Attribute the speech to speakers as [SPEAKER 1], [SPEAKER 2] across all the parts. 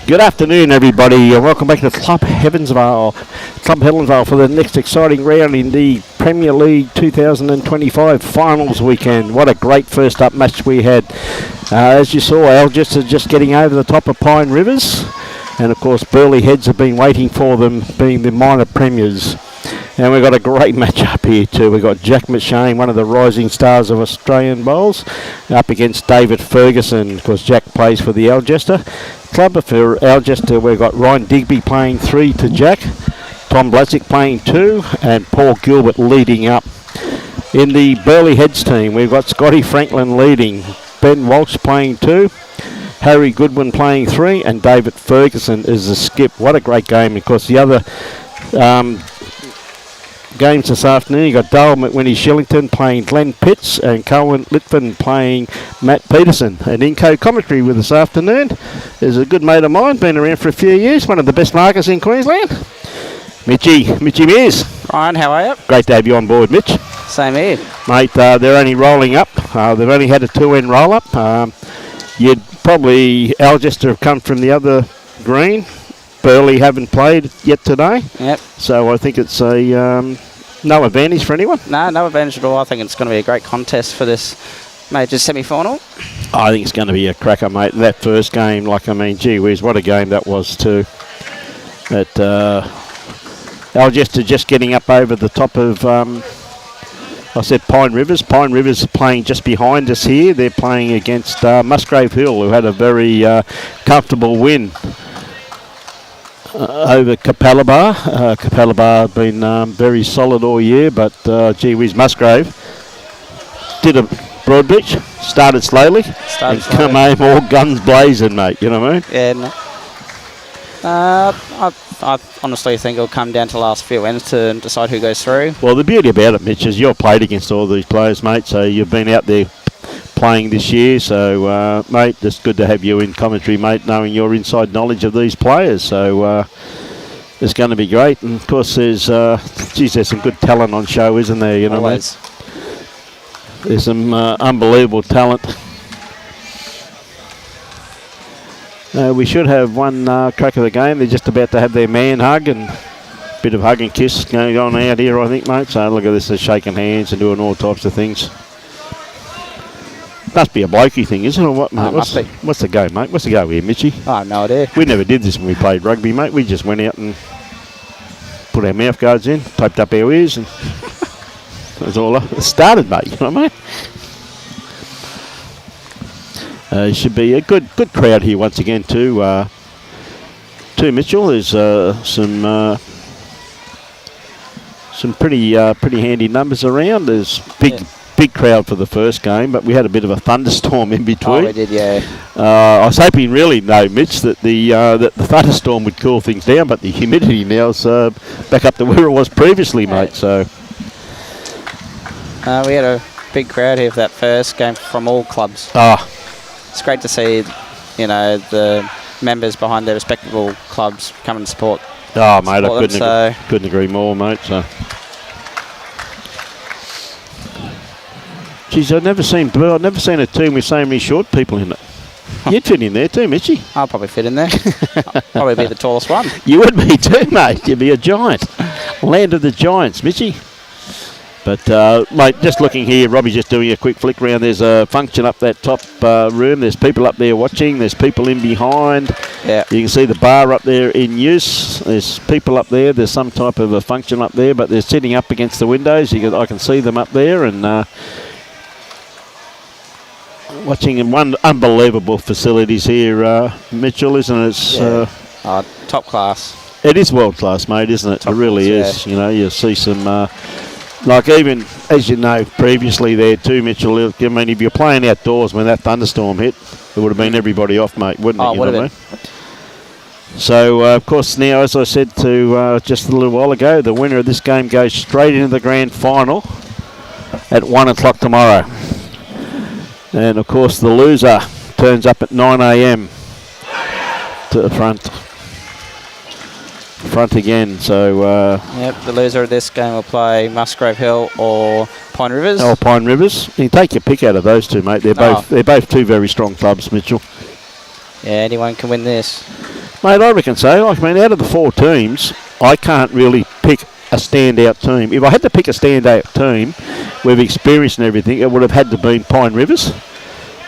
[SPEAKER 1] Good afternoon, everybody. Welcome back to Club Helensvale for the next exciting round in the Premier League 2025 finals weekend. What a great first up match we had. As you saw, Algester just getting over the top of Pine Rivers, and of course Burleigh Heads have been waiting for them, being the minor premiers. And we've got a great match up here too. We've got Jack McShane, one of the rising stars of Australian bowls, up against David Ferguson. Of course, Jack plays for the Algester Club. For Algester, we've got Ryan Digby playing 3 to Jack, Tom Blatzik playing 2, and Paul Gilbert leading up. In the Burleigh Heads team, we've got Scotty Franklin leading, Ben Walsh playing 2, Harry Goodwin playing 3, and David Ferguson is the skip. What a great game. Of course, the other games this afternoon, you got Dale McWhinney-Shillington playing Glenn Pitts and Cohen Litvin playing Matt Peterson. And in co-commentary with this afternoon is a good mate of mine, been around for a few years, one of the best markers in Queensland, Mitchy Mears.
[SPEAKER 2] Ryan, how are you?
[SPEAKER 1] Great to have you on board, Mitch.
[SPEAKER 2] Same here.
[SPEAKER 1] Mate, they're only rolling up. They've only had a 2-end roll-up. You'd probably, Algester have come from the other green. Burleigh haven't played yet today.
[SPEAKER 2] Yep.
[SPEAKER 1] So I think it's a no advantage for anyone.
[SPEAKER 2] No advantage at all. I think it's going to be a great contest for this major semi-final.
[SPEAKER 1] I think it's going to be a cracker, mate. That first game, gee whiz, what a game that was too. That Algester just getting up over the top of, I said Pine Rivers. Pine Rivers are playing just behind us here. They're playing against Musgrave Hill, who had a very comfortable win over Capalabar. Capalabar have been very solid all year, but gee whiz, Musgrave did a Broadbeach, started slowly, come home all guns blazing, mate, you know what I mean?
[SPEAKER 2] Yeah, no. I honestly think it'll come down to the last few ends to decide who goes through.
[SPEAKER 1] Well, the beauty about it, Mitch, is you've played against all these players, mate, so you've been out there playing this year, so mate, it's good to have you in commentary, mate, knowing your inside knowledge of these players. So it's going to be great, and of course there's some good talent on show, isn't there? You know,
[SPEAKER 2] always.
[SPEAKER 1] Mate? There's some unbelievable talent. We should have one crack of the game. They're just about to have their man hug and a bit of hug and kiss going on out here, I think, mate. So look at this, they're shaking hands and doing all types of things. Must be a blokey thing, isn't it, or what, mate? What's the go, mate? What's the go here, Mitchy?
[SPEAKER 2] I have no idea.
[SPEAKER 1] We never did this when we played rugby, mate. We just went out and put our mouth guards in, taped up our ears, and that's all it started, mate. You know what I mean? It should be a good crowd here once again too. Mitchell, there's some pretty handy numbers around. There's big crowd for the first game, but we had a bit of a thunderstorm in between.
[SPEAKER 2] Oh, we did, yeah.
[SPEAKER 1] I was hoping, really, Mitch, that the thunderstorm would cool things down, but the humidity now is back up to where it was previously, mate. So
[SPEAKER 2] we had a big crowd here for that first game from all clubs. it's great to see, you know, the members behind their respectable clubs come and support.
[SPEAKER 1] Oh, mate,
[SPEAKER 2] support
[SPEAKER 1] I couldn't agree more, mate. So, geez, I've never seen a team with so many short people in it. You'd fit in there too, Mitchy.
[SPEAKER 2] I'll probably fit in there. I'll probably be the tallest one.
[SPEAKER 1] You would be too, mate. You'd be a giant. Land of the giants, Mitchy. But, mate, just looking here, Robbie's just doing a quick flick round. There's a function up that top room. There's people up there watching. There's people in behind.
[SPEAKER 2] Yeah.
[SPEAKER 1] You can see the bar up there in use. There's people up there. There's some type of a function up there, but they're sitting up against the windows. I can see them up there and watching in one unbelievable facilities here, Mitchell, isn't it? It's
[SPEAKER 2] top class.
[SPEAKER 1] It is world class, mate, isn't it?
[SPEAKER 2] Top
[SPEAKER 1] It really
[SPEAKER 2] class,
[SPEAKER 1] is. You know, you see some... like even, as you know, previously there too, Mitchell, I mean, if you're playing outdoors when that thunderstorm hit, it would have been everybody off, mate, wouldn't it?
[SPEAKER 2] Oh, would have
[SPEAKER 1] been. So, of course, now, as I said to just a little while ago, the winner of this game goes straight into the grand final at 1 o'clock tomorrow. And, of course, the loser turns up at 9 a.m. to the front again. So
[SPEAKER 2] yep, the loser of this game will play Musgrave Hill or Pine Rivers.
[SPEAKER 1] Or Pine Rivers. You can take your pick out of those two, mate. They're both two very strong clubs, Mitchell.
[SPEAKER 2] Yeah, anyone can win this.
[SPEAKER 1] Mate, I reckon so. I mean, out of the four teams, I can't really pick a standout team. If I had to pick a standout team with experience and everything, it would have had to be Pine Rivers.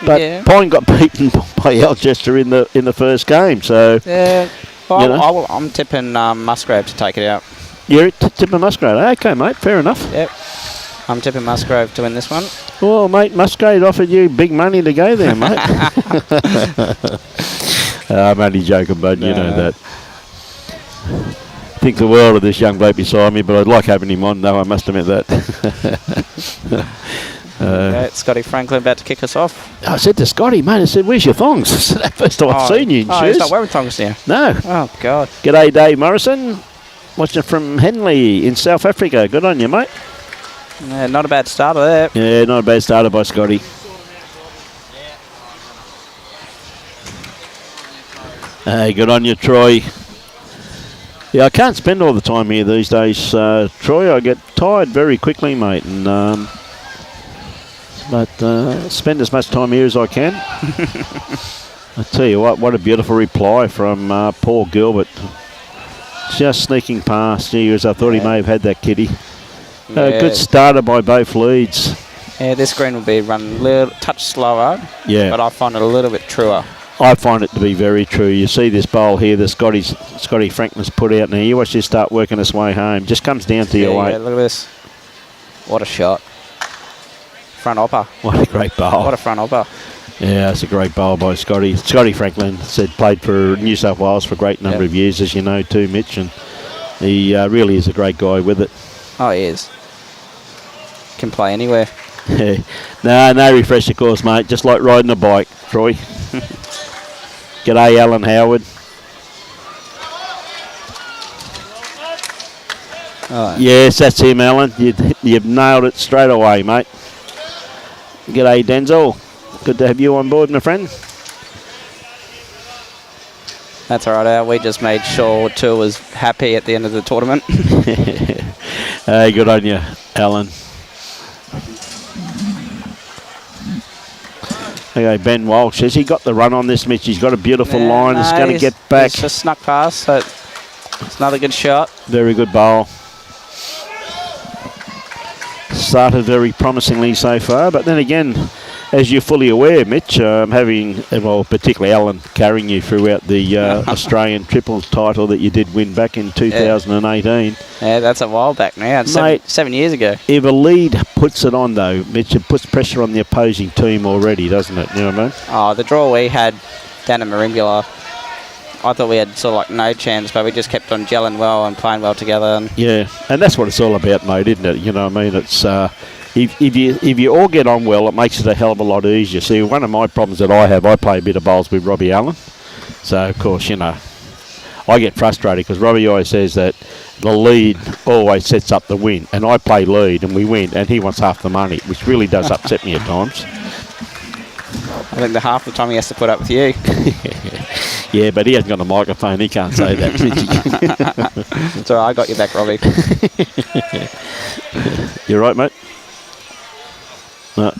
[SPEAKER 1] But Pine got beaten by Algester in the first game, so...
[SPEAKER 2] Yeah. Well, I'm tipping Musgrave to take it out.
[SPEAKER 1] You're tipping Musgrave? Okay, mate, fair enough.
[SPEAKER 2] Yep. I'm tipping Musgrave to win this one.
[SPEAKER 1] Well, mate, Musgrave offered you big money to go there, mate. I'm only joking, bud, you know that. Think the world of this young bloke beside me, but I'd like having him on, though, I must admit that.
[SPEAKER 2] Scotty Franklin about to kick us off.
[SPEAKER 1] I said to Scotty, mate, I said, where's your thongs? It's the first time I've seen you in shoes.
[SPEAKER 2] He's not wearing thongs now.
[SPEAKER 1] No.
[SPEAKER 2] Oh, God.
[SPEAKER 1] G'day, Dave Morrison. Watching from Henley in South Africa. Good on you, mate.
[SPEAKER 2] Yeah, not a bad starter there.
[SPEAKER 1] Yeah, not a bad starter by Scotty. Hey, good on you, Troy. Yeah, I can't spend all the time here these days, Troy. I get tired very quickly, mate, and but spend as much time here as I can. I tell you what a beautiful reply from Paul Gilbert. Just sneaking past. Gee, I thought he may have had that kitty. Good starter by both leads. Yeah,
[SPEAKER 2] this green will be run a little touch slower.
[SPEAKER 1] Yeah,
[SPEAKER 2] but I find it a little bit truer.
[SPEAKER 1] I find it to be very true. You see this bowl here that Scotty Franklin's put out now. You watch this start working its way home. Just comes down to your weight.
[SPEAKER 2] Yeah, look at this. What a shot. Front hopper.
[SPEAKER 1] What a great bowl.
[SPEAKER 2] What a front hopper.
[SPEAKER 1] Yeah, it's a great bowl by Scotty. Scotty Franklin played for New South Wales for a great number of years, as you know too, Mitch, and he really is a great guy with it.
[SPEAKER 2] Oh, he is. Can play anywhere.
[SPEAKER 1] No refresher course, mate. Just like riding a bike, Troy. G'day, Alan Howard.
[SPEAKER 2] Oh.
[SPEAKER 1] Yes, that's him, Alan. You've nailed it straight away, mate. G'day, Denzel. Good to have you on board, my friend.
[SPEAKER 2] That's all right, Al. We just made sure Tour was happy at the end of the tournament.
[SPEAKER 1] Hey, good on you, Alan. Okay, Ben Walsh, has he got the run on this, Mitch? He's got a beautiful line. He's going to get back.
[SPEAKER 2] He's just snuck past, so it's another good shot.
[SPEAKER 1] Very good bowl. Started very promisingly so far, but then again, as you're fully aware, Mitch, particularly Alan, carrying you throughout the Australian triples title that you did win back in 2018.
[SPEAKER 2] Yeah, that's a while back now. It's 7 years ago.
[SPEAKER 1] If a lead puts it on, though, Mitch, it puts pressure on the opposing team already, doesn't it? You know what I mean?
[SPEAKER 2] Oh, the draw we had down in Marimbula, I thought we had sort of like no chance, but we just kept on gelling well and playing well together. And
[SPEAKER 1] yeah, and that's what it's all about, mate, isn't it? You know what I mean? It's if you all get on well, it makes it a hell of a lot easier. See, one of my problems that I have, I play a bit of bowls with Robbie Allen. So, of course, you know, I get frustrated because Robbie always says that the lead always sets up the win. And I play lead and we win, and he wants half the money, which really does upset me at times.
[SPEAKER 2] think the half the time he has to put up with you.
[SPEAKER 1] Yeah, but he hasn't got a microphone. He can't say that.
[SPEAKER 2] It's all right, I got your back, Robbie.
[SPEAKER 1] You're right, mate. No.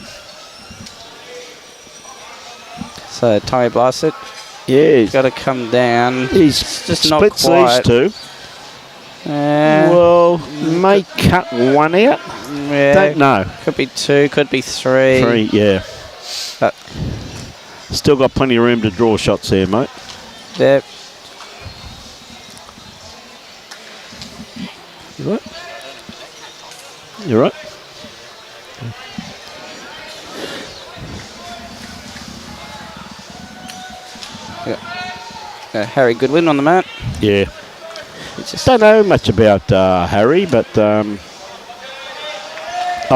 [SPEAKER 2] So Tommy Blasset.
[SPEAKER 1] Yeah,
[SPEAKER 2] He's got to come down.
[SPEAKER 1] He's
[SPEAKER 2] just not
[SPEAKER 1] splits
[SPEAKER 2] quite.
[SPEAKER 1] these two. Well, may cut one out.
[SPEAKER 2] Yeah,
[SPEAKER 1] Don't know.
[SPEAKER 2] Could be 2, could be 3.
[SPEAKER 1] 3, yeah.
[SPEAKER 2] But
[SPEAKER 1] still got plenty of room to draw shots there, mate.
[SPEAKER 2] Yep.
[SPEAKER 1] You right? You're right.
[SPEAKER 2] Harry Goodwin on the mat.
[SPEAKER 1] Yeah. Don't know much about Harry, but I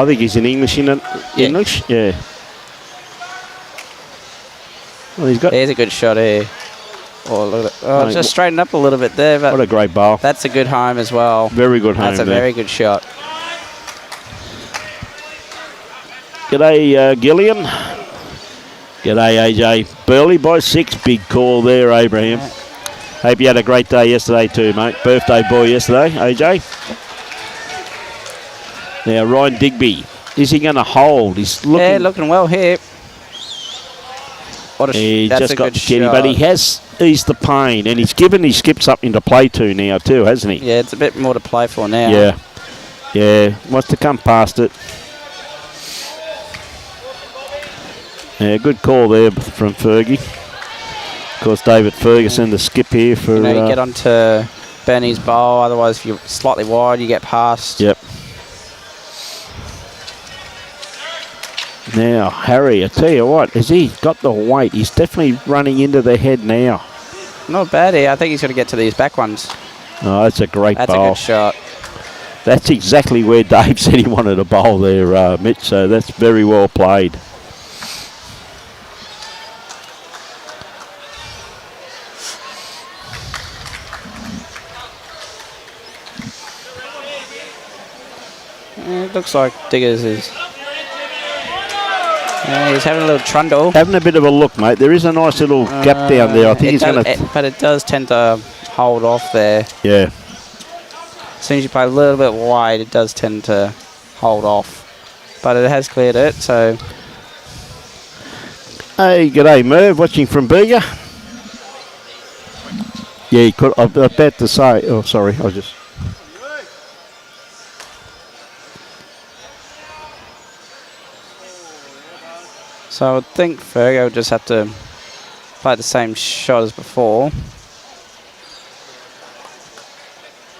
[SPEAKER 1] think he's in English. English? Yeah. Well, he's got.
[SPEAKER 2] There's a good shot here. Oh, look at it. Oh, just straightened up a little bit there. But
[SPEAKER 1] what a great bowl.
[SPEAKER 2] That's a good home as well.
[SPEAKER 1] Very good home.
[SPEAKER 2] That's a very good shot.
[SPEAKER 1] G'day, Gillian. G'day, AJ. Burleigh by 6. Big call there, Abraham.
[SPEAKER 2] Yeah.
[SPEAKER 1] Hope you had a great day yesterday too, mate. Birthday boy yesterday, AJ. Now, Ryan Digby. Is he going to hold? He's looking.
[SPEAKER 2] Yeah, looking well here.
[SPEAKER 1] He
[SPEAKER 2] that's
[SPEAKER 1] just
[SPEAKER 2] a
[SPEAKER 1] got
[SPEAKER 2] good
[SPEAKER 1] skinny,
[SPEAKER 2] shot.
[SPEAKER 1] but he has eased the pain, and he's given his skip something to play to now too, hasn't he?
[SPEAKER 2] Yeah, it's a bit more to play for now.
[SPEAKER 1] Yeah. Yeah, wants to come past it. Yeah, good call there from Fergie. Of course, David Ferguson, the skip here for...
[SPEAKER 2] You get onto Benny's bowl, otherwise if you're slightly wide, you get past.
[SPEAKER 1] Yep. Now, Harry, I tell you what, has he got the weight? He's definitely running into the head now.
[SPEAKER 2] Not bad here. I think he's going to get to these back ones.
[SPEAKER 1] Oh, that's a great bowl.
[SPEAKER 2] That's a good shot.
[SPEAKER 1] That's exactly where Dave said he wanted a bowl there, Mitch, so that's very well played.
[SPEAKER 2] It looks like Diggers is... Yeah, he's having a little trundle.
[SPEAKER 1] Having a bit of a look, mate. There is a nice little gap down there. I think he's going to...
[SPEAKER 2] But it does tend to hold off there.
[SPEAKER 1] Yeah.
[SPEAKER 2] As soon as you play a little bit wide, it does tend to hold off. But it has cleared it, so...
[SPEAKER 1] Hey, g'day, Merv. Watching from Bega. Yeah, he could... I was about to say... Oh, sorry. I just...
[SPEAKER 2] So I would think Fergo would just have to play the same shot as before.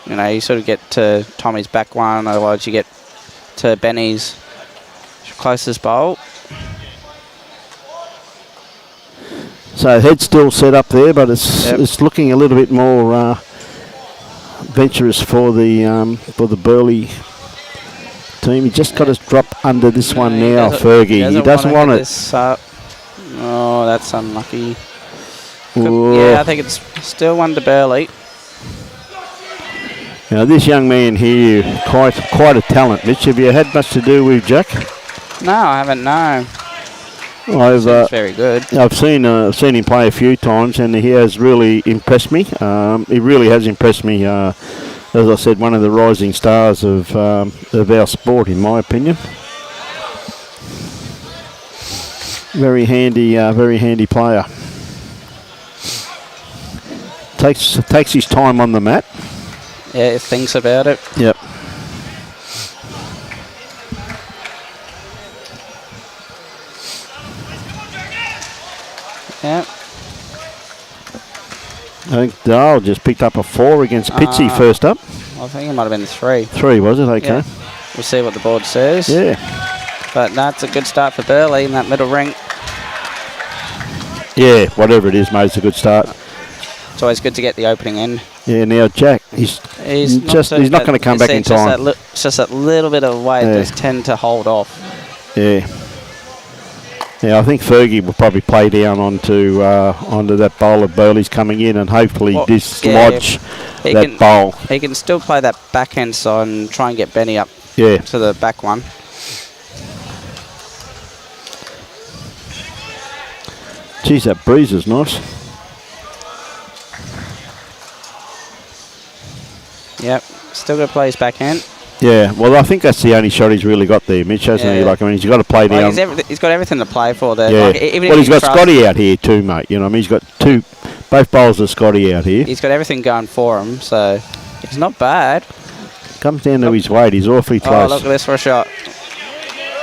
[SPEAKER 2] You know, you sort of get to Tommy's back one, otherwise you get to Benny's closest bowl.
[SPEAKER 1] So head's still set up there, but it's looking a little bit more venturous for the Burleigh team. He just got to drop under this one now, Fergie. He doesn't want it.
[SPEAKER 2] Oh, that's unlucky. Yeah, I think it's still one to Burleigh.
[SPEAKER 1] Now this young man here, quite a talent. Mitch, have you had much to do with Jack?
[SPEAKER 2] No, I haven't. No.
[SPEAKER 1] Seems
[SPEAKER 2] very good.
[SPEAKER 1] I've seen him play a few times, and he has really impressed me. He really has impressed me. As I said, one of the rising stars of our sport, in my opinion. Very handy player. Takes his time on the mat.
[SPEAKER 2] Yeah, he thinks about it.
[SPEAKER 1] Yep.
[SPEAKER 2] Yeah.
[SPEAKER 1] I think Dahl just picked up a 4 against Pitsy first up.
[SPEAKER 2] I think it might have been 3.
[SPEAKER 1] 3, was it? Okay.
[SPEAKER 2] Yeah. We'll see what the board says.
[SPEAKER 1] Yeah.
[SPEAKER 2] But that's a good start for Burleigh in that middle rink.
[SPEAKER 1] Yeah, whatever it is, mate, it's a good start.
[SPEAKER 2] It's always good to get the opening in.
[SPEAKER 1] Yeah, now Jack, he's not going to come back in time.
[SPEAKER 2] It's just that little bit of weight does tend to hold off.
[SPEAKER 1] Yeah. Yeah, I think Fergie will probably play down onto that bowl of Burleigh's coming in and hopefully dislodge that bowl.
[SPEAKER 2] He can still play that backhand side and try and get Benny up to the back one.
[SPEAKER 1] Geez, that breeze is nice.
[SPEAKER 2] Yep, still got to play his backhand.
[SPEAKER 1] Yeah, well, I think that's the only shot he's really got there, Mitch, hasn't he? Like, I mean, he's got to play down.
[SPEAKER 2] He's got everything to play for there.
[SPEAKER 1] Yeah.
[SPEAKER 2] Like, even
[SPEAKER 1] Well,
[SPEAKER 2] if
[SPEAKER 1] he's got Scotty out here too, mate. You know, I mean, he's got both bowls of Scotty out here.
[SPEAKER 2] He's got everything going for him, so it's not bad.
[SPEAKER 1] Comes down to his weight. He's awfully
[SPEAKER 2] Oh,
[SPEAKER 1] close.
[SPEAKER 2] look at this for a shot.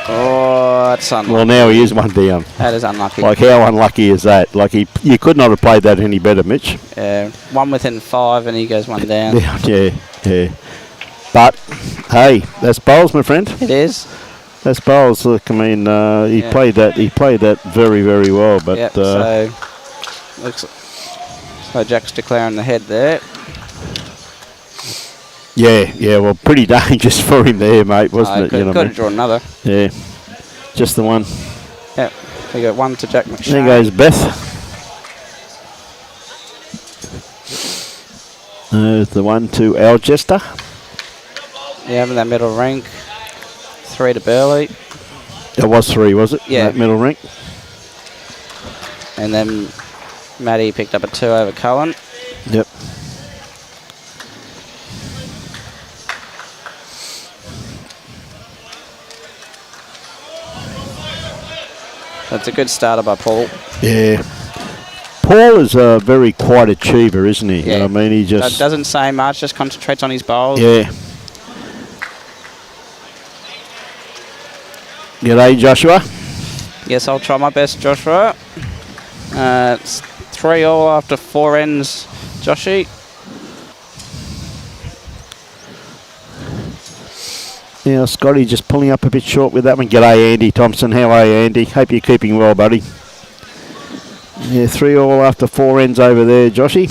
[SPEAKER 2] Oh, that's unlucky.
[SPEAKER 1] Well, now he is one down.
[SPEAKER 2] That is unlucky.
[SPEAKER 1] Like, how unlucky is that? Like, you could not have played that any better, Mitch.
[SPEAKER 2] Yeah, one within 5 and he goes one down.
[SPEAKER 1] Yeah. But, hey, that's bowls, my friend.
[SPEAKER 2] It is.
[SPEAKER 1] That's bowls. Look, I mean, he played that very, very well. But
[SPEAKER 2] yep, so Jack's declaring the head there.
[SPEAKER 1] Yeah, well, pretty dangerous for him there, mate, wasn't it?
[SPEAKER 2] Could have drawn another.
[SPEAKER 1] Yeah, just the one.
[SPEAKER 2] Yep, we got one to Jack McShane.
[SPEAKER 1] There goes Beth. The one to Algester.
[SPEAKER 2] Yeah, in that middle rink. 3 to Burleigh.
[SPEAKER 1] It was 3, was it?
[SPEAKER 2] Yeah.
[SPEAKER 1] That middle rink.
[SPEAKER 2] And then Matty picked up a 2 over Cullen.
[SPEAKER 1] Yep.
[SPEAKER 2] That's a good starter by Paul.
[SPEAKER 1] Yeah. Paul is a very quiet achiever, isn't he?
[SPEAKER 2] Yeah.
[SPEAKER 1] You know what I mean, he just
[SPEAKER 2] doesn't say much, just concentrates on his bowls.
[SPEAKER 1] Yeah. G'day, Joshua.
[SPEAKER 2] Yes, I'll try my best, Joshua. It's 3-all after 4 ends, Joshy.
[SPEAKER 1] Yeah, Scotty just pulling up a bit short with that one. G'day, Andy Thompson. How are you, Andy? Hope you're keeping well, buddy. Yeah, 3-all after 4 ends over there, Joshy.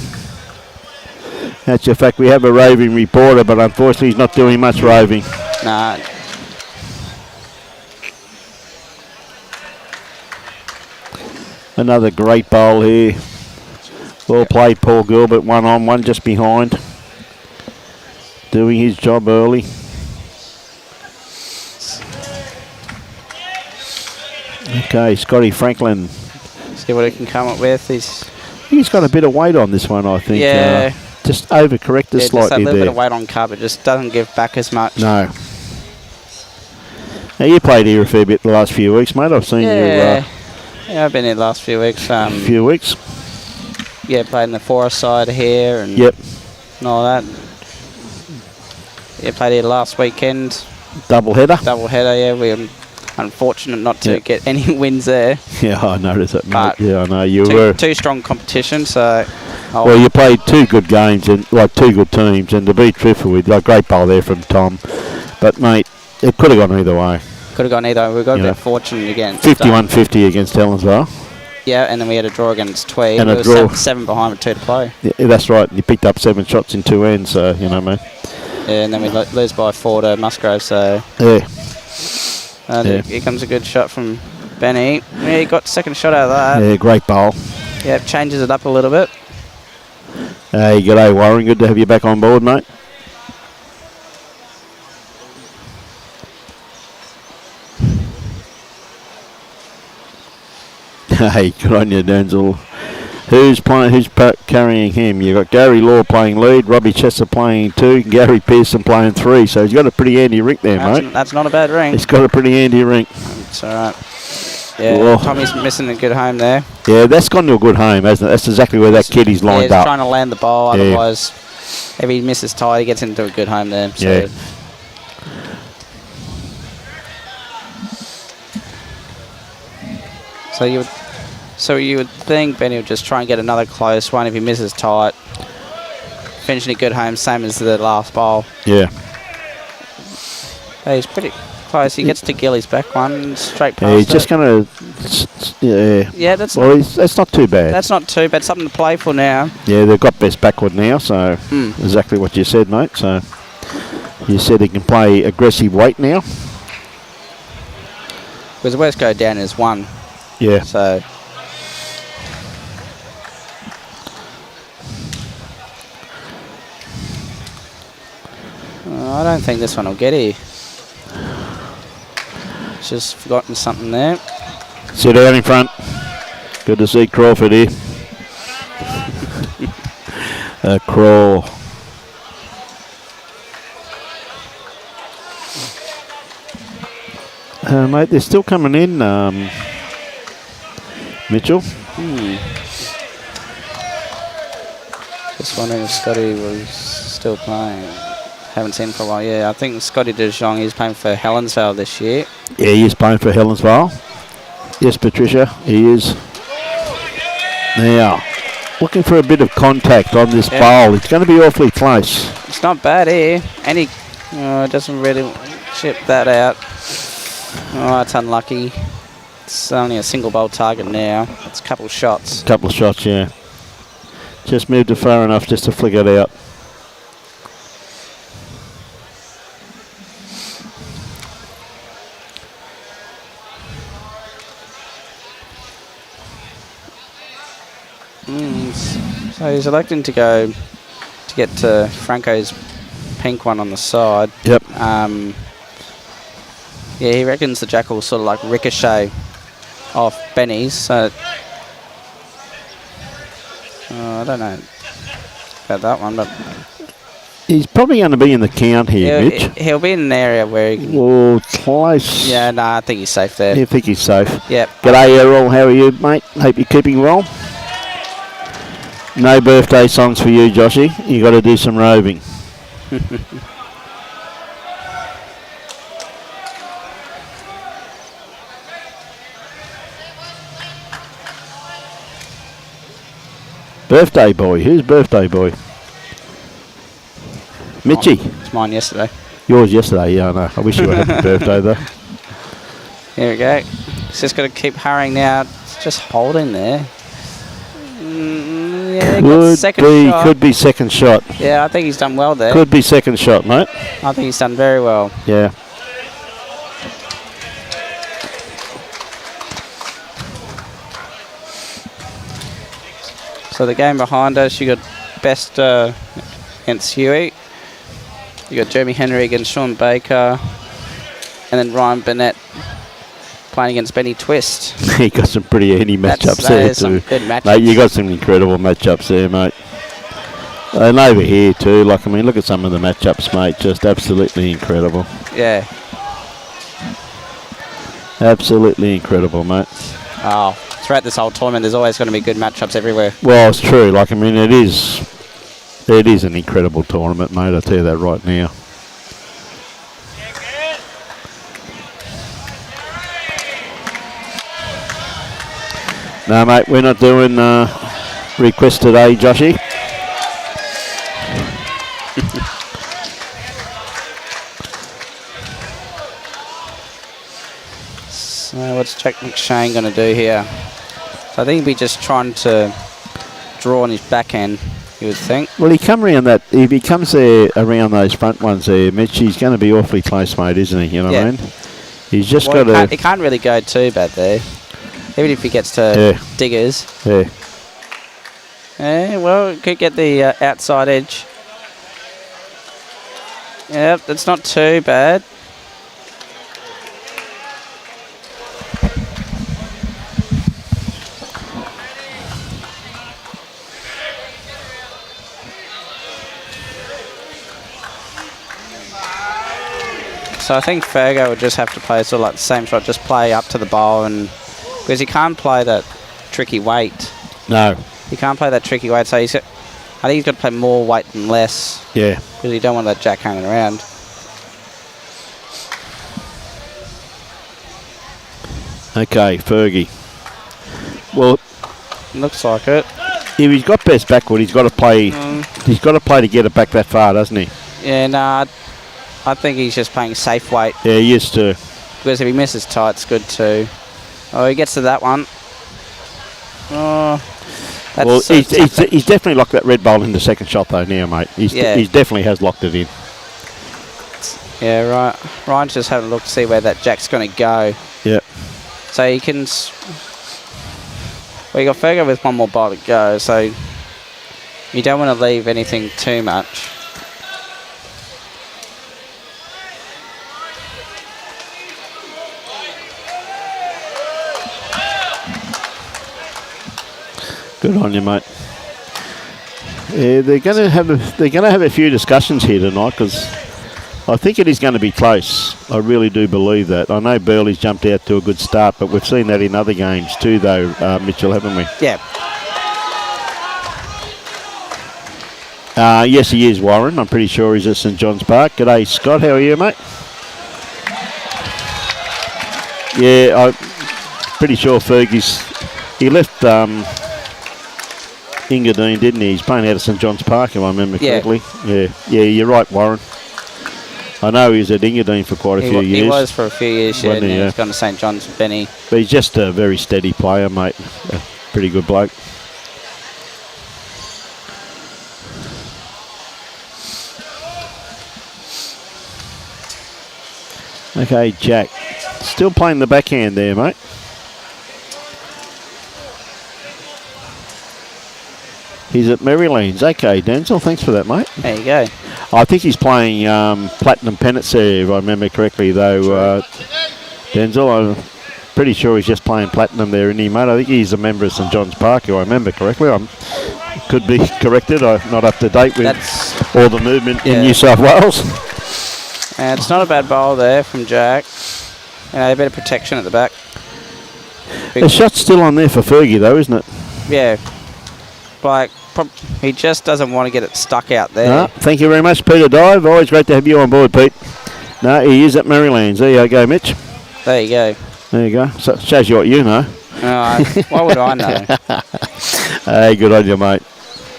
[SPEAKER 1] That's a fact. We have a roving reporter, but unfortunately he's not doing much roving.
[SPEAKER 2] Nah.
[SPEAKER 1] Another great bowl here. Well played, Paul Gilbert. 1 on, 1 just behind. Doing his job early. Okay, Scotty Franklin.
[SPEAKER 2] See what he can come up with.
[SPEAKER 1] He's got a bit of weight on this one, I think.
[SPEAKER 2] Yeah.
[SPEAKER 1] Just overcorrected
[SPEAKER 2] Just
[SPEAKER 1] slightly
[SPEAKER 2] a little
[SPEAKER 1] there.
[SPEAKER 2] bit of weight on carb. It just doesn't give back as much.
[SPEAKER 1] No. Now, you played here a fair bit the last few weeks, mate. I've seen you
[SPEAKER 2] Yeah, I've been here the last few weeks.
[SPEAKER 1] few weeks.
[SPEAKER 2] Yeah, played in the forest side here and
[SPEAKER 1] Yep.
[SPEAKER 2] all that. Yeah, played here last weekend.
[SPEAKER 1] Double header.
[SPEAKER 2] Double header, yeah. We were unfortunate not to get any wins there.
[SPEAKER 1] Yeah, I noticed it, mate.
[SPEAKER 2] But
[SPEAKER 1] Yeah, I know you were.
[SPEAKER 2] Two strong competition, so...
[SPEAKER 1] Well, you played 2 good games and 2 good teams, and to beat Triffitt with a great bowl there from Tom. But, mate, it could have gone either way.
[SPEAKER 2] Could have gone either. We got a bit fortunate against...
[SPEAKER 1] 51-50 against Helensvale.
[SPEAKER 2] Yeah, and then we had a draw against Tweed.
[SPEAKER 1] And
[SPEAKER 2] it
[SPEAKER 1] a
[SPEAKER 2] was
[SPEAKER 1] draw.
[SPEAKER 2] 7 behind with 2 to play.
[SPEAKER 1] Yeah, that's right. You picked up 7 shots in 2 ends, so, you know, mate.
[SPEAKER 2] Yeah, and then we lose by 4 to Musgrave, so...
[SPEAKER 1] Yeah.
[SPEAKER 2] Here comes a good shot from Benny. Yeah, he got second shot out of that.
[SPEAKER 1] Yeah, great bowl.
[SPEAKER 2] Yeah, changes it up a little bit.
[SPEAKER 1] Hey, g'day, Warren. Good to have you back on board, mate. Hey, good on you, Denzel. Who's carrying him? You've got Gary Law playing lead, Robbie Chester playing 2, Gary Pearson playing 3. So he's got a pretty handy rink there, mate.
[SPEAKER 2] That's not a bad ring.
[SPEAKER 1] He's got a pretty handy rink.
[SPEAKER 2] It's all right. Yeah, Tommy's missing a good home there.
[SPEAKER 1] Yeah, that's gone to a good home, hasn't it? That's exactly where that kid is lined
[SPEAKER 2] he's
[SPEAKER 1] up.
[SPEAKER 2] Trying to land the ball, otherwise, if he misses tight, he gets into a good home there. So.
[SPEAKER 1] Yeah.
[SPEAKER 2] So you would think Benny would just try and get another close one if he misses tight. Finishing a good home, same as the last bowl.
[SPEAKER 1] Yeah.
[SPEAKER 2] Hey, he's pretty close. He gets to Gilly's back one, straight past.
[SPEAKER 1] Yeah, he's just going to...
[SPEAKER 2] Yeah, that's
[SPEAKER 1] not too bad.
[SPEAKER 2] That's not too bad. Something to play for now.
[SPEAKER 1] Yeah, they've got best backward now, so exactly what you said, mate. So you said he can play aggressive weight now.
[SPEAKER 2] Because the worst go down is 1.
[SPEAKER 1] Yeah.
[SPEAKER 2] So... I don't think this one will get here. Just forgotten something there.
[SPEAKER 1] Sit down in front. Good Good to see Crawford here. Crawl. Mate, they're still coming in, Mitchell.
[SPEAKER 2] Just wondering if Scotty was still playing. Haven't seen him for a while. Yeah, I think Scotty De Jong is playing for Helensvale this year.
[SPEAKER 1] Yeah, he is playing for Helensvale. Yes, Patricia, he is. Now, looking for a bit of contact on this bowl. It's going to be awfully close.
[SPEAKER 2] It's not bad here. And he doesn't really chip that out. Oh, that's unlucky. It's only a single bowl target now. It's a couple of shots.
[SPEAKER 1] Couple of shots, yeah. Just moved it far enough just to flick it out.
[SPEAKER 2] So he's electing to go to get to Franco's pink one on the side.
[SPEAKER 1] Yep.
[SPEAKER 2] Yeah, he reckons the jack will sort of like ricochet off Benny's. So I don't know about that one, but
[SPEAKER 1] he's probably going to be in the count here, Mitch.
[SPEAKER 2] He'll be in an area where he can...
[SPEAKER 1] Oh, close.
[SPEAKER 2] Yeah, no, I think he's safe there.
[SPEAKER 1] You think he's safe?
[SPEAKER 2] Yep.
[SPEAKER 1] G'day, Errol. How are you, mate? Hope you're keeping well. No birthday songs for you, Joshy. You got to do some roving. Birthday boy. Who's birthday boy? Mitchy.
[SPEAKER 2] It's mine yesterday.
[SPEAKER 1] Yours yesterday, yeah, I know. I wish you had a happy birthday, though.
[SPEAKER 2] Here we go. He's just got to keep hurrying now. It's just holding there. Yeah,
[SPEAKER 1] could be second shot.
[SPEAKER 2] Yeah, I think he's done well there.
[SPEAKER 1] Could be second shot, mate.
[SPEAKER 2] I think he's done very well.
[SPEAKER 1] Yeah.
[SPEAKER 2] So the game behind us, you got Best against Huey. You got Jeremy Henry against Sean Baker. And then Ryan Burnett playing against Benny Twist.
[SPEAKER 1] He got some pretty handy matchups there too.
[SPEAKER 2] Some good matchups.
[SPEAKER 1] Mate, you got some incredible matchups there, mate. And over here too, like, I mean, look at some of the matchups, mate. Just absolutely incredible.
[SPEAKER 2] Yeah.
[SPEAKER 1] Absolutely incredible, mate.
[SPEAKER 2] Oh, throughout this whole tournament, there's always going to be good matchups everywhere.
[SPEAKER 1] Well, it's true. Like, I mean, it is an incredible tournament, mate. I'll tell you that right now. No, mate, we're not doing requests today, Joshy.
[SPEAKER 2] So what's Jack McShane going to do here? So I think he'll be just trying to draw on his backhand, you would think.
[SPEAKER 1] Well, he come around that. If he comes there around those front ones there, Mitch, he's going to be awfully close, mate, isn't he? You know what I mean? He's just got to...
[SPEAKER 2] He can't really go too bad there. Even if he gets to diggers.
[SPEAKER 1] Yeah.
[SPEAKER 2] Yeah, well, could get the outside edge. Yep, that's not too bad. So I think Fergo would just have to play sort of like the same shot, just play up to the bowl, and because he can't play that tricky weight.
[SPEAKER 1] No.
[SPEAKER 2] He can't play that tricky weight, so I think he's got to play more weight than less.
[SPEAKER 1] Yeah.
[SPEAKER 2] Because you don't want that jack hanging around.
[SPEAKER 1] Okay, Fergie. Well,
[SPEAKER 2] looks like it.
[SPEAKER 1] If he's got best backward, he's got to play. He's got to play to get it back that far, doesn't he?
[SPEAKER 2] Yeah, no, I think he's just playing safe weight.
[SPEAKER 1] Yeah, he is too.
[SPEAKER 2] Because if he misses tight, it's good too. Oh, he gets to that one. Oh, that's
[SPEAKER 1] well, he's definitely locked that red bowl in the second shot though now, mate. He definitely has locked it in.
[SPEAKER 2] Yeah, right. Ryan's just having a look to see where that jack's going to go.
[SPEAKER 1] Yeah.
[SPEAKER 2] So he can... Well, you got Fergo with one more bowl to go, so you don't want to leave anything too much.
[SPEAKER 1] Good on you, mate. Yeah, they're going to have a few discussions here tonight because I think it is going to be close. I really do believe that. I know Burleigh's jumped out to a good start, but we've seen that in other games too, though, Mitchell, haven't we?
[SPEAKER 2] Yeah.
[SPEAKER 1] Yes, he is, Warren. I'm pretty sure he's at St John's Park. G'day, Scott. How are you, mate? Yeah, I'm pretty sure he left Engadine, didn't he? He's playing out of St John's Park, if I remember correctly. Yeah, you're right, Warren. I know he was at Engadine for quite a few years.
[SPEAKER 2] He was for a few years, yeah.
[SPEAKER 1] He,
[SPEAKER 2] he's gone to St John's, Benny.
[SPEAKER 1] But he's just a very steady player, mate. A pretty good bloke. Okay, Jack. Still playing the backhand there, mate. He's at Marylands. Okay, Denzel, thanks for that, mate.
[SPEAKER 2] There you go.
[SPEAKER 1] I think he's playing Platinum Pennants there, if I remember correctly, though, Denzel. I'm pretty sure he's just playing Platinum there, isn't he, mate? I think he's a member of St John's Park, if I remember correctly. I could be corrected. I'm not up to date with all the movement in New South Wales.
[SPEAKER 2] And it's not a bad bowl there from Jack. A bit of protection at the back.
[SPEAKER 1] The shot's still on there for Fergie, though, isn't it?
[SPEAKER 2] Yeah. He just doesn't want to get it stuck out there.
[SPEAKER 1] No, thank you very much, Peter Dive. Always great to have you on board, Pete. No, he is at Marylands. There you go, Mitch.
[SPEAKER 2] There you go.
[SPEAKER 1] There you go. So shows you what you know.
[SPEAKER 2] Why would I know?
[SPEAKER 1] Hey, good on you, mate.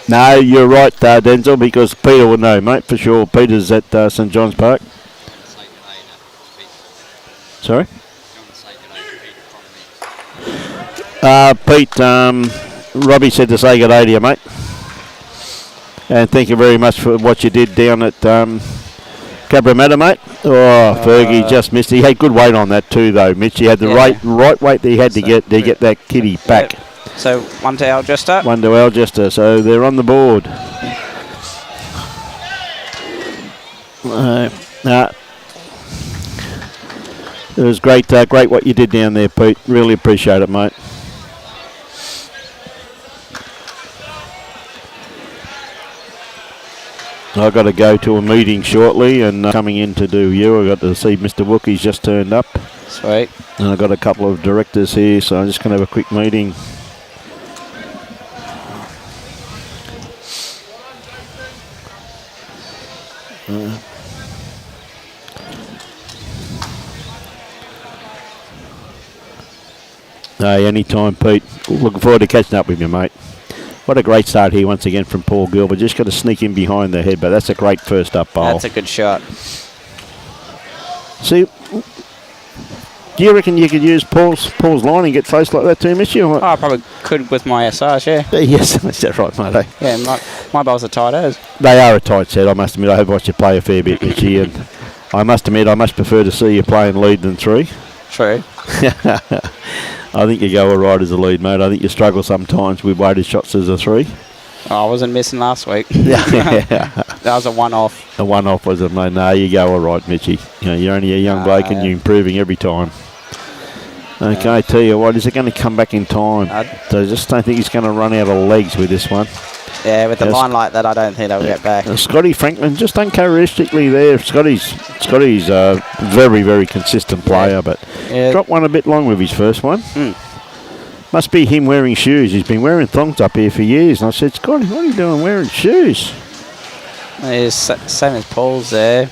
[SPEAKER 1] No, you're right, Denzel, because Peter would know, mate, for sure. Peter's at St John's Park. Sorry? Pete, Robbie said to say good day to you, mate. And thank you very much for what you did down at Cabramatta, mate. Oh, Fergie just missed. He had good weight on that too, though, Mitch. He had the right weight that he had to get that kitty back.
[SPEAKER 2] Yep. So 1 to Algester.
[SPEAKER 1] 1 to Algester. So they're on the board. It was great what you did down there, Pete. Really appreciate it, mate. I've got to go to a meeting shortly and coming in to do you. I've got to see Mr. Wookie's just turned up.
[SPEAKER 2] Sweet.
[SPEAKER 1] And I've got a couple of directors here, so I'm just going to have a quick meeting. Hey, anytime, Pete. Looking forward to catching up with you, mate. What a great start here once again from Paul Gilbert. Just got to sneak in behind the head, but that's a great first up bowl.
[SPEAKER 2] That's a good shot. See,
[SPEAKER 1] do you reckon you could use Paul's line and get close like that too, Mitch?
[SPEAKER 2] Oh, I probably could with my SRs, yeah.
[SPEAKER 1] Yes, that's right, mate. Eh?
[SPEAKER 2] Yeah, my bowls are tight as.
[SPEAKER 1] They are a tight set, I must admit. I have watched you play a fair bit, Mitchy, and I must admit I much prefer to see you playing lead than three.
[SPEAKER 2] True.
[SPEAKER 1] I think you go all right as a lead, mate. I think you struggle sometimes with weighted shots as a three.
[SPEAKER 2] Oh, I wasn't missing last week. That was a one-off.
[SPEAKER 1] A one-off, was it, mate? No, you go all right, Mitchy. You know, you're only a young bloke and you're improving every time. Okay, I tell you what, is it going to come back in time? So I just don't think he's going to run out of legs with this one.
[SPEAKER 2] Yeah, with a line like that, I don't think they'll get back.
[SPEAKER 1] Scotty Franklin, just uncharacteristically there. Scotty's a very, very consistent player, but dropped one a bit long with his first one. Must be him wearing shoes. He's been wearing thongs up here for years. And I said, Scotty, what are you doing wearing shoes?
[SPEAKER 2] It's same as Paul's there.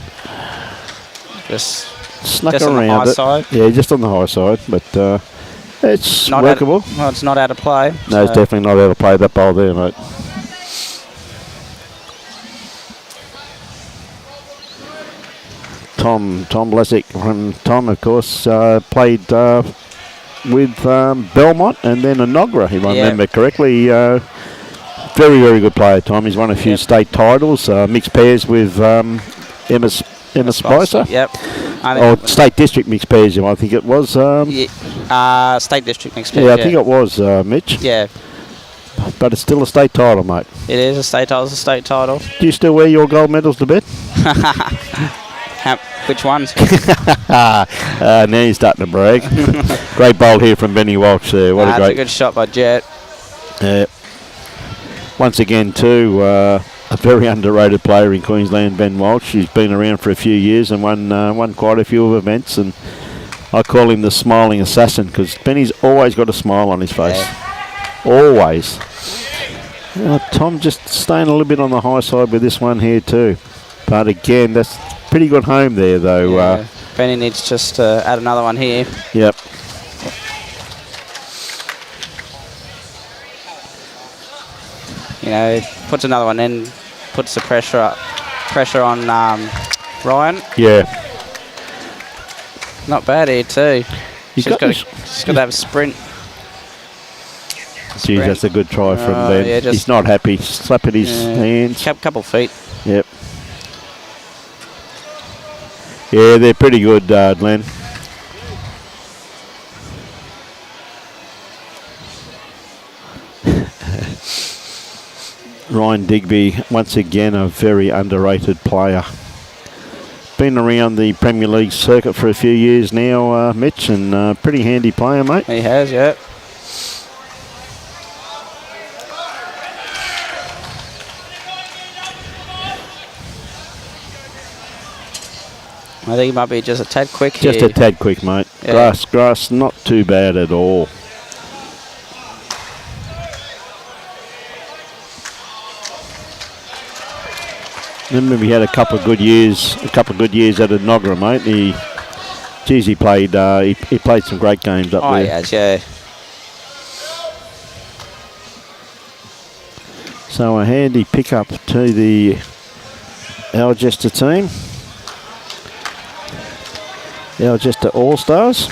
[SPEAKER 2] Just
[SPEAKER 1] snuck
[SPEAKER 2] just
[SPEAKER 1] around
[SPEAKER 2] on the high side.
[SPEAKER 1] Yeah, just on the high side, but it's not workable.
[SPEAKER 2] It's not out of play.
[SPEAKER 1] No, it's definitely not out of play, that bowl there, mate. Tom Blesick from Tom, of course, played with Belmont and then Enoggera, if I remember correctly. Very, very good player, Tom. He's won a few state titles, mixed pairs with Emma Spicer.
[SPEAKER 2] Yep.
[SPEAKER 1] Or state district mixed pairs, I think it was.
[SPEAKER 2] State district mixed pairs.
[SPEAKER 1] Yeah, I think it was, Mitch.
[SPEAKER 2] Yeah.
[SPEAKER 1] But it's still a state title, mate.
[SPEAKER 2] It is a state title. It's a state title.
[SPEAKER 1] Do you still wear your gold medals to bed?
[SPEAKER 2] Which ones?
[SPEAKER 1] Now you're starting to brag. Great bowl here from Benny Walsh there. What a great...
[SPEAKER 2] That's a good shot by Jet.
[SPEAKER 1] once again, too, a very underrated player in Queensland, Ben Walsh. He's been around for a few years and won quite a few events, and I call him the smiling assassin because Benny's always got a smile on his face.
[SPEAKER 2] Yeah.
[SPEAKER 1] Always. Tom just staying a little bit on the high side with this one here too. But again, that's pretty good home there though.
[SPEAKER 2] Yeah. Benny needs just to add another one here.
[SPEAKER 1] Yep.
[SPEAKER 2] You know, puts another one in, puts the pressure on Ryan.
[SPEAKER 1] Yeah.
[SPEAKER 2] Not bad here too.
[SPEAKER 1] She's
[SPEAKER 2] got to have a sprint.
[SPEAKER 1] Geez, that's a good try from Ben.
[SPEAKER 2] Yeah,
[SPEAKER 1] he's not happy. Slap at his hands.
[SPEAKER 2] Couple feet.
[SPEAKER 1] Yep. Yeah, they're pretty good, Glenn. Ryan Digby, once again, a very underrated player. Been around the Premier League circuit for a few years now, Mitch, and pretty handy player, mate.
[SPEAKER 2] He has, yeah. I think he might be just a tad quick here.
[SPEAKER 1] Just a tad quick, mate.
[SPEAKER 2] Yeah.
[SPEAKER 1] Grass, not too bad at all. Remember, we had a couple of good years at Nogra, mate. He played some great games up there.
[SPEAKER 2] Oh, yes, yeah.
[SPEAKER 1] So a handy pickup to the Algester team. The Algester Allstars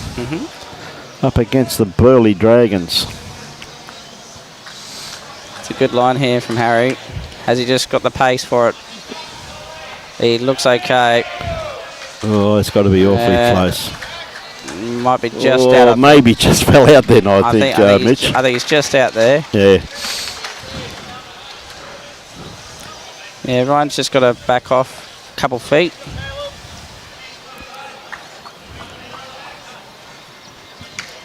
[SPEAKER 1] up against the Burleigh Dragons.
[SPEAKER 2] It's a good line here from Harry. Has he just got the pace for it? He looks okay.
[SPEAKER 1] Oh, it's got to be awfully close.
[SPEAKER 2] Might be just out.
[SPEAKER 1] Maybe just fell out then, I think Mitch.
[SPEAKER 2] I think he's just out there.
[SPEAKER 1] Yeah.
[SPEAKER 2] Yeah, Ryan's just got to back off a couple feet.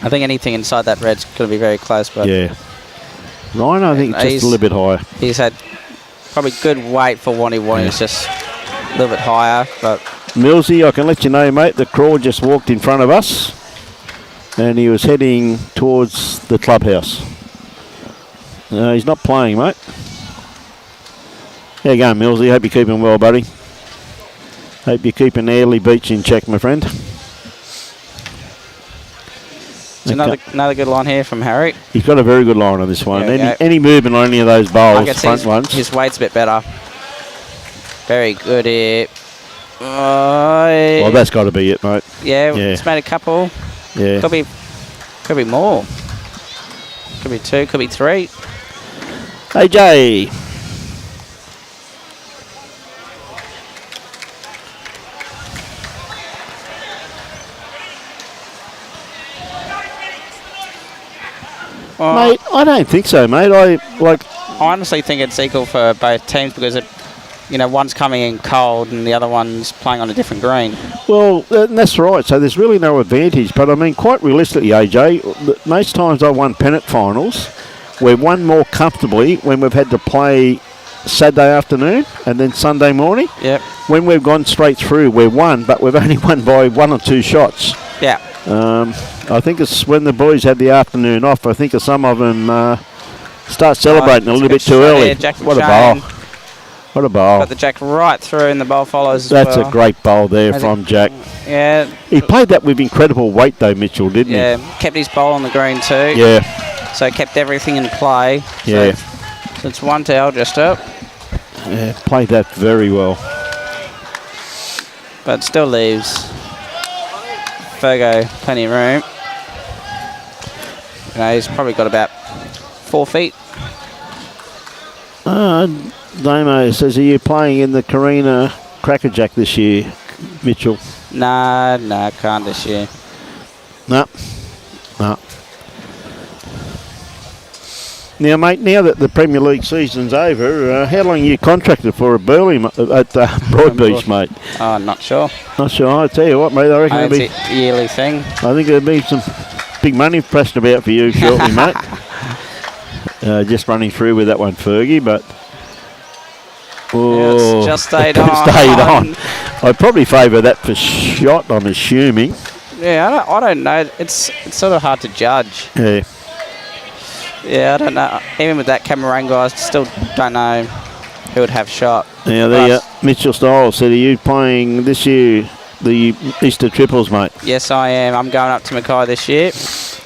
[SPEAKER 2] I think anything inside that red's going to be very close. But
[SPEAKER 1] yeah. Ryan, I think just a little bit higher.
[SPEAKER 2] He's had probably good weight for what he wanted. It's just a little bit higher. But
[SPEAKER 1] Millsy, I can let you know, mate, the crawl just walked in front of us and he was heading towards the clubhouse. He's not playing, mate. There you go, Millsy. Hope you're keeping well, buddy. Hope you're keeping Airlie Beach in check, my friend.
[SPEAKER 2] It's another good line here from Harry.
[SPEAKER 1] He's got a very good line on this one.
[SPEAKER 2] Yeah,
[SPEAKER 1] any movement on any of those bowls, front ones.
[SPEAKER 2] His weight's a bit better. Very good here. Well,
[SPEAKER 1] that's got to be it, mate.
[SPEAKER 2] Yeah, it's made a couple.
[SPEAKER 1] Yeah.
[SPEAKER 2] Could be more. Could be two, could be three.
[SPEAKER 1] AJ. Mate, I don't think so, mate. I
[SPEAKER 2] honestly think it's equal for both teams because one's coming in cold and the other one's playing on a different green.
[SPEAKER 1] Well, that's right. So there's really no advantage. But I mean, quite realistically, AJ, most times I won pennant finals, we've won more comfortably when we've had to play Saturday afternoon and then Sunday morning.
[SPEAKER 2] Yep.
[SPEAKER 1] When we've gone straight through, we've won, but we've only won by 1 or 2 shots.
[SPEAKER 2] Yeah.
[SPEAKER 1] I think it's when the boys had the afternoon off. I think some of them start celebrating a little bit too early.
[SPEAKER 2] Jack
[SPEAKER 1] What a bowl. What a bowl.
[SPEAKER 2] Got the jack right through and the bowl follows
[SPEAKER 1] That's a great bowl there from Jack.
[SPEAKER 2] Yeah.
[SPEAKER 1] He played that with incredible weight though, Mitchell, didn't he?
[SPEAKER 2] Yeah, kept his bowl on the green too.
[SPEAKER 1] Yeah.
[SPEAKER 2] So kept everything in play.
[SPEAKER 1] Yeah.
[SPEAKER 2] So it's 1 to Algester.
[SPEAKER 1] Yeah, played that very well.
[SPEAKER 2] But still leaves Fergo plenty of room. He's probably got about 4 feet.
[SPEAKER 1] Damo says, are you playing in the Carina Crackerjack this year, Mitchell?
[SPEAKER 2] Nah, can't this year.
[SPEAKER 1] No. Now, mate, now that the Premier League season's over, how long are you contracted for at Burleigh, at Broadbeach, mate?
[SPEAKER 2] Oh, not sure.
[SPEAKER 1] Not sure. I tell you what, mate, I reckon it'll be
[SPEAKER 2] a yearly thing.
[SPEAKER 1] I think there'll be some big money pressed about for you shortly, mate. Just running through with that one, Fergie, but...
[SPEAKER 2] Oh, it's just stayed on.
[SPEAKER 1] Stayed on. I'd probably favour that for shot, I'm assuming.
[SPEAKER 2] Yeah, I don't know. It's sort of hard to judge.
[SPEAKER 1] Yeah.
[SPEAKER 2] Yeah, I don't know. Even with that Cameroon guy, I still don't know who would have shot.
[SPEAKER 1] Now, the Mitchell Styles said, are you playing this year the Easter Triples, mate?
[SPEAKER 2] Yes, I am. I'm going up to Mackay this year.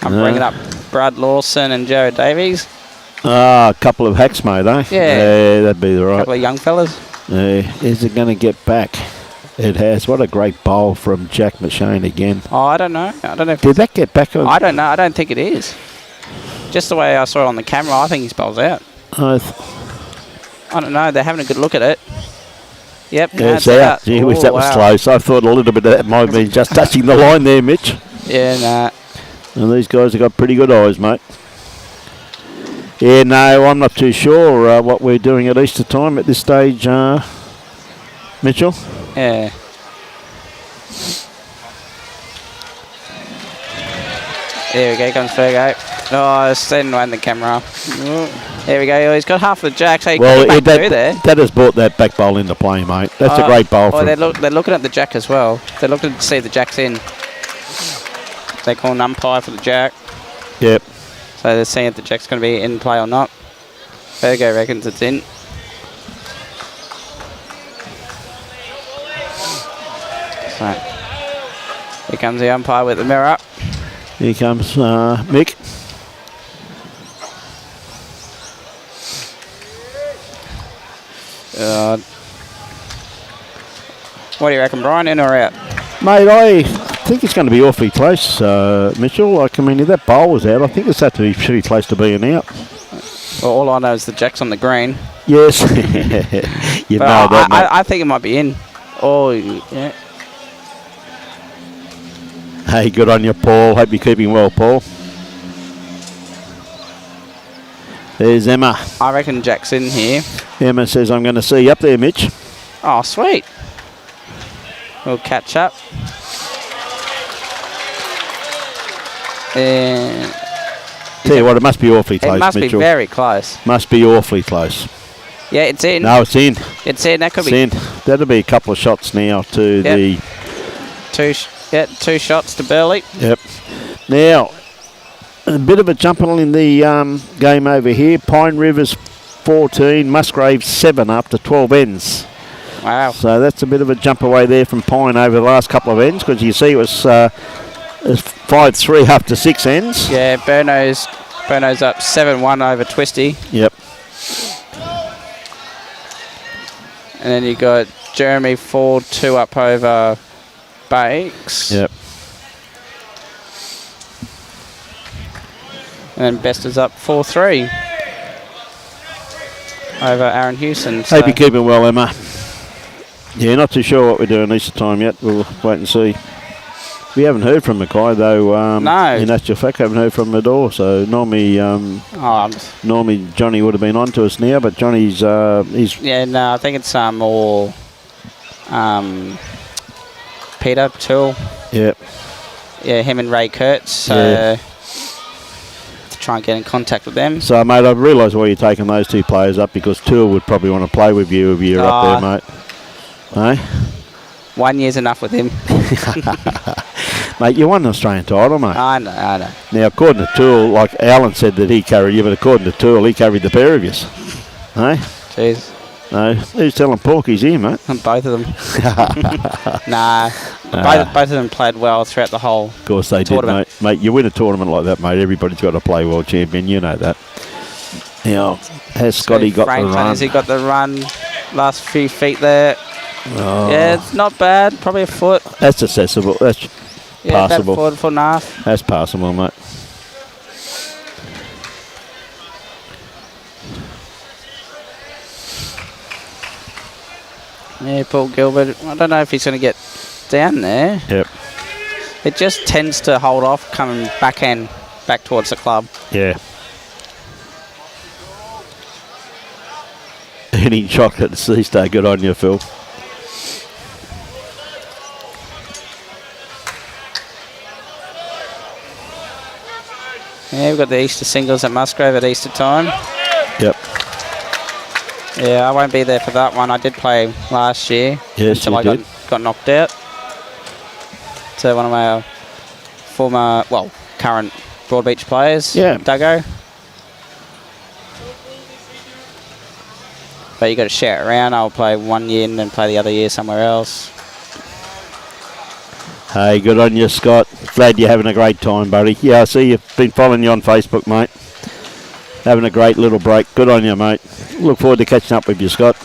[SPEAKER 2] I'm bringing up Brad Lawson and Jared Davies.
[SPEAKER 1] Ah, a couple of hacks, mate, eh?
[SPEAKER 2] Yeah.
[SPEAKER 1] That'd be the right.
[SPEAKER 2] A couple of young fellas.
[SPEAKER 1] Is it going to get back? It has. What a great bowl from Jack McShane again.
[SPEAKER 2] Oh, I don't know. I don't know.
[SPEAKER 1] Did that get back?
[SPEAKER 2] I don't know. I don't think it is. Just the way I saw it on the camera, I think his bowl's out. I don't know. They're having a good look at it. Yep.
[SPEAKER 1] Yeah, it's out. Gee whiz, that was close. I thought a little bit of that might have been just touching the line there, Mitch.
[SPEAKER 2] Yeah, nah.
[SPEAKER 1] And these guys have got pretty good eyes, mate. Yeah, no, I'm not too sure what we're doing at Easter time at this stage, Mitchell.
[SPEAKER 2] Yeah. There we go, comes Fergo. Oh, it's standing behind the camera. There we go. He's got half the jack, so he got back through there.
[SPEAKER 1] That has brought that back bowl into play, mate. That's a great bowl.
[SPEAKER 2] Oh, they're looking at the jack as well. They're looking to see the jack's in. They call an umpire for the jack.
[SPEAKER 1] Yep.
[SPEAKER 2] So they're seeing if the jack's going to be in play or not. Fergo reckons it's in. So here comes the umpire with the mirror.
[SPEAKER 1] Here comes Mick.
[SPEAKER 2] What do you reckon, Brian, in or out?
[SPEAKER 1] Mate, I think it's going to be awfully close, Mitchell. Like, I mean, if that bowl was out, I think it's had to be pretty close to being out.
[SPEAKER 2] Well, all I know is the jack's on the green.
[SPEAKER 1] Yes. You know that, mate.
[SPEAKER 2] I think it might be in. Oh, yeah.
[SPEAKER 1] Hey, good on you, Paul. Hope you're keeping well, Paul. There's Emma.
[SPEAKER 2] I reckon Jack's in here.
[SPEAKER 1] Emma says, I'm going to see you up there, Mitch.
[SPEAKER 2] Oh, sweet. We'll catch up. And
[SPEAKER 1] tell you what, it must be awfully close,
[SPEAKER 2] it must
[SPEAKER 1] Mitchell.
[SPEAKER 2] be very close.
[SPEAKER 1] Must be awfully close.
[SPEAKER 2] Yeah, it's in.
[SPEAKER 1] No, it's in.
[SPEAKER 2] It's in. That could
[SPEAKER 1] it's
[SPEAKER 2] be
[SPEAKER 1] in. That'll be a couple of shots now to the...
[SPEAKER 2] two shots to Burleigh.
[SPEAKER 1] Yep. Now, a bit of a jumper in the game over here. Pine Rivers 14, Musgrave 7 after 12 ends.
[SPEAKER 2] Wow.
[SPEAKER 1] So that's a bit of a jump away there from Pine over the last couple of ends, because you see it was 5-3 after 6 ends.
[SPEAKER 2] Yeah, Burno's up 7-1 over Twisty.
[SPEAKER 1] Yep.
[SPEAKER 2] And then you got Jeremy 4-2 up over Bakes.
[SPEAKER 1] Yep.
[SPEAKER 2] And then Best is up 4-3 over Aaron Hewson. So
[SPEAKER 1] Hope you're keeping well, Emma. Yeah, not too sure what we're doing Easter time yet. We'll wait and see. We haven't heard from Mackay though.
[SPEAKER 2] No.
[SPEAKER 1] In actual fact, haven't heard from Medor. So normally Johnny would have been on to us now, but Johnny's he's.
[SPEAKER 2] Yeah, no, I think it's more Peter Toole.
[SPEAKER 1] Yep.
[SPEAKER 2] Yeah, him and Ray Kurtz. So to try and get in contact with them.
[SPEAKER 1] So, mate, I realise why you're taking those two players up, because Toole would probably want to play with you if you're up there, mate. Hey?
[SPEAKER 2] 1 year's enough with him.
[SPEAKER 1] Mate, you won an Australian title, mate.
[SPEAKER 2] I know.
[SPEAKER 1] Now, according to Toole, like Alan said that he carried you, but according to Toole, he carried the pair of you. Hey?
[SPEAKER 2] Jeez.
[SPEAKER 1] No, who's telling Porky's here, mate?
[SPEAKER 2] Both of them. Nah. Both of them played well throughout the whole
[SPEAKER 1] Of course they
[SPEAKER 2] tournament.
[SPEAKER 1] did, mate. Mate, you win a tournament like that, mate, everybody's got to play world champion. You know that. Now, has Scotty got the run?
[SPEAKER 2] Has he got the run? Last few feet there.
[SPEAKER 1] Oh.
[SPEAKER 2] Yeah, it's not bad. Probably a foot.
[SPEAKER 1] That's accessible. That's passable.
[SPEAKER 2] About a foot and a half.
[SPEAKER 1] That's passable, mate.
[SPEAKER 2] Yeah, Paul Gilbert. I don't know if he's going to get down there.
[SPEAKER 1] Yep.
[SPEAKER 2] It just tends to hold off coming back towards the club.
[SPEAKER 1] Yeah. Eating chocolate these days. Good on you, Phil.
[SPEAKER 2] Yeah, we've got the Easter singles at Musgrave at Easter time.
[SPEAKER 1] Yep.
[SPEAKER 2] Yeah, I won't be there for that one. I did play last year until I got knocked out. So one of our former, well, current Broadbeach players, Duggo. But you got to share it around. I'll play 1 year and then play the other year somewhere else.
[SPEAKER 1] Hey, good on you, Scott. Glad you're having a great time, buddy. Yeah, I see you've been following you on Facebook, mate. Having a great little break. Good on you, mate. Look forward to catching up with you, Scott.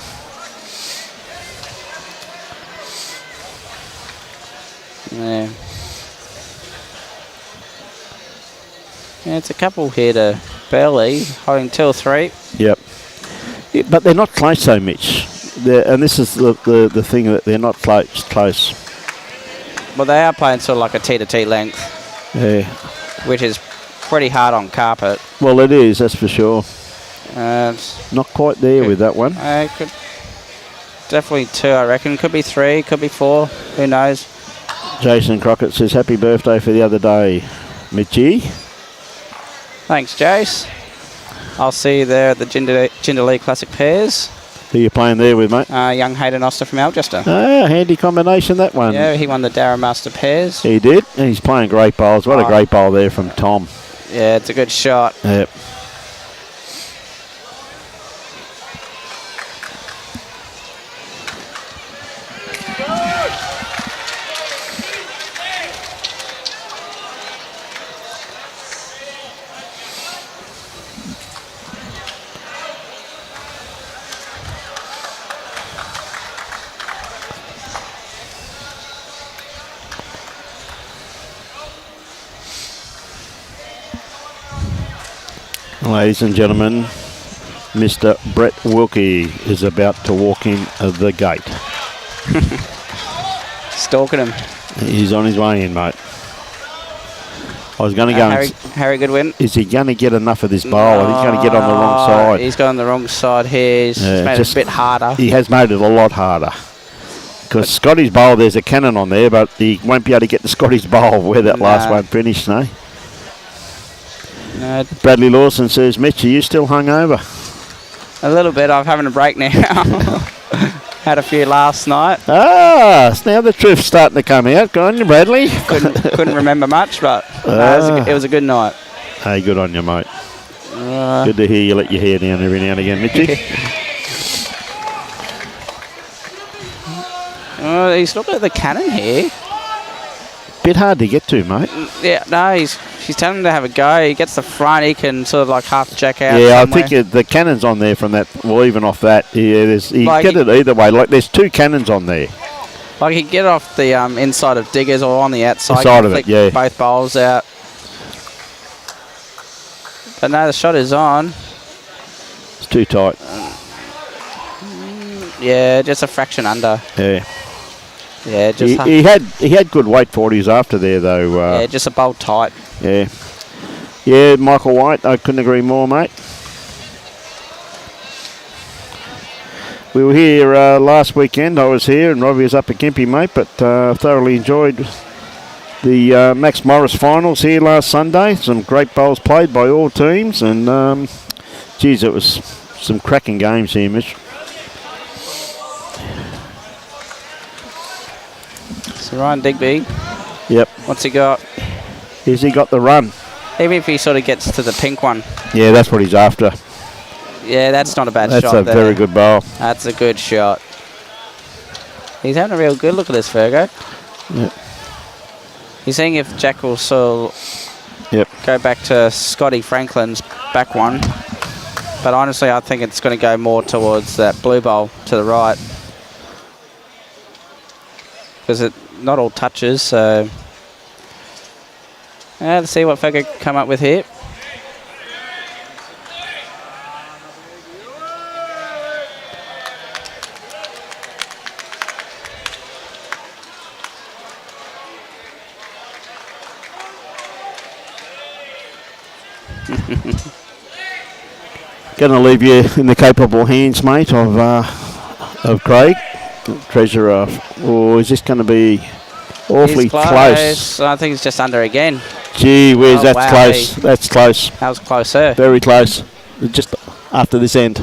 [SPEAKER 2] Yeah. Yeah, it's a couple here to Burleigh, holding 2-3.
[SPEAKER 1] Yep. Yeah, but they're not close so much. And this is the thing, that they're not close.
[SPEAKER 2] Well, they are playing sort of like a T-to-T length.
[SPEAKER 1] Yeah.
[SPEAKER 2] Which is pretty hard on carpet.
[SPEAKER 1] Well, it is, that's for sure. Not quite there with that one.
[SPEAKER 2] Could definitely 2, I reckon. Could be 3, could be 4. Who knows?
[SPEAKER 1] Jason Crockett says, happy birthday for the other day, Mitchie.
[SPEAKER 2] Thanks, Jace. I'll see you there at the Jindalee Classic Pairs.
[SPEAKER 1] Who are you playing there with, mate?
[SPEAKER 2] Young Hayden Oster from Algester.
[SPEAKER 1] Ah, handy combination, that one.
[SPEAKER 2] Yeah, he won the Darren Master Pairs.
[SPEAKER 1] He did. And he's playing great bowls. What a great bowl there from Tom.
[SPEAKER 2] Yeah, it's a good shot.
[SPEAKER 1] Yep. Ladies and gentlemen, Mr. Brett Wilkie is about to walk in the gate.
[SPEAKER 2] Stalking him.
[SPEAKER 1] He's on his way in, mate. I was going to go.
[SPEAKER 2] Harry Goodwin.
[SPEAKER 1] Is he going to get enough of this bowl? I think he's going to get on the wrong side.
[SPEAKER 2] He's got on the wrong side here. He's made it a bit harder.
[SPEAKER 1] He has made it a lot harder. Because Scotty's bowl, there's a cannon on there, but he won't be able to get the Scotty's bowl where that last one finished, no?
[SPEAKER 2] No.
[SPEAKER 1] Bradley Lawson says, Mitch, are you still hungover?
[SPEAKER 2] A little bit. I'm having a break now. Had a few last night.
[SPEAKER 1] Ah, now the truth's starting to come out. Go on you, Bradley.
[SPEAKER 2] Couldn't remember much, but it was a good night.
[SPEAKER 1] Hey, good on you, mate. Good to hear you let your hair down every now and again, Mitchie.
[SPEAKER 2] He's looking at the cannon here.
[SPEAKER 1] Bit hard to get to, mate.
[SPEAKER 2] Yeah, no, she's telling him to have a go. He gets the front, he can sort of like half jack out.
[SPEAKER 1] Yeah,
[SPEAKER 2] somewhere.
[SPEAKER 1] I think the cannon's on there from that. Well, even off that, you get it either way. Like there's 2 cannons on there.
[SPEAKER 2] Like he can get off the inside of diggers or on the outside.
[SPEAKER 1] Side of it, yeah.
[SPEAKER 2] Both bowls out. But no, the shot is on.
[SPEAKER 1] It's too tight.
[SPEAKER 2] Yeah, just a fraction under.
[SPEAKER 1] Yeah.
[SPEAKER 2] Yeah, just
[SPEAKER 1] he had good weight 40s after there though.
[SPEAKER 2] Yeah, just a bowl tight.
[SPEAKER 1] Yeah. Yeah, Michael White, I couldn't agree more, mate. We were here last weekend. I was here and Robbie was up at Gympie, mate, but thoroughly enjoyed the Max Morris finals here last Sunday. Some great bowls played by all teams, and geez, it was some cracking games here, Mitch.
[SPEAKER 2] So Ryan Digby.
[SPEAKER 1] Yep.
[SPEAKER 2] What's he got?
[SPEAKER 1] Has he got the run?
[SPEAKER 2] Even if he sort of gets to the pink one.
[SPEAKER 1] Yeah, that's what he's after.
[SPEAKER 2] Yeah, that's not a bad shot.
[SPEAKER 1] That's a very good bowl.
[SPEAKER 2] That's a good shot. He's having a real good look at this, Fergo.
[SPEAKER 1] Yep.
[SPEAKER 2] He's seeing if Jack will sort of go back to Scotty Franklin's back one. But honestly, I think it's going to go more towards that blue bowl to the right. Because it not all touches, so... let's see what Fergo can come up with here.
[SPEAKER 1] Going to leave you in the capable hands, mate, of Craig, treasurer. Or is this going to be awfully close?
[SPEAKER 2] I think it's just under again.
[SPEAKER 1] Gee whiz,
[SPEAKER 2] Oh,
[SPEAKER 1] that's
[SPEAKER 2] wow,
[SPEAKER 1] close.
[SPEAKER 2] hey.
[SPEAKER 1] That's close.
[SPEAKER 2] That was close, sir.
[SPEAKER 1] Very close. Just after this end.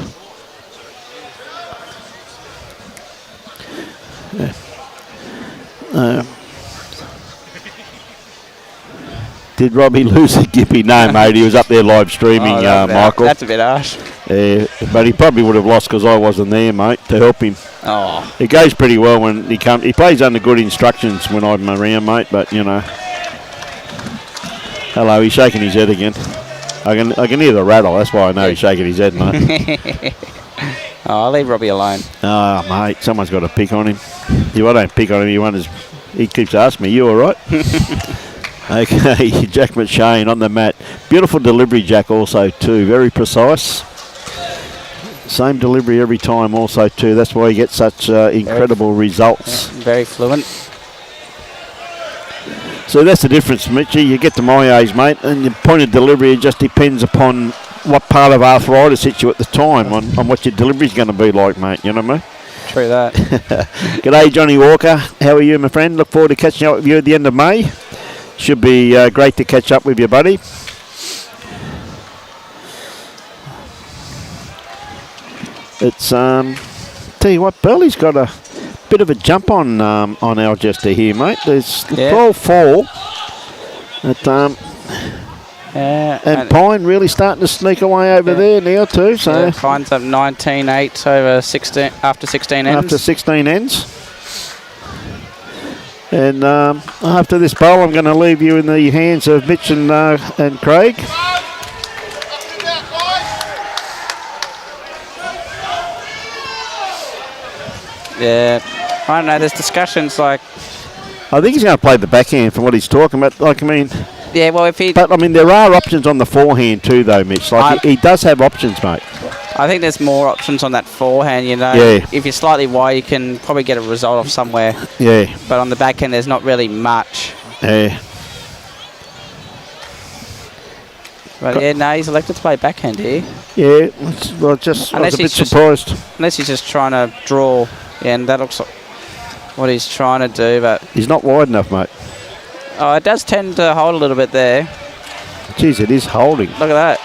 [SPEAKER 1] Yeah. Did Robbie lose a gippy? No, mate. He was up there live streaming, Michael.
[SPEAKER 2] That's a bit harsh.
[SPEAKER 1] But he probably would have lost because I wasn't there, mate, to help him.
[SPEAKER 2] Oh.
[SPEAKER 1] It goes pretty well when he comes. He plays under good instructions when I'm around, mate. But you know, hello, he's shaking his head again. I can hear the rattle. That's why I know he's shaking his head, mate.
[SPEAKER 2] Oh, I'll leave Robbie alone.
[SPEAKER 1] Oh, mate, someone's got to pick on him. If I don't pick on him, he keeps asking me, "You all right?" Okay, Jack McShane on the mat. Beautiful delivery, Jack, also too. Very precise. Same delivery every time also too. That's why you get such incredible results.
[SPEAKER 2] Yeah, very fluent.
[SPEAKER 1] So that's the difference, Mitchie. You get to my age, mate, and your point of delivery just depends upon what part of arthritis hits you at the time on what your delivery's going to be like, mate. You know what I mean?
[SPEAKER 2] True that.
[SPEAKER 1] G'day, Johnny Walker. How are you, my friend? Look forward to catching up with you at the end of May. Should be great to catch up with you, buddy. It's tell you what, Burleigh's got a bit of a jump on Algester here, mate. There's 12-4. And Pine really starting to sneak away over there now too. So
[SPEAKER 2] Pine's up 19-8 over 16 after 16 ends.
[SPEAKER 1] After 16 ends. And after this bowl, I'm going to leave you in the hands of Mitch and Craig.
[SPEAKER 2] Yeah, I don't know. There's discussions like.
[SPEAKER 1] I think he's going to play the backhand from what he's talking about. Like, I mean.
[SPEAKER 2] Yeah, well, if he.
[SPEAKER 1] But I mean, there are options on the forehand too, though, Mitch. Like, he does have options, mate.
[SPEAKER 2] I think there's more options on that forehand, you know.
[SPEAKER 1] Yeah.
[SPEAKER 2] If you're slightly wide, you can probably get a result off somewhere.
[SPEAKER 1] Yeah.
[SPEAKER 2] But on the backhand, there's not really much.
[SPEAKER 1] Yeah.
[SPEAKER 2] But yeah, no, he's elected to play backhand here.
[SPEAKER 1] Yeah, well, I was a bit surprised.
[SPEAKER 2] Unless he's just trying to draw, yeah, and that looks like what he's trying to do, but...
[SPEAKER 1] He's not wide enough, mate.
[SPEAKER 2] Oh, it does tend to hold a little bit there.
[SPEAKER 1] Jeez, it is holding.
[SPEAKER 2] Look at that.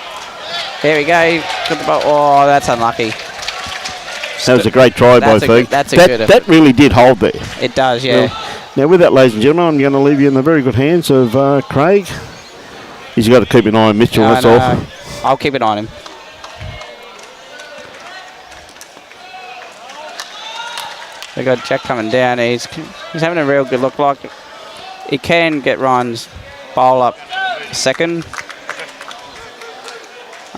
[SPEAKER 2] Here we go. Got the ball. Oh, that's unlucky.
[SPEAKER 1] That was a great try by Ferg. That really did hold there.
[SPEAKER 2] It does, yeah.
[SPEAKER 1] Now, with that, ladies and gentlemen, I'm going to leave you in the very good hands of Craig. He's got to keep an eye on Mitchell, that's all.
[SPEAKER 2] I'll keep an eye on him. We got Jack coming down. He's having a real good look. Like he can get Ryan's bowl up second.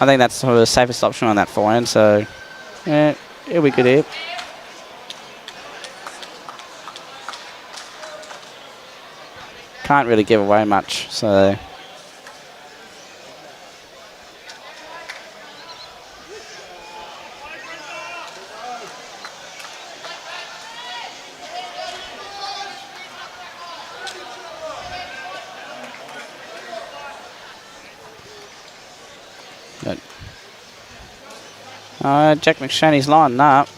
[SPEAKER 2] I think that's sort of the safest option on that forehand. So yeah, he'll be good here. Can't really give away much. So. Jack McShane's lining up.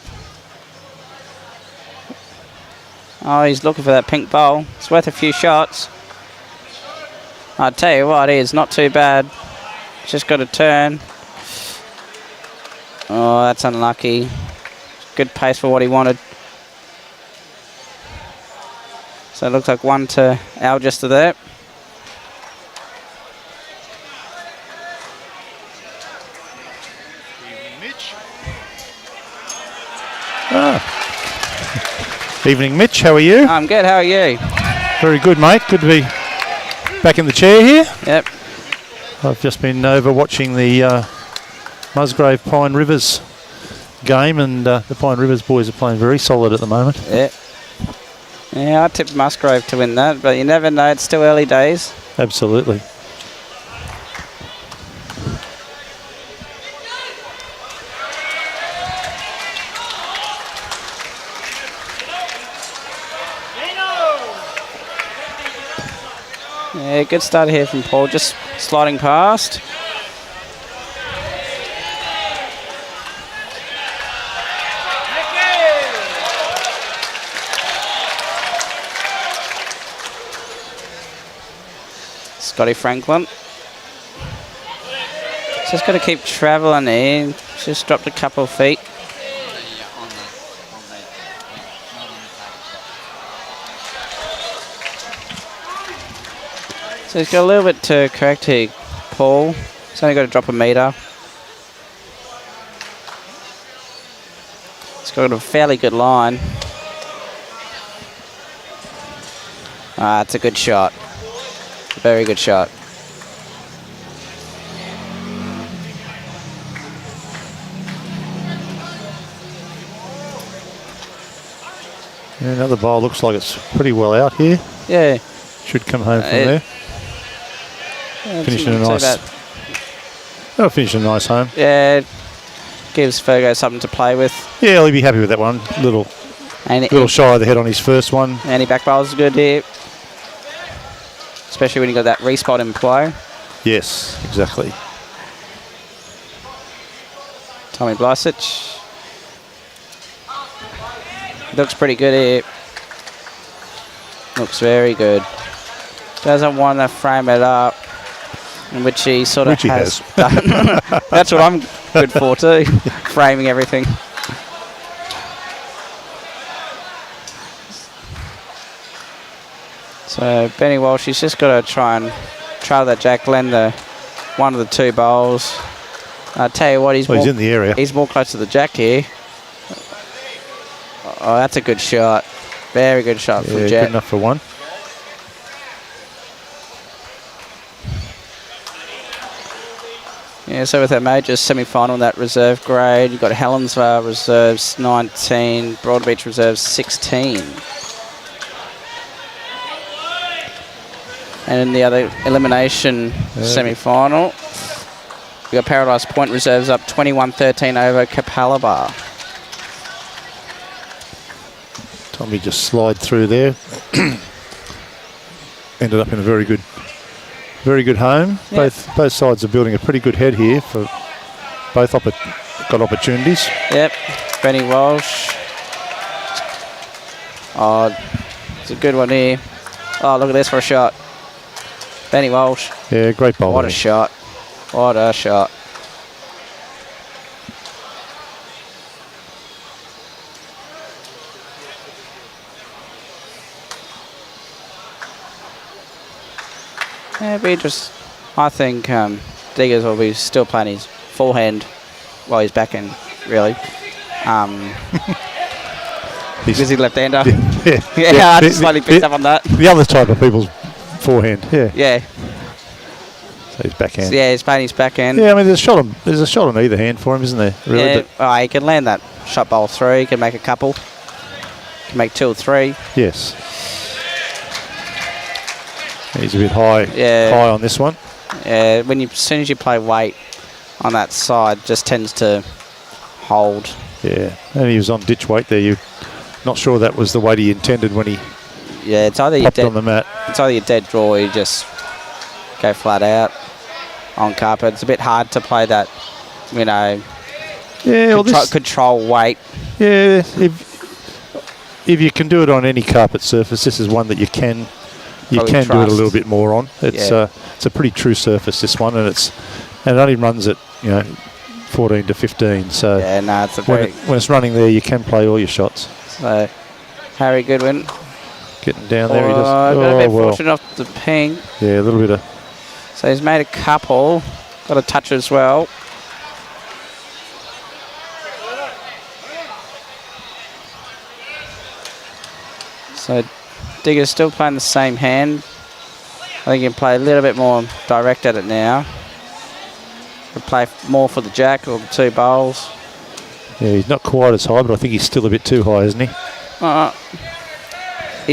[SPEAKER 2] Oh, he's looking for that pink bowl. It's worth a few shots. I'll tell you what, it's not too bad. Just got to turn. Oh, that's unlucky. Good pace for what he wanted. So it looks like one to Algester there.
[SPEAKER 3] Evening, Mitch. How are you?
[SPEAKER 2] I'm good. How are you?
[SPEAKER 3] Very good, mate. Good to be back in the chair here.
[SPEAKER 2] Yep.
[SPEAKER 3] I've just been over watching the Musgrave Pine Rivers game, and the Pine Rivers boys are playing very solid at the moment.
[SPEAKER 2] Yeah. Yeah, I tipped Musgrave to win that, but you never know. It's still early days.
[SPEAKER 3] Absolutely.
[SPEAKER 2] Yeah, good start here from Paul, just sliding past. Scotty Franklin. Just got to keep travelling in. Just dropped a couple of feet. So he's got a little bit to correct here, Paul. He's only got to drop a metre. He's got a fairly good line. It's a good shot. Very good shot.
[SPEAKER 3] Yeah, another bowl looks like it's pretty well out here.
[SPEAKER 2] Yeah.
[SPEAKER 3] Should come home from there.
[SPEAKER 2] Yeah,
[SPEAKER 3] Finishing a nice. That'll finish a nice home.
[SPEAKER 2] Yeah. Gives Fergo something to play with.
[SPEAKER 3] Yeah, he'll be happy with that one. Little shy of the head on his first one.
[SPEAKER 2] And he back bowls good here. Especially when you got that respot in play.
[SPEAKER 3] Yes, exactly.
[SPEAKER 2] Tommy Blysic. Looks pretty good here. Looks very good. Doesn't want to frame it up, which he sort of has done. That's what I'm good for too, framing everything. So Benny Walsh, he's just got to try and trail that Jack, lend one of the two bowls. I tell you what, he's
[SPEAKER 3] in the area.
[SPEAKER 2] He's more close to the Jack here. Oh, that's a good shot. Very good shot from Jack.
[SPEAKER 3] Good enough for one.
[SPEAKER 2] Yeah, so with our major semi-final in that reserve grade, you've got Helensvale reserves 19, Broadbeach reserves 16. And in the other elimination semi-final, we've got Paradise Point reserves up 21-13 over Capalaba.
[SPEAKER 3] Tommy just slide through there. Ended up in a very good home. Yep. Both sides are building a pretty good head here for both got opportunities.
[SPEAKER 2] Yep. Benny Walsh. Oh, it's a good one here. Oh, look at this for a shot. Benny Walsh.
[SPEAKER 3] Yeah, great bowling.
[SPEAKER 2] What a shot. What a shot. Yeah, it'd be just. I think Diggers will be still playing his forehand while he's back in, really. Busy left-hander. Yeah, I just slightly picked up on that.
[SPEAKER 3] The other type of people's forehand. Yeah.
[SPEAKER 2] Yeah.
[SPEAKER 3] So he's backhand.
[SPEAKER 2] Yeah, he's playing his backhand.
[SPEAKER 3] Yeah, I mean, there's a shot on either hand for him, isn't there? Really?
[SPEAKER 2] Yeah, he can land that shot bowl through. He can make a couple. Can make 2 or 3.
[SPEAKER 3] Yes. He's a bit high on this one.
[SPEAKER 2] Yeah, as soon as you play weight on that side, just tends to hold.
[SPEAKER 3] Yeah, and he was on ditch weight there. You're not sure that was the weight he intended when he
[SPEAKER 2] it's either
[SPEAKER 3] popped on the mat.
[SPEAKER 2] It's either your dead draw or you just go flat out on carpet. It's a bit hard to play that, control weight.
[SPEAKER 3] Yeah, if you can do it on any carpet surface, this is one that you can do it a little bit more on. It's a pretty true surface, this one, and it only runs at 14 to 15. So
[SPEAKER 2] it's a very
[SPEAKER 3] when it's running there, you can play all your shots.
[SPEAKER 2] So Harry Goodwin
[SPEAKER 3] getting down there, he does.
[SPEAKER 2] Got a bit fortunate off the ping.
[SPEAKER 3] Yeah, a little bit of.
[SPEAKER 2] So he's made a couple, got a touch as well. So Digger's still playing the same hand. I think he can play a little bit more direct at it now. He'll play more for the Jack or the 2 bowls.
[SPEAKER 3] Yeah, he's not quite as high, but I think he's still a bit too high, isn't he?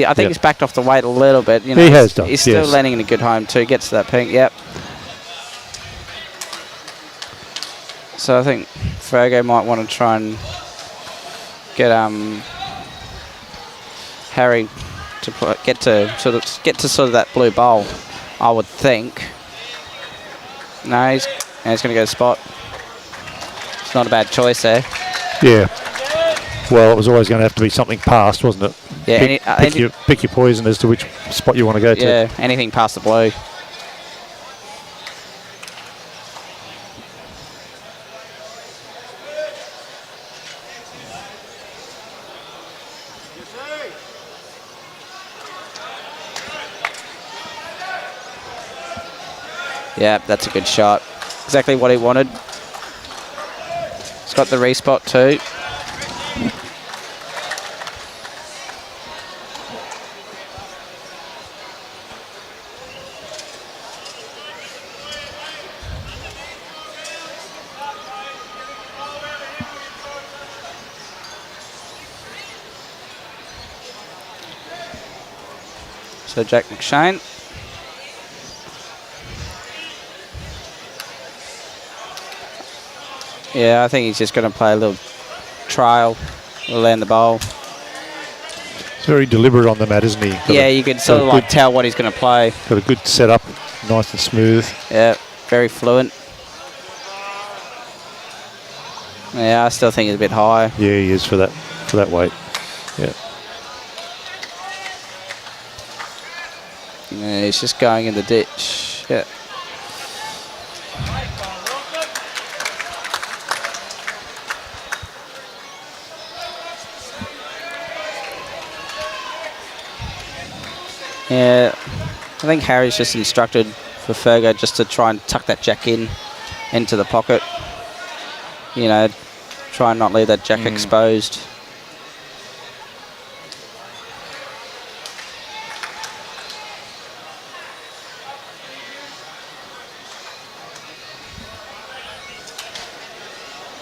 [SPEAKER 2] I think he's backed off the weight a little bit.
[SPEAKER 3] He has done.
[SPEAKER 2] He's still landing in a good home too. Gets to that pink. Yep. So I think Fergo might want to try and get Harry to get to sort of that blue bowl. I would think. No, he's going to go to spot. It's not a bad choice there.
[SPEAKER 3] Yeah. Well, it was always going to have to be something past, wasn't it?
[SPEAKER 2] Yeah.
[SPEAKER 3] Pick your poison as to which spot you want to go to.
[SPEAKER 2] Yeah, anything past the blue. Yeah, that's a good shot. Exactly what he wanted. He's got the respot too. So Jack McShane. Yeah, I think he's just going to play a little trial, land the ball.
[SPEAKER 3] He's very deliberate on the mat, isn't he?
[SPEAKER 2] Yeah, you can sort of like tell what he's going to play.
[SPEAKER 3] Got a good setup, nice and smooth.
[SPEAKER 2] Yeah, very fluent. Yeah, I still think he's a bit high.
[SPEAKER 3] Yeah, he is for that weight. Yeah.
[SPEAKER 2] Yeah, he's just going in the ditch. Yeah. Yeah, I think Harry's just instructed for Fergo just to try and tuck that jack into the pocket. You know, try and not leave that jack exposed.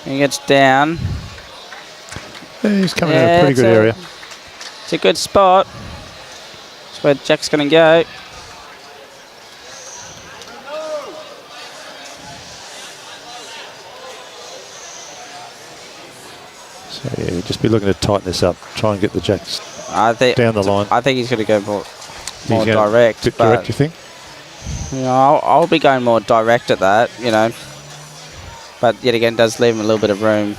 [SPEAKER 2] He gets down.
[SPEAKER 3] Yeah, he's coming in a pretty good area.
[SPEAKER 2] It's a good spot. That's where Jack's going to go.
[SPEAKER 3] So yeah, we'll just be looking to tighten this up, try and get the jacks down the line.
[SPEAKER 2] I think he's going to go more direct.
[SPEAKER 3] Bit direct, you think?
[SPEAKER 2] You know, I'll be going more direct at that, you know. But yet again, does leave him a little bit of room.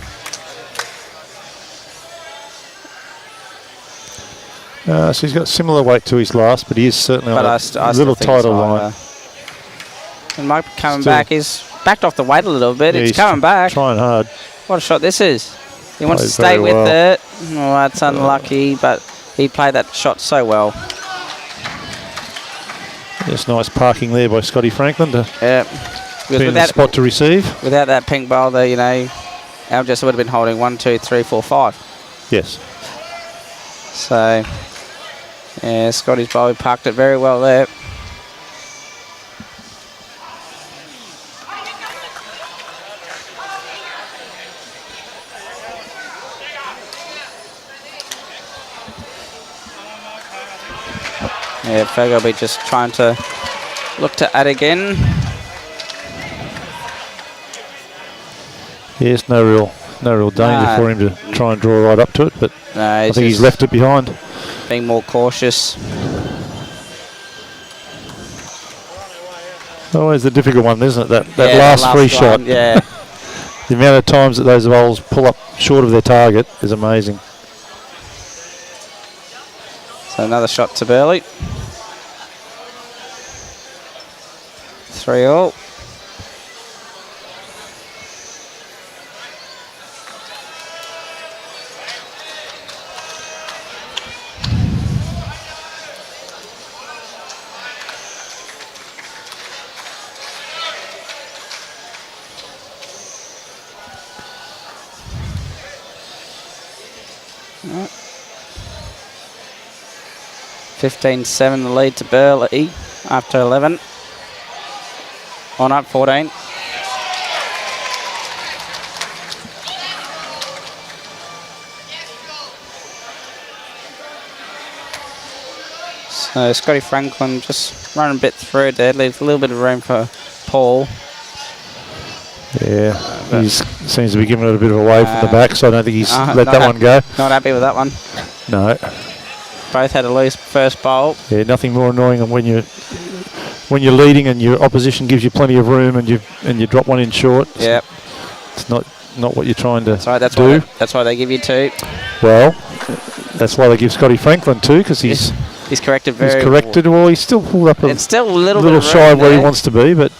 [SPEAKER 3] So he's got similar weight to his last, but he is certainly on a little tighter line.
[SPEAKER 2] And Mike coming back. He's backed off the weight a little bit.
[SPEAKER 3] Yeah,
[SPEAKER 2] it's coming back.
[SPEAKER 3] Trying hard.
[SPEAKER 2] What a shot this is. He wants to stay with it. Oh, that's unlucky, but he played that shot so well.
[SPEAKER 3] Just nice parking there by Scotty Franklin to be in the spot to receive.
[SPEAKER 2] Without that pink ball there, you know, Algester would have been holding 1, 2, 3, 4, 5.
[SPEAKER 3] Yes.
[SPEAKER 2] So, yeah, Scotty's bowl, he parked it very well there. Yeah, Fergo will be just trying to look to add again.
[SPEAKER 3] Yes, no real danger for him to try and draw right up to it, but I think he's left it behind.
[SPEAKER 2] Being more cautious.
[SPEAKER 3] Always the difficult one, isn't it? That last free shot.
[SPEAKER 2] Yeah.
[SPEAKER 3] The amount of times that those bowls pull up short of their target is amazing.
[SPEAKER 2] So another shot to Burleigh. 3-all. Right. 15-7 the lead to Burleigh after 11. On up 14. So Scotty Franklin just running a bit through there, leaves a little bit of room for Paul.
[SPEAKER 3] Yeah, he seems to be giving it a bit of a wave from the back, so I don't think he's let that one go.
[SPEAKER 2] Not happy with that one.
[SPEAKER 3] No.
[SPEAKER 2] Both had a loose first bowl.
[SPEAKER 3] Yeah, nothing more annoying than when you're leading and your opposition gives you plenty of room and you drop one in short.
[SPEAKER 2] Yep.
[SPEAKER 3] It's not what you're trying to
[SPEAKER 2] do. That's why they give you 2.
[SPEAKER 3] Well, that's why they give Scotty Franklin 2, because he's
[SPEAKER 2] corrected very
[SPEAKER 3] well. He's corrected. Well, he's still pulled up
[SPEAKER 2] it's still a little
[SPEAKER 3] bit shy of where he wants to be, but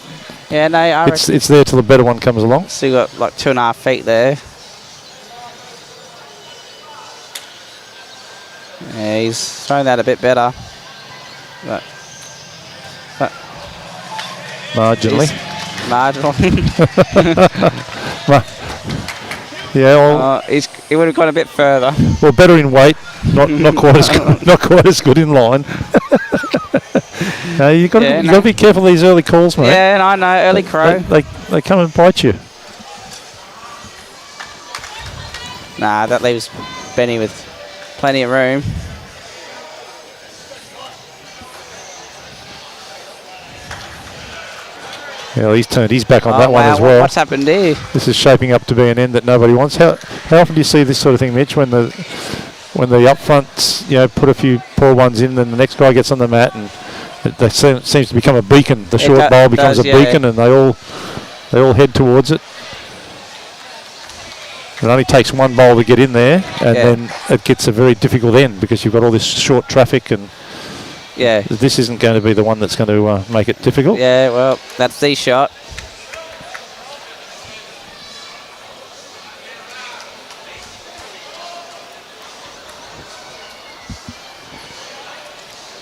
[SPEAKER 2] yeah, no,
[SPEAKER 3] it's there till the better one comes along.
[SPEAKER 2] Still got like 2.5 feet there. Yeah, he's thrown that a bit better. But
[SPEAKER 3] Marginally.
[SPEAKER 2] Marginally.
[SPEAKER 3] Yeah, well,
[SPEAKER 2] he would have gone a bit further.
[SPEAKER 3] Well, better in weight, not quite as good, not quite as good in line. You got to be careful of these early calls, mate.
[SPEAKER 2] Yeah, I know, early crow.
[SPEAKER 3] They come and bite you.
[SPEAKER 2] Nah, that leaves Benny with plenty of room.
[SPEAKER 3] Yeah, he's turned his back on that one as well.
[SPEAKER 2] What's happened here?
[SPEAKER 3] This is shaping up to be an end that nobody wants. How often do you see this sort of thing, Mitch? When the up fronts, put a few poor ones in, then the next guy gets on the mat, and it seems to become a beacon. The short bowl becomes a beacon, and they all head towards it. It only takes one bowl to get in there, and then it gets a very difficult end because you've got all this short traffic, and this isn't going to be the one that's going to make it difficult.
[SPEAKER 2] Yeah, well, that's the shot.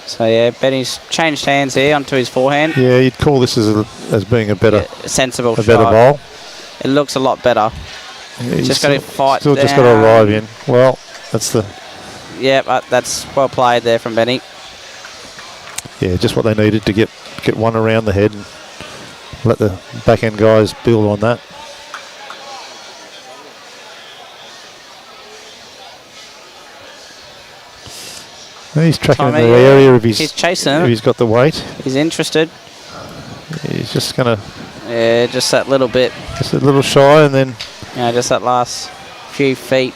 [SPEAKER 2] So yeah, Benny's changed hands here onto his forehand.
[SPEAKER 3] Yeah, you'd call this as being a better,
[SPEAKER 2] sensible shot.
[SPEAKER 3] Better bowl.
[SPEAKER 2] It looks a lot better.
[SPEAKER 3] Yeah,
[SPEAKER 2] just got to fight.
[SPEAKER 3] Still just got to arrive in. Well, that's the.
[SPEAKER 2] Yeah, that's well played there from Benny.
[SPEAKER 3] Yeah, just what they needed to get one around the head and let the back end guys build on that. He's tracking in the area if he's chasing. If he's got the weight.
[SPEAKER 2] He's interested.
[SPEAKER 3] He's just gonna.
[SPEAKER 2] Yeah, just that little bit.
[SPEAKER 3] Just a little shy, and then.
[SPEAKER 2] Yeah, just that last few feet.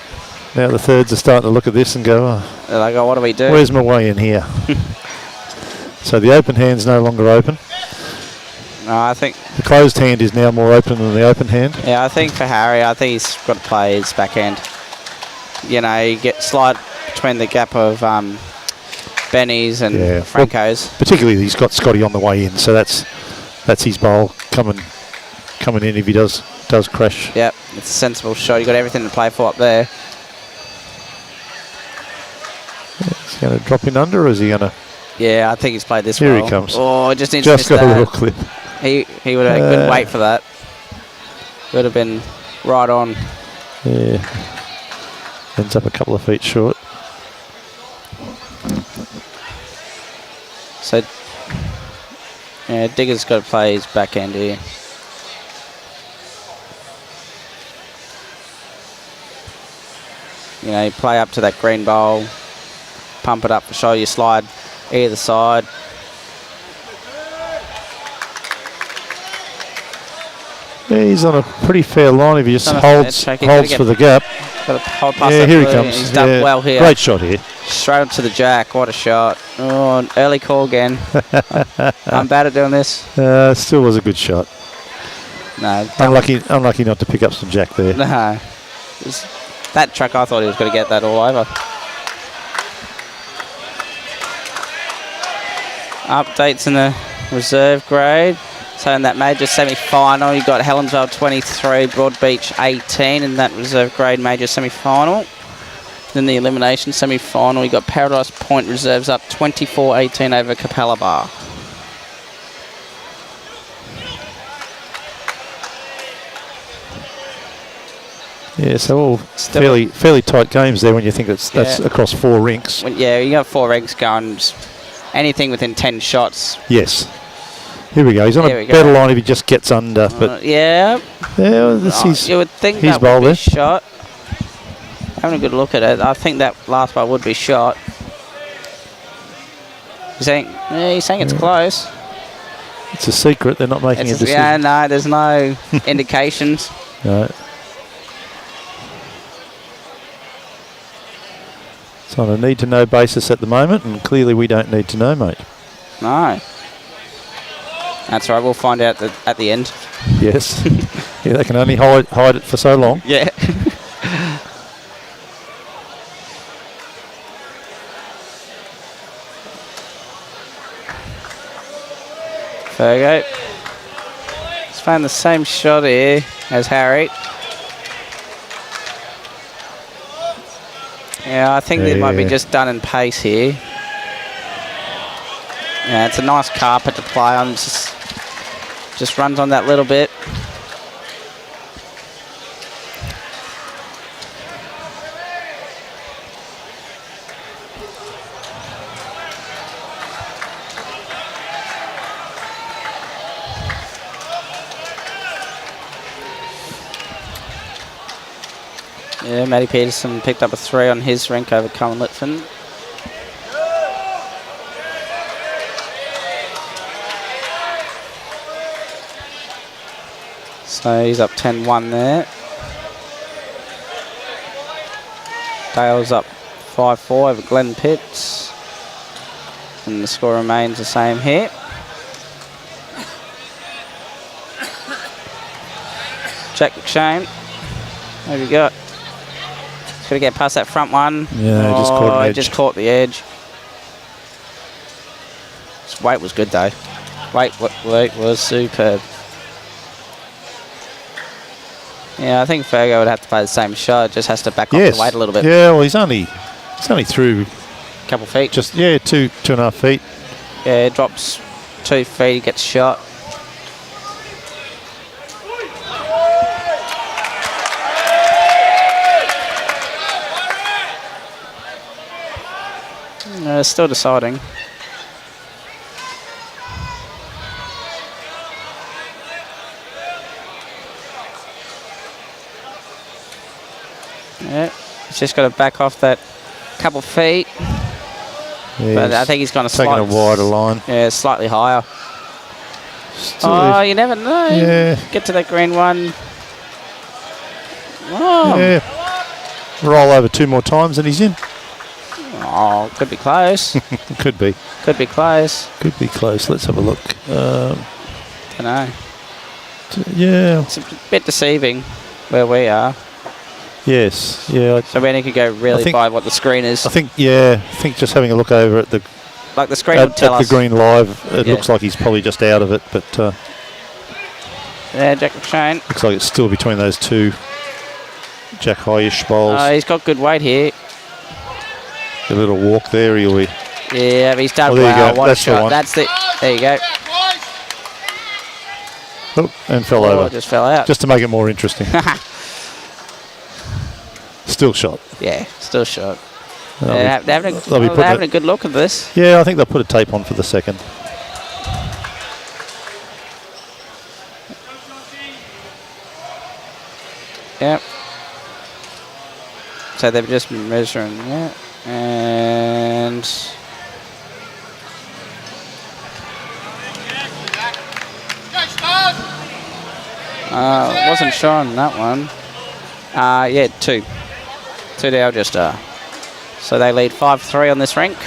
[SPEAKER 3] Now the thirds are starting to look at this and go,
[SPEAKER 2] they're like, what do we do?
[SPEAKER 3] Where's my way in here? So the open hand's no longer open.
[SPEAKER 2] No, I think
[SPEAKER 3] the closed hand is now more open than the open hand.
[SPEAKER 2] Yeah, I think for Harry, I think he's got to play his backhand. You get slide between the gap of Benny's and Franco's.
[SPEAKER 3] Well, particularly, he's got Scotty on the way in, so that's his bowl coming in if he does crash.
[SPEAKER 2] Yep, it's a sensible shot. You got everything to play for up there.
[SPEAKER 3] Is he going to drop in under, or is he going to?
[SPEAKER 2] Yeah, I think he's played this
[SPEAKER 3] Here
[SPEAKER 2] well.
[SPEAKER 3] He comes.
[SPEAKER 2] Oh, just
[SPEAKER 3] got a little clip.
[SPEAKER 2] He would have couldn't wait for that. Would have been right on.
[SPEAKER 3] Yeah. Ends up a couple of feet short.
[SPEAKER 2] So, yeah, Digger's got to play his backhand here. You play up to that green bowl, pump it up for show, you slide either side.
[SPEAKER 3] Yeah, he's on a pretty fair line if he just holds for the gap.
[SPEAKER 2] Got to hold past
[SPEAKER 3] here he comes.
[SPEAKER 2] He's done well here.
[SPEAKER 3] Great shot here.
[SPEAKER 2] Straight up to the jack. What a shot. Oh, an early call again. I'm bad at doing this.
[SPEAKER 3] Still was a good shot.
[SPEAKER 2] No.
[SPEAKER 3] Unlucky not to pick up some jack there.
[SPEAKER 2] No. That track, I thought he was going to get that all over. Updates in the reserve grade. So in that major semi-final, you got Helensvale 23, Broadbeach 18 in that reserve grade major semi-final. Then the elimination semi-final, you got Paradise Point reserves up 24-18 over Capella Bar.
[SPEAKER 3] Yeah, so all fairly tight games there when you think that's across 4 rinks.
[SPEAKER 2] Yeah, you got 4 rinks going. Anything within 10 shots.
[SPEAKER 3] Yes. Here we go. He's on a better line if he just gets under. But
[SPEAKER 2] yeah.
[SPEAKER 3] Yeah, this
[SPEAKER 2] you would think that would be shot. Having a good look at it, I think that last ball would be shot. He's saying it's close.
[SPEAKER 3] It's a secret. They're not making a decision.
[SPEAKER 2] Yeah, no, there's no indications.
[SPEAKER 3] No. It's on a need-to-know basis at the moment, and clearly we don't need to know, mate.
[SPEAKER 2] No. That's right, we'll find out at the end.
[SPEAKER 3] Yes. Yeah, they can only hide it for so long.
[SPEAKER 2] Yeah. Fergo. He's playing the same shot here as Harry. Yeah, Yeah, I think they might be just done in pace here. Yeah, it's a nice carpet to play on. Just runs on that little bit. Yeah, Matty Peterson picked up a 3 on his rink over Cullen Litfin. So he's up 10-1 there. Dale's up 5-4 over Glenn Pitts. And the score remains the same here. Jack McShane. What have you got? Got to get past that front one.
[SPEAKER 3] Yeah,
[SPEAKER 2] just caught the edge. His weight was good though. Weight was superb. Yeah, I think Fergo would have to play the same shot. Just has to back off the weight a little bit.
[SPEAKER 3] Yeah, well, he's only through
[SPEAKER 2] a couple feet.
[SPEAKER 3] Just 2.5 feet.
[SPEAKER 2] Yeah, drops 2 feet. He gets shot. Still deciding. Yeah, he's just got to back off that couple feet.
[SPEAKER 3] Yeah,
[SPEAKER 2] but I think he's going to
[SPEAKER 3] taking a wider line.
[SPEAKER 2] Yeah, slightly higher. You never know.
[SPEAKER 3] Yeah.
[SPEAKER 2] Get to that green one. Oh.
[SPEAKER 3] Yeah. Roll over 2 more times and he's in.
[SPEAKER 2] Oh, could be close.
[SPEAKER 3] Could be.
[SPEAKER 2] Could be close.
[SPEAKER 3] Could be close. Let's have a look.
[SPEAKER 2] Don't know.
[SPEAKER 3] Yeah.
[SPEAKER 2] It's a bit deceiving where we are.
[SPEAKER 3] Yes. Yeah.
[SPEAKER 2] So when he could go really by what the screen is.
[SPEAKER 3] I think just having a look over at the
[SPEAKER 2] screen would tell us.
[SPEAKER 3] the green live, it looks like he's probably just out of it, but
[SPEAKER 2] yeah, Jack McShane.
[SPEAKER 3] Looks like it's still between those two Jack Highish bowls.
[SPEAKER 2] He's got good weight here.
[SPEAKER 3] A little walk there, he'll be.
[SPEAKER 2] Yeah, but he's done
[SPEAKER 3] there
[SPEAKER 2] well.
[SPEAKER 3] You go.
[SPEAKER 2] What
[SPEAKER 3] That's
[SPEAKER 2] a shot.
[SPEAKER 3] the one.
[SPEAKER 2] That's the. There you go.
[SPEAKER 3] Oh, and fell over.
[SPEAKER 2] It just fell out.
[SPEAKER 3] Just to make it more interesting. Still shot.
[SPEAKER 2] Yeah, still shot.
[SPEAKER 3] They'll
[SPEAKER 2] they're having a good look at this.
[SPEAKER 3] Yeah, I think they'll put a tape on for the second.
[SPEAKER 2] Yep. So they're just measuring, yeah. And wasn't sure on that one. Yeah, 2. 2 to Algester. So they lead 5-3 on this rink.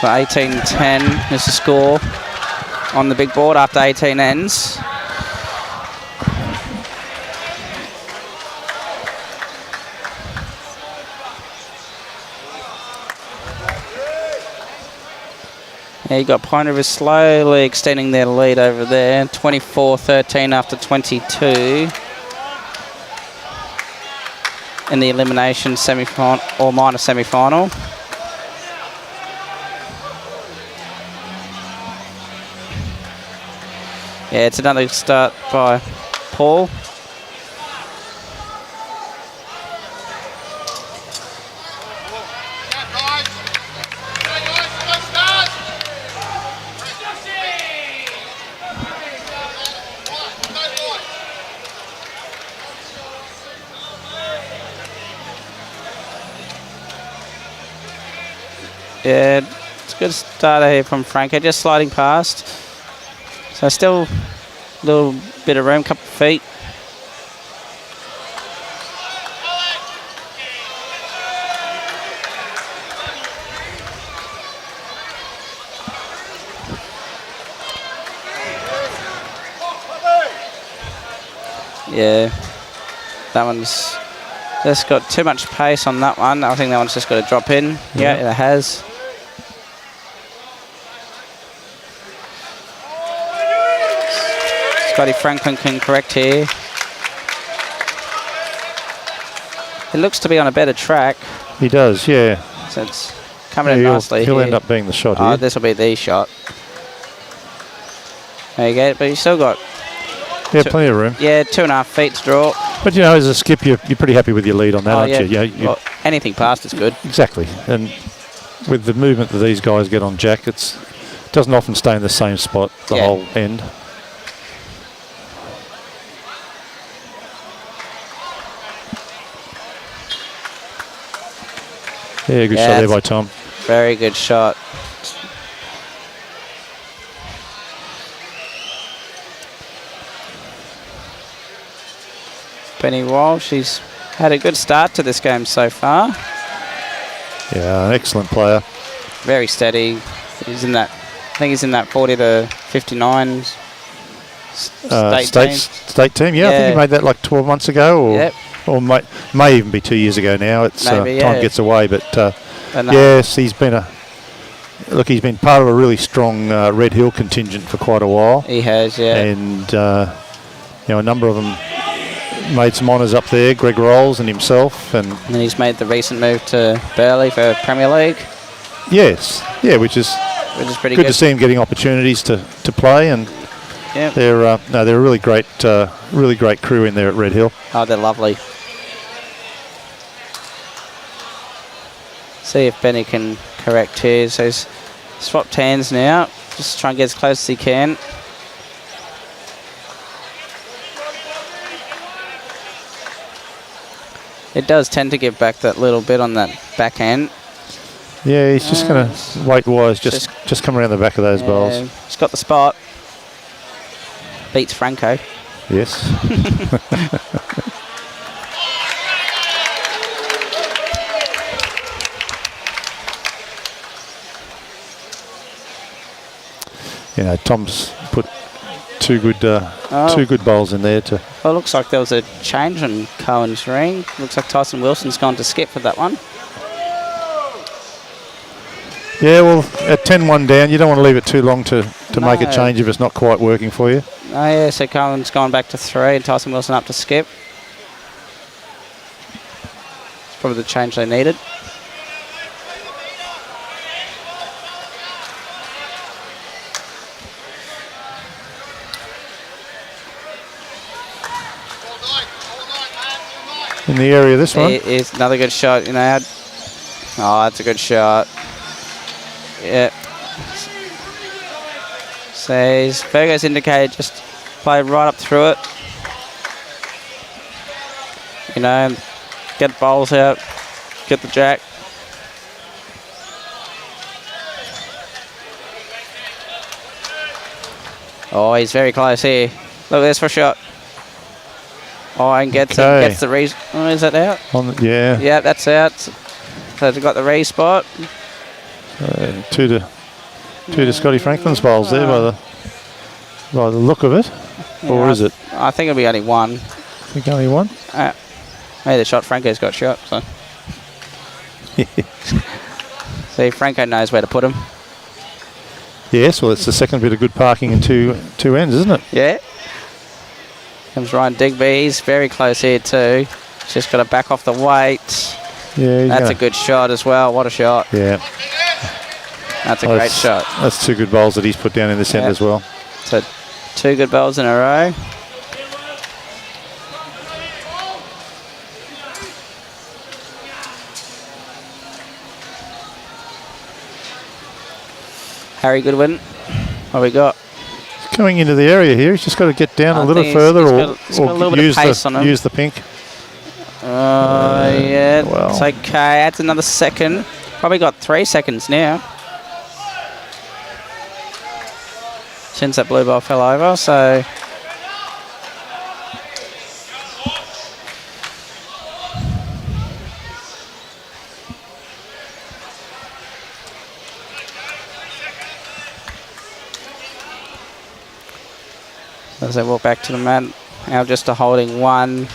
[SPEAKER 2] So 18-10 is the score on the big board after 18 ends. Yeah, you got Pine River slowly extending their lead over there. 24-13 after 22. In the elimination semi-final or minor semi-final. Yeah, it's another start by Paul. Yeah, it's a good starter here from Franco, just sliding past. So still a little bit of room, couple of feet. Yeah, that one's Just got too much pace on that one. I think that one's just got to drop in. Yeah, it has. Scotty Franklin can correct here. It looks to be on a better track.
[SPEAKER 3] He does, yeah.
[SPEAKER 2] So it's coming in nicely.
[SPEAKER 3] He'll
[SPEAKER 2] here.
[SPEAKER 3] end up being the shot
[SPEAKER 2] Oh,
[SPEAKER 3] here.
[SPEAKER 2] this will be the shot. There you go, but you still got...
[SPEAKER 3] Plenty of room.
[SPEAKER 2] Yeah, 2.5 feet to draw.
[SPEAKER 3] But, as a skip, you're pretty happy with your lead on that, aren't you?
[SPEAKER 2] Well, anything past is good.
[SPEAKER 3] Exactly. And with the movement that these guys get on Jack, it doesn't often stay in the same spot the whole end. Yeah, good shot there by Tom.
[SPEAKER 2] Very good shot. Benny Walsh, she's had a good start to this game so far.
[SPEAKER 3] Yeah, an excellent player.
[SPEAKER 2] Very steady. He's in that, I think he's in that 40 to 59
[SPEAKER 3] state team. Yeah, I think he made that like 12 months ago, or may even be 2 years ago now. It's
[SPEAKER 2] Maybe,
[SPEAKER 3] time gets away, but yes, he's been part of a really strong Red Hill contingent for quite a while.
[SPEAKER 2] He has, yeah.
[SPEAKER 3] And a number of them made some honours up there. Greg Rolls and himself, and
[SPEAKER 2] then he's made the recent move to Burleigh for Premier League.
[SPEAKER 3] Yes, yeah, which is
[SPEAKER 2] pretty good
[SPEAKER 3] to see him getting opportunities to play, and they're a really great crew in there at Red Hill.
[SPEAKER 2] Oh, they're lovely. See if Benny can correct here. So he's swapped hands now. Just try and get as close as he can. It does tend to give back that little bit on that backhand.
[SPEAKER 3] Yeah, he's just going to weight-wise just come around the back of those balls.
[SPEAKER 2] He's got the spot. Beats Franco.
[SPEAKER 3] Yes. Tom's put two good bowls in there to.
[SPEAKER 2] Well, it looks like there was a change on Cohen's ring. Looks like Tyson Wilson's gone to skip for that one.
[SPEAKER 3] Yeah, well, at 10-1 down, you don't want to leave it too long to make a change if it's not quite working for you.
[SPEAKER 2] Oh, yeah, so Cohen's gone back to 3 and Tyson Wilson up to skip. It's probably the change they needed.
[SPEAKER 3] In the area of this one.
[SPEAKER 2] It's another good shot, Oh, that's a good shot. Yeah. So Fergus indicated just play right up through it. Get bowls out, get the jack. Oh, he's very close here. Look, there's for a shot. Oh, and gets the re. Oh, is that out?
[SPEAKER 3] Yeah.
[SPEAKER 2] Yeah, that's out. So they've got the re spot.
[SPEAKER 3] Two to Scotty Franklin's bowls there by the look of it. Or is it?
[SPEAKER 2] I think it'll be only one.
[SPEAKER 3] I think only one?
[SPEAKER 2] Maybe the shot Franco's got shot. So. See, Franco knows where to put him.
[SPEAKER 3] Yes, well, it's the second bit of good parking in two ends, isn't it?
[SPEAKER 2] Yeah. Comes Ryan Digby. He's very close here too. Just got to back off the weight.
[SPEAKER 3] Yeah,
[SPEAKER 2] that's a good shot as well. What a shot.
[SPEAKER 3] Yeah.
[SPEAKER 2] That's a great shot.
[SPEAKER 3] That's two good bowls that he's put down in this end as well.
[SPEAKER 2] So 2 good bowls in a row. Harry Goodwin, what we got?
[SPEAKER 3] Coming into the area here, he's just got to get down a little further or use the pink.
[SPEAKER 2] Yeah, it's okay. That's another second. Probably got 3 seconds now. Since that blue ball fell over, so... As they walk back to the mat, Algester holding 1.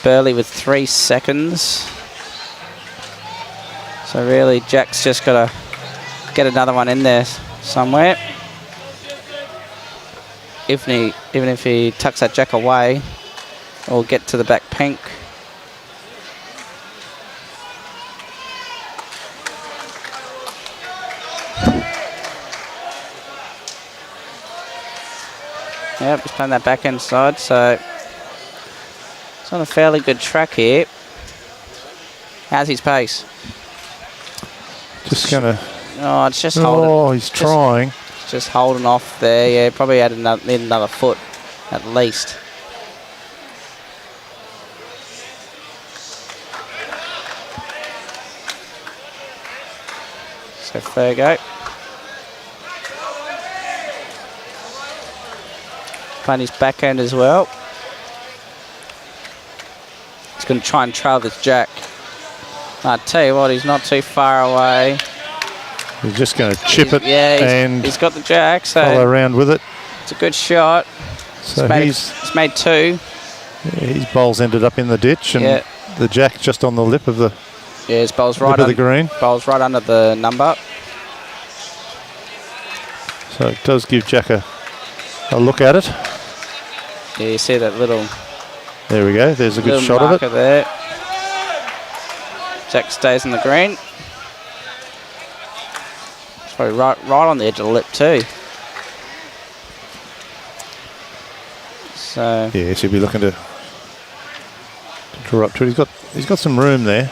[SPEAKER 2] Burleigh with 3 seconds. So really, Jack's just got to get another one in there somewhere. Even if he tucks that Jack away, or get to the back pink. Yep, he's playing that back end side, so it's on a fairly good track here. How's his pace?
[SPEAKER 3] Just gonna.
[SPEAKER 2] Oh, it's just holding.
[SPEAKER 3] Oh, he's trying.
[SPEAKER 2] Just holding off there. Yeah, probably need another foot at least. So Fergo. Playing his backhand as well. He's going to try and trail this Jack. I tell you what, he's not too far away.
[SPEAKER 3] He's just going to chip it,
[SPEAKER 2] yeah,
[SPEAKER 3] and
[SPEAKER 2] he's got the Jack, so
[SPEAKER 3] follow around with it.
[SPEAKER 2] It's a good shot.
[SPEAKER 3] So
[SPEAKER 2] he's made 2.
[SPEAKER 3] Yeah, his bowl's ended up in the ditch, and the Jack just on the lip of the
[SPEAKER 2] his bowl's right
[SPEAKER 3] of the green.
[SPEAKER 2] Bowl's right under the number.
[SPEAKER 3] So it does give Jack a look at it.
[SPEAKER 2] Yeah, you see that little.
[SPEAKER 3] There we go. There's a good shot of it.
[SPEAKER 2] There. Jack stays in the green. It's probably right on the edge of the lip too. So
[SPEAKER 3] yeah, he'll be looking to draw up to it. He's got some room there.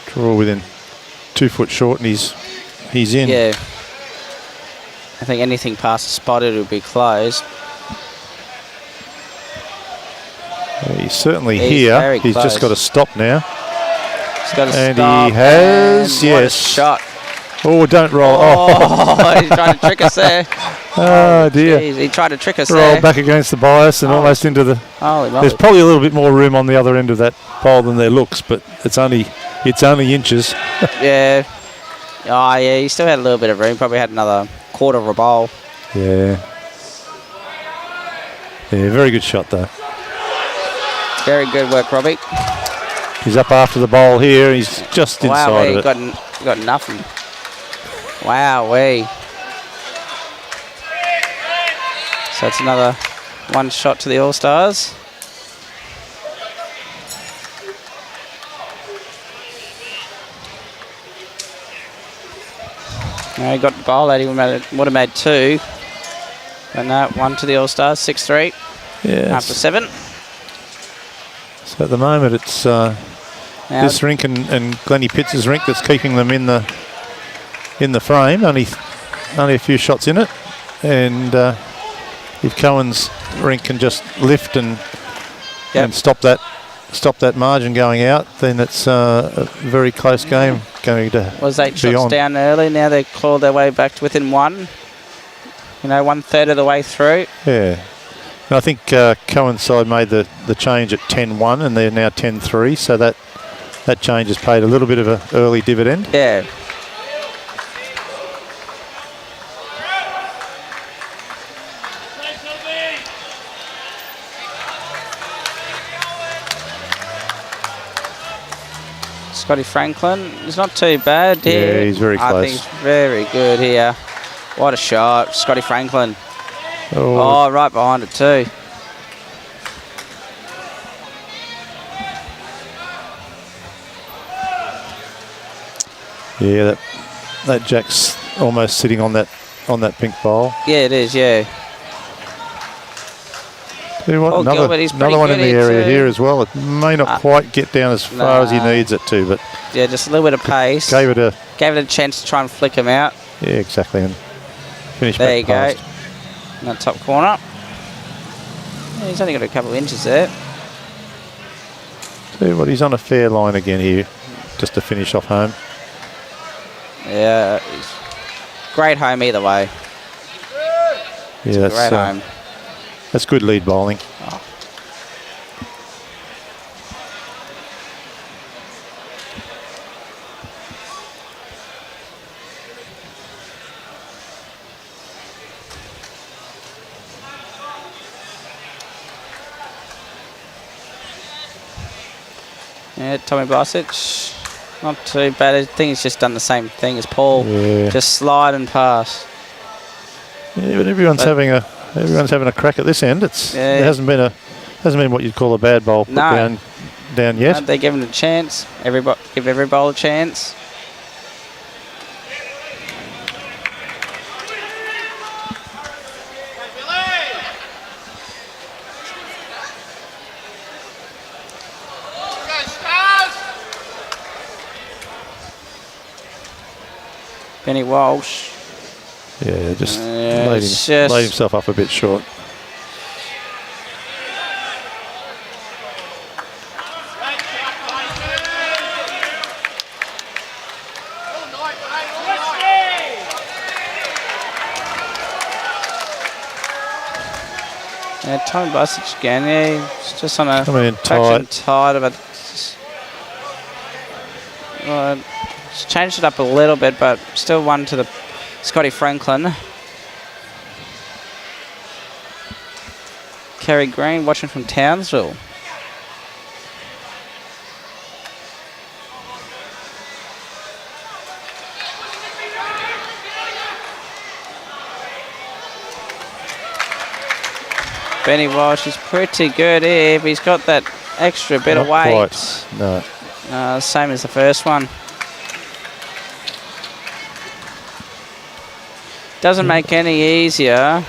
[SPEAKER 3] Draw within 2 foot short, and he's in.
[SPEAKER 2] Yeah. I think anything past the spot, it'll be closed.
[SPEAKER 3] Yeah, he's certainly here. He's just got to stop now.
[SPEAKER 2] He's got to
[SPEAKER 3] and
[SPEAKER 2] stop.
[SPEAKER 3] He has,
[SPEAKER 2] and
[SPEAKER 3] yes.
[SPEAKER 2] Shot.
[SPEAKER 3] Oh, don't roll.
[SPEAKER 2] Oh, he's trying to trick us there.
[SPEAKER 3] Oh, dear.
[SPEAKER 2] Geez, he tried to trick us
[SPEAKER 3] roll
[SPEAKER 2] there.
[SPEAKER 3] Back against the bias and almost into the...
[SPEAKER 2] Holy moly.
[SPEAKER 3] There's probably a little bit more room on the other end of that pole than there looks, but it's only inches.
[SPEAKER 2] Yeah. Oh, yeah, he still had a little bit of room. Probably had another quarter of a bowl.
[SPEAKER 3] Yeah. Yeah, very good shot, though.
[SPEAKER 2] Very good work, Robbie.
[SPEAKER 3] He's up after the bowl here. He's just inside of it.
[SPEAKER 2] He got nothing. Wow-wee. So it's another one shot to the All-Stars. No, he got the bowl out. He would have made 2. But no, 1 to the All-Stars, 6-3.
[SPEAKER 3] Yeah.
[SPEAKER 2] After 7.
[SPEAKER 3] So at the moment it's this rink and Glennie Pitts' rink that's keeping them in the frame. Only a few shots in it, and if Cohen's rink can just lift and stop that margin going out, then it's a very close game going to
[SPEAKER 2] was 8
[SPEAKER 3] be
[SPEAKER 2] shots
[SPEAKER 3] on.
[SPEAKER 2] down early. Now they clawed their way back to within 1. You know, 1/3 of the way through.
[SPEAKER 3] Yeah. And I think Cohen's side made the change at 10-1, and they're now 10-3, so that change has paid a little bit of an early dividend.
[SPEAKER 2] Yeah. Scotty Franklin is not too bad here.
[SPEAKER 3] Yeah, he's very close.
[SPEAKER 2] I think he's very good here. What a shot, Scotty Franklin.
[SPEAKER 3] Oh,
[SPEAKER 2] right behind it too.
[SPEAKER 3] Yeah, that Jack's almost sitting on that pink bowl.
[SPEAKER 2] Yeah, it is. Yeah.
[SPEAKER 3] Tell you what, another one in the area here as well. It may not quite get down as far as he needs it to, but
[SPEAKER 2] yeah, just a little bit of pace.
[SPEAKER 3] Gave it
[SPEAKER 2] a chance to try and flick him out.
[SPEAKER 3] Yeah, exactly, and finish
[SPEAKER 2] there
[SPEAKER 3] back
[SPEAKER 2] you go. In that top corner. Yeah, he's only got a couple of inches there.
[SPEAKER 3] Tell you what, he's on a fair line again here, just to finish off home.
[SPEAKER 2] Yeah, great home either way.
[SPEAKER 3] Yeah, that's
[SPEAKER 2] great home.
[SPEAKER 3] That's good lead bowling.
[SPEAKER 2] Oh. Yeah, Tommy Blasic. Not too bad. I think he's just done the same thing as Paul.
[SPEAKER 3] Yeah.
[SPEAKER 2] Just slide and pass.
[SPEAKER 3] Yeah, but everyone's having a crack at this end. There hasn't been what you'd call a bad bowl put down yet.
[SPEAKER 2] No, they're giving it a chance. Give every bowl a chance. Benny Walsh.
[SPEAKER 3] Yeah, just laid himself up a bit short.
[SPEAKER 2] Yeah, Tommy Blasic again. Yeah, he's just on a tight of it. Just changed it up a little bit, but still one to the Scotty Franklin. Kerry Green watching from Townsville. Benny Walsh is pretty good here, but he's got that extra bit of weight.
[SPEAKER 3] Quite. No.
[SPEAKER 2] Same as the first one. Doesn't make any easier.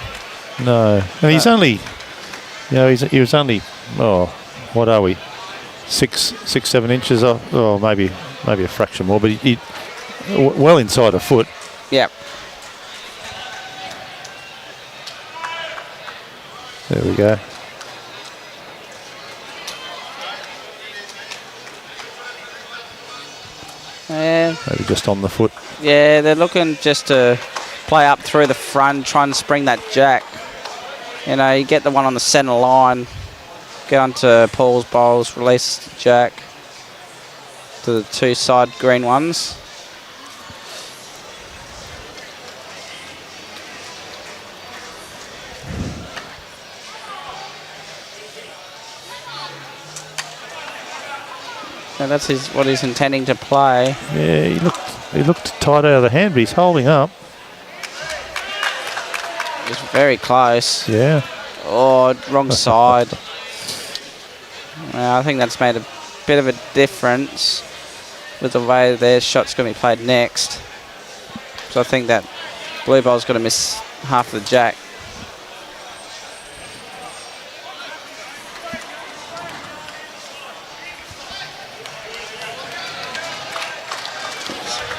[SPEAKER 3] No. And he's only, he was only, what are we? 6-7 inches off, or maybe a fraction more, but he well inside a foot.
[SPEAKER 2] Yep.
[SPEAKER 3] There we go.
[SPEAKER 2] Yeah.
[SPEAKER 3] Maybe just on the foot.
[SPEAKER 2] Yeah, they're looking just to play up through the front, try and spring that jack. You get the one on the centre line, get onto Paul's bowls, release the jack to the two side green ones. And that's what he's intending to play.
[SPEAKER 3] Yeah, he looked tight out of the hand, but he's holding up.
[SPEAKER 2] It's very close.
[SPEAKER 3] Yeah.
[SPEAKER 2] Oh, wrong side. I think that's made a bit of a difference with the way their shot's going to be played next. So I think that blue ball's going to miss half of the jack.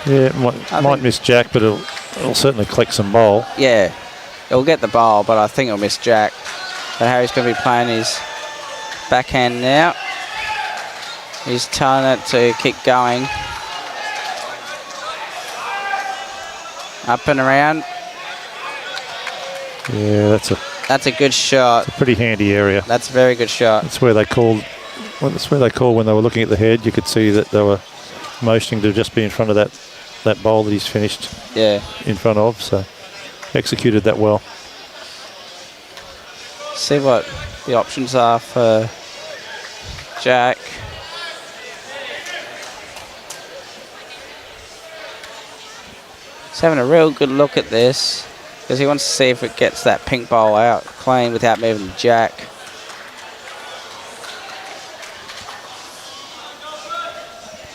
[SPEAKER 3] Yeah, might miss jack, but it'll certainly collect some bowl.
[SPEAKER 2] Yeah, it'll get the bowl, but I think it'll miss jack. But Harry's going to be playing his backhand now. He's telling it to keep going. Up and around.
[SPEAKER 3] Yeah,
[SPEAKER 2] that's a good shot.
[SPEAKER 3] It's a pretty handy area.
[SPEAKER 2] That's a very good shot.
[SPEAKER 3] That's where they called. Well, that's where they called when they were looking at the head. You could see that they were motioning to just be in front of that bowl that he's finished.
[SPEAKER 2] Yeah.
[SPEAKER 3] In front of. So executed that well.
[SPEAKER 2] See what the options are for Jack. He's having a real good look at this because he wants to see if it gets that pink bowl out clean without moving the jack.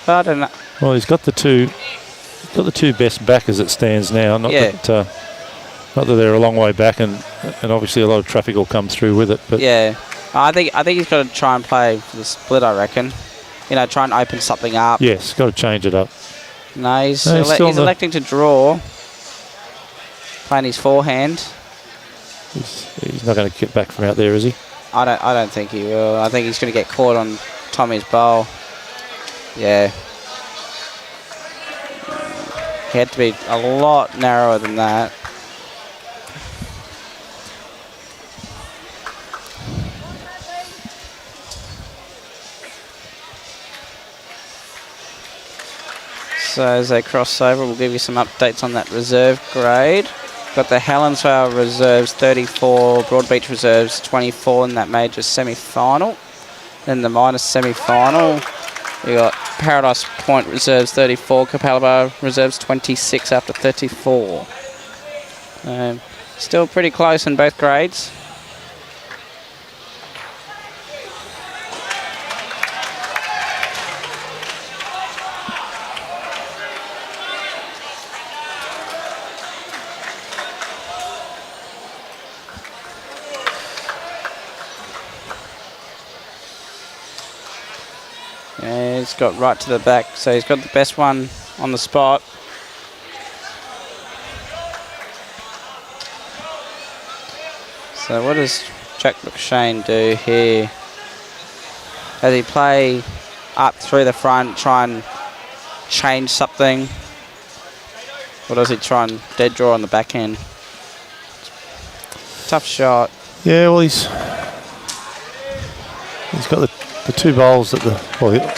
[SPEAKER 2] But I don't know.
[SPEAKER 3] Well, he's got the two best back as it stands now. Not that they're a long way back, and obviously a lot of traffic will come through with it. But
[SPEAKER 2] yeah, I think he's got to try and play for the split. I reckon, try and open something up.
[SPEAKER 3] Yes, got to change it up.
[SPEAKER 2] No, he's electing to draw, playing his forehand.
[SPEAKER 3] He's not going to get back from out there, is he?
[SPEAKER 2] I don't think he will. I think he's going to get caught on Tommy's bowl. Yeah. He had to be a lot narrower than that. So as they cross over, we'll give you some updates on that reserve grade. Got the Helensvale reserves 34, Broadbeach reserves 24 in that major semi-final. Then the minor semi-final, We got Paradise Point reserves 34, Capalaba reserves 26 after 34. Still pretty close in both grades. Yeah, he's got right to the back, so he's got the best one on the spot. So what does Jack McShane do here? Does he play up through the front, try and change something? Or does he try and dead draw on the back end? Tough shot.
[SPEAKER 3] Yeah, well, he's got the two bowls at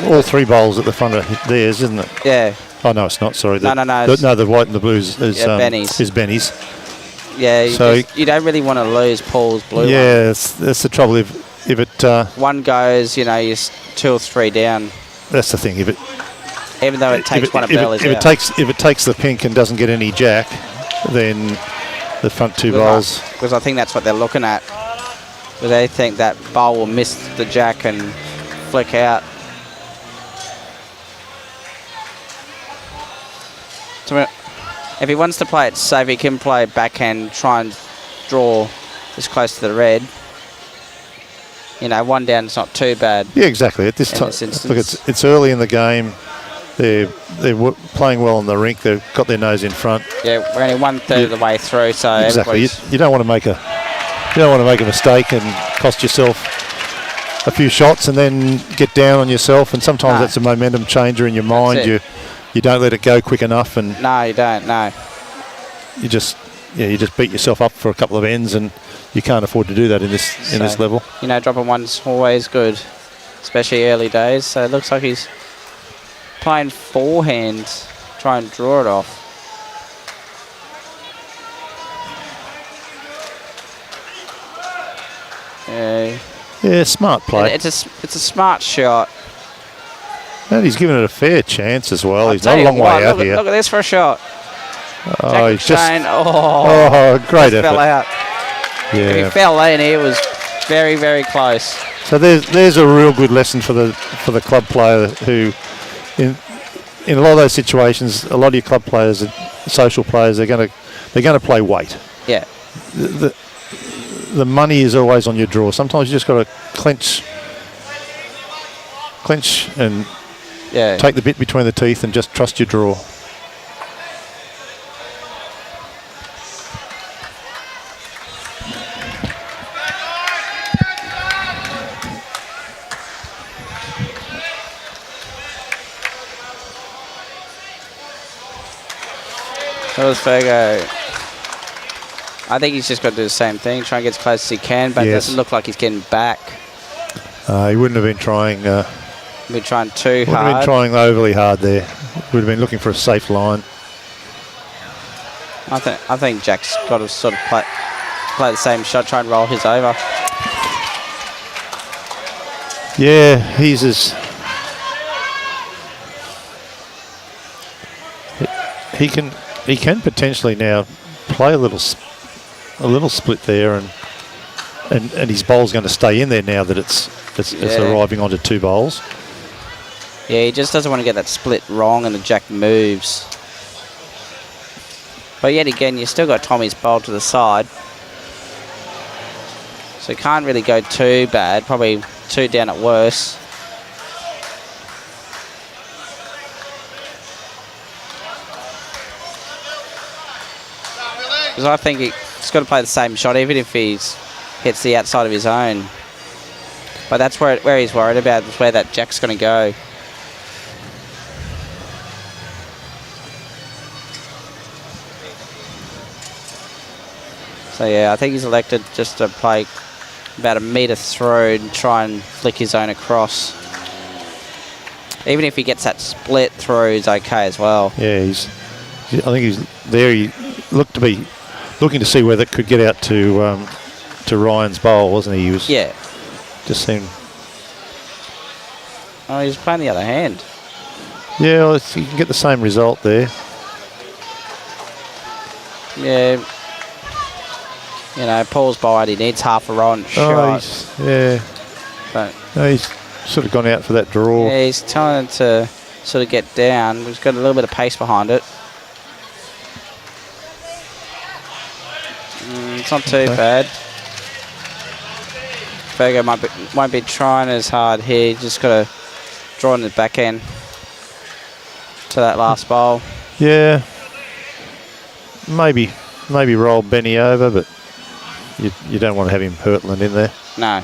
[SPEAKER 3] all three bowls at the front of theirs, isn't it?
[SPEAKER 2] Yeah.
[SPEAKER 3] Oh, no, it's not, sorry.
[SPEAKER 2] No.
[SPEAKER 3] The white and the blues is
[SPEAKER 2] Benny's.
[SPEAKER 3] Is Benny's.
[SPEAKER 2] Yeah, you don't really want to lose Paul's blue
[SPEAKER 3] one. That's the trouble. If it
[SPEAKER 2] one goes, you're 2 or 3 down.
[SPEAKER 3] That's the thing.
[SPEAKER 2] Even though it takes one of Bella's out.
[SPEAKER 3] If it takes the pink and doesn't get any jack, then the front two bowls.
[SPEAKER 2] Because I think that's what they're looking at. Because they think that bowl will miss the jack and flick out. So if he wants to play it safe, he can play backhand, try and draw as close to the red. One down is not too bad.
[SPEAKER 3] Yeah, exactly. At this time, look, it's early in the game. They're playing well on the rink. They've got their nose in front.
[SPEAKER 2] Yeah, we're only 1/3 of the way through, so
[SPEAKER 3] exactly. You don't want to make a mistake and cost yourself a few shots and then get down on yourself. And sometimes that's a momentum changer in your mind. You don't let it go quick enough, and
[SPEAKER 2] no, you don't. No,
[SPEAKER 3] you just beat yourself up for a couple of ends, and you can't afford to do that in this level.
[SPEAKER 2] Dropping one's always good, especially early days. So it looks like he's playing forehand, try and draw it off.
[SPEAKER 3] Yeah, smart play.
[SPEAKER 2] It's a smart shot.
[SPEAKER 3] And he's given it a fair chance as well. He's not a long way out here.
[SPEAKER 2] Look at this for a shot.
[SPEAKER 3] Oh, he's just... great effort.
[SPEAKER 2] Fell out.
[SPEAKER 3] Yeah.
[SPEAKER 2] If he fell in, he was very, very close.
[SPEAKER 3] So there's a real good lesson for the club player who, in a lot of those situations, a lot of your club players, social players, they're going to play weight.
[SPEAKER 2] Yeah.
[SPEAKER 3] The money is always on your draw. Sometimes you just got to clench and take the bit between the teeth and just trust your draw.
[SPEAKER 2] That was Fergo. I think he's just got to do the same thing, try and get as close as he can, but it doesn't look like he's getting back.
[SPEAKER 3] He wouldn't have been trying...
[SPEAKER 2] We're trying too hard.
[SPEAKER 3] Would have been trying overly hard there. Would have been looking for a safe line.
[SPEAKER 2] I think Jack's got to sort of play the same shot, try and roll his over.
[SPEAKER 3] Yeah, he's as... He can potentially now play a little split there, and his bowl's going to stay in there now that it's arriving onto two bowls.
[SPEAKER 2] Yeah, he just doesn't want to get that split wrong and the jack moves. But yet again, you still got Tommy's bowl to the side. So it can't really go too bad, probably 2 down at worst. Because I think he's got to play the same shot, even if he hits the outside of his own. But that's where he's worried about, is where that jack's going to go. So yeah, I think he's elected just to play about 1 metre through and try and flick his own across. Even if he gets that split through, he's okay as well.
[SPEAKER 3] Yeah, I think he's there. He looked to be looking to see whether it could get out to Ryan's bowl, wasn't he? He was.
[SPEAKER 2] Yeah.
[SPEAKER 3] Just seemed.
[SPEAKER 2] Oh, he's playing the other hand.
[SPEAKER 3] Yeah, well, you can get the same result there.
[SPEAKER 2] Yeah. You know, Paul's behind. He needs half a rod shot.
[SPEAKER 3] Yeah.
[SPEAKER 2] But
[SPEAKER 3] No, he's sort of gone out for that draw.
[SPEAKER 2] yeah, he's trying to sort of get down. He's got a little bit of pace behind it. It's not too bad. Fergo won't be trying as hard here. He's just got to draw in the back end to that last bowl.
[SPEAKER 3] Yeah. Maybe roll Benny over, but you don't want to have him hurtling in there.
[SPEAKER 2] No.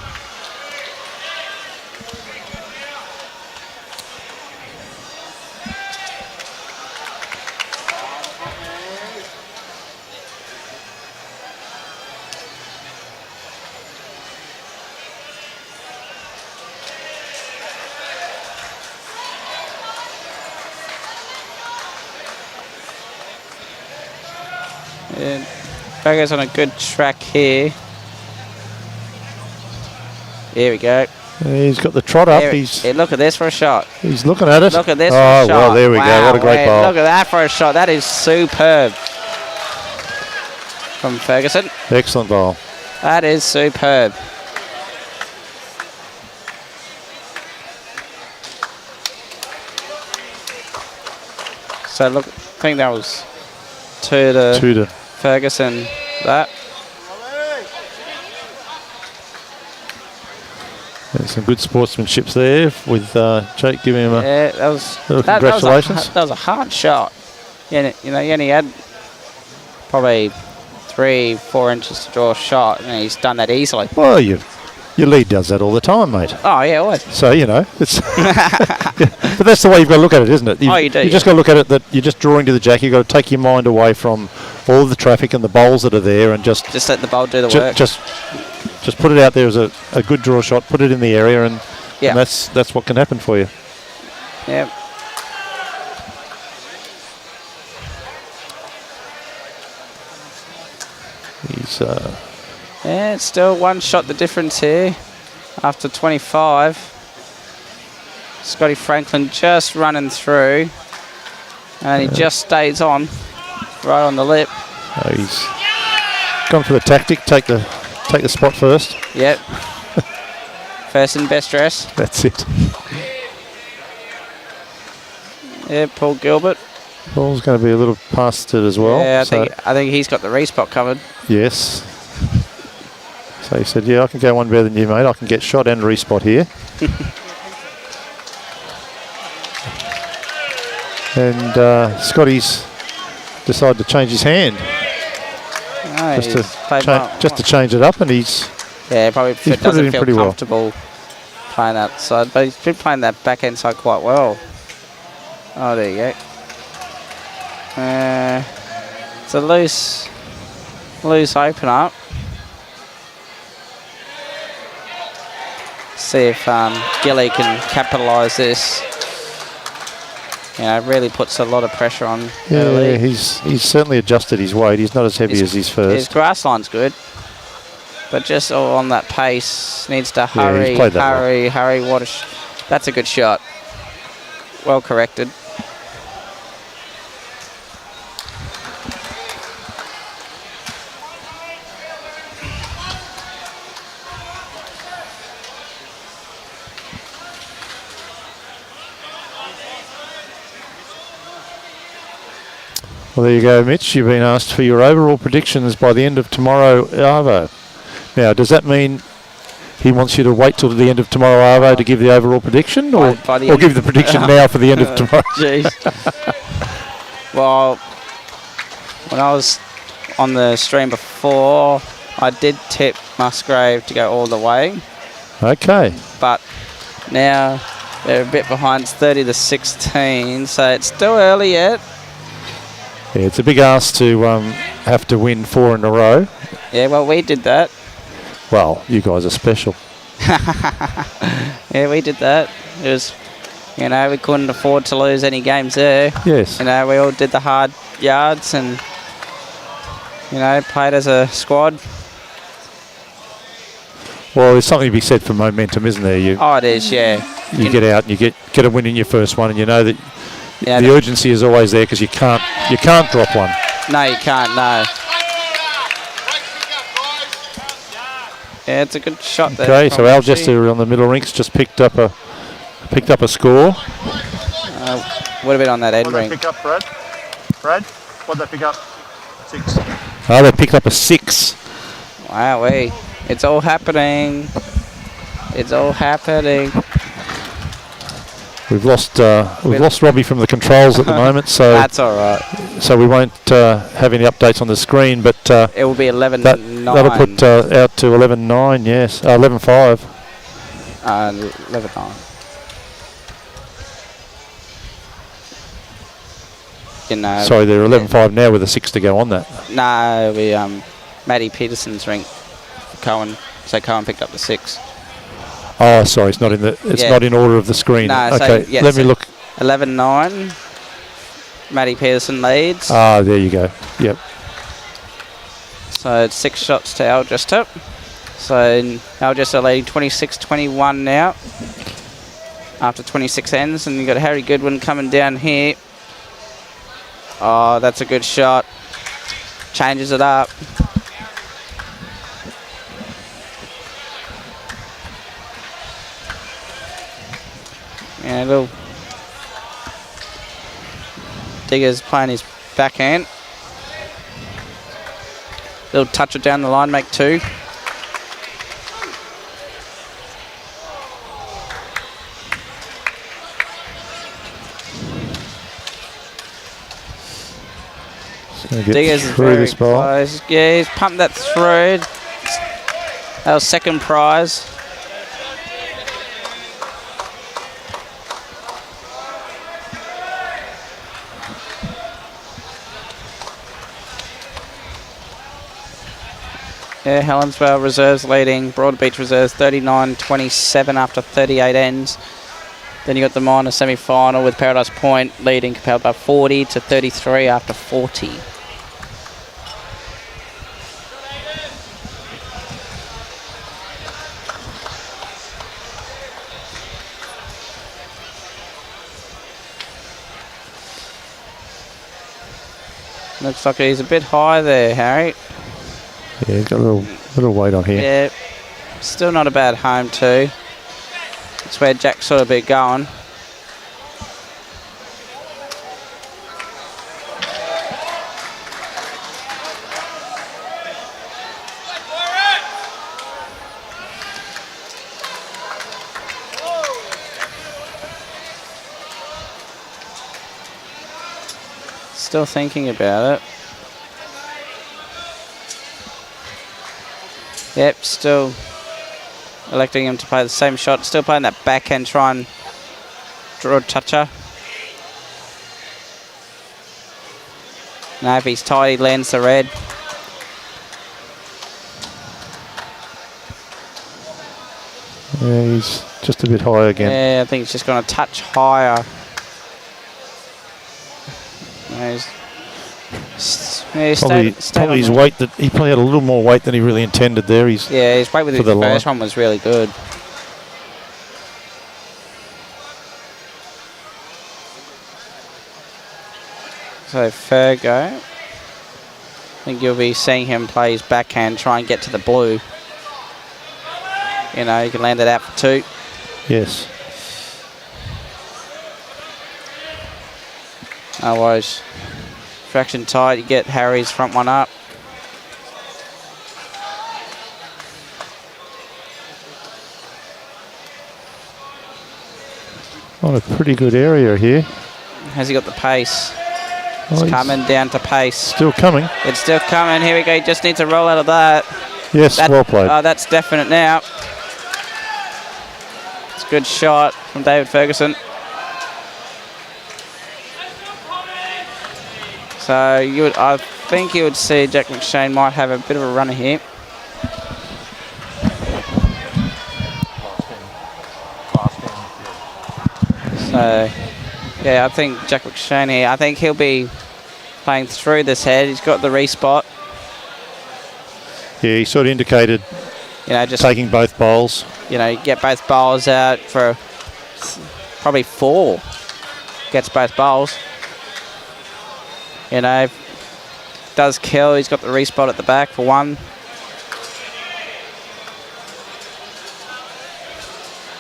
[SPEAKER 2] Yeah, Fergo's on a good track here. Here we go.
[SPEAKER 3] He's got the trot up.
[SPEAKER 2] Look at this for a shot.
[SPEAKER 3] He's looking at it.
[SPEAKER 2] Look at this for a shot.
[SPEAKER 3] Well, there we go. What a great bowl.
[SPEAKER 2] Look at that for a shot. That is superb from Ferguson.
[SPEAKER 3] Excellent bowl.
[SPEAKER 2] That is superb. So look, I think that was 2 to Ferguson. That.
[SPEAKER 3] There's some good sportsmanships there with Jake giving him
[SPEAKER 2] that was
[SPEAKER 3] congratulations.
[SPEAKER 2] That was a hard shot. Yeah, you know, he only had probably 3-4 inches to draw a shot, and he's done that easily.
[SPEAKER 3] Well, your lead does that all the time, mate.
[SPEAKER 2] Oh yeah, always.
[SPEAKER 3] So you know, it's but that's the way you've got to look at it, isn't it?
[SPEAKER 2] You do.
[SPEAKER 3] You just got to look at it that you're just drawing to the jack. You've got to take your mind away from all of the traffic and the bowls that are there, and just
[SPEAKER 2] let the bowl do the work.
[SPEAKER 3] Just put it out there as a good draw shot. Put it in the area, and that's what can happen for you.
[SPEAKER 2] Yep.
[SPEAKER 3] He's
[SPEAKER 2] yeah, it's still one shot the difference here after 25. Scotty Franklin just running through, and he just stays on right on the lip.
[SPEAKER 3] He's gone for the tactic. Take the spot first.
[SPEAKER 2] Yep. First and best dress.
[SPEAKER 3] That's it.
[SPEAKER 2] Yeah, Paul Gilbert.
[SPEAKER 3] Paul's going to be a little past it as well.
[SPEAKER 2] Yeah, I think he's got the respot covered.
[SPEAKER 3] Yes. So he said, yeah, I can go one better than you, mate. I can get shot and respot here. And Scotty's decided to change his hand.
[SPEAKER 2] Oh,
[SPEAKER 3] just to change it up, and he's
[SPEAKER 2] probably doesn't feel comfortable playing that side, but he's been playing that backhand side quite well. Oh, there you go. It's a loose open up. See if Gilly can capitalise this. You know, it really puts a lot of pressure on.
[SPEAKER 3] Yeah, he's certainly adjusted his weight. He's not as heavy as his first.
[SPEAKER 2] His grass line's good, but just all on that pace, needs to hurry. That's a good shot. Well corrected.
[SPEAKER 3] Well, there you go, Mitch. You've been asked for your overall predictions by the end of tomorrow, Arvo. Now, does that mean he wants you to wait till the end of tomorrow, Arvo, to give the overall prediction, or give the prediction now for the end of tomorrow?
[SPEAKER 2] Jeez. Well, when I was on the stream before, I did tip Musgrave to go all the way.
[SPEAKER 3] Okay.
[SPEAKER 2] But now they're a bit behind. It's 30-16, so it's still early yet.
[SPEAKER 3] Yeah, it's a big ask to have to win 4 in a row.
[SPEAKER 2] Yeah, well, we did that.
[SPEAKER 3] Well, you guys are special.
[SPEAKER 2] Yeah, we did that. It was, you know, we couldn't afford to lose any games there.
[SPEAKER 3] Yes.
[SPEAKER 2] You know, we all did the hard yards and, you know, played as a squad.
[SPEAKER 3] Well, there's something to be said for momentum, isn't there?
[SPEAKER 2] It is, yeah.
[SPEAKER 3] You get out and you get a win in your first one, and you know that the urgency is always there because you can't drop one.
[SPEAKER 2] No, you can't. No. Yeah, it's a good shot there.
[SPEAKER 3] Okay, so Algester on the middle rinks just picked up a score.
[SPEAKER 2] Would have been on that end ring.
[SPEAKER 4] What did they pick up, Brad? Brad, what did they pick up? 6.
[SPEAKER 3] Oh, they picked up a 6.
[SPEAKER 2] Wow, it's all happening. It's all happening.
[SPEAKER 3] We've lost Robbie from the controls at the moment, so
[SPEAKER 2] that's all right.
[SPEAKER 3] So we won't have any updates on the screen, but
[SPEAKER 2] it will be 11-9.
[SPEAKER 3] That'll put out to 11-9. Yes, 11-5.
[SPEAKER 2] 11-9. You know.
[SPEAKER 3] Sorry, they're 11-5 now with a 6 to go on that.
[SPEAKER 2] No, we Matty Peterson's rink. Cohen. So Cohen picked up the 6.
[SPEAKER 3] Oh, sorry, it's not in the. It's not in order of the screen.
[SPEAKER 2] No,
[SPEAKER 3] okay,
[SPEAKER 2] so,
[SPEAKER 3] let me look.
[SPEAKER 2] 11-9. Matty Peterson leads.
[SPEAKER 3] Ah, there you go. Yep.
[SPEAKER 2] So it's 6 shots to Algester. So Algester leading 26-21 now. After 26 ends, and you've got Harry Goodwin coming down here. Oh, that's a good shot. Changes it up. Yeah, little Digger's playing his backhand. Little touch it down the line, make 2. Digger's very close. Yeah, he's pumped that through. That was second prize. Yeah, Helensvale reserves leading. Broadbeach reserves 39-27 after 38 ends. Then you got the minor semi-final with Paradise Point leading compelled by 40-33 after 40. Looks like he's a bit high there, Harry.
[SPEAKER 3] Yeah, he's got a little weight on here.
[SPEAKER 2] Yeah, still not a bad home too. That's where Jack's sort of been going. Still thinking about it. Yep, still electing him to play the same shot. Still playing that backhand, try and draw a toucher. Now if he's tight, he lands the red.
[SPEAKER 3] Yeah, he's just a bit high again.
[SPEAKER 2] Yeah, I think he's just going to touch higher.
[SPEAKER 3] Probably his weight that he probably had a little more weight than he really intended there.
[SPEAKER 2] His weight with his first one was really good. So Fergo, I think you'll be seeing him play his backhand, try and get to the blue. You know, you can land it out for 2.
[SPEAKER 3] Yes.
[SPEAKER 2] Otherwise, fraction tight, you get Harry's front one up.
[SPEAKER 3] On a pretty good area here.
[SPEAKER 2] Has he got the pace? It's coming down to pace.
[SPEAKER 3] Still coming.
[SPEAKER 2] It's still coming. Here we go. He just needs to roll out of that.
[SPEAKER 3] Yes, well played.
[SPEAKER 2] Oh, that's definite now. It's a good shot from David Ferguson. So I think you would see Jack McShane might have a bit of a runner here. So, yeah, I think Jack McShane here, I think he'll be playing through this head. He's got the respot.
[SPEAKER 3] Yeah, he sort of indicated
[SPEAKER 2] You know, just
[SPEAKER 3] taking both bowls.
[SPEAKER 2] You know, get both bowls out for probably 4. Gets both bowls. You know, does kill. He's got the respot at the back for 1.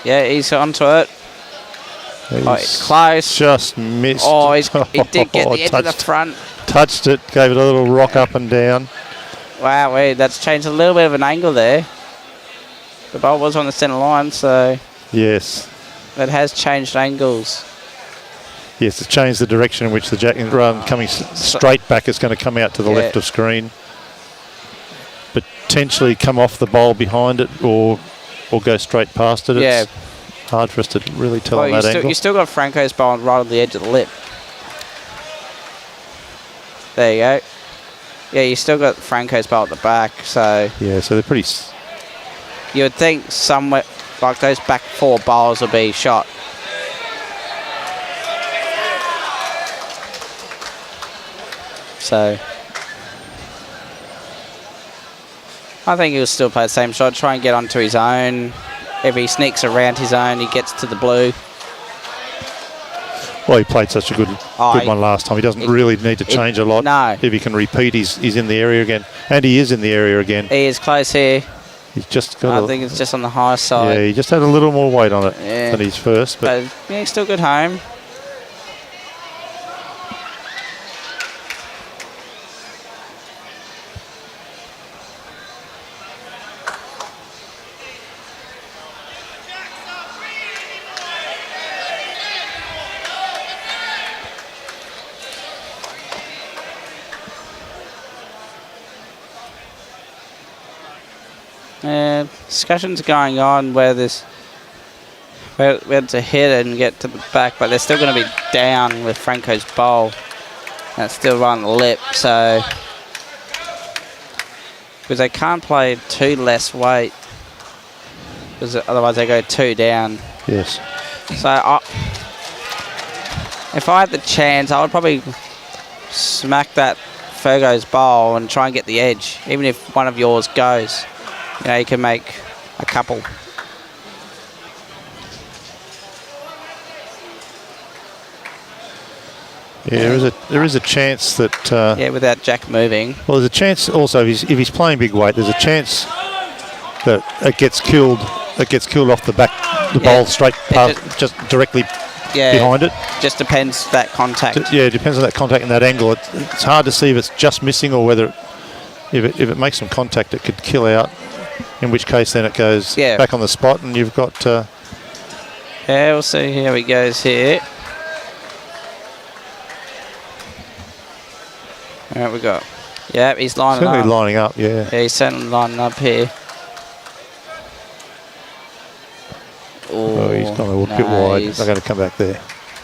[SPEAKER 2] Yeah, he's onto it. Oh, it's close.
[SPEAKER 3] Just missed.
[SPEAKER 2] Oh, he did get the edge of the front.
[SPEAKER 3] Touched it, gave it a little rock up and down.
[SPEAKER 2] Wow, that's changed a little bit of an angle there. The ball was on the centre line, so...
[SPEAKER 3] Yes.
[SPEAKER 2] It has changed angles.
[SPEAKER 3] Yes, it's changed the direction in which the jack, rather than coming straight back, it's going to come out to the left of screen. Potentially come off the bowl behind it or go straight past it.
[SPEAKER 2] Yeah.
[SPEAKER 3] It's hard for us to really tell on that angle.
[SPEAKER 2] You still got Franco's bowl right on the edge of the lip. There you go. Yeah, you still got Franco's bowl at the back, so...
[SPEAKER 3] Yeah, so they're pretty...
[SPEAKER 2] You would think somewhere, like those back 4 bowls will be shot. So... I think he'll still play the same shot, try and get onto his own. If he sneaks around his own, he gets to the blue.
[SPEAKER 3] Well, he played such a good one last time. He doesn't really need to change a lot.
[SPEAKER 2] No.
[SPEAKER 3] If he can repeat, he's in the area again. And he is in the area again.
[SPEAKER 2] He is close here.
[SPEAKER 3] He's just got
[SPEAKER 2] I think it's just on the high side.
[SPEAKER 3] Yeah, he just had a little more weight on it than his first. But
[SPEAKER 2] yeah, he's still good home. Discussions going on where it's a hit and get to the back, but they're still going to be down with Franco's bowl. That's still right on the lip, so because they can't play 2 less weight, because otherwise they go 2 down.
[SPEAKER 3] Yes.
[SPEAKER 2] So if I had the chance, I would probably smack that Fergo's bowl and try and get the edge, even if one of yours goes. You know, you can make a couple.
[SPEAKER 3] Yeah, there is a chance that...
[SPEAKER 2] without Jack moving.
[SPEAKER 3] Well, there's a chance also, if he's playing big weight, there's a chance that it gets killed off the back, the bowl straight past, just directly behind it.
[SPEAKER 2] Just depends that contact.
[SPEAKER 3] Yeah, it depends on that contact and that angle. It's hard to see if it's just missing or whether, if it makes some contact, it could kill out. In which case, then it goes back on the spot, and you've got...
[SPEAKER 2] yeah, we'll see how he goes here. All right, we got... Yeah, he's lining up.
[SPEAKER 3] Certainly lining up, yeah.
[SPEAKER 2] Yeah, he's certainly lining up here.
[SPEAKER 3] Oh, he's gone a little bit wide. They're going to come back there.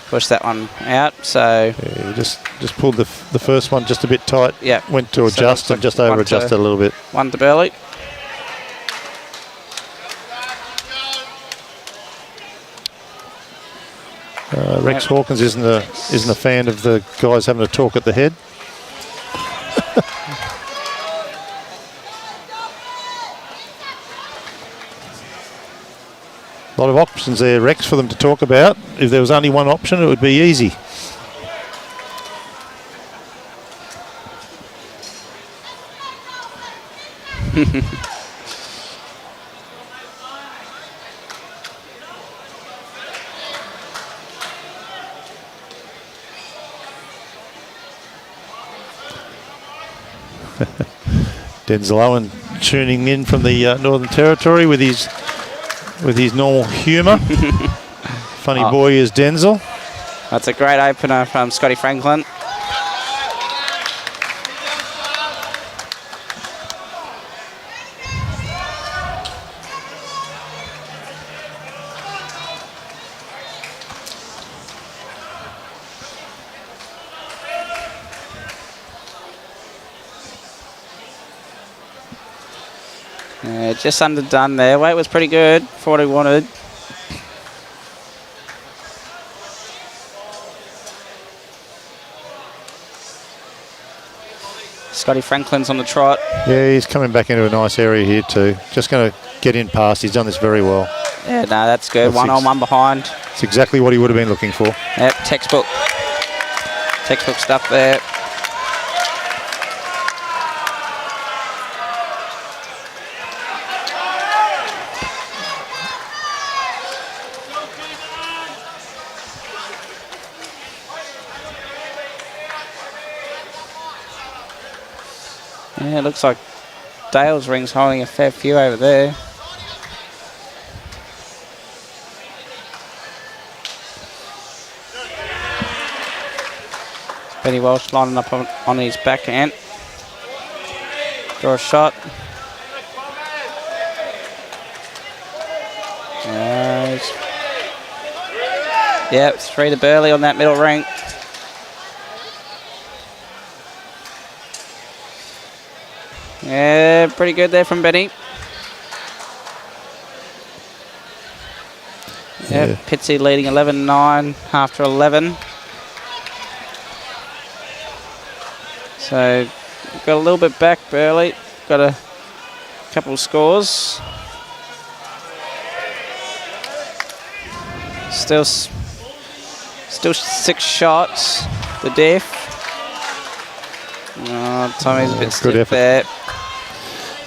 [SPEAKER 2] Push that one out, so...
[SPEAKER 3] Yeah, just pulled the first one just a bit tight.
[SPEAKER 2] Yeah.
[SPEAKER 3] Went to adjust and just over-adjusted a little bit.
[SPEAKER 2] 1 to Burleigh.
[SPEAKER 3] Rex Hawkins isn't a fan of the guys having a talk at the head. A lot of options there, Rex, for them to talk about. If there was only one option, it would be easy. Denzel Owen tuning in from the Northern Territory with his normal humour. Funny boy is Denzel.
[SPEAKER 2] That's a great opener from Scotty Franklin. Just underdone there. Weight was pretty good for what he wanted. Scotty Franklin's on the trot.
[SPEAKER 3] Yeah, he's coming back into a nice area here too. Just going to get in past. He's done this very well.
[SPEAKER 2] Yeah, no, that's good. One on, one behind.
[SPEAKER 3] It's exactly what he would have been looking for.
[SPEAKER 2] Yep, textbook stuff there. Yeah, it looks like Dale's ring's holding a fair few over there. Benny Walsh lining up on his backhand. Draw a shot. Yep, 3 to Burleigh on that middle rink. Yeah, pretty good there from Benny. Yep, Pitsy leading 11-9 after 11. So, got a little bit back, Burleigh. Got a couple of scores. Still 6 shots. The diff. Oh, Tommy's a bit stiff there.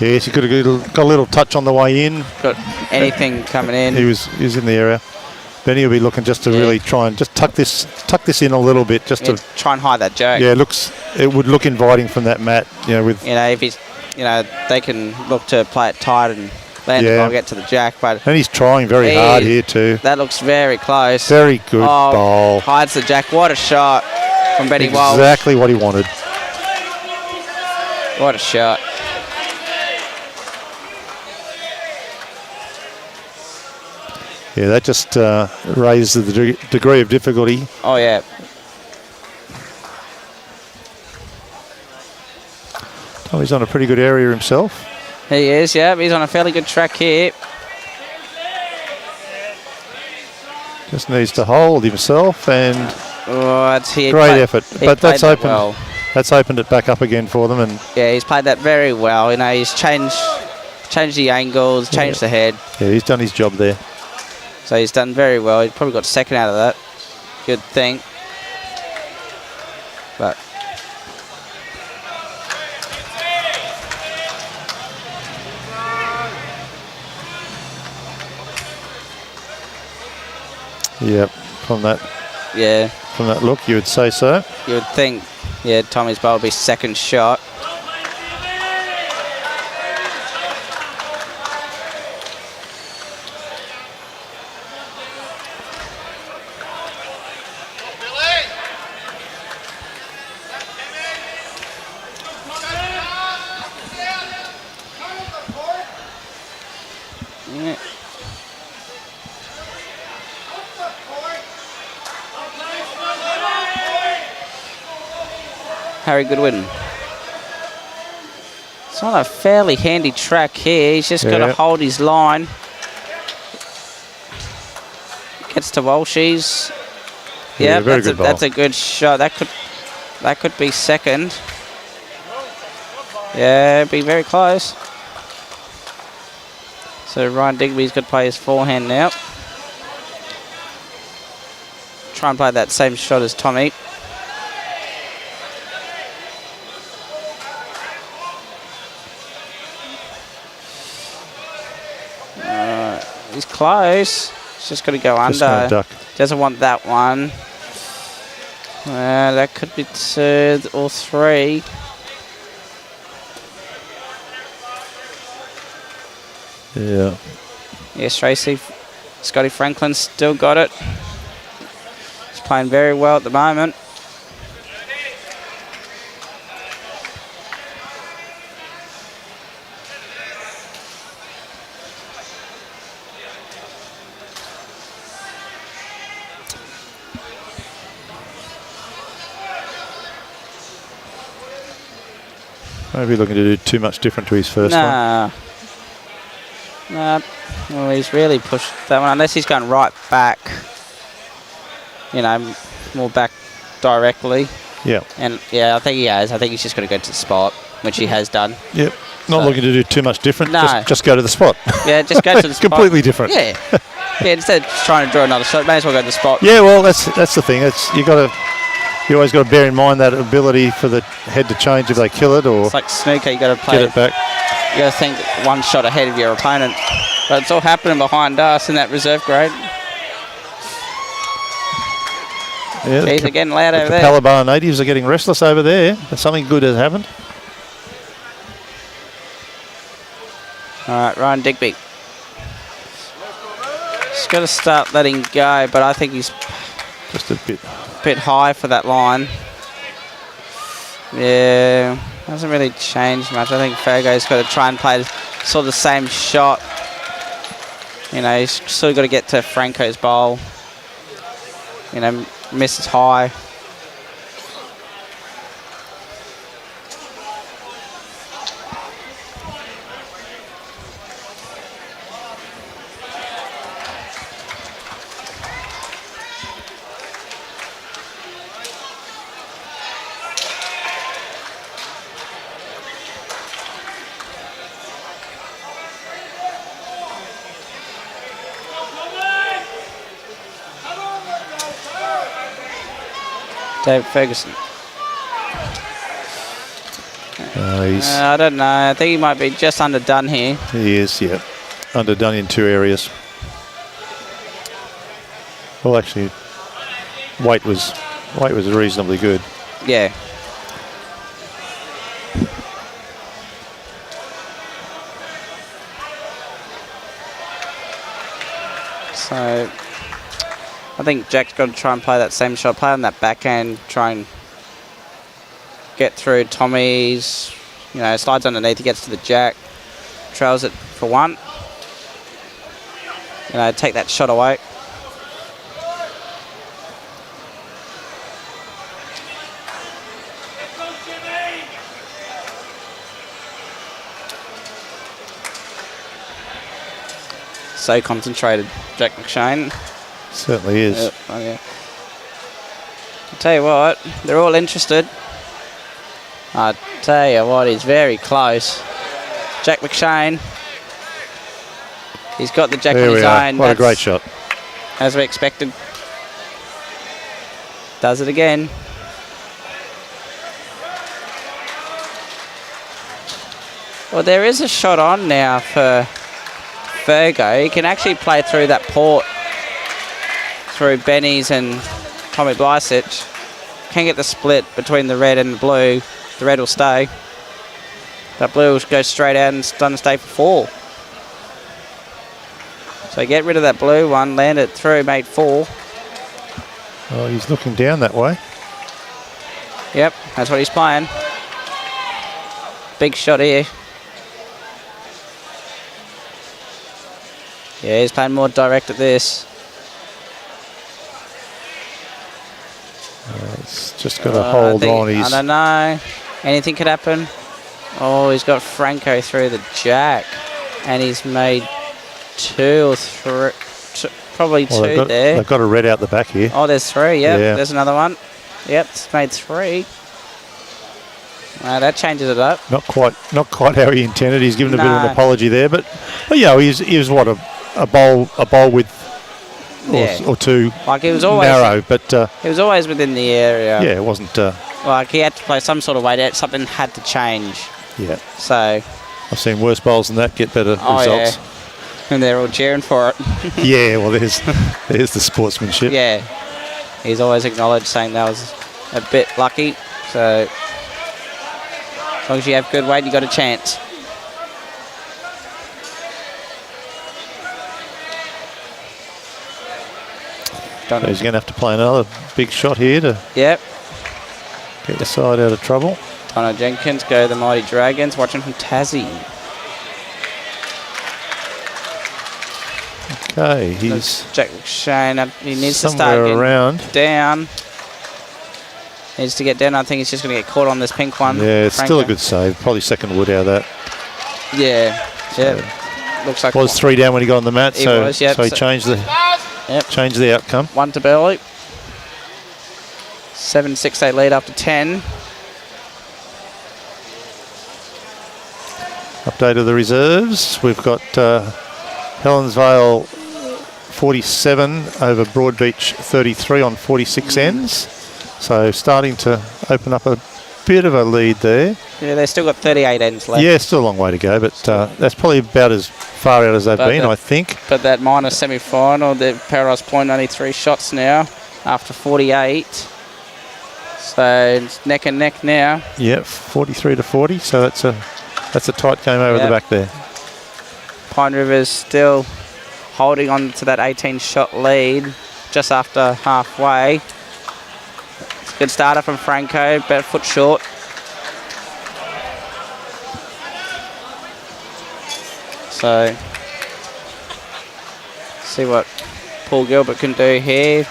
[SPEAKER 3] Yes, he could have got a little touch on the way in.
[SPEAKER 2] Got anything coming in.
[SPEAKER 3] He was in the area. Benny will be looking just to really try and just tuck this in a little bit, just to
[SPEAKER 2] try and hide that jerk.
[SPEAKER 3] Yeah, it would look inviting from that mat. With
[SPEAKER 2] if he's, they can look to play it tight and land the ball, get to the jack. But
[SPEAKER 3] and he's trying very hard here too.
[SPEAKER 2] That looks very close.
[SPEAKER 3] Very good ball.
[SPEAKER 2] Hides the jack. What a shot from Benny Walsh.
[SPEAKER 3] Exactly what he wanted.
[SPEAKER 2] What a shot.
[SPEAKER 3] Yeah, that just raises the degree of difficulty.
[SPEAKER 2] Oh, yeah.
[SPEAKER 3] Oh, he's on a pretty good area himself.
[SPEAKER 2] He is, yeah. He's on a fairly good track here.
[SPEAKER 3] Just needs to hold himself and
[SPEAKER 2] great
[SPEAKER 3] effort. But that's opened.
[SPEAKER 2] Well.
[SPEAKER 3] That's opened it back up again for them, and
[SPEAKER 2] yeah, he's played that very well. He's changed the angles, changed the head.
[SPEAKER 3] Yeah, he's done his job there.
[SPEAKER 2] So he's done very well. He probably got second out of that. Good thing. But
[SPEAKER 3] yep, from that look, you would say so.
[SPEAKER 2] You would think, yeah, Tommy's ball would be second shot. Harry Goodwin. It's on a fairly handy track here. He's just got to hold his line. Gets to Walshies. Yeah, that's a good shot. That could be second. Yeah, be very close. So Ryan Digby's got to play his forehand now. Try and play that same shot as Tommy. He's close. He's just got to go under.
[SPEAKER 3] Duck.
[SPEAKER 2] Doesn't want that one. That could be 2 or 3.
[SPEAKER 3] Yeah.
[SPEAKER 2] Yes, Tracy. Scotty Franklin still got it. He's playing very well at the moment.
[SPEAKER 3] Maybe looking to do too much different to his first one.
[SPEAKER 2] Nah. Well, he's really pushed that one, unless he's going right back. More back directly.
[SPEAKER 3] Yeah.
[SPEAKER 2] And yeah, I think he has. I think he's just got to go to the spot, which he has done.
[SPEAKER 3] Yep. Not looking to do too much different.
[SPEAKER 2] No.
[SPEAKER 3] Just go to the spot.
[SPEAKER 2] Yeah, just go to the spot.
[SPEAKER 3] Completely different.
[SPEAKER 2] Yeah. Yeah, instead of trying to draw another shot, may as well go to the spot.
[SPEAKER 3] Yeah, well, that's the thing. You always got to bear in mind that ability for the head to change if they kill it, or
[SPEAKER 2] It's like snooker, you got to play.
[SPEAKER 3] get it back.
[SPEAKER 2] You got to think one shot ahead of your opponent. But it's all happening behind us in that reserve grade.
[SPEAKER 3] Yeah,
[SPEAKER 2] Jeez, they're getting loud over
[SPEAKER 3] the
[SPEAKER 2] there.
[SPEAKER 3] Palabar natives are getting restless over there. Something good has happened.
[SPEAKER 2] All right, Ryan Digby. He's got to start letting go, but I think he's
[SPEAKER 3] Just a bit.
[SPEAKER 2] high for that line. Yeah, hasn't really changed much. I think Fergo's got to try and play sort of the same shot. You know, he's still got to get to Franco's bowl. You know, misses high. David Ferguson. I don't know. I think he might be just underdone here.
[SPEAKER 3] He is, yeah. Underdone in two areas. Well, actually, weight was reasonably good.
[SPEAKER 2] Yeah. So I think Jack's got to try and play that same shot, play on that backhand, try and get through Tommy's, you know, slides underneath, he gets to the Jack, trails it for one. You know, take that shot away. So concentrated, Jack McShane.
[SPEAKER 3] Certainly is.
[SPEAKER 2] Oh, yeah. I'll tell you what, they're all interested. I tell you what, he's very close. Jack McShane. He's got the Jack on his own.
[SPEAKER 3] What a great shot.
[SPEAKER 2] As we expected. Does it again. Well, there is a shot on now for Fergo. He can actually play through that port through Benny's and Tommy Blysic. Can get the split between the red and the blue. The red will stay. That blue will go straight out and done stay for 4. So get rid of that blue one, land it through, made 4.
[SPEAKER 3] Oh, he's looking down that way.
[SPEAKER 2] Yep, that's what he's playing. Big shot here. Yeah, he's playing more direct at this.
[SPEAKER 3] It's just got to hold on.
[SPEAKER 2] I don't know. Anything could happen. Oh, he's got Franco through the Jack. And he's made 2 or 3. Probably 2 there.
[SPEAKER 3] They've got a red out the back here.
[SPEAKER 2] Oh, there's 3. Yep,
[SPEAKER 3] Yeah.
[SPEAKER 2] There's another one. Yep, it's made 3. That changes it up.
[SPEAKER 3] Not quite how he intended. He's given a bit of an
[SPEAKER 2] No.
[SPEAKER 3] apology there, but yeah, he was what a bowl width or 2
[SPEAKER 2] Like he was always
[SPEAKER 3] narrow, but
[SPEAKER 2] he was always within the area.
[SPEAKER 3] yeah, it wasn't.
[SPEAKER 2] Like he had to play some sort of way. Something had to change.
[SPEAKER 3] Yeah,
[SPEAKER 2] So
[SPEAKER 3] I've seen worse bowls than that get better results.
[SPEAKER 2] yeah. And they're all cheering for it.
[SPEAKER 3] Yeah, well, there's the sportsmanship.
[SPEAKER 2] Yeah. He's always acknowledged, saying that was a bit lucky. So as long as you have good weight, you got a chance.
[SPEAKER 3] So he's going to have to play another big shot here to
[SPEAKER 2] Yep.
[SPEAKER 3] get the side out of trouble.
[SPEAKER 2] Donna Jenkins go the Mighty Dragons, watching from Tassie.
[SPEAKER 3] Okay, he's
[SPEAKER 2] Jack McShane, he needs to start
[SPEAKER 3] somewhere
[SPEAKER 2] getting
[SPEAKER 3] around.
[SPEAKER 2] down. Needs to get down. I think he's just going to get caught on this pink one.
[SPEAKER 3] Yeah, it's still a
[SPEAKER 2] Franco.
[SPEAKER 3] good save. Probably second wood out of that.
[SPEAKER 2] Yeah. Yep. Looks like
[SPEAKER 3] Was 3 down when he got on the mat,
[SPEAKER 2] He
[SPEAKER 3] so
[SPEAKER 2] was, yep.
[SPEAKER 3] so he
[SPEAKER 2] So-
[SPEAKER 3] changed the outcome.
[SPEAKER 2] 1 to Burleigh. 7-6 lead after 10.
[SPEAKER 3] Update of the reserves. We've got Helensvale 47 over Broadbeach 33 on 46 ends. So starting to open up a bit of a lead there.
[SPEAKER 2] Yeah, they've still got 38 ends left.
[SPEAKER 3] Yeah, still a long way to go, but that's probably about as far out as they've been, I think.
[SPEAKER 2] But that minor semi-final, the Paradise Point only 3 shots now after 48. So it's neck and neck now.
[SPEAKER 3] Yeah, 43 to 40. So that's a tight game over the back there.
[SPEAKER 2] Pine River's still holding on to that 18-shot lead just after halfway. It's a good starter from Franco, about a foot short. So, see what Paul Gilbert can do here.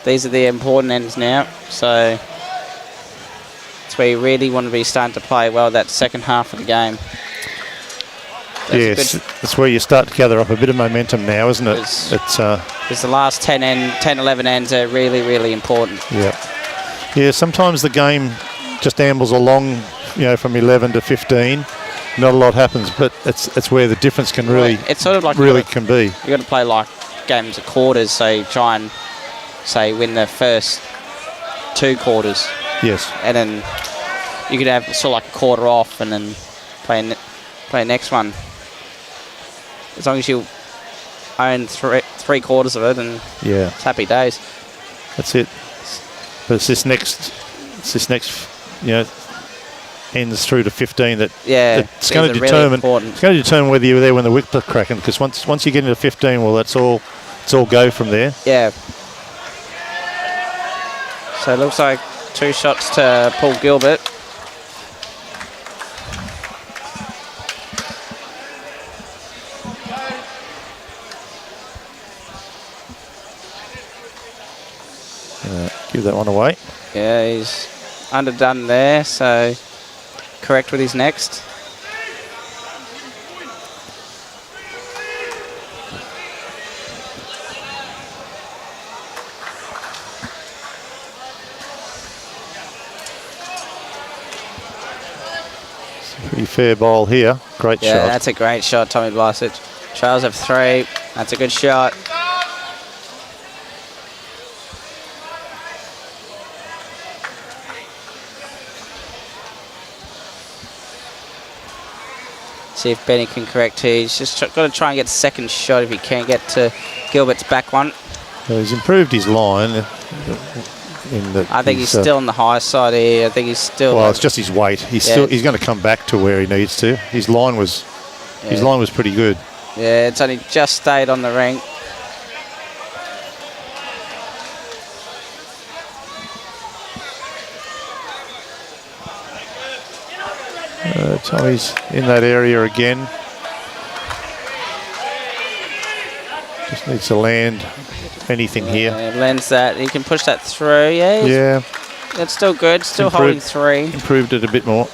[SPEAKER 2] These are the important ends now, so it's where you really want to be starting to play well that second half of the game.
[SPEAKER 3] Yes, that's where you start to gather up a bit of momentum now, isn't it?
[SPEAKER 2] It's the last 10, 11 ends are really, really important.
[SPEAKER 3] Yeah. Yeah, sometimes the game just ambles along, from 11 to 15. Not a lot happens, but it's where the difference can really,
[SPEAKER 2] it's sort of like
[SPEAKER 3] can be.
[SPEAKER 2] You've got to play like games of quarters, so you try and, win the first 2 quarters.
[SPEAKER 3] Yes.
[SPEAKER 2] And then you could have sort of like a quarter off and then play next one. As long as you own 3 quarters of it, and it's happy days.
[SPEAKER 3] That's it. But it's this next, ends through to 15 that it's going to determine. It's going to determine whether you were there when the whip are cracking. Because once you get into 15, well, it's all go from there.
[SPEAKER 2] Yeah. So it looks like 2 shots to Paul Gilbert.
[SPEAKER 3] Give that one away.
[SPEAKER 2] Yeah, he's underdone there, so correct with his next.
[SPEAKER 3] Pretty fair bowl here. Great shot.
[SPEAKER 2] Yeah, that's a great shot, Tommy Blasich. Trails have 3. That's a good shot. See if Benny can correct here. He's just got to try and get second shot if he can get to Gilbert's back one.
[SPEAKER 3] Well, he's improved his line.
[SPEAKER 2] I think he's still on the high side here. I think he's still.
[SPEAKER 3] Well, it's just his weight. He's going to come back to where he needs to. His line was pretty good.
[SPEAKER 2] Yeah, it's only just stayed on the rink.
[SPEAKER 3] Tommy's in that area again. Just needs to land anything here.
[SPEAKER 2] Lands that. He can push that through. Yeah. That's still good. Still holding 3.
[SPEAKER 3] Improved it a bit more.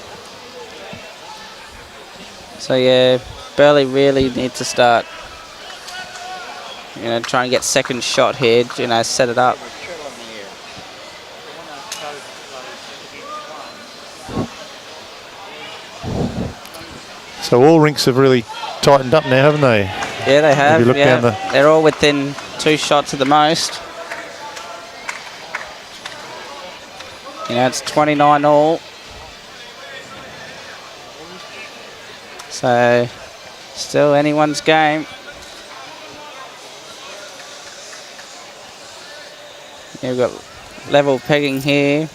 [SPEAKER 2] So yeah, Burleigh really need to start. Try and get second shot here. Set it up.
[SPEAKER 3] So all rinks have really tightened up now, haven't they?
[SPEAKER 2] Yeah, they have.
[SPEAKER 3] If you look down
[SPEAKER 2] they're all within 2 shots at the most. It's 29 all. So, still anyone's game. We've got level pegging here.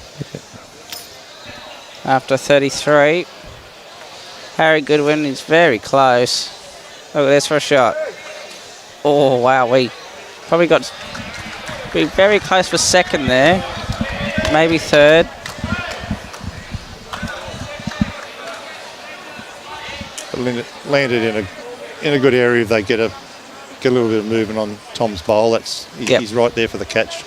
[SPEAKER 2] After 33. Harry Goodwin is very close. Look at this for a shot. Oh, wow. We probably got to be very close for second there. Maybe third.
[SPEAKER 3] Landed in a good area if they get a little bit of movement on Tom's bowl. He's right there for the catch.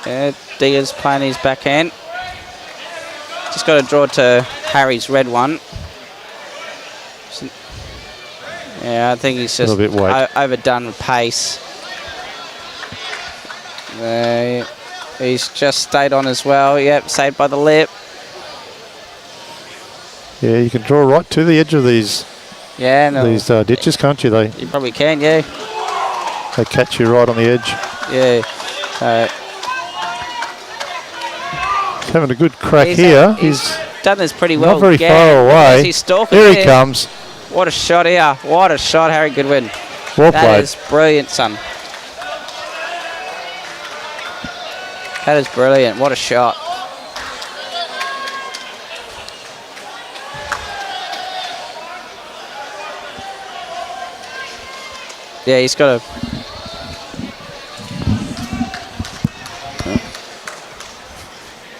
[SPEAKER 2] Yeah, Digger's playing his backhand. Just got to draw to Harry's red one. Yeah, I think he's just overdone with pace. He's just stayed on as well. Yep, saved by the lip.
[SPEAKER 3] Yeah, you can draw right to the edge of these ditches, can't you?
[SPEAKER 2] You probably can, yeah.
[SPEAKER 3] They catch you right on the edge.
[SPEAKER 2] Yeah.
[SPEAKER 3] He's having a good crack here.
[SPEAKER 2] He's done this pretty well.
[SPEAKER 3] Not very far away.
[SPEAKER 2] He's stalking
[SPEAKER 3] here he comes.
[SPEAKER 2] What a shot here. What a shot, Harry Goodwin.
[SPEAKER 3] Well played.
[SPEAKER 2] That is brilliant, son. That is brilliant. What a shot. Yeah, he's got a...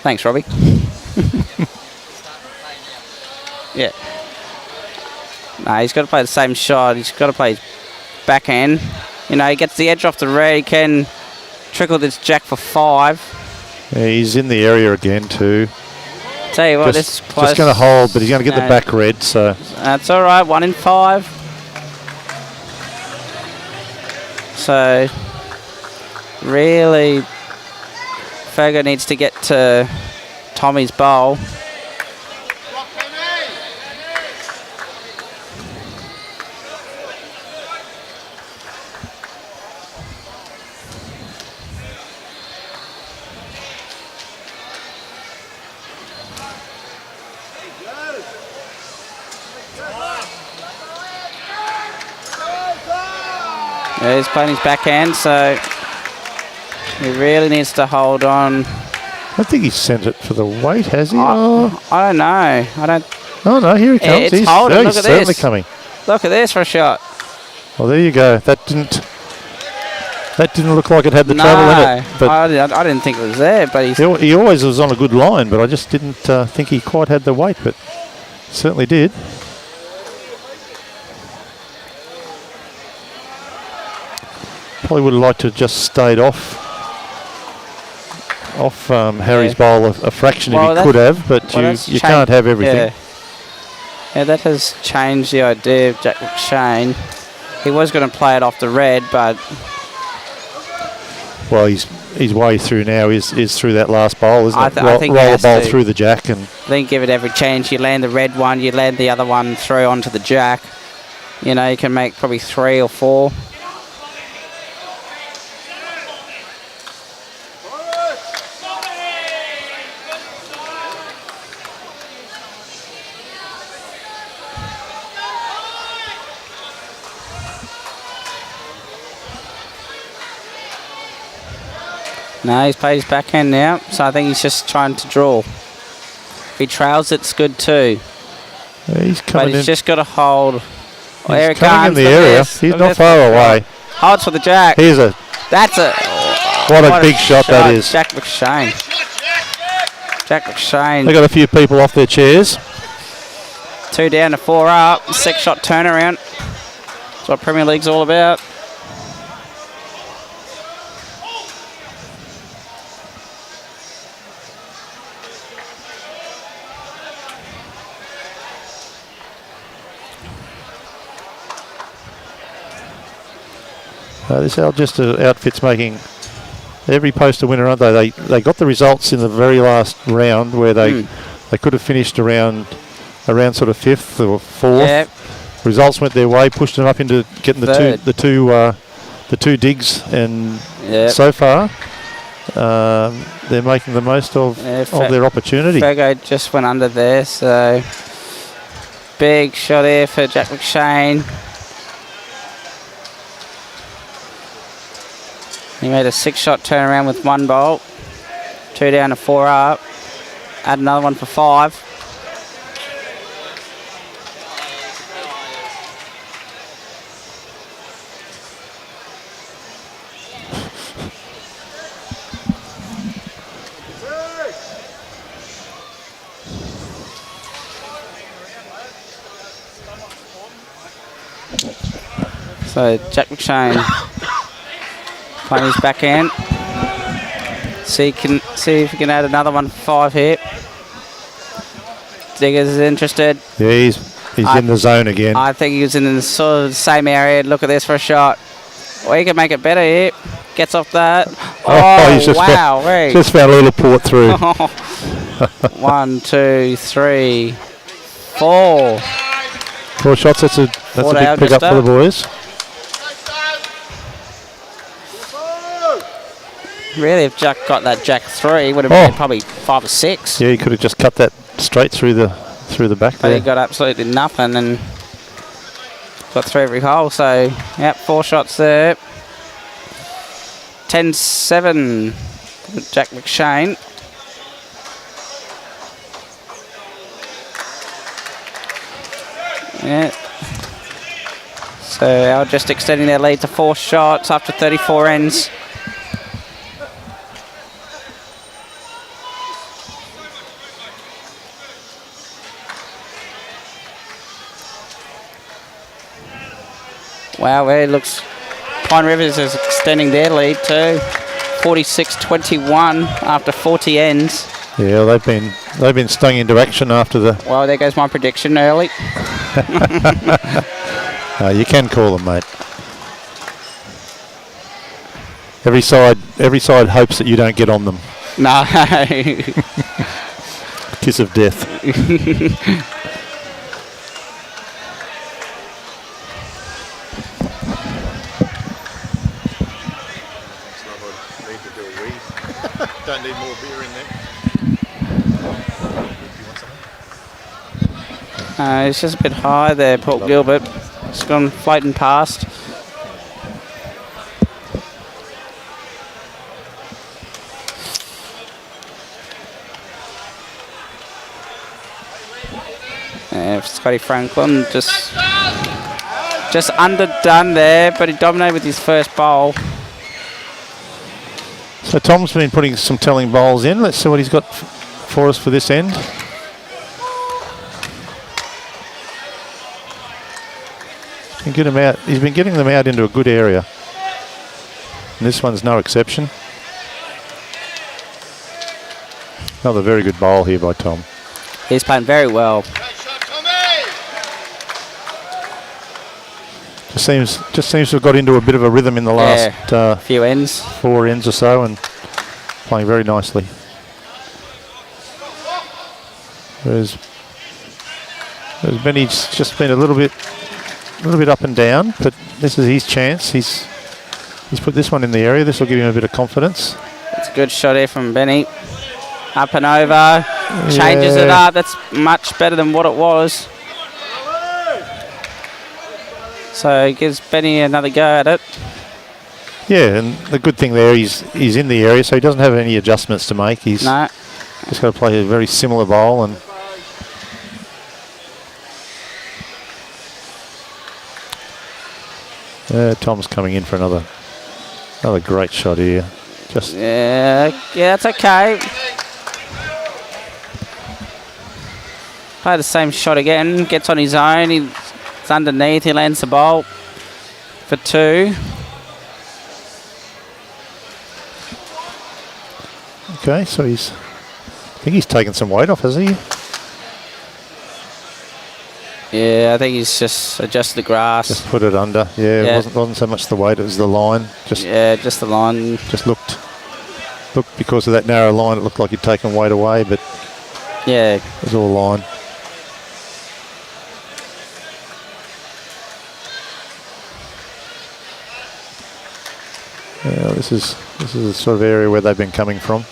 [SPEAKER 2] Thanks, Robbie. Yeah. No, he's got to play the same shot. He's got to play backhand. You know, he gets the edge off the red. He can trickle this jack for 5.
[SPEAKER 3] Yeah, he's in the area again too.
[SPEAKER 2] Tell you what, this is close.
[SPEAKER 3] Just going to hold, but he's going to get the back red, so...
[SPEAKER 2] That's all right, 1 in 5. So, really, Fergo needs to get to Tommy's bowl. Yeah, he's playing his backhand, so he really needs to hold on.
[SPEAKER 3] I think he's sent it for the weight, has he?
[SPEAKER 2] I don't know. I don't.
[SPEAKER 3] Oh no, here he comes.
[SPEAKER 2] It's holding. Look at
[SPEAKER 3] certainly
[SPEAKER 2] this.
[SPEAKER 3] Coming.
[SPEAKER 2] Look at this for a shot.
[SPEAKER 3] Well, there you go. That didn't look like it had the trouble in it. But
[SPEAKER 2] I didn't think it was there, but
[SPEAKER 3] he always was on a good line, but I just didn't think he quite had the weight, but certainly did. Probably would have liked to have just stayed off Harry's bowl a fraction if he could have, but you can't have everything.
[SPEAKER 2] Yeah, that has changed the idea of Jack McShane. He was going to play it off the red, but...
[SPEAKER 3] Well, his way through now is through that last bowl, isn't it?
[SPEAKER 2] I think
[SPEAKER 3] roll the bowl through the jack. And
[SPEAKER 2] then give it every chance. You land the red one, you land the other one through onto the jack. You know, you can make probably 3 or 4. No, he's played his backhand now, so I think he's just trying to draw. If he trails, it's good too.
[SPEAKER 3] Yeah, he's coming in.
[SPEAKER 2] But he's just got to hold.
[SPEAKER 3] Well, there he comes. In the area. He's not far away.
[SPEAKER 2] Holds for the jack.
[SPEAKER 3] Here's a...
[SPEAKER 2] That's a...
[SPEAKER 3] What a big shot that is.
[SPEAKER 2] Jack McShane. Jack McShane.
[SPEAKER 3] They got a few people off their chairs.
[SPEAKER 2] 2 down to 4 up. 6-shot turnaround. That's what Premier League's all about.
[SPEAKER 3] This Algester outfit's making every post a winner, aren't they? They got the results in the very last round where they could have finished around sort of 5th or 4th. Yep. Results went their way, pushed them up into getting the two digs, and so far they're making the most of their opportunity.
[SPEAKER 2] Fergo just went under there, so big shot here for Jack McShane. He made a 6-shot turnaround with 1 bolt. 2 down to 4 up. Add another one for 5. So Jack McShane playing his backhand. See if he can add another one for 5 here. Diggers is interested.
[SPEAKER 3] Yeah, he's in the zone again.
[SPEAKER 2] I think he was in the sort of same area. Look at this for a shot. Well, he can make it better here. Gets off that.
[SPEAKER 3] Oh, he's just
[SPEAKER 2] wow.
[SPEAKER 3] just found a little port through.
[SPEAKER 2] 1, 2, 3, 4.
[SPEAKER 3] 4 shots. That's a big pickup for the boys.
[SPEAKER 2] Really, if Jack got that Jack 3, would have been probably 5 or 6.
[SPEAKER 3] Yeah, he could have just cut that straight through the back
[SPEAKER 2] but
[SPEAKER 3] there.
[SPEAKER 2] He got absolutely nothing and got through every hole. So, yep, 4 shots there. 10-7, Jack McShane. Yeah. So, Al just extending their lead to 4 shots after 34 ends. Wow, it looks Pine Rivers is extending their lead too. 46-21 after 40 ends.
[SPEAKER 3] Yeah, they've been stung into action after the.
[SPEAKER 2] Well, there goes my prediction early.
[SPEAKER 3] You can call them, mate. Every side hopes that you don't get on them.
[SPEAKER 2] No.
[SPEAKER 3] Kiss of death.
[SPEAKER 4] Don't need more beer in there.
[SPEAKER 2] It's just a bit high there, Port Gilbert. It's gone floating past. Scotty Franklin just underdone there, but he dominated with his first bowl.
[SPEAKER 3] So Tom's been putting some telling bowls in. Let's see what he's got for us for this end. He's been getting them out into a good area. And this one's no exception. Another very good bowl here by Tom.
[SPEAKER 2] He's playing very well.
[SPEAKER 3] Just seems to have got into a bit of a rhythm in the last
[SPEAKER 2] few ends,
[SPEAKER 3] 4 ends or so, and playing very nicely. Whereas Benny's just been a little bit up and down, but this is his chance. He's put this one in the area. This will give him a bit of confidence.
[SPEAKER 2] It's a good shot here from Benny. Up and over, changes it up. That's much better than what it was. So he gives Benny another go at it.
[SPEAKER 3] Yeah, and the good thing there, he's in the area, so he doesn't have any adjustments to make. He's just got to play a very similar bowl. And Tom's coming in for another great shot here.
[SPEAKER 2] Yeah, it's okay. Play the same shot again. Gets on his own. It's underneath. He lands the bowl for 2.
[SPEAKER 3] Okay, so I think he's taken some weight off, has he?
[SPEAKER 2] Yeah, I think he's just adjusted the grass.
[SPEAKER 3] Just put it under. Yeah, it wasn't so much the weight, it was the line. Just
[SPEAKER 2] the line.
[SPEAKER 3] Just looked because of that narrow line, it looked like he'd taken weight away, but
[SPEAKER 2] yeah,
[SPEAKER 3] it was all line. Yeah, this is the sort of area where they've been coming from.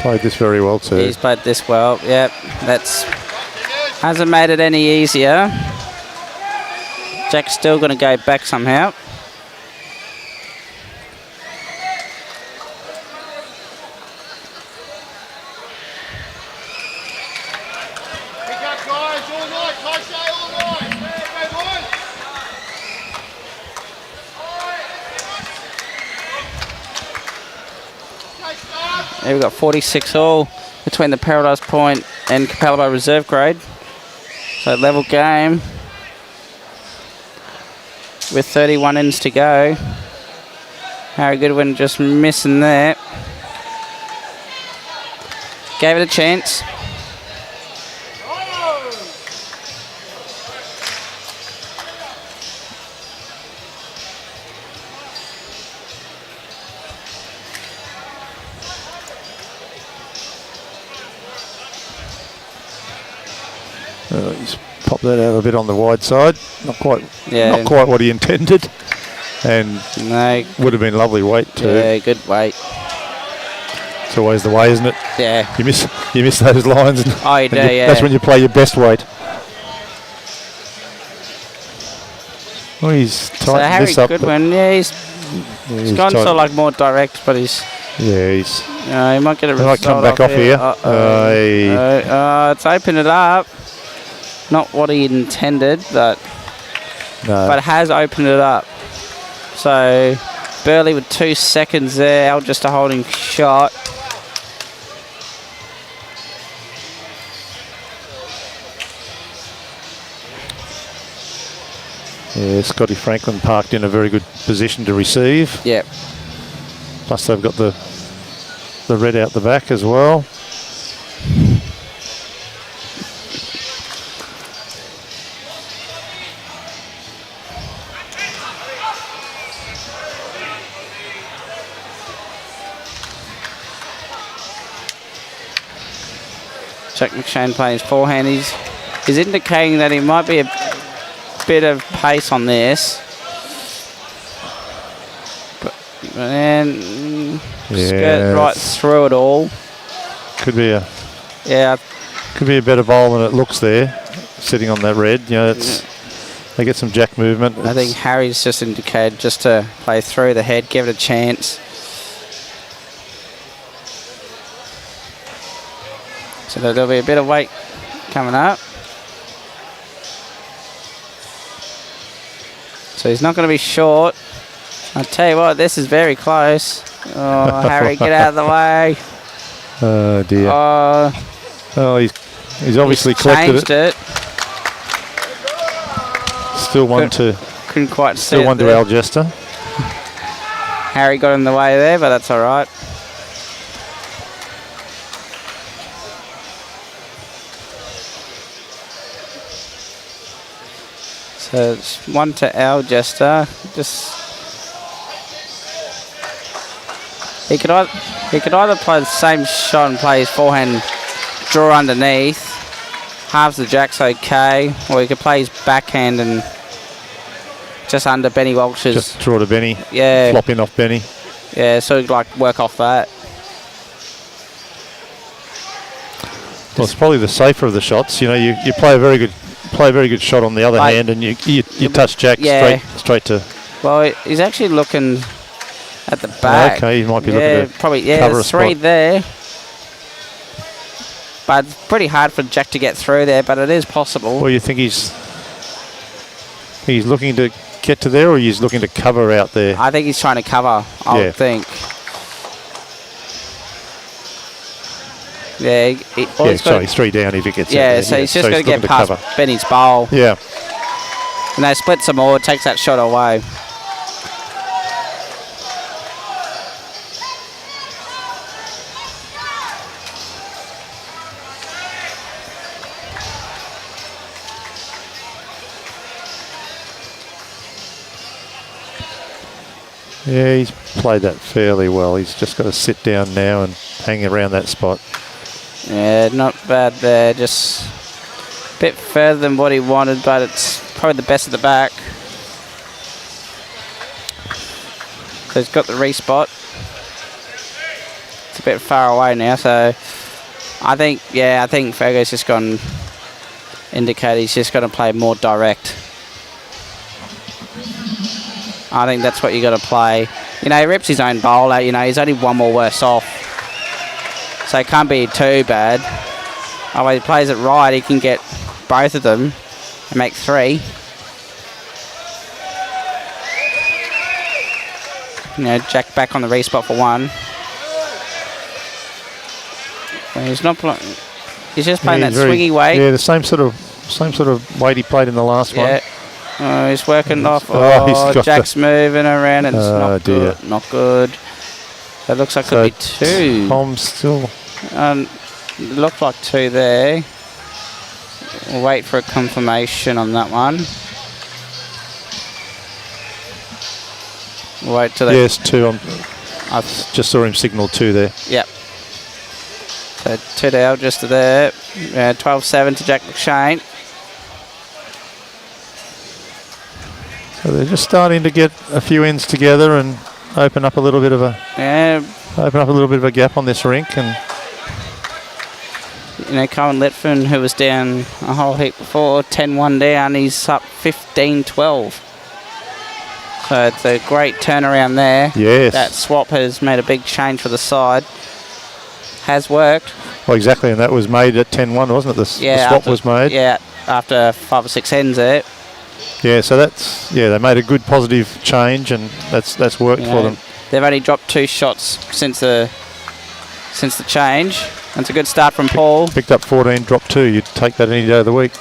[SPEAKER 3] Played this very well too.
[SPEAKER 2] He's played this well. Yep, hasn't made it any easier. Jack's still going to go back somehow. Here we've got 46 all between the Paradise Point and Capalaba Reserve Grade. So level game with 31 ends to go. Harry Goodwin just missing there. Gave it a chance.
[SPEAKER 3] He's popped that out a bit on the wide side. Not quite what he intended. And would have been lovely weight too.
[SPEAKER 2] Yeah, good weight.
[SPEAKER 3] It's always the way, isn't it?
[SPEAKER 2] Yeah.
[SPEAKER 3] You miss those lines.
[SPEAKER 2] Oh, you do, yeah.
[SPEAKER 3] That's when you play your best weight. Oh, he's tight.
[SPEAKER 2] So Harry Goodwin, he's gone sort of like more direct, but he's...
[SPEAKER 3] Yeah, he's...
[SPEAKER 2] he might get a result.
[SPEAKER 3] He might come back off here.
[SPEAKER 2] It's opened it up. Not what he intended, but it has opened it up. So Burleigh with 2 seconds there. Algester holding shot.
[SPEAKER 3] Yeah, Scotty Franklin parked in a very good position to receive.
[SPEAKER 2] Yep.
[SPEAKER 3] Plus they've got the red out the back as well.
[SPEAKER 2] Jack McShane playing his forehand. He's indicating that he might be a bit of pace on this. But then skirt right through it all.
[SPEAKER 3] Could be a better bowl than it looks there, sitting on that red. They get some jack movement.
[SPEAKER 2] I think Harry's just indicated just to play through the head, give it a chance. So there'll be a bit of weight coming up. So he's not going to be short. I'll tell you what, this is very close. Oh, Harry, get out of the way.
[SPEAKER 3] Oh, dear. He's obviously collected it. Still one to...
[SPEAKER 2] Couldn't quite see
[SPEAKER 3] Still one to Algester.
[SPEAKER 2] Harry got in the way there, but that's all right. So it's one to Algester. He could either play the same shot and play his forehand draw underneath. Halves the jack's okay, or he could play his backhand and just under Benny Walsh's.
[SPEAKER 3] Just draw to Benny.
[SPEAKER 2] Yeah.
[SPEAKER 3] Flop in off Benny.
[SPEAKER 2] Yeah, so he'd like work off that.
[SPEAKER 3] Well, it's probably the safer of the shots. You play a very good shot on the other hand, and you touch jack straight to.
[SPEAKER 2] Well, he's actually looking at the back.
[SPEAKER 3] Okay, he might be looking to
[SPEAKER 2] probably
[SPEAKER 3] cover a
[SPEAKER 2] three
[SPEAKER 3] spot
[SPEAKER 2] there. But it's pretty hard for Jack to get through there, but it is possible.
[SPEAKER 3] Well, you think he's looking to get to there, or he's looking to cover out there?
[SPEAKER 2] I think he's trying to cover, I would think. Yeah,
[SPEAKER 3] he's 3 down if he gets
[SPEAKER 2] out there. So he's just got to get past Benny's bowl.
[SPEAKER 3] Yeah.
[SPEAKER 2] And they split some more, takes that shot away.
[SPEAKER 3] Yeah, he's played that fairly well. He's just got to sit down now and hang around that spot.
[SPEAKER 2] Yeah, not bad there. Just a bit further than what he wanted, but it's probably the best at the back. So he's got the respot. It's a bit far away now, so I think Fergo's just gone indicate he's just going to play more direct. I think that's what you got to play. He rips his own bowl out. He's only one more worse off. So it can't be too bad. Oh, he plays it right, he can get both of them and make 3. Jack back on the respot for 1. Well, he's not playing. He's just playing that swingy weight.
[SPEAKER 3] Yeah, the same sort of weight he played in the last one.
[SPEAKER 2] Oh, he's working off. Jack's moving around and it's not good. Not good. That looks like it could be 2.
[SPEAKER 3] Tom's still.
[SPEAKER 2] Looked like 2 there. We'll wait for a confirmation on that one. We'll wait till
[SPEAKER 3] Yes, 2. I just saw him signal 2 there.
[SPEAKER 2] Yep. So 2 to Algester there. 12-7 to Jack McShane.
[SPEAKER 3] So they're just starting to get a few ends together and open up a little bit of a gap on this rink. And
[SPEAKER 2] you know, Cohen Letford, who was down a whole heap before, 10-1 down, he's up 15-12. So it's a great turnaround there.
[SPEAKER 3] yes,
[SPEAKER 2] That swap has made a big change for the side. Has worked.
[SPEAKER 3] well, exactly, and that was made at 10-1, wasn't it? The swap was made.
[SPEAKER 2] Yeah, after 5 or 6 ends there.
[SPEAKER 3] Yeah, so that's they made a good positive change, and that's worked for them.
[SPEAKER 2] They've only dropped 2 shots since the change. That's a good start from Paul.
[SPEAKER 3] Picked up 14, dropped 2. You'd take that any day of the week.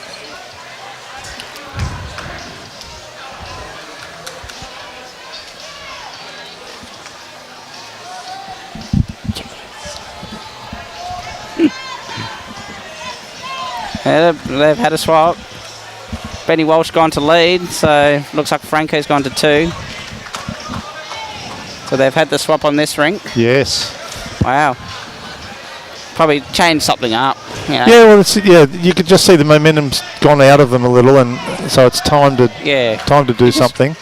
[SPEAKER 2] Yeah, they've had a swap. Benny Walsh gone to lead, so looks like Franco's gone to 2. So they've had the swap on this rink.
[SPEAKER 3] Yes.
[SPEAKER 2] Wow. Probably changed something up. You know.
[SPEAKER 3] Yeah, well, you could just see the momentum's gone out of them a little, and so it's time to do something.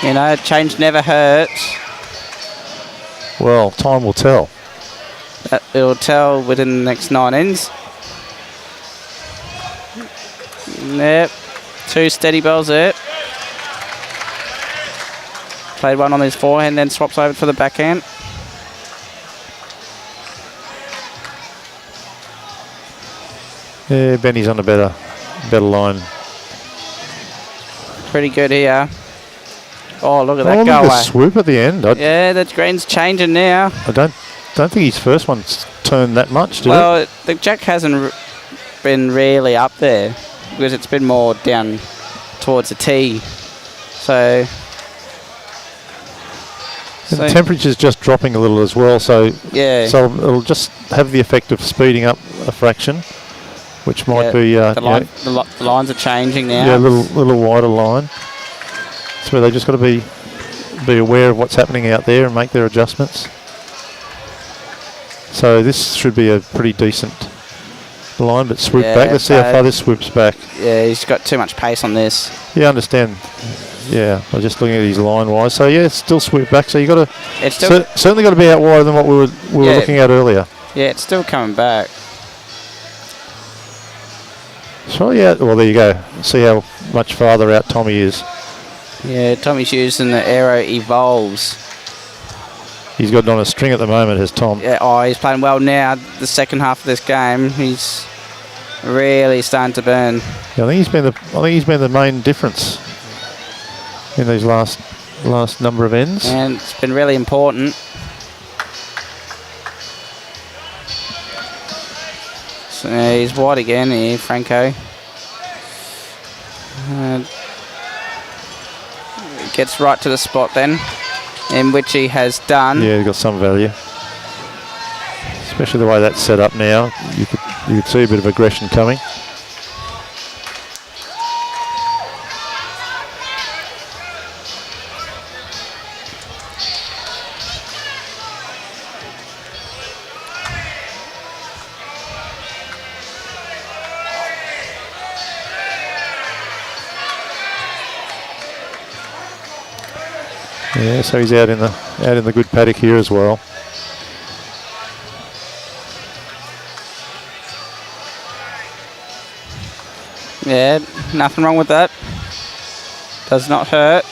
[SPEAKER 2] You know, change never hurts.
[SPEAKER 3] Well, time will tell.
[SPEAKER 2] It'll tell within the next 9 ends. Yep. 2 steady bells there. Played one on his forehand, then swaps over for the backhand.
[SPEAKER 3] Yeah, Benny's on a better line.
[SPEAKER 2] Pretty good here. Oh, look at that
[SPEAKER 3] Look
[SPEAKER 2] go
[SPEAKER 3] at the
[SPEAKER 2] away.
[SPEAKER 3] swoop at the end.
[SPEAKER 2] Yeah, the green's changing now.
[SPEAKER 3] I don't think his first one's turned that much, did it?
[SPEAKER 2] Well, the jack hasn't been really up there because it's been more down towards the tee. So
[SPEAKER 3] And the temperature's just dropping a little as well, so
[SPEAKER 2] yeah.
[SPEAKER 3] so it'll just have the effect of speeding up a fraction, which might be
[SPEAKER 2] the lines are changing now.
[SPEAKER 3] yeah, a little wider line. So they just got to be aware of what's happening out there and make their adjustments. So this should be a pretty decent line, but swoop back. Let's see how far this swoops back.
[SPEAKER 2] Yeah, he's got too much pace on this.
[SPEAKER 3] Yeah, I understand. Yeah, I was just looking at his line wise. So yeah, it's still swoop back. So you got to certainly got to be out wider than what we were looking at earlier.
[SPEAKER 2] Yeah, it's still coming back.
[SPEAKER 3] So yeah, well there you go. See how much farther out Tommy is.
[SPEAKER 2] Yeah, Tommy's using the Aero Evolves.
[SPEAKER 3] He's got it on a string at the moment, has Tom.
[SPEAKER 2] Yeah, he's playing well now. The second half of this game, he's really starting to burn.
[SPEAKER 3] Yeah, I think he's been the main difference in these last number of ends.
[SPEAKER 2] And it's been really important. So he's wide again here, Franco. Gets right to the spot then, in which he has done.
[SPEAKER 3] Yeah, he's got some value. Especially the way that's set up now. You could see a bit of aggression coming. Yeah, so he's out in the good paddock here as well.
[SPEAKER 2] Yeah, nothing wrong with that. Does not hurt.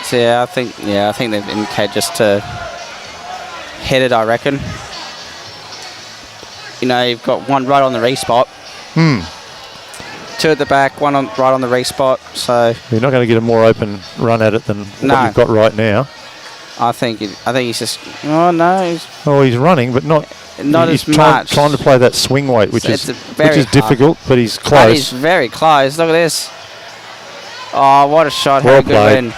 [SPEAKER 2] So yeah, I think they've indicated just to head it, I reckon. You know, you've got one right on the respot. 2 at the back, one right on the respot. So
[SPEAKER 3] you're not going to get a more open run at it than what you've got right now.
[SPEAKER 2] I think he's just. Oh no.
[SPEAKER 3] He's running, but not
[SPEAKER 2] as much.
[SPEAKER 3] Trying to play that swing weight, which is difficult, but he's close.
[SPEAKER 2] But he's very close. Look at this. Oh, what a shot!
[SPEAKER 3] Well
[SPEAKER 2] How good win.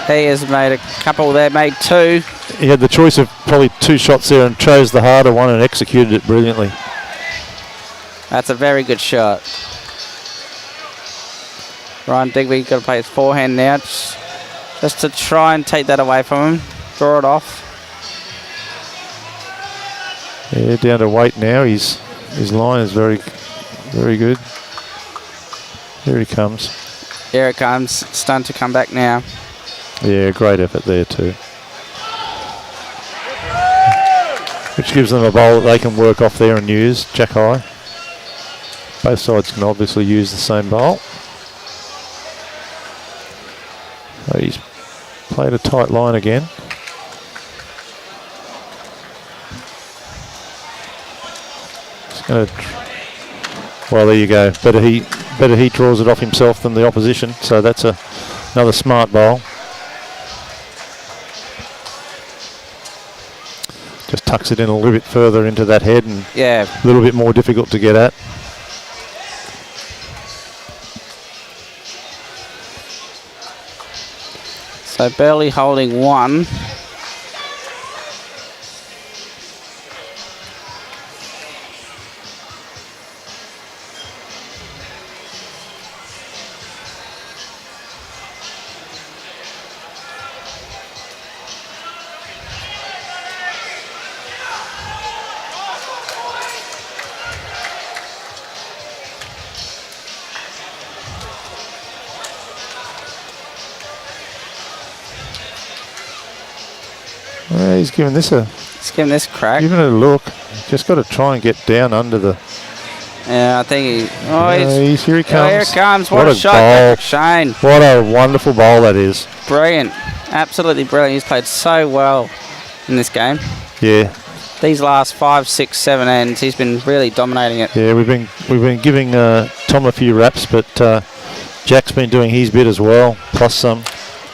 [SPEAKER 2] He has made a couple there, made 2.
[SPEAKER 3] He had the choice of probably 2 shots there and chose the harder one and executed it brilliantly.
[SPEAKER 2] That's a very good shot. Ryan Digby got to play his forehand now, just to try and take that away from him, draw it off.
[SPEAKER 3] Yeah, down to weight now. His line is very, very good. Here he comes.
[SPEAKER 2] Here it comes. It's starting to come back now.
[SPEAKER 3] Yeah, great effort there too. Which gives them a bowl that they can work off there and use. Jack high. Both sides can obviously use the same bowl. So he's played a tight line again. Well, there you go. Better he draws it off himself than the opposition. So that's another smart bowl. Just tucks it in a little bit further into that head and
[SPEAKER 2] Yeah.
[SPEAKER 3] a little bit more difficult to get at.
[SPEAKER 2] So Burleigh holding 1.
[SPEAKER 3] Well, he's giving this a
[SPEAKER 2] crack.
[SPEAKER 3] Give it a look. Just got to try and get down under the.
[SPEAKER 2] Yeah, I think he. Oh,
[SPEAKER 3] here he comes.
[SPEAKER 2] Here it comes. What a shot,
[SPEAKER 3] bowl.
[SPEAKER 2] Jack McShane.
[SPEAKER 3] What a wonderful bowl that is.
[SPEAKER 2] Brilliant. Absolutely brilliant. He's played so well in this game.
[SPEAKER 3] Yeah.
[SPEAKER 2] These last 5, 6, 7 ends, he's been really dominating it.
[SPEAKER 3] Yeah, we've been giving Tom a few reps, but Jack's been doing his bit as well, plus some.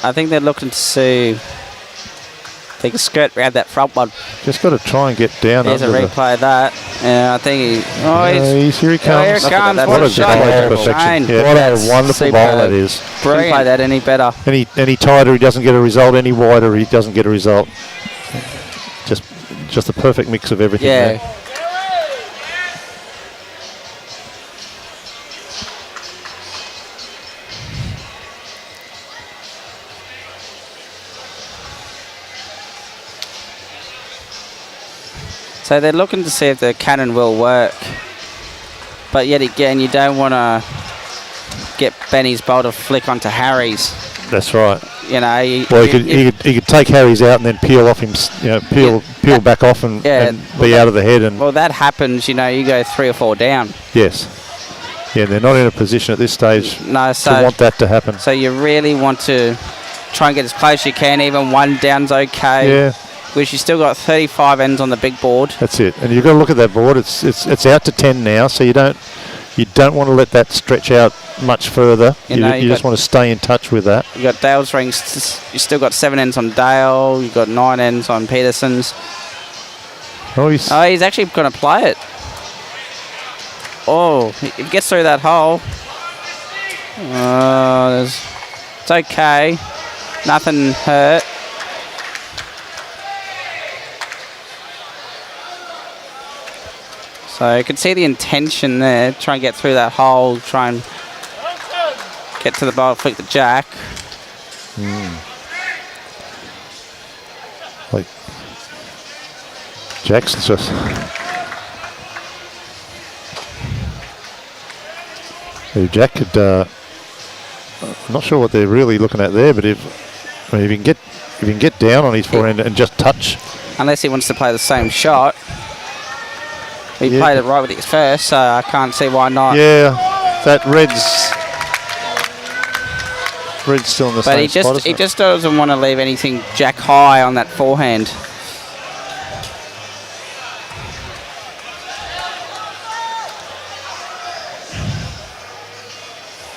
[SPEAKER 2] I think they're looking to see. They can skirt around that front one.
[SPEAKER 3] Just got to try and get down.
[SPEAKER 2] There's a
[SPEAKER 3] under
[SPEAKER 2] replay of that. Yeah, I think he. Oh,
[SPEAKER 3] here he comes.
[SPEAKER 2] Here it comes.
[SPEAKER 3] What
[SPEAKER 2] What
[SPEAKER 3] a
[SPEAKER 2] a shot,
[SPEAKER 3] bowl,
[SPEAKER 2] Jack
[SPEAKER 3] perfection.
[SPEAKER 2] McShane.
[SPEAKER 3] Yeah, what a wonderful bowl that is.
[SPEAKER 2] Couldn't play that any better.
[SPEAKER 3] Any tighter, he doesn't get a result. Any wider, he doesn't get a result. Just a perfect mix of everything.
[SPEAKER 2] Yeah.
[SPEAKER 3] There.
[SPEAKER 2] So they're looking to see if the cannon will work. But yet again, you don't want to get Benny's bowl to flick onto Harry's.
[SPEAKER 3] That's right.
[SPEAKER 2] You know,
[SPEAKER 3] he could take Harry's out and then peel off him, peel back off and be out of the head. And
[SPEAKER 2] well, that happens. You know, you go 3 or 4 down.
[SPEAKER 3] Yes. Yeah, they're not in a position at this stage to want that to happen.
[SPEAKER 2] So you really want to try and get as close as you can. Even 1 down's okay.
[SPEAKER 3] Yeah.
[SPEAKER 2] Which you still got 35 ends on the big board.
[SPEAKER 3] That's it. And you've got to look at that board. It's out to 10 now, so you don't want to let that stretch out much further. You just want to stay in touch with that.
[SPEAKER 2] You got Dale's rings. You still got 7 ends on Dale. You've got 9 ends on Peterson's.
[SPEAKER 3] Oh, he's
[SPEAKER 2] actually going to play it. Oh, he gets through that hole. It's okay. Nothing hurt. So you can see the intention there. Try and get through that hole. Try and get to the bowl, flick the jack.
[SPEAKER 3] Like Jack's just. Jack could. I'm not sure what they're really looking at there, but if he can get down on his forehand and just touch.
[SPEAKER 2] Unless he wants to play the same shot. He played it right with his first, so I can't see why not.
[SPEAKER 3] Yeah, that red's still in the same spot.
[SPEAKER 2] But he just doesn't want to leave anything jack high on that forehand.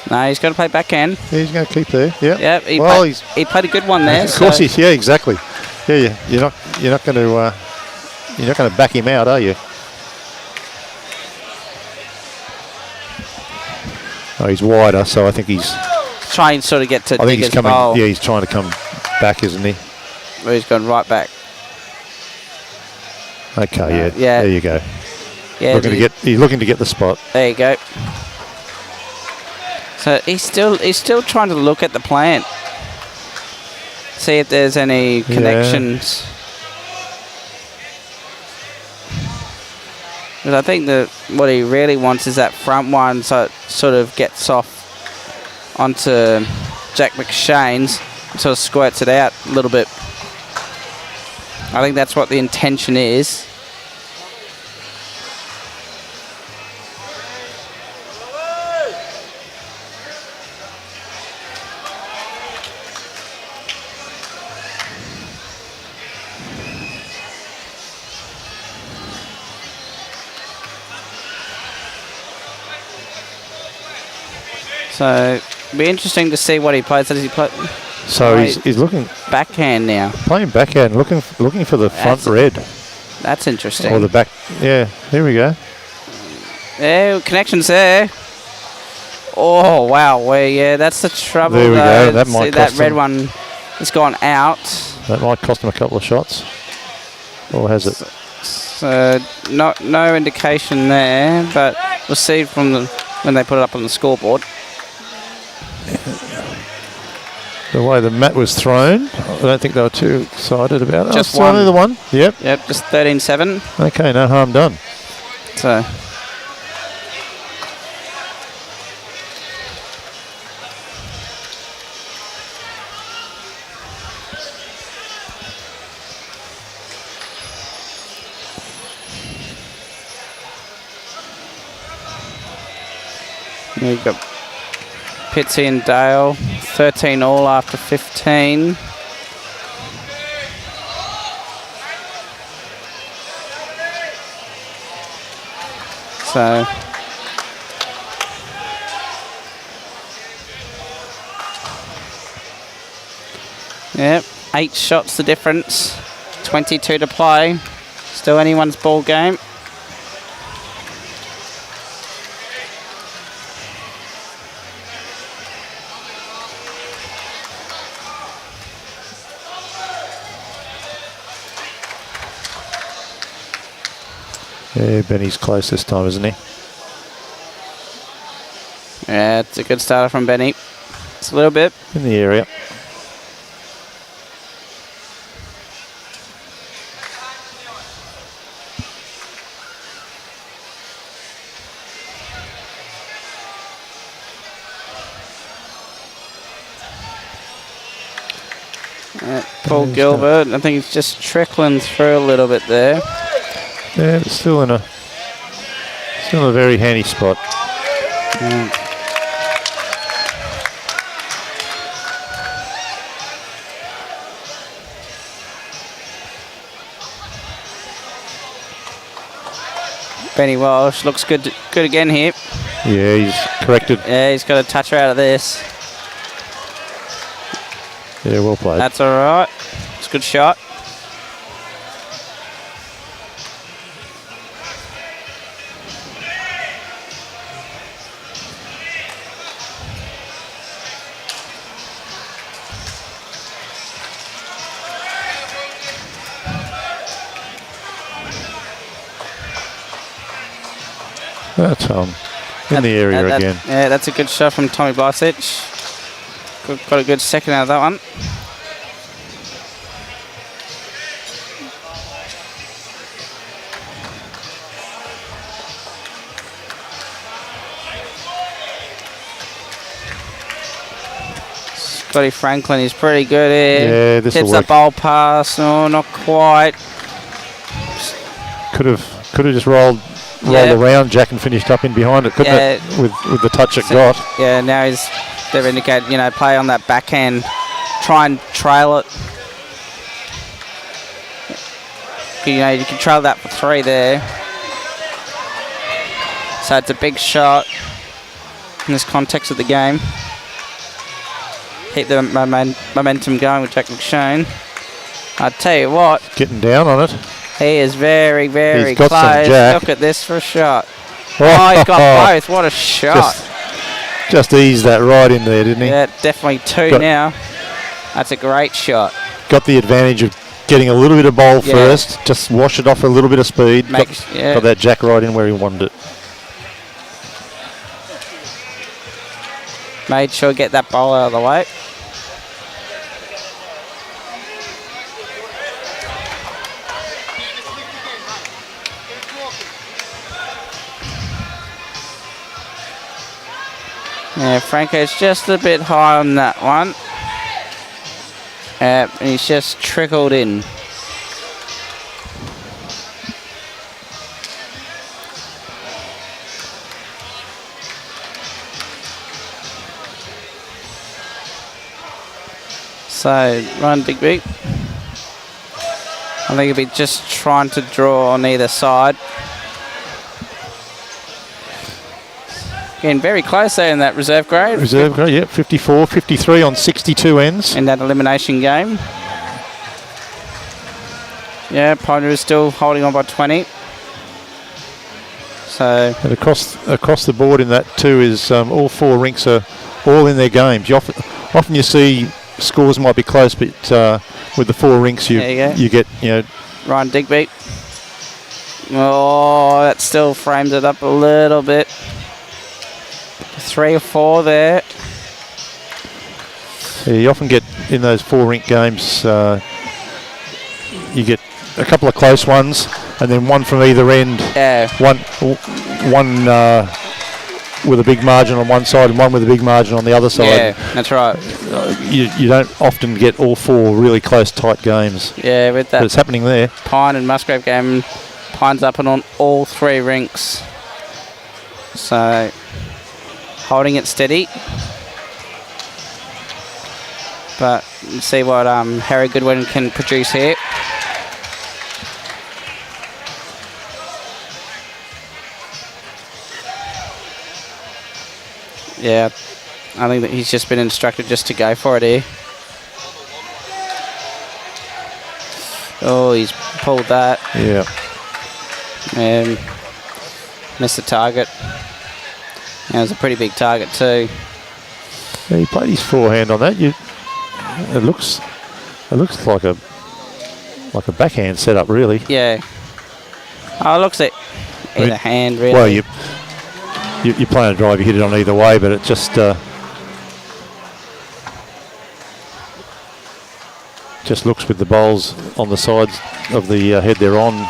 [SPEAKER 2] No, he's got to play backhand.
[SPEAKER 3] Yeah, he's going to keep there. Yeah.
[SPEAKER 2] Yeah. He played a good one there.
[SPEAKER 3] Of course, yeah, exactly. Yeah, you're not going to back him out, are you? Oh, he's wider, so I think he's
[SPEAKER 2] trying to sort of get to.
[SPEAKER 3] I think he's coming.
[SPEAKER 2] Bowl.
[SPEAKER 3] Yeah, he's trying to come back, isn't he?
[SPEAKER 2] Well, he's gone right back.
[SPEAKER 3] Okay, yeah. There you go.
[SPEAKER 2] Yeah,
[SPEAKER 3] he's looking to get the spot.
[SPEAKER 2] There you go. So he's still trying to look at the plant, see if there's any connections. Because I think that what he really wants is that front one, so it sort of gets off onto Jack McShane's, sort of squirts it out a little bit. I think that's what the intention is. So it'll be interesting to see what he plays. Does he play?
[SPEAKER 3] So he's looking
[SPEAKER 2] backhand now.
[SPEAKER 3] Playing backhand, looking for the front red.
[SPEAKER 2] That's interesting.
[SPEAKER 3] Or the back. Yeah, there we go.
[SPEAKER 2] Yeah, connections there. Oh wow, yeah, that's the trouble.
[SPEAKER 3] There we go. That might
[SPEAKER 2] see,
[SPEAKER 3] cost
[SPEAKER 2] that red
[SPEAKER 3] him.
[SPEAKER 2] one has gone out.
[SPEAKER 3] That might cost him a couple of shots. Or has it?
[SPEAKER 2] So no indication there, but we'll see from when they put it up on the scoreboard.
[SPEAKER 3] The way the mat was thrown, I don't think they were too excited about it.
[SPEAKER 2] Just
[SPEAKER 3] it's only
[SPEAKER 2] one.
[SPEAKER 3] the one. Yep.
[SPEAKER 2] Yep, just 13-7.
[SPEAKER 3] Okay, no harm done.
[SPEAKER 2] So we've got Pitsy and Dale, 13 all after 15. So yep, 8 shots the difference, 22 to play. Still anyone's ball game.
[SPEAKER 3] Yeah, Benny's close this time, isn't he?
[SPEAKER 2] Yeah, it's a good starter from Benny. It's a little bit.
[SPEAKER 3] In the area.
[SPEAKER 2] Paul Gilbert, I think he's just trickling through a little bit there.
[SPEAKER 3] Yeah, it's still in a very handy spot.
[SPEAKER 2] Benny Walsh looks good again here.
[SPEAKER 3] Yeah, he's corrected.
[SPEAKER 2] Yeah, he's got a toucher out of this.
[SPEAKER 3] Yeah, well played.
[SPEAKER 2] That's all right. It's a good shot.
[SPEAKER 3] That's in the area again.
[SPEAKER 2] Yeah, that's a good shot from Tommy Blysic. Got a good second out of that one. Scotty Franklin is pretty good here.
[SPEAKER 3] Yeah, this will
[SPEAKER 2] hits the
[SPEAKER 3] work.
[SPEAKER 2] bowl pass. No, not quite.
[SPEAKER 3] Could have just rolled around Jack and finished up in behind it, couldn't it? With the touch it got.
[SPEAKER 2] Yeah, now they've indicated, play on that backhand, try and trail it. You can trail that for 3 there. So it's a big shot in this context of the game. Keep the momentum going with Jack McShane. I tell you what,
[SPEAKER 3] Getting down on it.
[SPEAKER 2] he is very, very
[SPEAKER 3] He's got some
[SPEAKER 2] close.
[SPEAKER 3] Jack.
[SPEAKER 2] Look at this for a shot. Oh, he's got both. What a shot.
[SPEAKER 3] Just eased that right in there, didn't he?
[SPEAKER 2] Yeah, definitely 2 now. That's a great shot.
[SPEAKER 3] Got the advantage of getting a little bit of bowl first. Just wash it off a little bit of speed. Got that Jack right in where he wanted it.
[SPEAKER 2] Made sure to get that bowl out of the way. Yeah, Franco's just a bit high on that one. And he's just trickled in. So, Ryan Digby. I think he'll be just trying to draw on either side. Getting very close there in that reserve grade.
[SPEAKER 3] Reserve grade, yep, 54, 53 on 62 ends.
[SPEAKER 2] In that elimination game. Yeah, Ponder is still holding on by 20. So,
[SPEAKER 3] and across the board in that too is all 4 rinks are all in their games. Often you see scores might be close, but with the 4 rinks you get, you know.
[SPEAKER 2] Ryan Digby. Oh, that still frames it up a little bit. 3 or 4 there.
[SPEAKER 3] Yeah, you often get in those 4 rink games, you get a couple of close ones, and then one from either end.
[SPEAKER 2] Yeah.
[SPEAKER 3] One with a big margin on one side and one with a big margin on the other side.
[SPEAKER 2] Yeah, that's right.
[SPEAKER 3] You don't often get all 4 really close, tight games.
[SPEAKER 2] Yeah, with that.
[SPEAKER 3] But it's happening there.
[SPEAKER 2] Pine and Musgrave game, Pine's up and on all 3 rinks. So, holding it steady. But let's see what Harry Goodwin can produce here. Yeah, I think that he's just been instructed just to go for it here. Oh, he's pulled that.
[SPEAKER 3] Yeah.
[SPEAKER 2] And missed the target. And it was a pretty big target too.
[SPEAKER 3] Yeah, he played his forehand on that. It looks like a backhand setup, really.
[SPEAKER 2] Yeah. Oh, it looks like either hand, really.
[SPEAKER 3] Well, you're playing a drive, you hit it on either way, but it just looks with the bowls on the sides of the head they're on.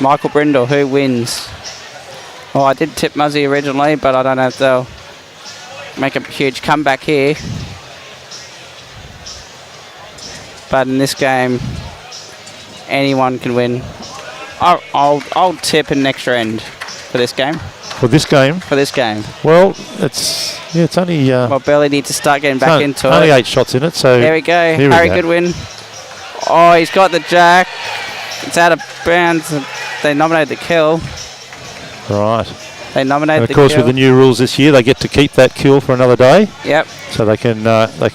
[SPEAKER 2] Michael Brindle, who wins? Oh, I did tip Muzzy originally, but I don't know if they'll make a huge comeback here. But in this game, anyone can win. I'll tip an extra end for this game.
[SPEAKER 3] For this game?
[SPEAKER 2] For this game.
[SPEAKER 3] Well, it's only...
[SPEAKER 2] well, Burleigh need to start getting back into
[SPEAKER 3] only
[SPEAKER 2] it.
[SPEAKER 3] 8 shots in it, so...
[SPEAKER 2] There we go. Harry Goodwin. Oh, he's got the jack. It's out of bounds. They nominated the kill.
[SPEAKER 3] Right.
[SPEAKER 2] They nominated the
[SPEAKER 3] kill. And of course,
[SPEAKER 2] with
[SPEAKER 3] the new rules this year, they get to keep that kill for another day.
[SPEAKER 2] Yep.
[SPEAKER 3] So they can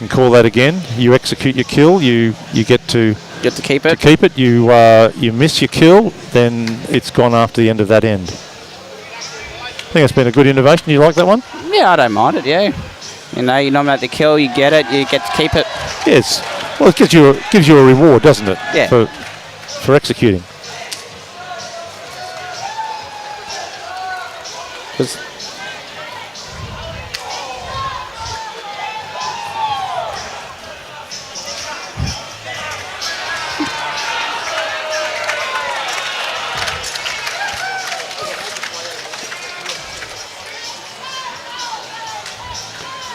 [SPEAKER 3] call that again. You execute your kill, you get to
[SPEAKER 2] keep it.
[SPEAKER 3] You miss your kill, then it's gone after the end of that end. I think it's been a good innovation. You like that one?
[SPEAKER 2] Yeah, I don't mind it. Yeah. You know, you nominate the kill, you get it, you get to keep it.
[SPEAKER 3] Yes. Well, it gives you a reward, doesn't it?
[SPEAKER 2] Yeah.
[SPEAKER 3] For executing.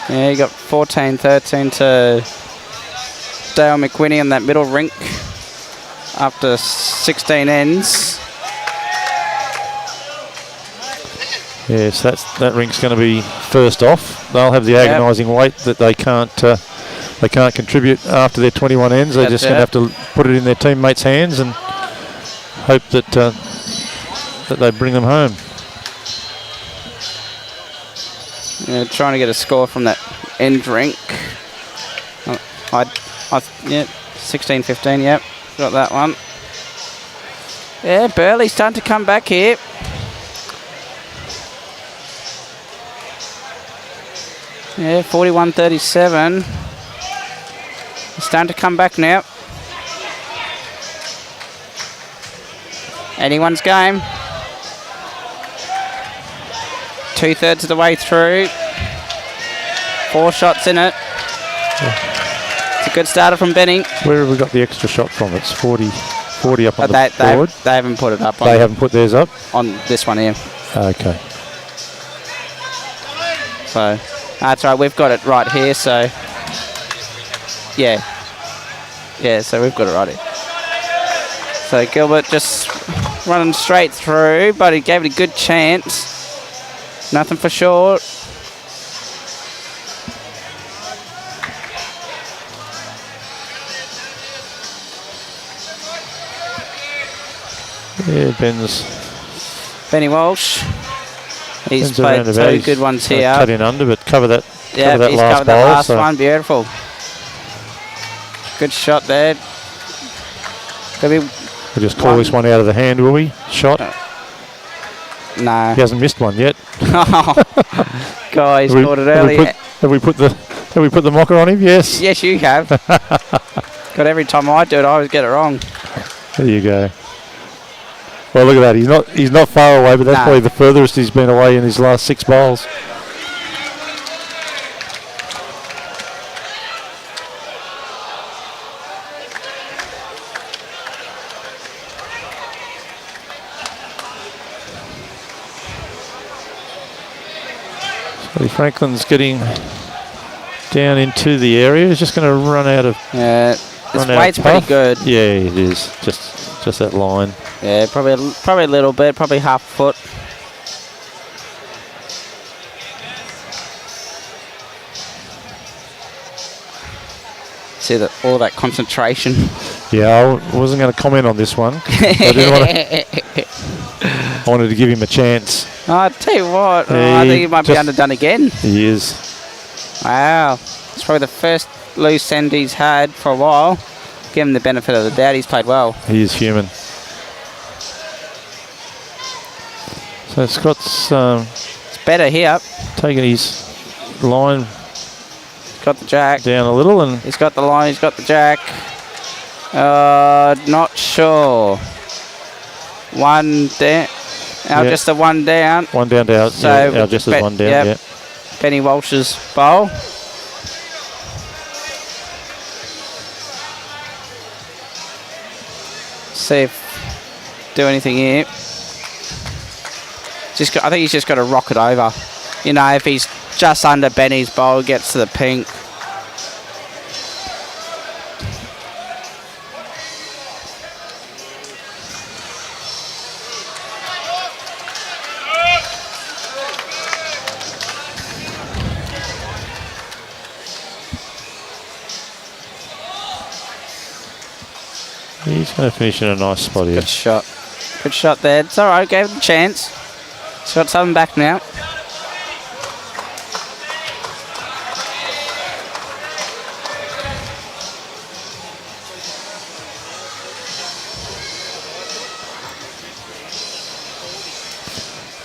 [SPEAKER 2] Yeah, you got 14-13 to Dale McWhinney on that middle rink after 16 ends.
[SPEAKER 3] Yes, that rink's going to be first off. They'll have the agonising weight that they can't contribute after their 21 ends. They're just going to have to put it in their teammates' hands and hope that that they bring them home.
[SPEAKER 2] Yeah, trying to get a score from that end rink. Yeah, 16-15. Yep, got that one. Yeah, Burleigh's starting to come back here. Yeah, 41-37. It's starting to come back now. Anyone's game. 2/3 of the way through. 4 shots in it. Yeah. It's a good starter from Benny.
[SPEAKER 3] Where have we got the extra shot from? It's 40. 40 up on the board.
[SPEAKER 2] They haven't put it up.
[SPEAKER 3] They haven't put theirs up?
[SPEAKER 2] On this one here.
[SPEAKER 3] Okay.
[SPEAKER 2] So, that's right. We've got it right here, so... Yeah. Yeah, so we've got it right here. So Gilbert just running straight through, but he gave it a good chance. Nothing for short.
[SPEAKER 3] Yeah,
[SPEAKER 2] Benny Walsh. He's
[SPEAKER 3] Ben's
[SPEAKER 2] played
[SPEAKER 3] around about.
[SPEAKER 2] two good ones here.
[SPEAKER 3] Cut in under, but cover that.
[SPEAKER 2] Yeah,
[SPEAKER 3] cover that
[SPEAKER 2] he's
[SPEAKER 3] last
[SPEAKER 2] covered that
[SPEAKER 3] bowl,
[SPEAKER 2] last
[SPEAKER 3] so
[SPEAKER 2] one. Beautiful. Good shot there.
[SPEAKER 3] We'll just call this one out of the hand, will we? Shot.
[SPEAKER 2] No.
[SPEAKER 3] He hasn't missed one yet.
[SPEAKER 2] Guys, caught it early.
[SPEAKER 3] Have we put the mocker on him? Yes.
[SPEAKER 2] Yes, you have. God, every time I do it, I always get it wrong.
[SPEAKER 3] There you go. Well, look at that. He's not far away, but that's probably the furthest he's been away in his last 6 bowls. So Franklin's getting down into the area. He's just going to run out of.
[SPEAKER 2] Yeah, this weight's pretty good.
[SPEAKER 3] Yeah, it is. Just that line.
[SPEAKER 2] Yeah, probably a little bit, probably half a foot. See that all that concentration.
[SPEAKER 3] Yeah, I wasn't going to comment on this one. I wanted to give him a chance.
[SPEAKER 2] I tell you what, I think he might be underdone again.
[SPEAKER 3] He is.
[SPEAKER 2] Wow, it's probably the first loose end he's had for a while. Give him the benefit of the doubt. He's played well.
[SPEAKER 3] He is human. So Scott's
[SPEAKER 2] it's better here.
[SPEAKER 3] Taking his line.
[SPEAKER 2] Got the jack
[SPEAKER 3] down a little, and
[SPEAKER 2] he's got the line. He's got the jack. Not sure. One down. Just a one down.
[SPEAKER 3] One down to out. So Algester's one down. Yeah.
[SPEAKER 2] Benny Walsh's bowl. See if do anything here. I think he's just got to rock it over. You know, if he's just under Benny's bowl, gets to the pink.
[SPEAKER 3] He's going to finish in a nice spot here.
[SPEAKER 2] Good shot. Good shot there. It's all right. Gave him a chance. He's got something back now.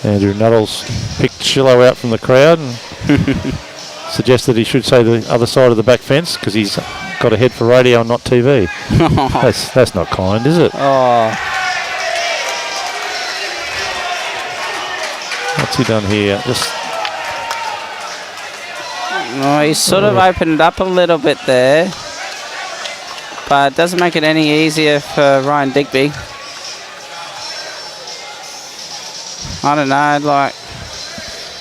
[SPEAKER 3] Andrew Nuttall's picked Shillo out from the crowd and suggested he should say the other side of the back fence because he's got a head for radio and not TV. That's not kind, is it?
[SPEAKER 2] Oh.
[SPEAKER 3] What's he done here?
[SPEAKER 2] He's sort of opened it up a little bit there, but it doesn't make it any easier for Ryan Digby. I don't know, like,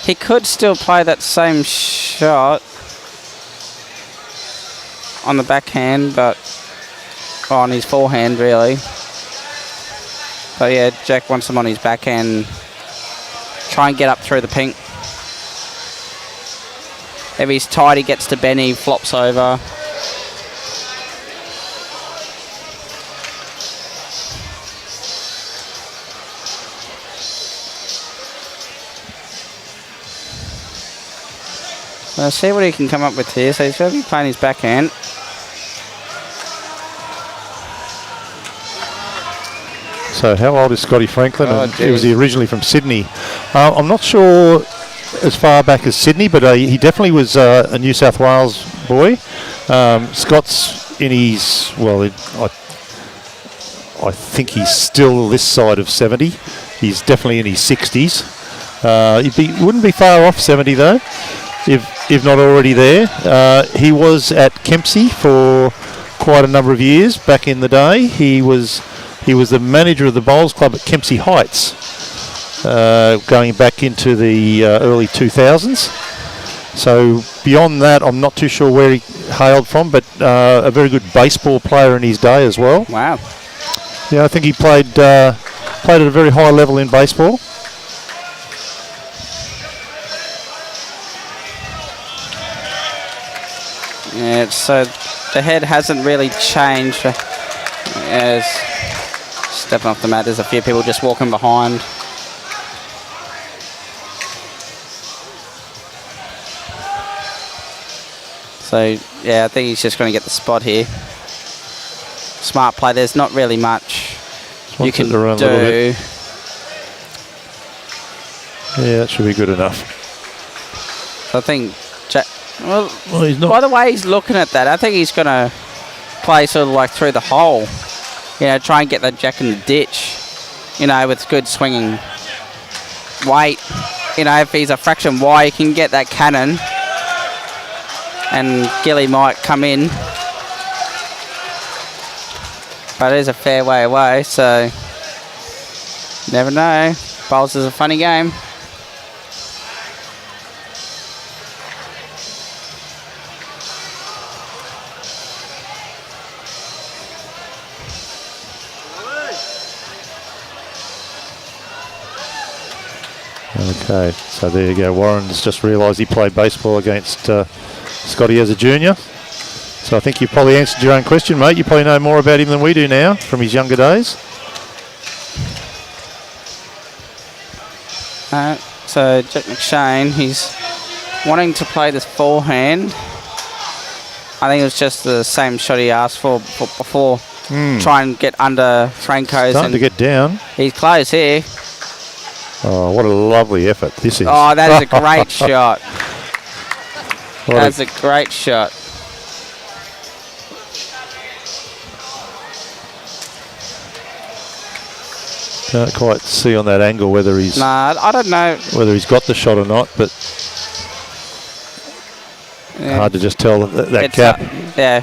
[SPEAKER 2] he could still play that same shot on the backhand, but on his forehand, really. But yeah, Jack wants him on his backhand. Try and get up through the pink. If he's tight, he gets to Benny, flops over. Let's see what he can come up with here. So he's going to be playing his backhand.
[SPEAKER 3] So how old is Scotty Franklin? And he was originally from Sydney. I'm not sure as far back as Sydney, but he definitely was a New South Wales boy. Scott's in his, well, I think he's still this side of 70. He's definitely in his 60s. He wouldn't be far off 70 though, if not already there. He was at Kempsey for quite a number of years back in the day. He He was the manager of the Bowls Club at Kempsey Heights, going back into the early 2000s. So beyond that, I'm not too sure where he hailed from, but a very good baseball player in his day as well.
[SPEAKER 2] Wow.
[SPEAKER 3] Yeah, I think he played at a very high level in baseball.
[SPEAKER 2] Yeah, so the head hasn't really changed. As stepping off the mat, there's a few people just walking behind. So, yeah, I think he's just going to get the spot here. Smart play. There's not really much you can do.
[SPEAKER 3] Yeah, that should be good enough.
[SPEAKER 2] I think Jack... Well,
[SPEAKER 3] he's not.
[SPEAKER 2] By the way he's looking at that, I think he's going to play sort of like through the hole. You know, try and get that Jack in the ditch. You know, with good swinging weight. You know, if he's a fraction wide, he can get that cannon. And Gilly might come in. But it is a fair way away, so never know. Bowls is a funny game.
[SPEAKER 3] Okay, so there you go. Warren's just realised he played baseball against Scotty as a junior. So I think you've probably answered your own question, mate. You probably know more about him than we do now from his younger days.
[SPEAKER 2] So Jack McShane, he's wanting to play this forehand. I think it was just the same shot he asked for before. Try and get under Franco's.
[SPEAKER 3] Starting to get down.
[SPEAKER 2] He's close here.
[SPEAKER 3] Oh, what a lovely effort this is.
[SPEAKER 2] Oh, that is a great shot. That's a great shot.
[SPEAKER 3] Can't quite see on that angle whether he's...
[SPEAKER 2] Nah, I don't know.
[SPEAKER 3] Whether he's got the shot or not, but...
[SPEAKER 2] Yeah.
[SPEAKER 3] Hard to just tell that cap.
[SPEAKER 2] Yeah.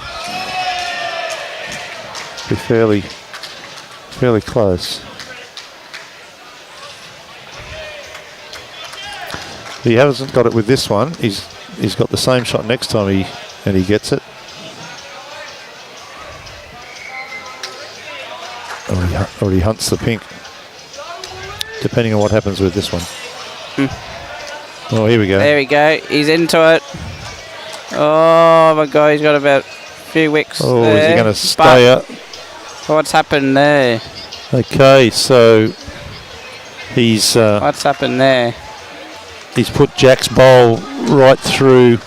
[SPEAKER 3] Be fairly close. He hasn't got it with this one. He's got the same shot next time he gets it. Or he hunts the pink. Depending on what happens with this one. Oh, here we go.
[SPEAKER 2] There we go. He's into it. Oh my God, he's got about a few wicks
[SPEAKER 3] Oh,
[SPEAKER 2] there.
[SPEAKER 3] is he going to stay up?
[SPEAKER 2] What's happened there?
[SPEAKER 3] Okay, so he's...
[SPEAKER 2] What's happened there?
[SPEAKER 3] He's put Jack's bowl right through.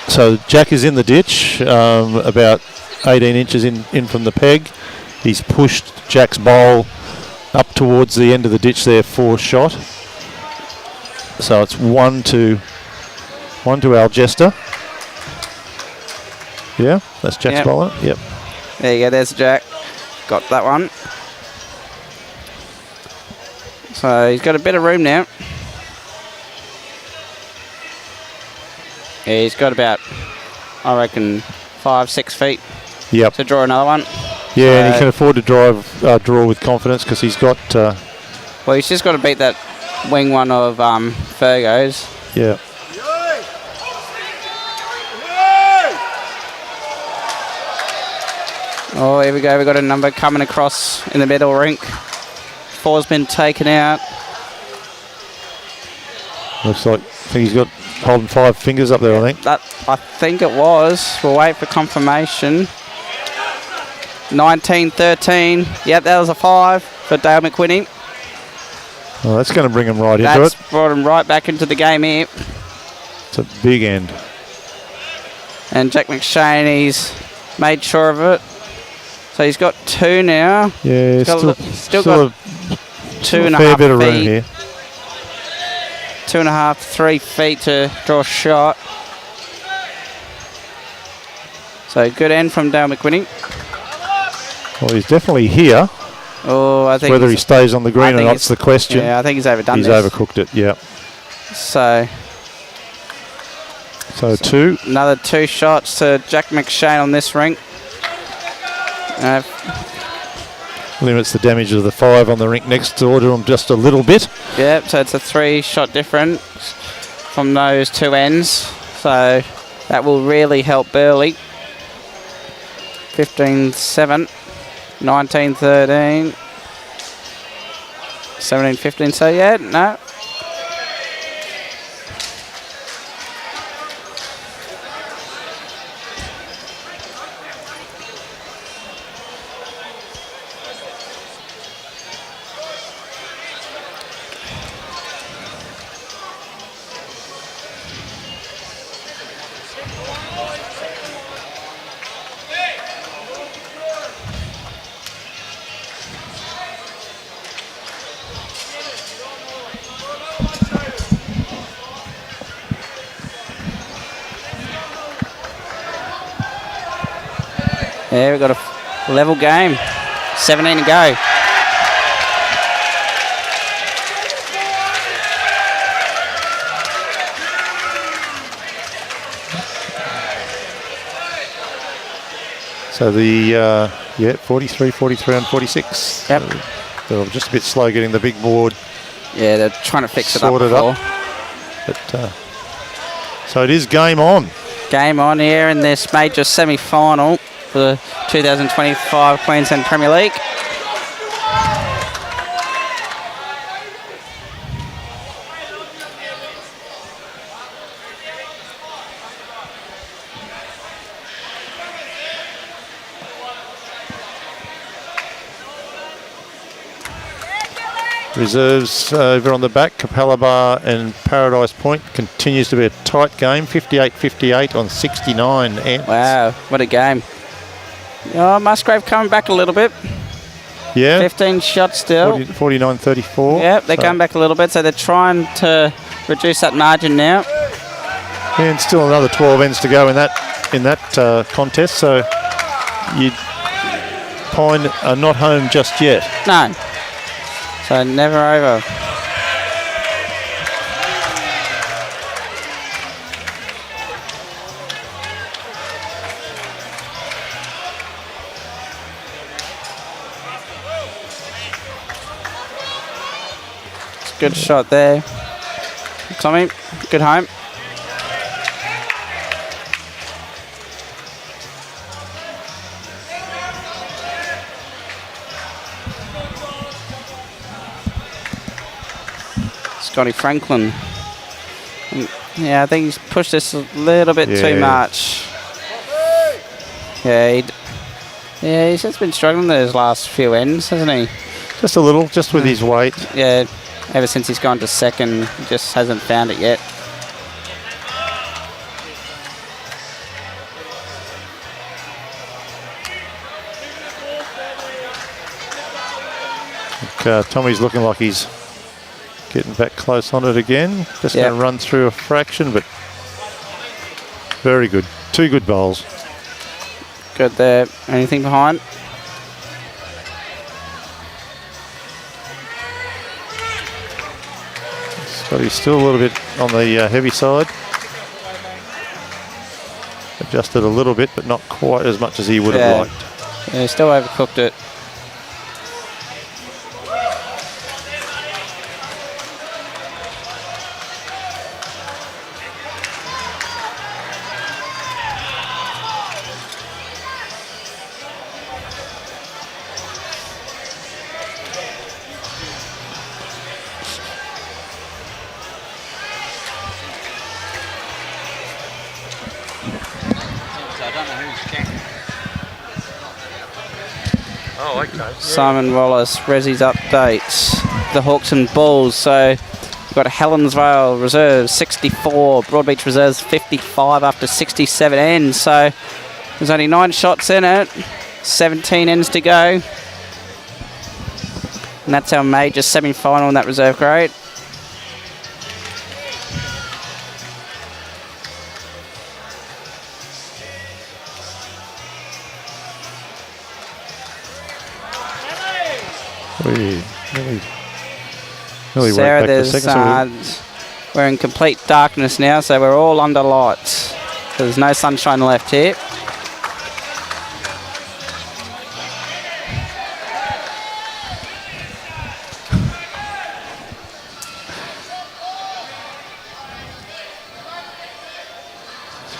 [SPEAKER 3] So Jack is in the ditch, about 18 inches in from the peg. He's pushed Jack's bowl up towards the end of the ditch there for shot. So it's one to Algester. Yeah, that's Jack's bowler. Yep.
[SPEAKER 2] There you go. There's Jack. Got that one. So he's got a bit of room now. Yeah, he's got about, I reckon, 5-6 feet.
[SPEAKER 3] Yep.
[SPEAKER 2] To draw another one.
[SPEAKER 3] Yeah, and he can afford to draw with confidence because he's got...
[SPEAKER 2] well, he's just got to beat that wing one of Fergo's.
[SPEAKER 3] Yeah.
[SPEAKER 2] Oh, here we go. We've got a number coming across in the middle rink. 4's been taken out.
[SPEAKER 3] Looks like, I think he's got holding 5 fingers up there, I think.
[SPEAKER 2] I think it was. We'll wait for confirmation. 19-13. Yep, that was a 5 for Dale McQuinney.
[SPEAKER 3] Oh, that's going to bring him right into it.
[SPEAKER 2] That's brought him right back into the game here.
[SPEAKER 3] It's a big end.
[SPEAKER 2] And Jack McShane, he's made sure of it. So he's got 2 now.
[SPEAKER 3] Yeah,
[SPEAKER 2] still got 2.5
[SPEAKER 3] fair bit of
[SPEAKER 2] feet.
[SPEAKER 3] room here.
[SPEAKER 2] 2.5 to 3 feet to draw a shot. So good end from Dale McQuinney.
[SPEAKER 3] Well, he's definitely here.
[SPEAKER 2] Oh, I think
[SPEAKER 3] whether he stays on the green or not's the question.
[SPEAKER 2] Yeah, I think he's overdone
[SPEAKER 3] He's
[SPEAKER 2] this.
[SPEAKER 3] overcooked it, yeah.
[SPEAKER 2] So
[SPEAKER 3] 2.
[SPEAKER 2] Another 2 shots to Jack McShane on this rink.
[SPEAKER 3] limits the damage of the 5 on the rink next door to them just a little bit.
[SPEAKER 2] Yep, so it's a 3-shot difference from those two ends. So that will really help Burleigh. 15-7, 19-13, 17-15. So yeah, no. Yeah, we've got a level game. 17 to go.
[SPEAKER 3] So the 43, 43 and 46.
[SPEAKER 2] Yep.
[SPEAKER 3] They're just a bit slow getting the big board.
[SPEAKER 2] Yeah, they're trying to fix it up
[SPEAKER 3] sorted
[SPEAKER 2] before.
[SPEAKER 3] But, so it is game on.
[SPEAKER 2] Game on here in this major semi-final for the 2025 Queensland Premier League.
[SPEAKER 3] Reserves over on the back, Capella Bar and Paradise Point. Continues to be a tight game, 58-58 on 69 ends.
[SPEAKER 2] Wow, what a game. Oh, Musgrave coming back a little bit.
[SPEAKER 3] Yeah.
[SPEAKER 2] 15 shots still.
[SPEAKER 3] 49-34.
[SPEAKER 2] Yep, they're coming back a little bit, so they're trying to reduce that margin now.
[SPEAKER 3] And still another 12 ends to go in that contest, so you Pine are not home just yet.
[SPEAKER 2] No. So never over. Good shot there. Tommy, good home. Scotty Franklin. Yeah, I think he's pushed this a little bit too much. Yeah, he's just been struggling those last few ends, hasn't he?
[SPEAKER 3] Just a little, just with his weight.
[SPEAKER 2] Yeah, ever since he's gone to second, he just hasn't found it yet.
[SPEAKER 3] Tommy's looking like he's getting back close on it again. Just going to run through a fraction, but very good. 2 good bowls.
[SPEAKER 2] Good there. Anything behind?
[SPEAKER 3] Scotty's still a little bit on the heavy side. Adjusted a little bit, but not quite as much as he would have liked.
[SPEAKER 2] Yeah, still overcooked it. Simon Wallace, Resi's updates. The Hawks and Bulls. So we've got a Helensvale Reserves 64, Broadbeach Reserves 55 after 67 ends. So there's only 9 shots in it, 17 ends to go. And that's our major semi-final in that reserve grade.
[SPEAKER 3] Really
[SPEAKER 2] Sarah, we're in complete darkness now, so we're all under lights. So there's no sunshine left here.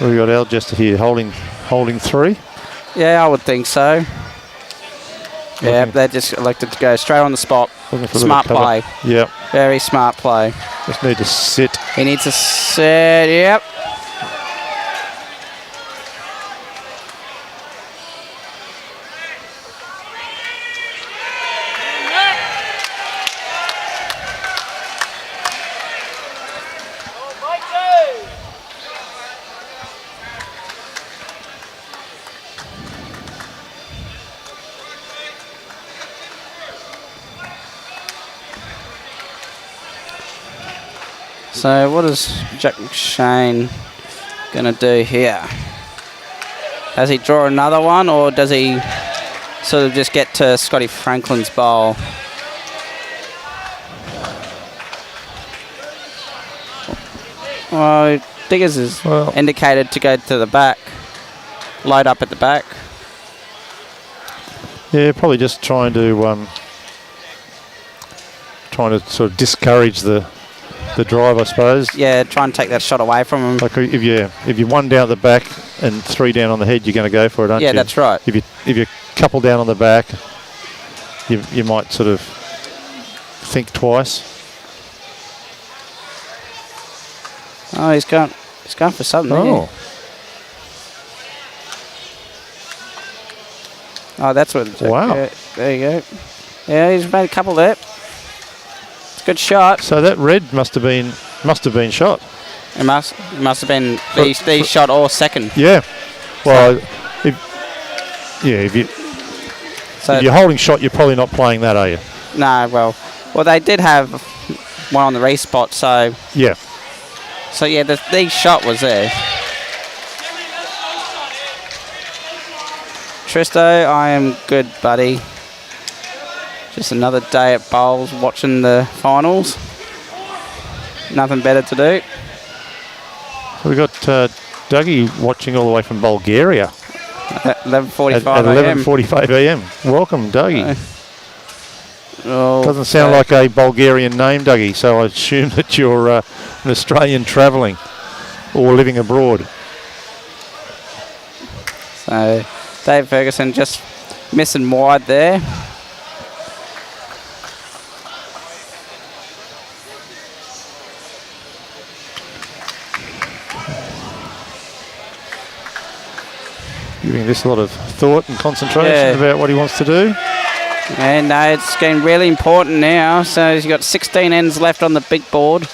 [SPEAKER 3] We got Algester here holding 3.
[SPEAKER 2] Yeah, I would think so. Yeah, they just elected to go straight on the spot. Smart play.
[SPEAKER 3] Yep.
[SPEAKER 2] Very smart play.
[SPEAKER 3] Just need to sit.
[SPEAKER 2] He needs to sit. Yep. So what is Jack McShane going to do here? Does he draw another one, or does he sort of just get to Scotty Franklin's bowl? Well, Diggers is indicated to go to the back, load up at the back.
[SPEAKER 3] Yeah, probably just trying to sort of discourage the drive, I suppose.
[SPEAKER 2] Yeah, try and take that shot away from him.
[SPEAKER 3] Like if you're 1 down at the back and 3 down on the head, you're going to go for it, aren't you?
[SPEAKER 2] Yeah, that's right.
[SPEAKER 3] If you're a couple down on the back, you might sort of think twice.
[SPEAKER 2] Oh, he's going for something.
[SPEAKER 3] Oh.
[SPEAKER 2] Oh, that's what.
[SPEAKER 3] Wow.
[SPEAKER 2] Yeah, there you go. Yeah, he's made a couple there. It's a good shot.
[SPEAKER 3] So that red must have been shot.
[SPEAKER 2] It must have been the shot or second.
[SPEAKER 3] Yeah. Well, if you're holding shot, you're probably not playing that, are you?
[SPEAKER 2] No. Well, they did have one on the respot, so.
[SPEAKER 3] Yeah.
[SPEAKER 2] So yeah, the shot was there. Tristo, I am good, buddy. Just another day at bowls watching the finals. Nothing better to do.
[SPEAKER 3] So we got Dougie watching all the way from Bulgaria.
[SPEAKER 2] At 11:45
[SPEAKER 3] at 11:45 a.m. Welcome, Dougie. Doesn't sound like a Bulgarian name, Dougie, so I assume that you're an Australian travelling or living abroad.
[SPEAKER 2] So David Ferguson just missing wide there.
[SPEAKER 3] Giving this a lot of thought and concentration about what he wants to do.
[SPEAKER 2] And it's getting really important now. So he's got 16 ends left on the big board.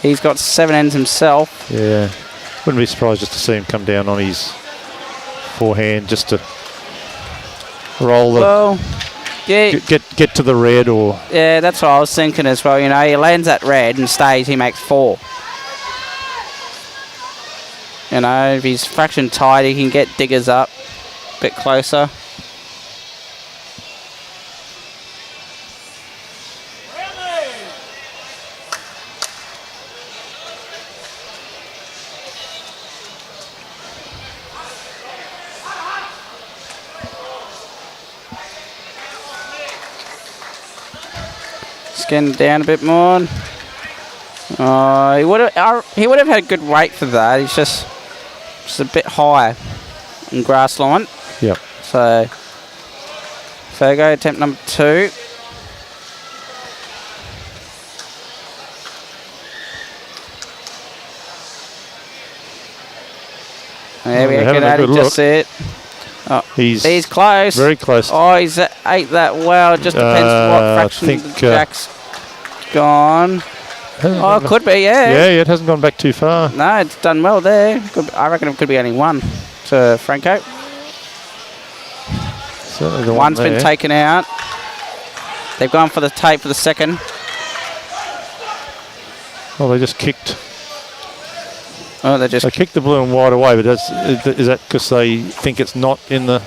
[SPEAKER 2] He's got 7 ends himself.
[SPEAKER 3] Yeah. Wouldn't be surprised just to see him come down on his forehand just to roll the...
[SPEAKER 2] Well, yeah.
[SPEAKER 3] Get to the red or...
[SPEAKER 2] Yeah, that's what I was thinking as well. You know, he lands that red and stays, he makes 4. You know, if he's fraction tight, he can get Diggers up a bit closer. Skin down a bit more. He would have had a good rate for that. He's just a bit high in grass line.
[SPEAKER 3] Yep.
[SPEAKER 2] So Fergo, attempt number 2. There we go. That just it. Oh, he's close.
[SPEAKER 3] Very close.
[SPEAKER 2] Oh, he's ate that well. Just depends what fraction Jack's gone. Oh, it could be, yeah.
[SPEAKER 3] Yeah, it hasn't gone back too far.
[SPEAKER 2] No, it's done well there. I reckon it could be only 1 to Franco. One's been taken out. They've gone for the tape for the second.
[SPEAKER 3] Oh, they just kicked.
[SPEAKER 2] Oh, they
[SPEAKER 3] kicked the blue and white away, but is that because they think it's not in the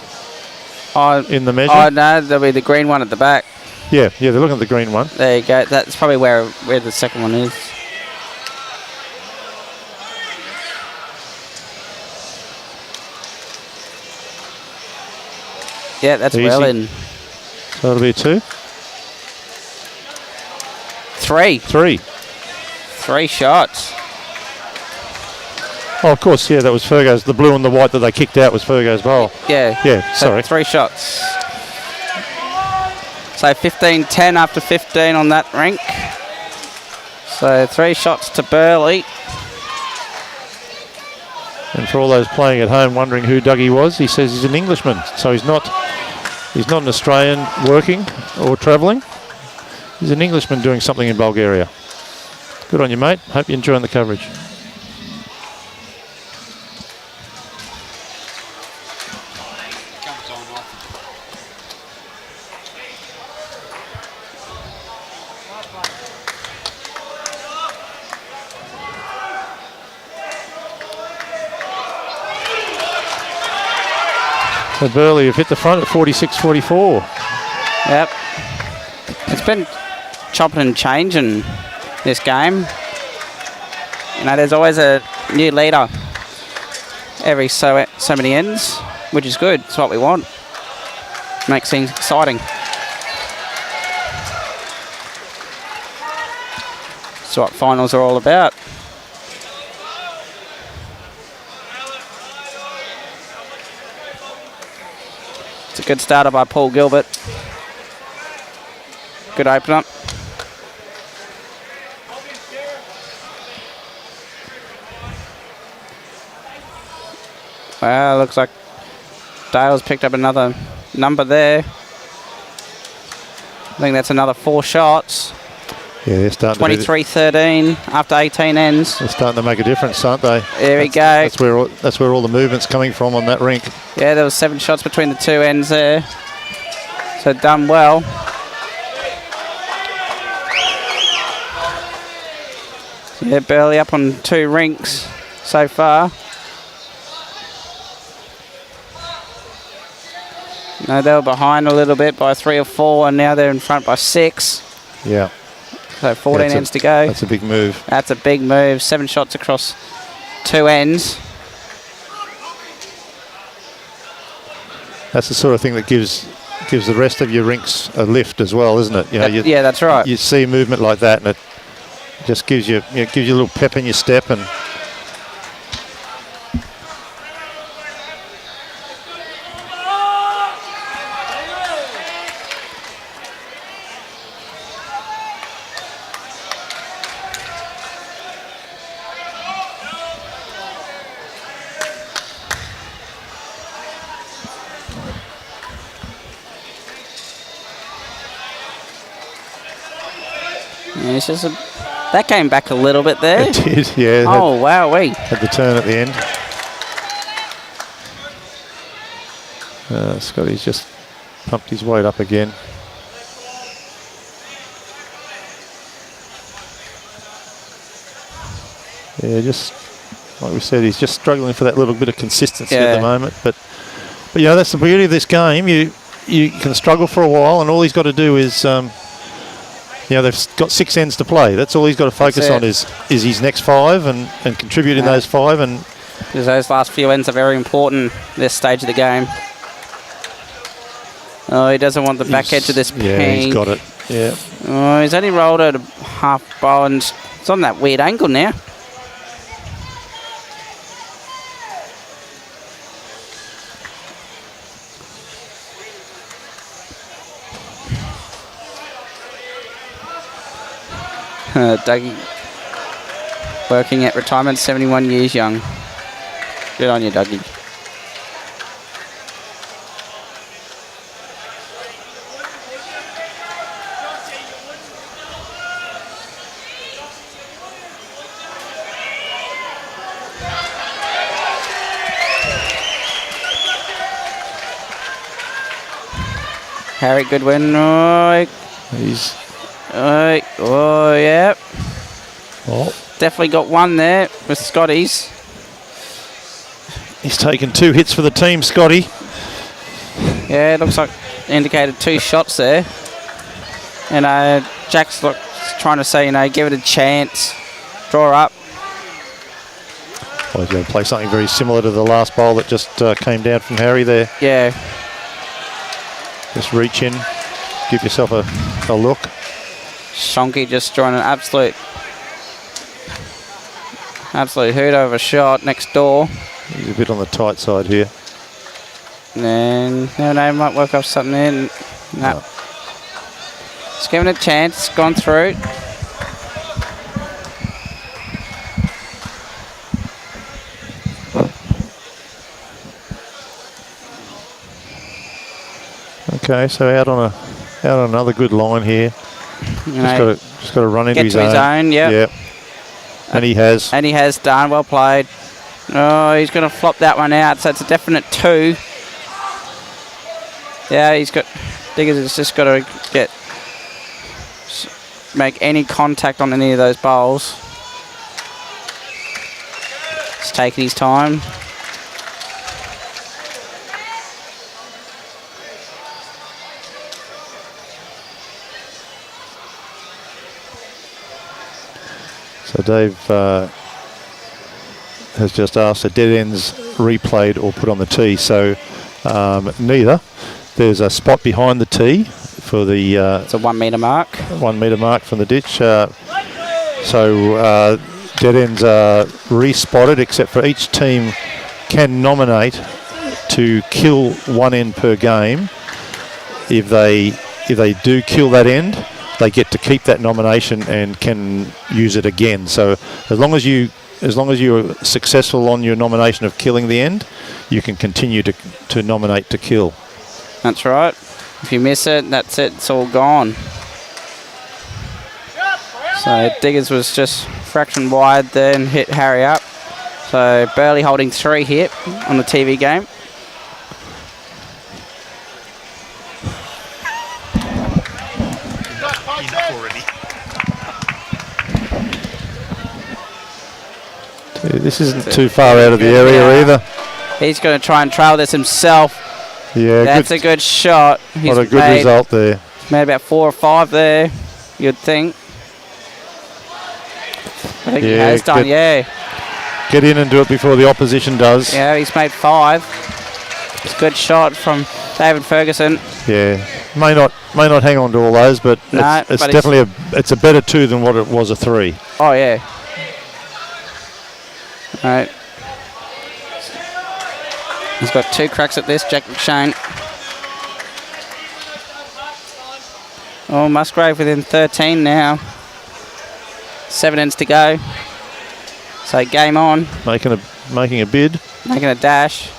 [SPEAKER 3] measure?
[SPEAKER 2] Oh no, there'll be the green one at the back.
[SPEAKER 3] Yeah, they're looking at the green one.
[SPEAKER 2] There you go. That's probably where the second one is. Yeah, that's
[SPEAKER 3] easy.
[SPEAKER 2] well in.
[SPEAKER 3] So that'll be a 2?
[SPEAKER 2] 3.
[SPEAKER 3] 3.
[SPEAKER 2] 3 shots.
[SPEAKER 3] Oh, of course, yeah, that was Fergo's. The blue and the white that they kicked out was Fergo's bowl.
[SPEAKER 2] Yeah.
[SPEAKER 3] Yeah,
[SPEAKER 2] So
[SPEAKER 3] sorry.
[SPEAKER 2] 3 shots. So 15-10 after 15 on that rink. So 3 shots to Burleigh.
[SPEAKER 3] And for all those playing at home wondering who Dougie was, he says he's an Englishman. So he's not an Australian working or travelling. He's an Englishman doing something in Bulgaria. Good on you, mate. Hope you're enjoying the coverage. So Burleigh have hit the front at 46-44.
[SPEAKER 2] Yep. It's been chopping and changing this game. You know, there's always a new leader every so many ends, which is good. It's what we want. Makes things exciting. That's what finals are all about. It's a good starter by Paul Gilbert. Good open up. Well, looks like Dale's picked up another number there. I think that's another 4 shots.
[SPEAKER 3] Yeah, they're starting
[SPEAKER 2] 23-13 after 18 ends.
[SPEAKER 3] They're starting to make a difference, aren't they?
[SPEAKER 2] There we go.
[SPEAKER 3] That's where all the movement's coming from on that rink.
[SPEAKER 2] Yeah, there was 7 shots between the 2 ends there. So done well. Yeah, Burleigh up on 2 rinks so far. No, they were behind a little bit by 3 or 4, and now they're in front by 6.
[SPEAKER 3] Yeah.
[SPEAKER 2] So 14 ends to go.
[SPEAKER 3] That's a big move.
[SPEAKER 2] That's a big move. 7 shots across 2 ends.
[SPEAKER 3] That's the sort of thing that gives the rest of your rinks a lift as well, isn't it? You know,
[SPEAKER 2] Yeah, that's right.
[SPEAKER 3] You see movement like that, and it just gives you a little pep in your step. And
[SPEAKER 2] yeah, it's just that came back a little bit there.
[SPEAKER 3] it did, yeah.
[SPEAKER 2] Oh, wowee.
[SPEAKER 3] Had the turn at the end. Scotty's just pumped his weight up again. Yeah, just like we said, he's just struggling for that little bit of consistency at the moment. But you know, that's the beauty of this game. You can struggle for a while, and all he's got to do is, you know, they've got 6 ends to play. That's all he's got to focus on is his next 5 and contribute in those 5. And
[SPEAKER 2] because those last few ends are very important this stage of the game. Oh, he doesn't want the back edge of this pink.
[SPEAKER 3] Yeah, he's got it. Yeah.
[SPEAKER 2] Oh, he's only rolled at a half bowl, and it's on that weird angle now. Dougie working at retirement, 71 years young. Good on you, Dougie. Harry Goodwin. Oh,
[SPEAKER 3] He's
[SPEAKER 2] oh, yeah.
[SPEAKER 3] well,
[SPEAKER 2] Definitely got one there with Scotty's.
[SPEAKER 3] he's taken 2 hits for the team, Scotty.
[SPEAKER 2] Yeah, it looks like indicated 2 shots there. And Jack's trying to say, you know, give it a chance. Draw up.
[SPEAKER 3] Well, he's going to play something very similar to the last bowl that just came down from Harry there.
[SPEAKER 2] Yeah.
[SPEAKER 3] Just reach in, give yourself a look.
[SPEAKER 2] Shonky just drawing an absolute Absolute hoot of a shot next door.
[SPEAKER 3] He's a bit on the tight side here.
[SPEAKER 2] And no, might work off something in. No. Just give it a chance. Gone through.
[SPEAKER 3] Okay, so out on another good line here. Just got to run into his
[SPEAKER 2] own. Yep.
[SPEAKER 3] And he has.
[SPEAKER 2] And he has done. Well played. Oh, he's going to flop that one out, so it's a definite 2. Yeah, Diggers has just got to make any contact on any of those bowls. He's taking his time.
[SPEAKER 3] So Dave has just asked, are dead ends replayed or put on the tee? So neither. There's a spot behind the tee for the...
[SPEAKER 2] it's a 1 metre mark.
[SPEAKER 3] 1 metre mark from the ditch. So dead ends are respotted, except for each team can nominate to kill 1 end per game. If they do kill that end, they get to keep that nomination and can use it again. So as long as you're successful on your nomination of killing the end, you can continue to nominate to kill.
[SPEAKER 2] That's right. If you miss it, that's it. It's all gone. So Diggers was just fraction wide there and hit Harry up. So Burleigh holding 3 here on the TV game.
[SPEAKER 3] This isn't too far out of the area either.
[SPEAKER 2] He's going to try and trail this himself.
[SPEAKER 3] Yeah,
[SPEAKER 2] that's a good shot.
[SPEAKER 3] What a good result there.
[SPEAKER 2] Made about 4 or 5 there, you'd think. I think he has done,
[SPEAKER 3] Get in and do it before the opposition does.
[SPEAKER 2] Yeah, he's made 5. It's a good shot from David Ferguson.
[SPEAKER 3] Yeah, may not hang on to all those, but it's definitely it's a better 2 than what it was a 3.
[SPEAKER 2] Oh yeah. All right. He's got 2 cracks at this, Jack McShane. Oh, Musgrave within 13 now. 7 ends to go. So game on.
[SPEAKER 3] Making a bid.
[SPEAKER 2] Making a dash.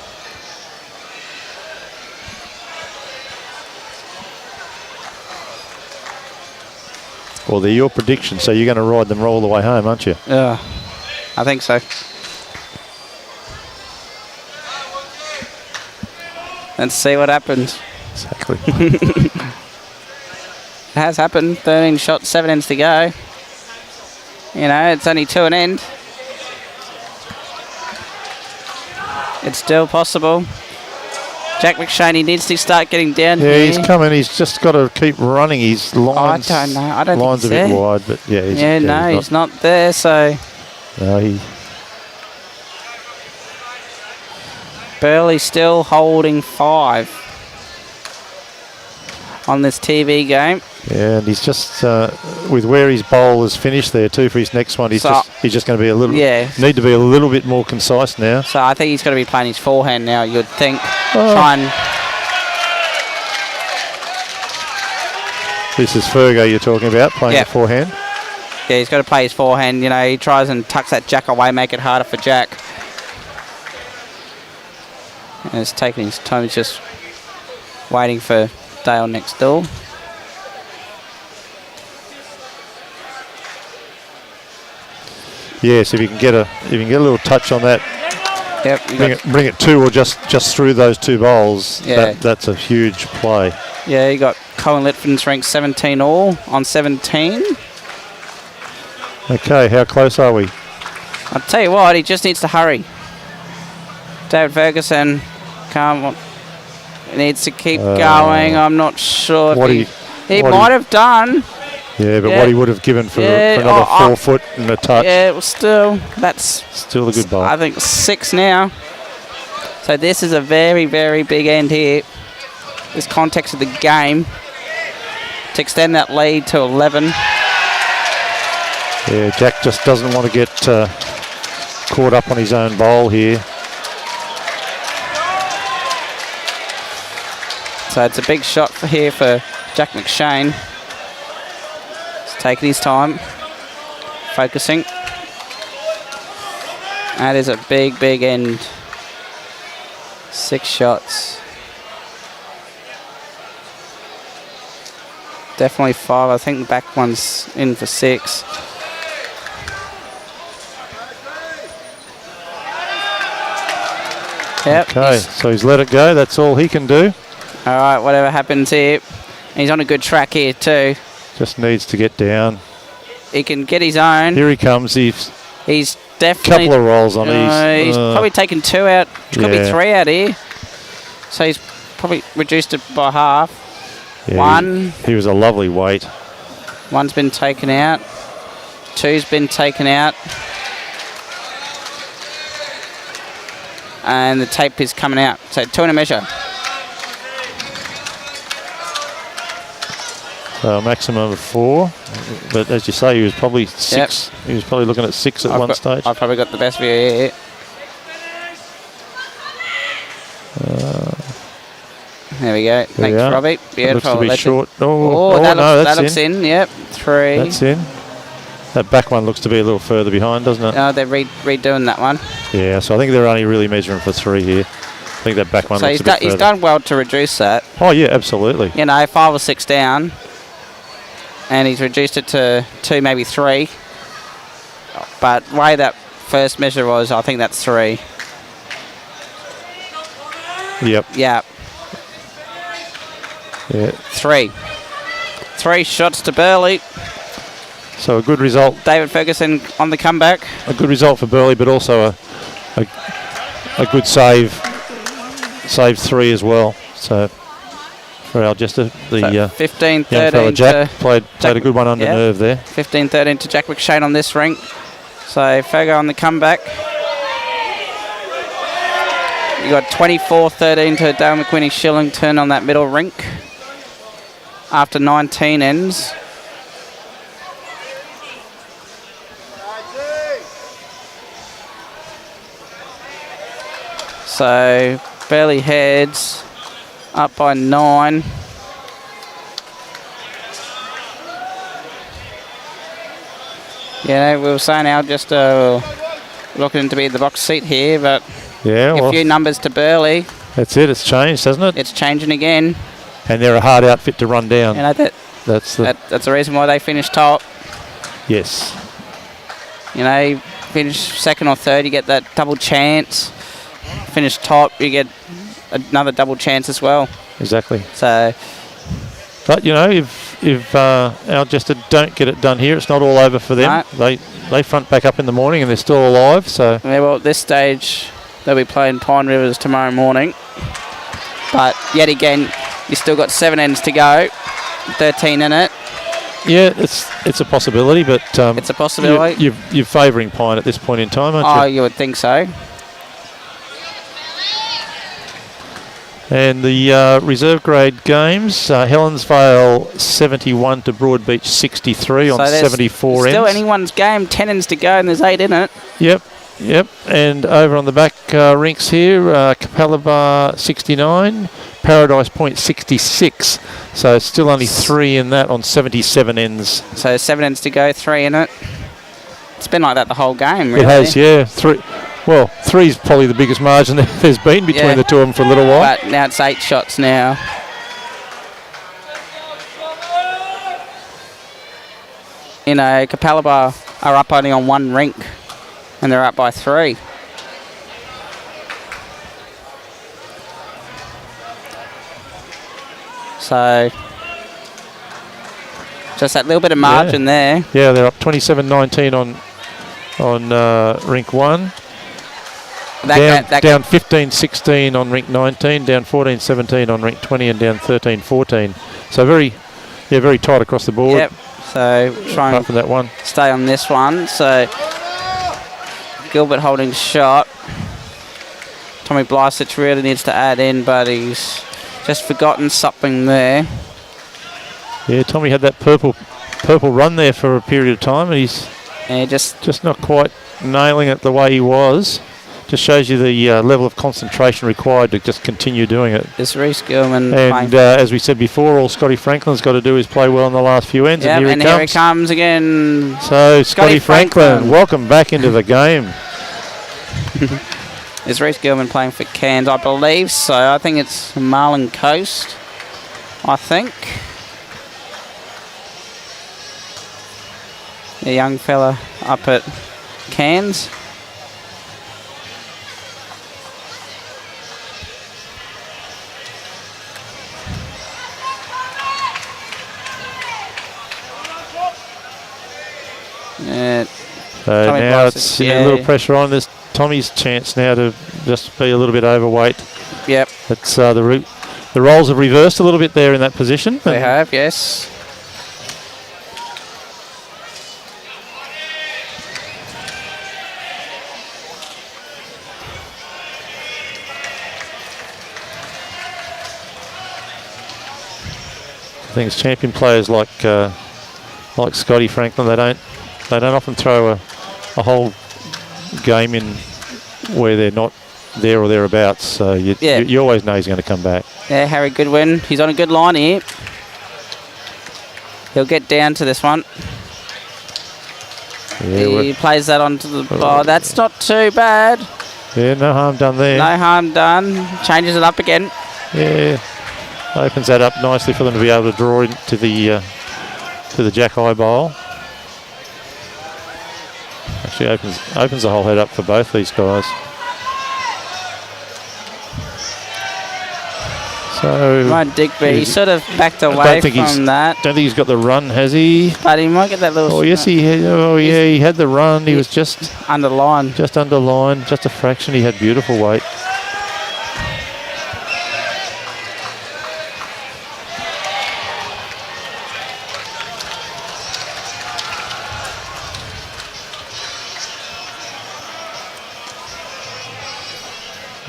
[SPEAKER 3] Well, they're your predictions, so you're going to ride them all the way home, aren't you?
[SPEAKER 2] Yeah, I think so. Let's see what happens.
[SPEAKER 3] Exactly.
[SPEAKER 2] It has happened. 13 shots, 7 ends to go. You know, it's only 2 an end. It's still possible. Jack McShane, he needs to start getting down here.
[SPEAKER 3] Yeah, he's coming. He's just got to keep running. His lines.
[SPEAKER 2] I don't know. I don't
[SPEAKER 3] lines
[SPEAKER 2] think
[SPEAKER 3] a
[SPEAKER 2] he's
[SPEAKER 3] bit
[SPEAKER 2] there.
[SPEAKER 3] wide, but yeah.
[SPEAKER 2] He's not there. So.
[SPEAKER 3] No,
[SPEAKER 2] Burleigh still holding 5 on this TV game.
[SPEAKER 3] Yeah, and he's just with where his bowl has finished there too for his next one. He's just going to be a little.
[SPEAKER 2] Yeah.
[SPEAKER 3] Need to be a little bit more concise now.
[SPEAKER 2] So I think he's going to be playing his forehand now. You'd think. Try and.
[SPEAKER 3] This is Fergo you're talking about playing the forehand.
[SPEAKER 2] Yeah, he's got to play his forehand. You know, he tries and tucks that Jack away, make it harder for Jack. And it's taking his time. He's just waiting for Dale next door.
[SPEAKER 3] Yes, if you can get a little touch on that.
[SPEAKER 2] Yep.
[SPEAKER 3] Bring it 2 or just through those 2 bowls.
[SPEAKER 2] Yeah.
[SPEAKER 3] That's a huge play.
[SPEAKER 2] Yeah, you got Colin Litvin's ranked 17 all on 17.
[SPEAKER 3] Okay, how close are we?
[SPEAKER 2] I'll tell you what, he just needs to hurry. David Ferguson needs to keep going. I'm not sure if he might have done.
[SPEAKER 3] Yeah, but what he would have given for another 4 foot and a touch.
[SPEAKER 2] Yeah, well, that's
[SPEAKER 3] still a good bowl.
[SPEAKER 2] I think 6 now. So this is a very, very big end here. This context of the game to extend that lead to 11.
[SPEAKER 3] Yeah, Jack just doesn't want to get caught up on his own bowl here.
[SPEAKER 2] So it's a big shot here for Jack McShane. He's taking his time, focusing. That is a big, big end. 6 shots. Definitely 5. I think the back one's in for 6. Yep.
[SPEAKER 3] Okay, so he's let it go. That's all he can do.
[SPEAKER 2] All right, whatever happens here. He's on a good track here too.
[SPEAKER 3] Just needs to get down.
[SPEAKER 2] He can get his own.
[SPEAKER 3] Here he comes. He's
[SPEAKER 2] definitely...
[SPEAKER 3] couple of rolls on
[SPEAKER 2] he's probably taken 2 out. It's got to be 3 out here. So he's probably reduced it by half.
[SPEAKER 3] Yeah,
[SPEAKER 2] 1.
[SPEAKER 3] He was a lovely weight.
[SPEAKER 2] 1's been taken out. 2's been taken out. And the tape is coming out. So 2 and a measure.
[SPEAKER 3] So a maximum of 4. But as you say, he was probably 6. Yep. He was probably looking at 6 at one stage.
[SPEAKER 2] I've probably got the best view here. There we go. Thanks, Robbie. Beautiful.
[SPEAKER 3] Looks to be short.
[SPEAKER 2] That looks in. Yep. 3.
[SPEAKER 3] That's in. That back one looks to be a little further behind, doesn't it?
[SPEAKER 2] No, they're redoing that one.
[SPEAKER 3] Yeah, so I think they're only really measuring for 3 here. I think that back one looks a bit further.
[SPEAKER 2] He's done well to reduce that.
[SPEAKER 3] Oh, yeah, absolutely.
[SPEAKER 2] 5 or 6 down. And he's reduced it to 2, maybe 3. But the way that first measure was, I think that's 3.
[SPEAKER 3] Yep.
[SPEAKER 2] Yeah. 3. 3 shots to Burleigh.
[SPEAKER 3] So a good result.
[SPEAKER 2] David Ferguson on the comeback.
[SPEAKER 3] A good result for Burleigh, but also a good save. Save 3 as well. So for Algester, the
[SPEAKER 2] 15-13
[SPEAKER 3] Jack played a good one under nerve there.
[SPEAKER 2] 15-13 to Jack McShane on this rink. So Fergo on the comeback. You got 24-13 to Dale McQueenie Shillington on that middle rink. After 19 ends. So Burleigh heads up by 9. Yeah, we were saying Algester looking to be the box seat here, but a few numbers to Burleigh.
[SPEAKER 3] That's it. It's changed, hasn't it?
[SPEAKER 2] It's changing again.
[SPEAKER 3] And they're a hard outfit to run down.
[SPEAKER 2] That's the reason why they finished top.
[SPEAKER 3] Yes.
[SPEAKER 2] Finish 2nd or 3rd, you get that double chance. Finish top, you get another double chance as well.
[SPEAKER 3] Exactly.
[SPEAKER 2] So,
[SPEAKER 3] but if Algester don't get it done here, it's not all over for them. No. They front back up in the morning and they're still alive. So
[SPEAKER 2] at this stage they'll be playing Pine Rivers tomorrow morning. But yet again, you still got 7 ends to go, 13 in it.
[SPEAKER 3] Yeah, it's a possibility, but
[SPEAKER 2] it's a possibility.
[SPEAKER 3] You're favouring Pine at this point in time, aren't you?
[SPEAKER 2] Oh, you would think so.
[SPEAKER 3] And the reserve grade games, Helensvale 71 to Broadbeach 63 on 74 ends.
[SPEAKER 2] Still anyone's game, 10 ends to go and there's 8 in it.
[SPEAKER 3] Yep. And over on the back rinks here, Capalaba 69, Paradise Point 66. So it's still only 3 in that on 77 ends.
[SPEAKER 2] So 7 ends to go, 3 in it. It's been like that the whole game, really.
[SPEAKER 3] It has, yeah. 3 is probably the biggest margin there's been between the two of them for a little while.
[SPEAKER 2] But now it's 8 shots now. Capalaba are up only on 1 rink and they're up by 3. So just that little bit of margin there.
[SPEAKER 3] Yeah, they're up 27-19 on rink 1. Down 15-16 on rink 19, down 14-17 on rink 20, and down 13-14. So very tight across the board.
[SPEAKER 2] Yep. So trying
[SPEAKER 3] for that one.
[SPEAKER 2] Stay on this one. So Gilbert holding shot. Tommy Blysic really needs to add in, but he's just forgotten something there.
[SPEAKER 3] Yeah, Tommy had that purple run there for a period of time, and he's just not quite nailing it the way he was. Just shows you the level of concentration required to just continue doing it.
[SPEAKER 2] This Reece Gilman.
[SPEAKER 3] And as we said before, all Scotty Franklin's got to do is play well in the last few ends.
[SPEAKER 2] Yep,
[SPEAKER 3] and
[SPEAKER 2] here he comes again.
[SPEAKER 3] So Scotty Franklin, welcome back into the game.
[SPEAKER 2] Is Reece Gilman playing for Cairns? I believe so. I think it's Marlin Coast. I think. The young fella up at Cairns.
[SPEAKER 3] So now it's a little pressure on. There's Tommy's chance now to just be a little bit overweight.
[SPEAKER 2] Yep.
[SPEAKER 3] It's the roles have reversed a little bit there in that position.
[SPEAKER 2] They have, yes.
[SPEAKER 3] I think it's champion players like Scotty Franklin. They don't often throw a whole game in where they're not there or thereabouts. So you always know he's going to come back.
[SPEAKER 2] Yeah, Harry Goodwin. He's on a good line here. He'll get down to this one.
[SPEAKER 3] Yeah,
[SPEAKER 2] he plays that onto the bar. That's not too bad.
[SPEAKER 3] Yeah, no harm done there.
[SPEAKER 2] No harm done. Changes it up again.
[SPEAKER 3] Yeah, opens that up nicely for them to be able to draw into the Jack High bowl. Actually opens the whole head up for both these guys. So
[SPEAKER 2] Ryan Digby, he sort of backed away from that.
[SPEAKER 3] Don't think he's got the run, has he?
[SPEAKER 2] But he might get that little...
[SPEAKER 3] Oh, yes, he had. Oh, yeah, he had the run. He was just...
[SPEAKER 2] Underline.
[SPEAKER 3] Just underline, just a fraction. He had beautiful weight.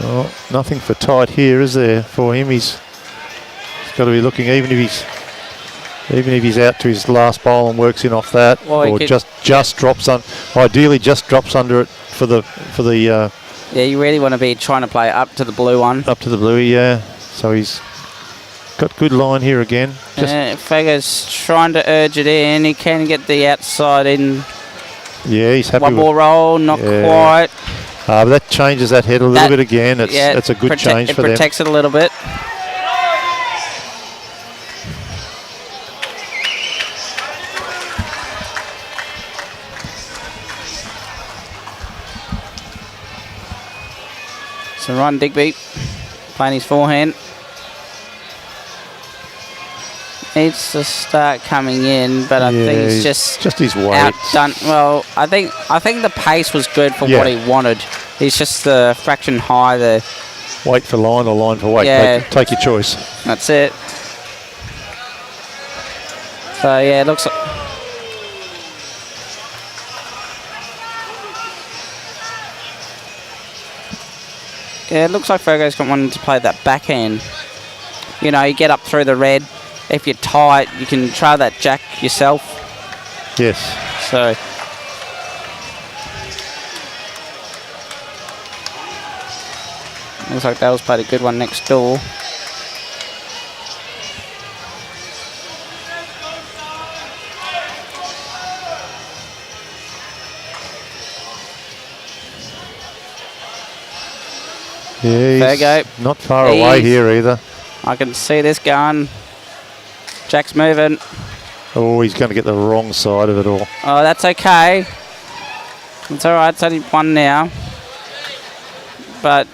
[SPEAKER 3] Oh, nothing for tight here, is there, for him? He's got to be looking, even if he's out to his last bowl and works in off that, or just drops on. Ideally, just drops under it for the.
[SPEAKER 2] Yeah, you really want to be trying to play up to the blue one.
[SPEAKER 3] Up to the bluey, yeah. So he's got good line here again.
[SPEAKER 2] Fagger's trying to urge it in. He can get the outside in.
[SPEAKER 3] Yeah, he's happy.
[SPEAKER 2] One more roll, not quite.
[SPEAKER 3] But that changes that head a little bit again. It's a good change for them.
[SPEAKER 2] It protects it a little bit. So Ryan Digby playing his forehand. Needs to start coming in, but I think he's just
[SPEAKER 3] his weight
[SPEAKER 2] outdone. Well, I think the pace was good for what he wanted. He's just the fraction high there.
[SPEAKER 3] Weight for line or line for weight.
[SPEAKER 2] Yeah.
[SPEAKER 3] Take your choice.
[SPEAKER 2] That's it. So yeah, it looks like Fergo's got wanting to play that backhand. You know, you get up through the red. If you're tight, you can try that jack yourself.
[SPEAKER 3] Yes.
[SPEAKER 2] So looks like Dale's played a good one next door.
[SPEAKER 3] Yeah,
[SPEAKER 2] Fergo.
[SPEAKER 3] Not far away here either.
[SPEAKER 2] I can see this going. Jack's moving.
[SPEAKER 3] Oh, he's going to get the wrong side of it all.
[SPEAKER 2] Oh, that's okay. It's all right. It's only one now. But,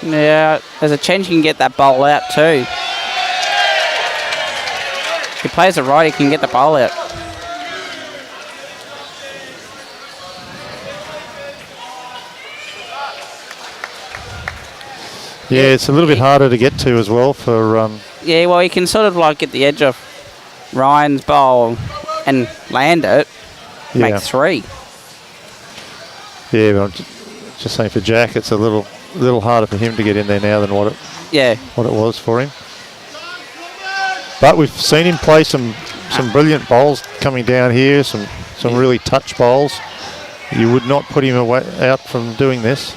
[SPEAKER 2] yeah, there's a chance you can get that bowl out too. If he plays it right, he can get the bowl out.
[SPEAKER 3] Yeah, it's a little bit harder to get to as well for...
[SPEAKER 2] Yeah, well, you can sort of like get the edge of Ryan's bowl and land it, make three.
[SPEAKER 3] Yeah, but I'm just saying for Jack, it's a little harder for him to get in there now than what it was for him. But we've seen him play some brilliant bowls coming down here, some really touch bowls. You would not put him away, out from doing this.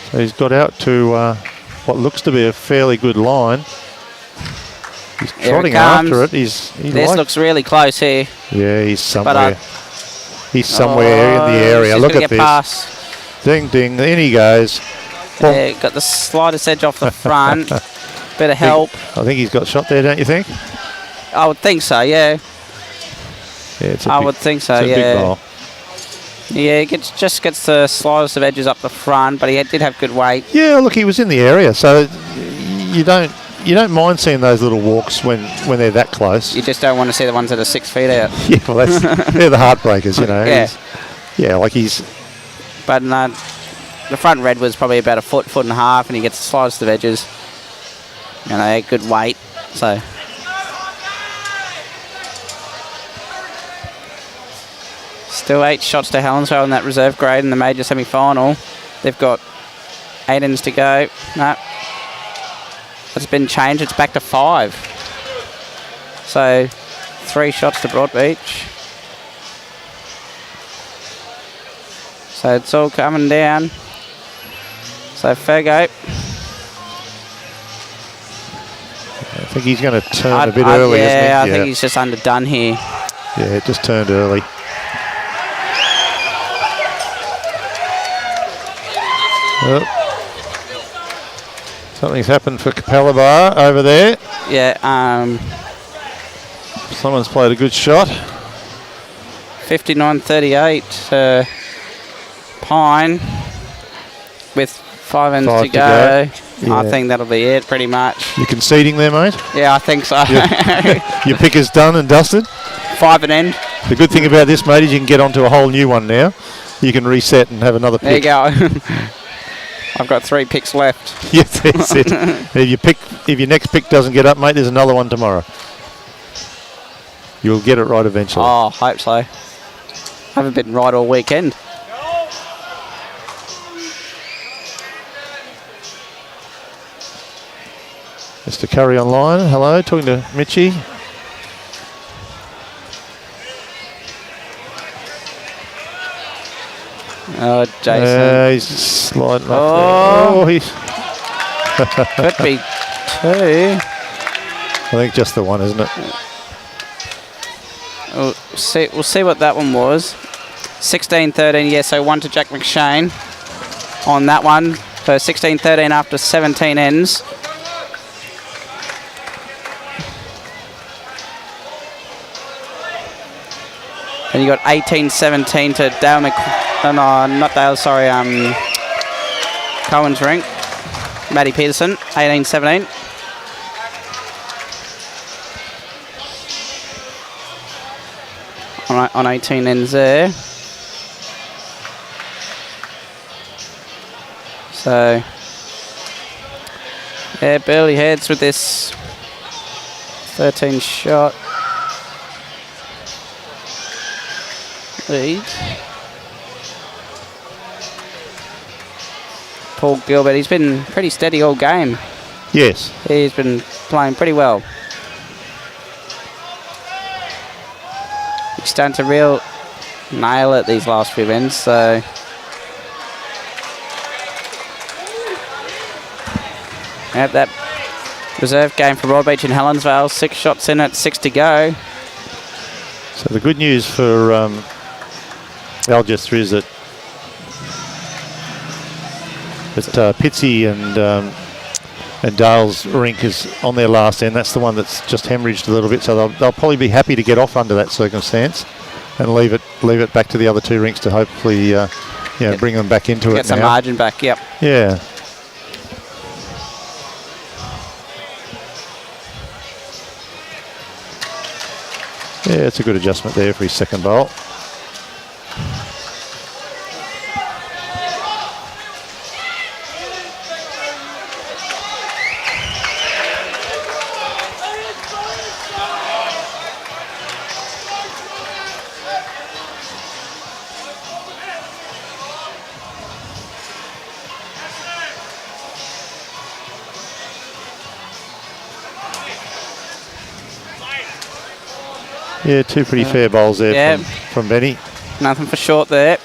[SPEAKER 3] So he's got out to what looks to be a fairly good line. He's trotting after it. This
[SPEAKER 2] looks really close here.
[SPEAKER 3] Yeah, he's somewhere. He's somewhere in the area. Look at this. Past. Ding, ding. In he goes.
[SPEAKER 2] Yeah, got the slightest edge off the front. Bit of help.
[SPEAKER 3] I think he's got shot there, don't you think?
[SPEAKER 2] I would think so, yeah.
[SPEAKER 3] Yeah,
[SPEAKER 2] I would think so,
[SPEAKER 3] it's a big ball.
[SPEAKER 2] Yeah, he just gets the slightest of edges up the front, but he did have good weight.
[SPEAKER 3] Yeah, look, he was in the area, so you don't mind seeing those little walks when they're that close.
[SPEAKER 2] You just don't want to see the ones that are 6 feet out.
[SPEAKER 3] Yeah, well, they're the heartbreakers, you know.
[SPEAKER 2] Yeah. But the front red was probably about a foot and a half, and he gets the slightest of edges. You know, good weight, so... Still 8 shots to Helensvale in that reserve grade in the major semi-final. They've got 8 ends to go. No. It's been changed. It's back to 5. So 3 shots to Broadbeach. So it's all coming down. So Fergo.
[SPEAKER 3] I think he's going to turn a bit early, isn't he?
[SPEAKER 2] I think he's just underdone here.
[SPEAKER 3] Yeah, it just turned early. Oh. Something's happened for Capella Bar over there.
[SPEAKER 2] Yeah.
[SPEAKER 3] Someone's played a good shot.
[SPEAKER 2] 59-38. Pine with 5 ends to go.
[SPEAKER 3] Yeah.
[SPEAKER 2] I think that'll be it, pretty much.
[SPEAKER 3] You conceding there, mate?
[SPEAKER 2] Yeah, I think so.
[SPEAKER 3] Your pick is done and dusted?
[SPEAKER 2] 5 an end.
[SPEAKER 3] The good thing about this, mate, is you can get onto a whole new one now. You can reset and have another pick.
[SPEAKER 2] There you go. I've got 3 picks left.
[SPEAKER 3] Yes, that's it. If your next pick doesn't get up, mate, there's another one tomorrow. You'll get it right eventually.
[SPEAKER 2] Oh, hope so. Haven't been right all weekend.
[SPEAKER 3] Mr. Curry online. Hello, talking to Mitchie.
[SPEAKER 2] Oh, Jason.
[SPEAKER 3] He's sliding up there. He's...
[SPEAKER 2] Could be 2.
[SPEAKER 3] I think just the one, isn't it?
[SPEAKER 2] We'll see what that one was. 16-13, yeah, so 1 to Jack McShane on that one. So 16-13 after 17 ends. And you got 18-17 to Dale not Dale, sorry, Cohen's rink. Matty Peterson, 18-17. On 18 ends there. So, yeah, Burleigh heads with this 13 shot lead. Paul Gilbert, he's been pretty steady all game.
[SPEAKER 3] Yes.
[SPEAKER 2] He's been playing pretty well. He's starting to real nail it these last few ends, so... Yep, that reserve game for Broadbeach and Helensvale. 6 shots in it, 6 to go.
[SPEAKER 3] So the good news for Algester is that Pitsy and Dale's rink is on their last end. That's the one that's just hemorrhaged a little bit, so they'll probably be happy to get off under that circumstance and leave it back to the other 2 rinks to hopefully bring them back into it.
[SPEAKER 2] Get some margin back, yep.
[SPEAKER 3] Yeah. Yeah, it's a good adjustment there for his second bowl. Yeah, 2 pretty fair bowls there from Benny.
[SPEAKER 2] Nothing for short there.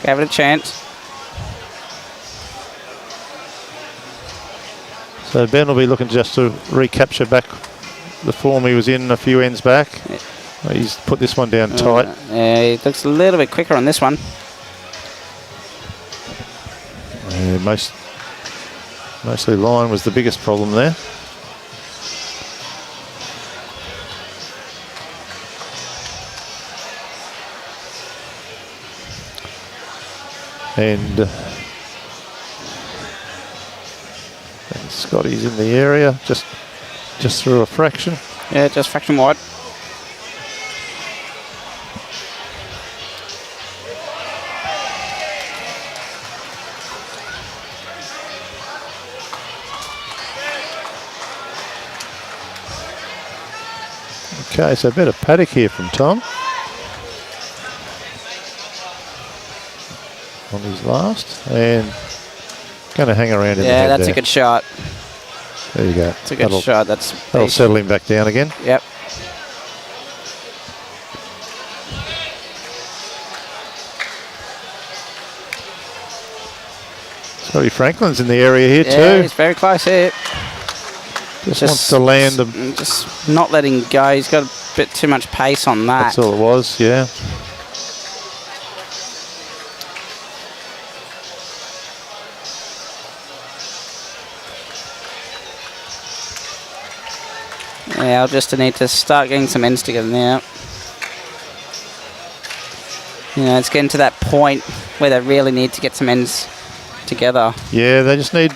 [SPEAKER 2] Gave it a chance.
[SPEAKER 3] So Ben will be looking just to recapture back the form he was in a few ends back.
[SPEAKER 2] Yeah.
[SPEAKER 3] He's put this one down tight.
[SPEAKER 2] Yeah, he looks a little bit quicker on this one.
[SPEAKER 3] Yeah, mostly line was the biggest problem there. And Scotty's in the area, just through a fraction.
[SPEAKER 2] Yeah, just fraction wide.
[SPEAKER 3] Okay, so a bit of paddock here from Tom on his last, and going to hang around in the head.
[SPEAKER 2] Yeah, that's
[SPEAKER 3] there.
[SPEAKER 2] a good shot.
[SPEAKER 3] There you go.
[SPEAKER 2] That's a good shot.
[SPEAKER 3] That'll settle him back down again.
[SPEAKER 2] Yep.
[SPEAKER 3] Scotty Franklin's in the area here
[SPEAKER 2] Yeah,
[SPEAKER 3] too.
[SPEAKER 2] he's very close here.
[SPEAKER 3] Just wants to land them.
[SPEAKER 2] Just not letting go. He's got a bit too much pace on that.
[SPEAKER 3] That's all it was, yeah.
[SPEAKER 2] Yeah, I'll just need to start getting some ends together now. You know, it's getting to that point where they really need to get some ends together.
[SPEAKER 3] Yeah, they just need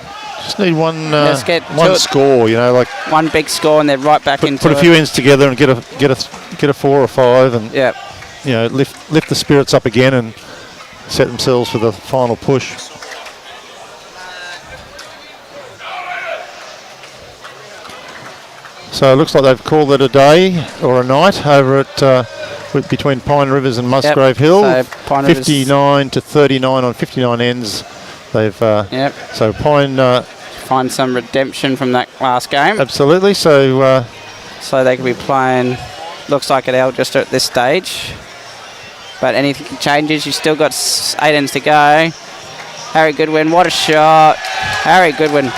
[SPEAKER 3] one one
[SPEAKER 2] to
[SPEAKER 3] score, you know, like
[SPEAKER 2] one big score, and they're right back into
[SPEAKER 3] put a
[SPEAKER 2] it.
[SPEAKER 3] few ends together and get a 4 or 5, and
[SPEAKER 2] Yep.
[SPEAKER 3] you know, lift the spirits up again and set themselves for the final push. So it looks like they've called it a day or a night over at between Pine Rivers and Musgrave Hill.
[SPEAKER 2] So Pine Rivers
[SPEAKER 3] 59 to 39 on 59 ends. They've
[SPEAKER 2] Yep.
[SPEAKER 3] so Pine
[SPEAKER 2] Find some redemption from that last game.
[SPEAKER 3] absolutely. So
[SPEAKER 2] So they could be playing, looks like at Algester at this stage. But anything changes, you've still got 8 ends to go. Harry Goodwin, what a shot. Harry Goodwin.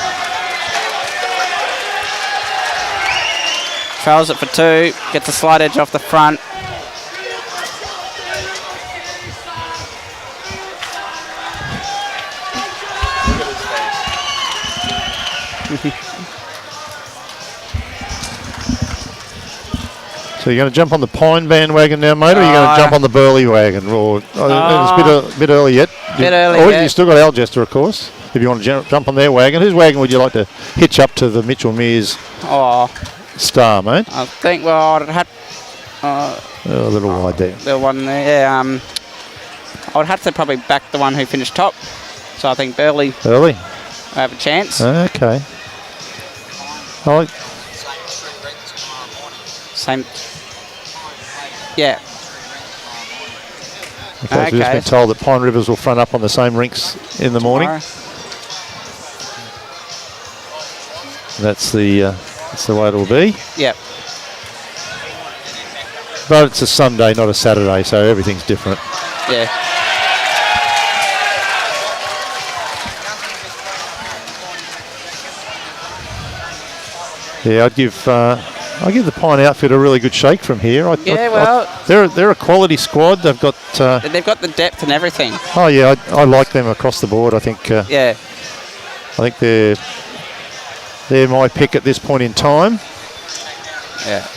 [SPEAKER 2] Trails it for 2, gets a slight edge off the front.
[SPEAKER 3] So you're going to jump on the Pine bandwagon now, mate, or are you going to jump on the Burleigh wagon? Or it's a bit early yet. You still got Algester, of course, if you want to jump on their wagon. Whose wagon would you like to hitch up to the Mitchell Mears Star, mate?
[SPEAKER 2] I think, well, I'd have...
[SPEAKER 3] a little wide there.
[SPEAKER 2] The one there, yeah. I would have to probably back the one who finished top. So I think Burleigh
[SPEAKER 3] Early?
[SPEAKER 2] have a chance.
[SPEAKER 3] Okay. I like...
[SPEAKER 2] Same. Yeah.
[SPEAKER 3] We've just been told that Pine Rivers will front up on the same rinks in the morning. That's the way it'll be.
[SPEAKER 2] Yep.
[SPEAKER 3] But it's a Sunday, not a Saturday, so everything's different.
[SPEAKER 2] Yeah.
[SPEAKER 3] Yeah, I'd give the Pine outfit a really good shake from here. They're a quality squad. They've got
[SPEAKER 2] the depth and everything.
[SPEAKER 3] Oh yeah, I like them across the board. I think.
[SPEAKER 2] Yeah.
[SPEAKER 3] I think they're my pick at this point in time.
[SPEAKER 2] Yeah.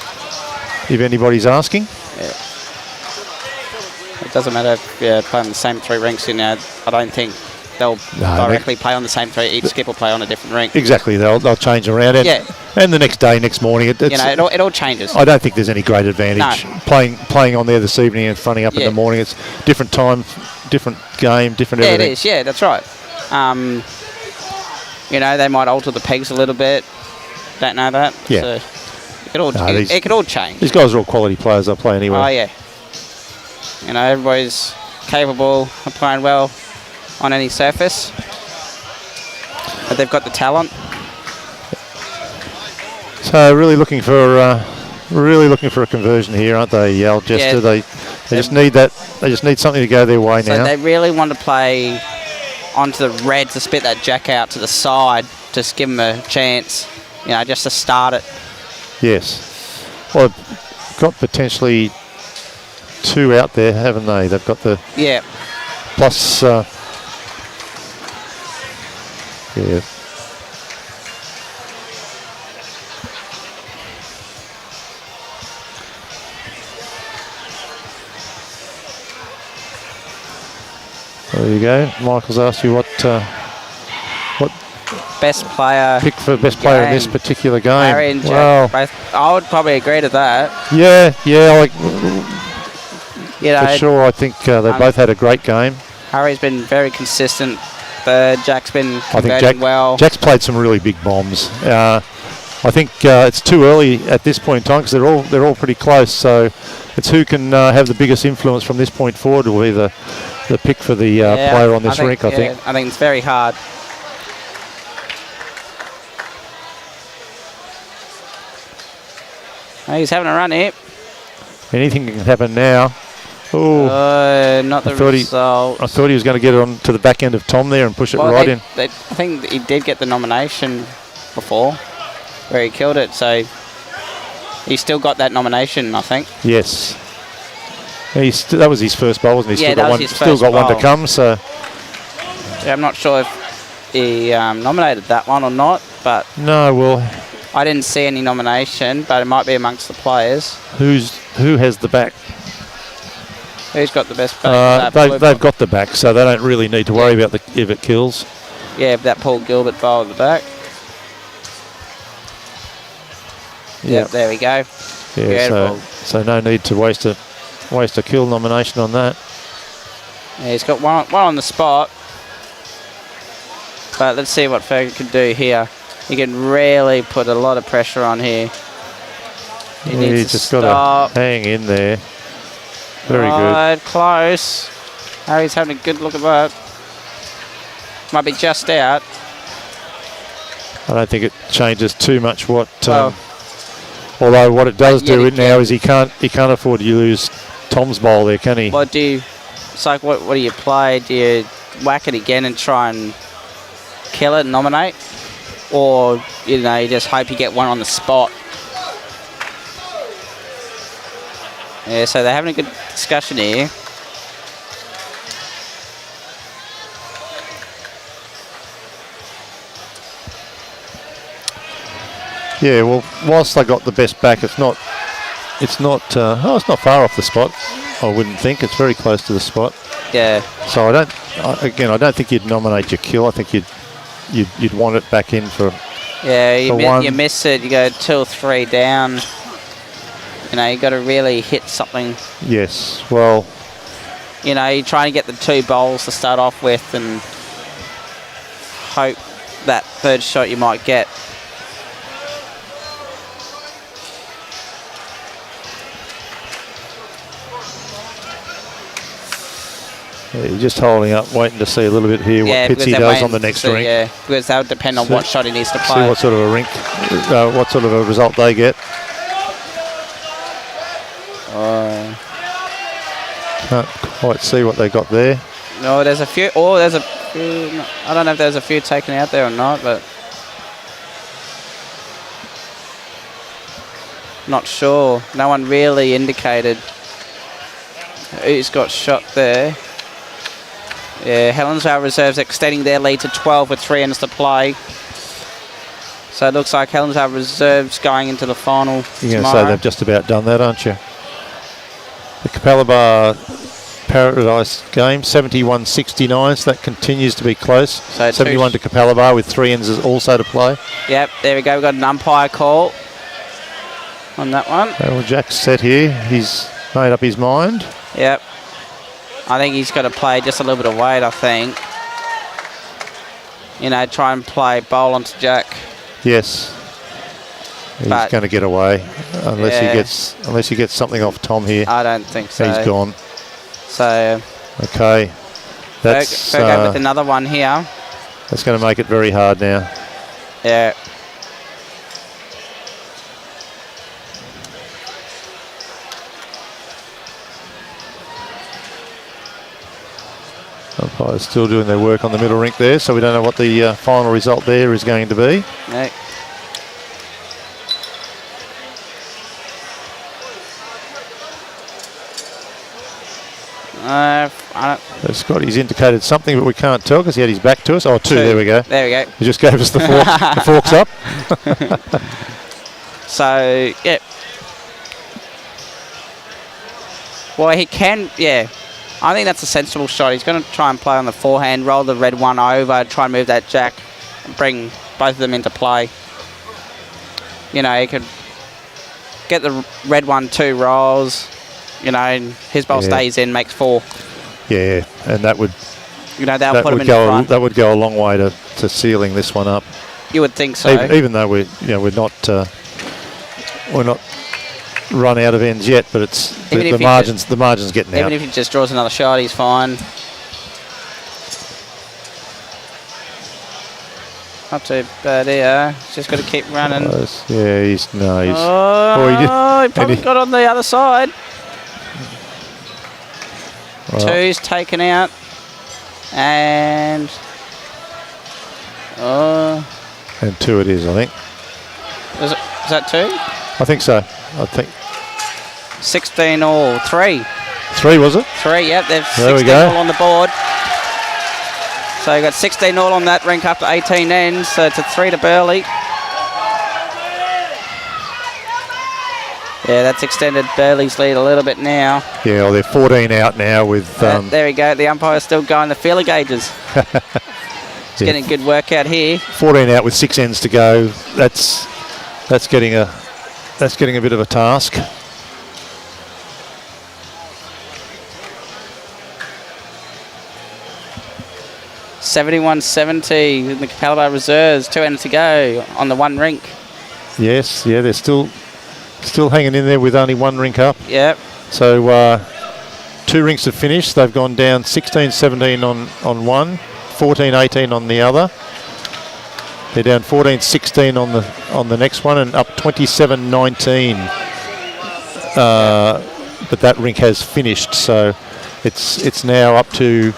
[SPEAKER 3] If anybody's asking.
[SPEAKER 2] Yeah. It doesn't matter if you're playing the same 3 rinks in there. I don't think they'll directly play on the same 3. Each skip will play on a different rink.
[SPEAKER 3] Exactly. They'll change around. And the next day, next morning,
[SPEAKER 2] it all changes.
[SPEAKER 3] I don't think there's any great advantage playing on there this evening and fronting up in the morning. It's different time, different game, different everything.
[SPEAKER 2] It is. Yeah, that's right. They might alter the pegs a little bit. Don't know that.
[SPEAKER 3] Yeah.
[SPEAKER 2] So it could all change.
[SPEAKER 3] These guys are all quality players. They'll play anywhere.
[SPEAKER 2] Oh yeah. Everybody's capable of playing well on any surface. But they've got the talent.
[SPEAKER 3] So really looking for a conversion here, aren't they, Algester?
[SPEAKER 2] Yeah.
[SPEAKER 3] They just need that. They just need something to go their way
[SPEAKER 2] So
[SPEAKER 3] now.
[SPEAKER 2] they really want to play onto the red to spit that jack out to the side, just give them a chance, you know, just to start it.
[SPEAKER 3] Yes. Well, they've got potentially 2 out there, haven't they? They've got the
[SPEAKER 2] Yeah.
[SPEAKER 3] plus. Yeah. There you go. Michael's asked you what
[SPEAKER 2] Best player.
[SPEAKER 3] pick for best player in this
[SPEAKER 2] game.
[SPEAKER 3] particular game.
[SPEAKER 2] Harry and Jack,
[SPEAKER 3] Well,
[SPEAKER 2] both, I would probably agree to that.
[SPEAKER 3] yeah, like
[SPEAKER 2] You know,
[SPEAKER 3] for sure. I think they both had a great game.
[SPEAKER 2] Harry's been very consistent. Jack's been
[SPEAKER 3] I think
[SPEAKER 2] converting well.
[SPEAKER 3] Jack's played some really big bombs. I think it's too early at this point in time because they're all pretty close. So it's who can have the biggest influence from this point forward will be the pick for the player on this rink. I think.
[SPEAKER 2] I think it's very hard. Oh, he's having a run here.
[SPEAKER 3] Anything can happen now. Oh,
[SPEAKER 2] Not the
[SPEAKER 3] I thought
[SPEAKER 2] result.
[SPEAKER 3] I thought he was going to get it on to the back end of Tom there and push it right in.
[SPEAKER 2] I think he did get the nomination before, where he killed it. So he still got that nomination, I think.
[SPEAKER 3] Yes. That was his first bowl, wasn't he?
[SPEAKER 2] Yeah, that was his first
[SPEAKER 3] got one
[SPEAKER 2] bowl.
[SPEAKER 3] to come. So
[SPEAKER 2] Yeah, I'm not sure if he nominated that one or not, but
[SPEAKER 3] no, well,
[SPEAKER 2] I didn't see any nomination, but it might be amongst the players.
[SPEAKER 3] who has the back?
[SPEAKER 2] Who's got the best back?
[SPEAKER 3] They've got the back, so they don't really need to worry about if it kills.
[SPEAKER 2] Yeah, that Paul Gilbert bowl at the back.
[SPEAKER 3] Yeah,
[SPEAKER 2] There we go.
[SPEAKER 3] yeah.
[SPEAKER 2] Beautiful.
[SPEAKER 3] So no need to waste a kill nomination on that.
[SPEAKER 2] Yeah, he's got one on the spot. But let's see what Fergie can do here. He can really put a lot of pressure on here. He needs to
[SPEAKER 3] just
[SPEAKER 2] stop.
[SPEAKER 3] got to hang in there. Very good.
[SPEAKER 2] Close. Harry's having a good look at that. Might be just out.
[SPEAKER 3] I don't think it changes too much what.
[SPEAKER 2] Well,
[SPEAKER 3] although what it does
[SPEAKER 2] yet
[SPEAKER 3] do
[SPEAKER 2] he
[SPEAKER 3] it now is he can't afford to lose Tom's bowl there, can he?
[SPEAKER 2] what do you... It's like, what do you play? Do you whack it again and try and kill it and nominate? Or, you know, you just hope you get one on the spot? Yeah, so they're having a good discussion here.
[SPEAKER 3] Yeah, well, whilst they got the best back, it's not far off the spot. I wouldn't think it's very close to the spot.
[SPEAKER 2] Yeah.
[SPEAKER 3] So I don't think you'd nominate your kill. I think you'd want it back in for.
[SPEAKER 2] Yeah,
[SPEAKER 3] one.
[SPEAKER 2] you miss it, you go 2 or 3 down. You know, you got to really hit something.
[SPEAKER 3] Yes, well,
[SPEAKER 2] You know, you try and get the 2 bowls to start off with and hope that third shot you might get.
[SPEAKER 3] yeah, you're just holding up, waiting to see a little bit here what
[SPEAKER 2] because
[SPEAKER 3] Pitsy
[SPEAKER 2] they're
[SPEAKER 3] does
[SPEAKER 2] waiting
[SPEAKER 3] on the
[SPEAKER 2] to
[SPEAKER 3] next
[SPEAKER 2] see,
[SPEAKER 3] rink.
[SPEAKER 2] Yeah, because that would depend on what shot he needs to
[SPEAKER 3] See
[SPEAKER 2] play.
[SPEAKER 3] what sort of a rink, what sort of a result they get. Can't quite see what they got there.
[SPEAKER 2] No, there's a few. Oh, there's a few. I don't know if there's a few taken out there or not, but not sure. No one really indicated who's got shot there. Yeah, Helensvale reserves extending their lead to 12 with 3 ends to play. So it looks like Helensvale reserves going into the final
[SPEAKER 3] You're going to
[SPEAKER 2] tomorrow.
[SPEAKER 3] say they've just about done that, aren't you? The Capalaba Paradise game, 71-69, so that continues to be close.
[SPEAKER 2] So
[SPEAKER 3] 71 to Capalaba with 3 ends also to play.
[SPEAKER 2] Yep, there we go. We've got an umpire call on that one.
[SPEAKER 3] Well, Jack's set here. He's made up his mind.
[SPEAKER 2] Yep. I think he's got to play just a little bit of weight, I think. You know, try and play bowl onto Jack.
[SPEAKER 3] Yes. He's
[SPEAKER 2] But-
[SPEAKER 3] going to get away unless
[SPEAKER 2] Yeah.
[SPEAKER 3] he gets something off Tom here.
[SPEAKER 2] I don't think so.
[SPEAKER 3] He's gone.
[SPEAKER 2] So,
[SPEAKER 3] Okay. That's
[SPEAKER 2] Fergo with another one here.
[SPEAKER 3] that's going to make it very hard now.
[SPEAKER 2] Yeah.
[SPEAKER 3] Umpires still doing their work on the middle rink there, so we don't know what the final result there is going to be.
[SPEAKER 2] No.
[SPEAKER 3] Scotty's indicated something, but we can't tell because he had his back to us. Oh, two. There we go.
[SPEAKER 2] There we go.
[SPEAKER 3] He just gave us the fork. The fork's up.
[SPEAKER 2] So, yeah. Well, he can, yeah. I think that's a sensible shot. He's going to try and play on the forehand, roll the red one over, try and move that jack, and bring both of them into play. You know, he could get the red one 2 rolls, you know, and his ball stays in, makes 4.
[SPEAKER 3] Yeah, and that would,
[SPEAKER 2] you know, that'll put him in the front.
[SPEAKER 3] That would go a long way to sealing this one up.
[SPEAKER 2] You would think so.
[SPEAKER 3] Even though we're not run out of ends yet, but it's the margins getting out.
[SPEAKER 2] Even if he just draws another shot, he's fine. Not too bad here. He's just got to keep running.
[SPEAKER 3] Yeah, he's
[SPEAKER 2] he probably got on the other side. Well, 2's taken out, and
[SPEAKER 3] 2 it is, I think.
[SPEAKER 2] Is that 2?
[SPEAKER 3] I think so. I think
[SPEAKER 2] 16 all, 3.
[SPEAKER 3] 3 was it?
[SPEAKER 2] 3, yep. They've
[SPEAKER 3] there
[SPEAKER 2] 16 all on the board. So you got 16 all on that rink up to 18 ends. So it's a 3 to Burleigh. Yeah, that's extended Burleigh's lead a little bit now.
[SPEAKER 3] Yeah, well, they're 14 out now with...
[SPEAKER 2] there we go. The umpire's still going the feeler gauges. It's getting good work out here.
[SPEAKER 3] 14 out with 6 ends to go. That's getting a bit of a task.
[SPEAKER 2] $71.70 in the Capalaba reserves. 2 ends to go on the one rink.
[SPEAKER 3] Yes, yeah, they're still hanging in there with only 1 rink up.
[SPEAKER 2] Yep.
[SPEAKER 3] So 2 rinks have finished. They've gone down 16-17 on one, 14-18 on the other. They're down 14-16 on the next one, and up 27-19. But that rink has finished, so it's now up to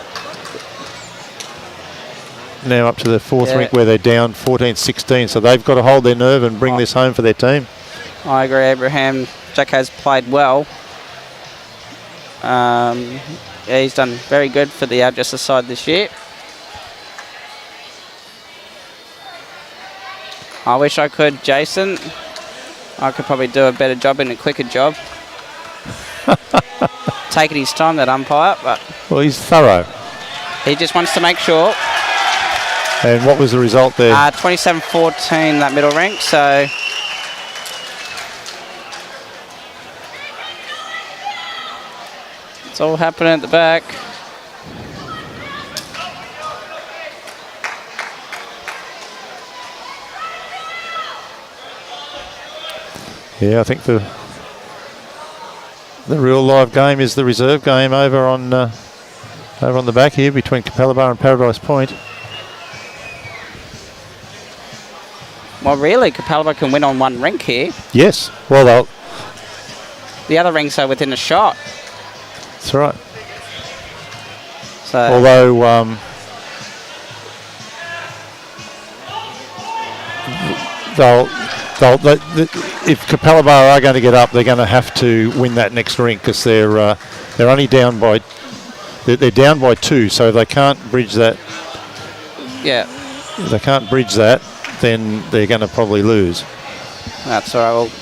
[SPEAKER 3] the 4th rink where they're down 14-16. So they've got to hold their nerve and bring this home for their team.
[SPEAKER 2] I agree, Abraham. Jack has played well. He's done very good for the Algester side this year. I wish I could, Jason. I could probably do a better job and a quicker job. Taking his time, that umpire, but...
[SPEAKER 3] Well, he's thorough.
[SPEAKER 2] He just wants to make sure.
[SPEAKER 3] And what was the result there?
[SPEAKER 2] 27-14, that middle rink, so... It's all happening at the back.
[SPEAKER 3] Yeah, I think the real live game is the reserve game over on the back here between Capalaba and Paradise Point.
[SPEAKER 2] Well, really, Capalaba can win on one rink here.
[SPEAKER 3] Yes. Well,
[SPEAKER 2] the other rinks are within a shot.
[SPEAKER 3] That's right.
[SPEAKER 2] So
[SPEAKER 3] although if Capalaba are going to get up, they're going to have to win that next rink because they're only down by they're down by 2, so they can't bridge that.
[SPEAKER 2] Yeah.
[SPEAKER 3] If they can't bridge that, then they're going to probably lose.
[SPEAKER 2] That's all right.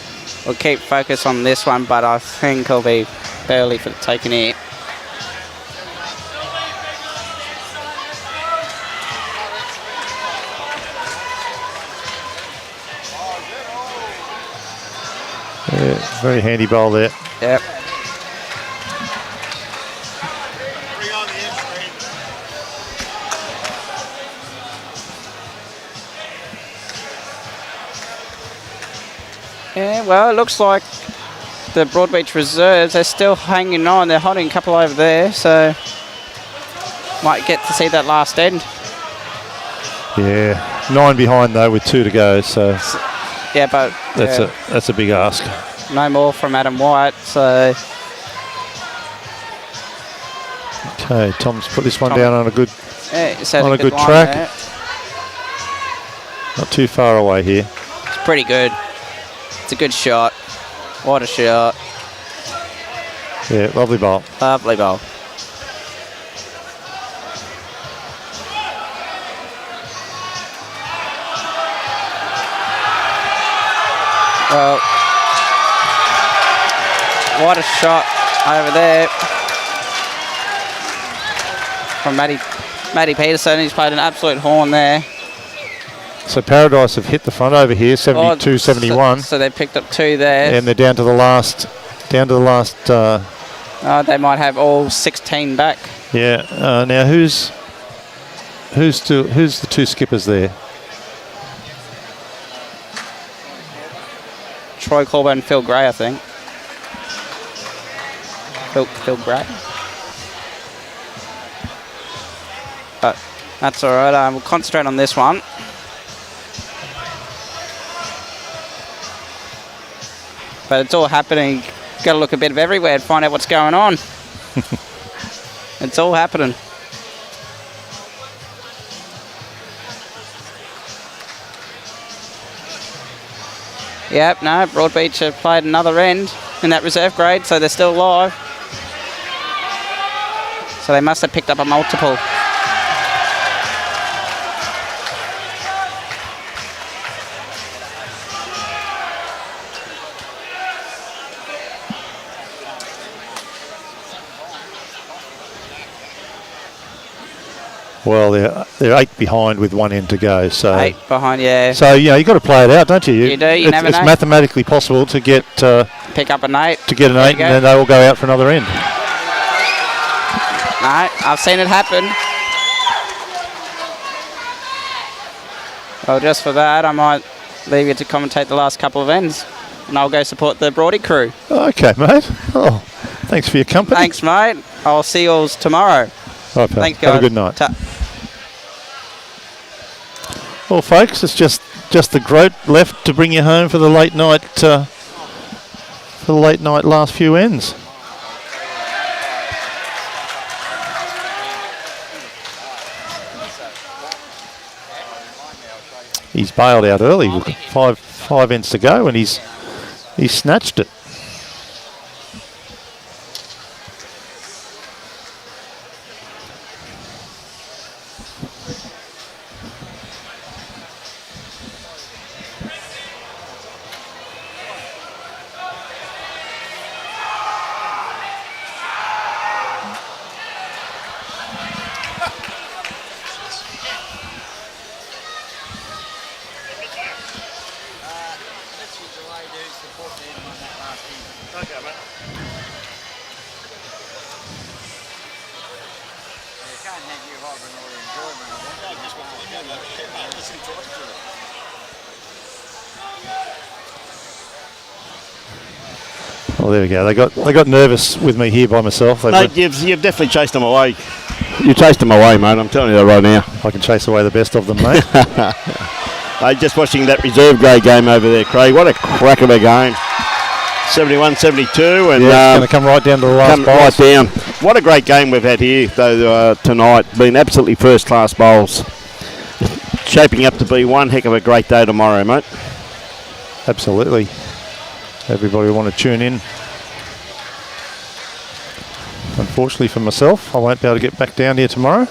[SPEAKER 2] We'll keep focus on this one, but I think it'll be Burleigh for taking it.
[SPEAKER 3] Yeah, very handy bowl there.
[SPEAKER 2] Yep. Yeah, well, it looks like the Broadbeach reserves are still hanging on. They're holding a couple over there, so might get to see that last end.
[SPEAKER 3] Yeah, 9 behind though with 2 to go, so
[SPEAKER 2] yeah, but
[SPEAKER 3] that's a big ask.
[SPEAKER 2] No more from Adam White, so
[SPEAKER 3] Okay, Tom's put this one down on a good
[SPEAKER 2] on
[SPEAKER 3] a good track. There. Not too far away here.
[SPEAKER 2] It's pretty good. It's a good shot. What a shot.
[SPEAKER 3] Yeah, lovely bowl.
[SPEAKER 2] Lovely bowl. Well, what a shot over there from Matty Peterson. He's played an absolute horn there.
[SPEAKER 3] So Paradise have hit the front over here, 72-71.
[SPEAKER 2] So they picked up 2 there.
[SPEAKER 3] And they're down to the last. They
[SPEAKER 2] might have all 16 back.
[SPEAKER 3] Yeah. Now who's the 2 skippers there?
[SPEAKER 2] Troy Corbett and Phil Gray, I think. Phil Gray. But that's all right. We'll concentrate on this one. But it's all happening. Got to look a bit of everywhere to find out what's going on. It's all happening. Yep, no, Broadbeach have played another end in that reserve grade, so they're still live. So they must have picked up a multiple.
[SPEAKER 3] Well, they're 8 behind with 1 end to go. So
[SPEAKER 2] 8 behind, yeah.
[SPEAKER 3] So you've got to play it out, don't you?
[SPEAKER 2] You do. You never know.
[SPEAKER 3] It's mathematically possible to get
[SPEAKER 2] pick up an 8.
[SPEAKER 3] To get an 8, and then they will go out for another end.
[SPEAKER 2] No, I've seen it happen. Well, just for that, I might leave you to commentate the last couple of ends, and I'll go support the Broadie crew.
[SPEAKER 3] Okay, mate. Oh, thanks for your company.
[SPEAKER 2] Thanks, mate. I'll see you all tomorrow.
[SPEAKER 3] All right, pal.
[SPEAKER 2] Thanks, guys.
[SPEAKER 3] Have a good night. Well, folks, it's just the Groat left to bring you home for the late night last few ends. He's bailed out early. Five ends to go, and he's snatched it. Well, there we go. They got nervous with me here by myself.
[SPEAKER 1] Mate, you've definitely chased them away. You chased them away, mate. I'm telling you that right now.
[SPEAKER 3] I can chase away the best of them, mate.
[SPEAKER 1] Just watching that reserve grade game over there, Craig. What a crack of a game. 71-72, and
[SPEAKER 3] it's going to come right down to the last bowl.
[SPEAKER 1] Right down. What a great game we've had here, though, tonight. Been absolutely first-class bowls. Shaping up to be one heck of a great day tomorrow, mate.
[SPEAKER 3] Absolutely. Everybody will want to tune in. Unfortunately for myself, I won't be able to get back down here tomorrow.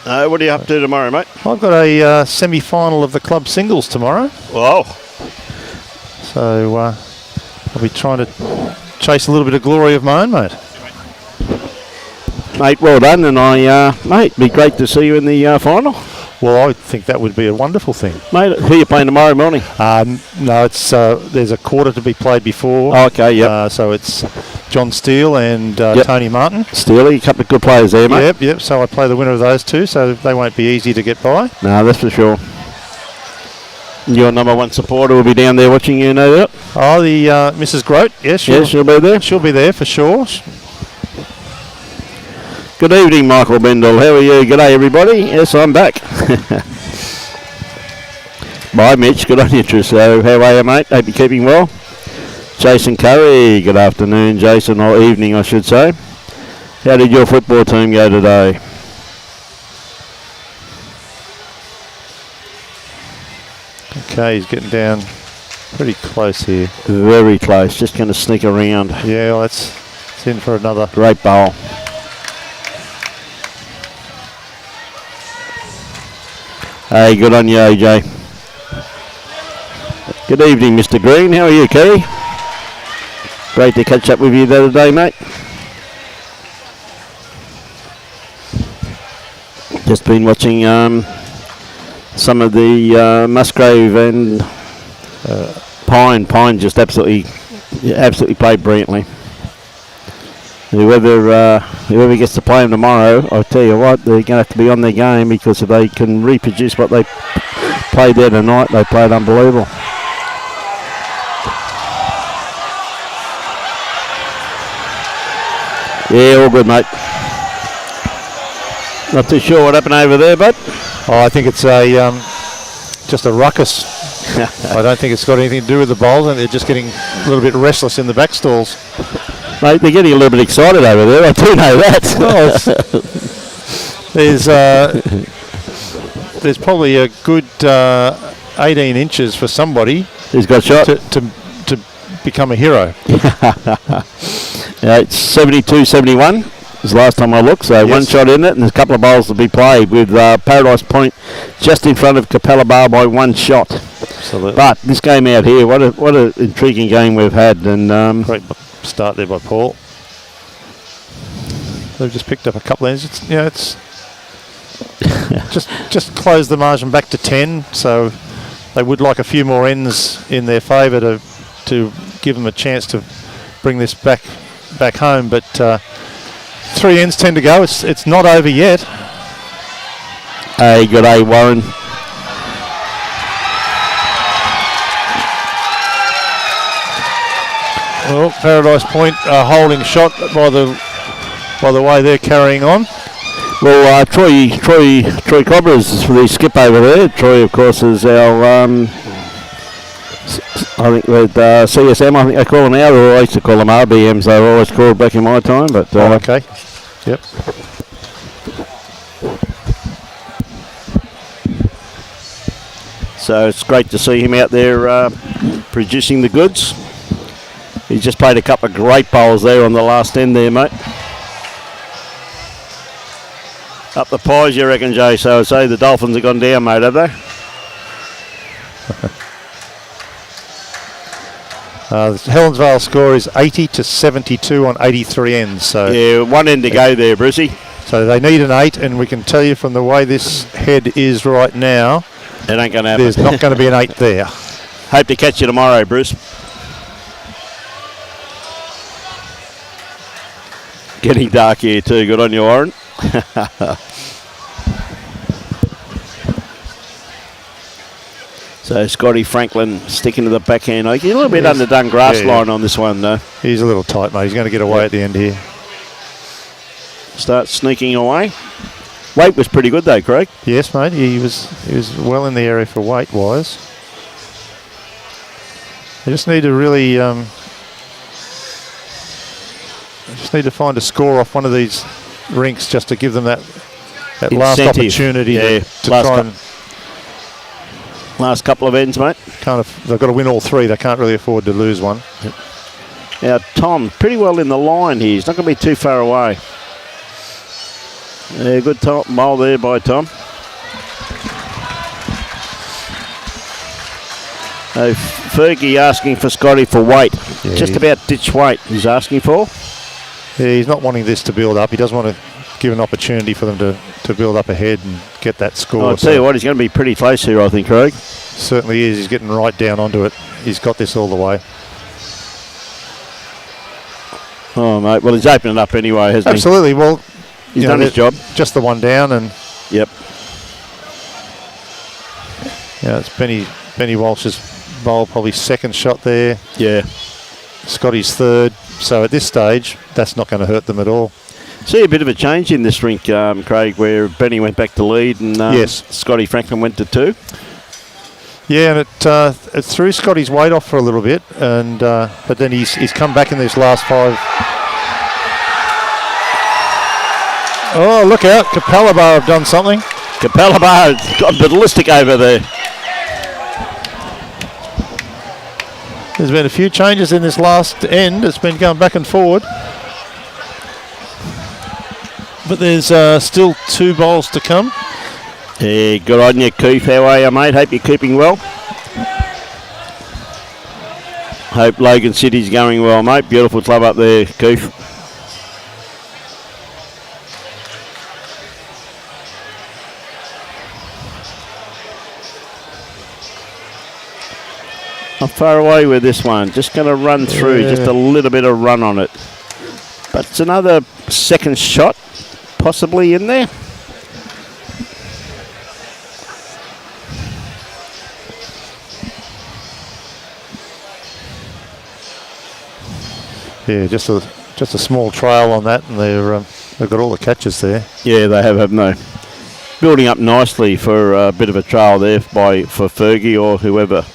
[SPEAKER 1] What are you up to tomorrow, mate?
[SPEAKER 3] I've got a semi-final of the club singles tomorrow.
[SPEAKER 1] Wow.
[SPEAKER 3] So I'll be trying to chase a little bit of glory of my own, mate.
[SPEAKER 1] Mate, well done, and mate, it'd be great to see you in the final.
[SPEAKER 3] Well, I think that would be a wonderful thing.
[SPEAKER 1] Mate, who are you playing tomorrow morning?
[SPEAKER 3] No, it's there's a quarter to be played before.
[SPEAKER 1] Oh, okay, yep.
[SPEAKER 3] So it's John Steele and Tony Martin.
[SPEAKER 1] Steele, a couple of good players there, mate.
[SPEAKER 3] Yep. So I play the winner of those two, so they won't be easy to get by.
[SPEAKER 1] No, that's for sure. Your number one supporter will be down there watching you, no doubt.
[SPEAKER 3] Oh, the Mrs. Groat, yes,
[SPEAKER 1] she'll be there.
[SPEAKER 3] She'll be there for sure.
[SPEAKER 1] Good evening, Michael Bendel. How are you? G'day, everybody. Yes, I'm back. Bye, Mitch. Good on you, Trousseau. How are you, mate? Hope you're keeping well. Jason Curry. Good afternoon, Jason, or evening, I should say. How did your football team go today?
[SPEAKER 3] Okay, he's getting down pretty close here.
[SPEAKER 1] Very close. Just going to sneak around.
[SPEAKER 3] Yeah, well, it's in for another.
[SPEAKER 1] Great bowl. Hey, good on you, AJ. Good evening, Mr. Green. How are you, Kerry? Great to catch up with you the other day, mate. Just been watching some of the Musgrave and Pine just absolutely played brilliantly. Whoever gets to play them tomorrow, I'll tell you what, they're going to have to be on their game, because if they can reproduce what they played there tonight, they played unbelievable. Yeah, all good, mate. Not too sure what happened over there, bud.
[SPEAKER 3] Oh, I think it's just a ruckus. I don't think it's got anything to do with the bowls, and they're just getting a little bit restless in the back stalls.
[SPEAKER 1] Mate, they're getting a little bit excited over there. I do know that.
[SPEAKER 3] Well, there's probably a good 18 inches for somebody
[SPEAKER 1] who's got shot
[SPEAKER 3] to become a hero.
[SPEAKER 1] Yeah, it's 72-71. Was the last time I looked, so yes. One shot in it, and there's a couple of bowls to be played with Paradise Point just in front of Capella Bar by one shot.
[SPEAKER 3] Absolutely.
[SPEAKER 1] But this game out here, what an intriguing game we've had, and
[SPEAKER 3] great start there by Paul. They've just picked up a couple of ends. It's just closed the margin back to 10, so they would like a few more ends in their favour to give them a chance to bring this back home, but 3 ends tend to go. It's not over yet.
[SPEAKER 1] Hey, good day, Warren.
[SPEAKER 3] Well, Paradise Point holding shot by the way they're carrying on.
[SPEAKER 1] Well, Troy Cobra is the skip over there. Troy, of course, is our I think with CSM, I think they call them now, or I used to call them RBMs. They were always called back in my time. But
[SPEAKER 3] okay, yep.
[SPEAKER 1] So it's great to see him out there producing the goods. He's just played a couple of great bowls there on the last end there, mate. Up the pies, you reckon, Jay? So I'd say the Dolphins have gone down, mate, have they?
[SPEAKER 3] The Helensvale score is 80-72 on 83 ends. So
[SPEAKER 1] yeah, one end to go there, Brucey.
[SPEAKER 3] So they need an 8, and we can tell you from the way this head is right now,
[SPEAKER 1] it ain't going to happen.
[SPEAKER 3] There's not going to be an 8 there.
[SPEAKER 1] Hope to catch you tomorrow, Bruce. Getting dark here too. Good on you, Warren. So Scotty Franklin sticking to the backhand. He's a little bit underdone grass line on this one, though.
[SPEAKER 3] He's a little tight, mate. He's going to get away at the end here.
[SPEAKER 1] Start sneaking away. Weight was pretty good, though, Craig.
[SPEAKER 3] Yes, mate. He was well in the area for weight-wise. They just need to really... just need to find a score off one of these rinks just to give them that last opportunity to try and...
[SPEAKER 1] Last couple of ends, mate.
[SPEAKER 3] They've got to win all 3. They can't really afford to lose one.
[SPEAKER 1] Yep. Now, Tom, pretty well in the line here. He's not going to be too far away. Yeah, good bowl there by Tom. Fergie asking for Scotty for weight. Yeah, just about ditch weight he's asking for.
[SPEAKER 3] Yeah, he's not wanting this to build up. He doesn't want to give an opportunity for them to build up ahead and get that score.
[SPEAKER 1] I'll tell you what, he's going to be pretty close here, I think, Craig.
[SPEAKER 3] Certainly is. He's getting right down onto it. He's got this all the way.
[SPEAKER 1] Oh, mate. Well, he's opening up anyway, hasn't he?
[SPEAKER 3] Absolutely. Well,
[SPEAKER 1] he's done his job.
[SPEAKER 3] Just the one down, and
[SPEAKER 1] yep.
[SPEAKER 3] Yeah, it's Benny Walsh's bowl, probably second shot there.
[SPEAKER 1] Yeah.
[SPEAKER 3] Scotty's third. So at this stage, that's not going to hurt them at all.
[SPEAKER 1] See a bit of a change in this rink, Craig, where Benny went back to lead and
[SPEAKER 3] yes.
[SPEAKER 1] Scotty Franklin went to 2.
[SPEAKER 3] Yeah, and it threw Scotty's weight off for a little bit, and but then he's come back in these last 5. Oh, look out. Capella Bar have done something.
[SPEAKER 1] Capella Bar's got ballistic over there.
[SPEAKER 3] There's been a few changes in this last end. It's been going back and forward. But there's still 2 bowls to come.
[SPEAKER 1] Yeah, good on you, Keith. How are you, mate? Hope you're keeping well. Hope Logan City's going well, mate. Beautiful club up there, Keith. Not far away with this one. Just going to run through, just a little bit of run on it. But it's another second shot, possibly in there.
[SPEAKER 3] Yeah, just a small trail on that, and they've got all the catches there.
[SPEAKER 1] Yeah, they have, haven't they? Building up nicely for a bit of a trail there for Fergie or whoever.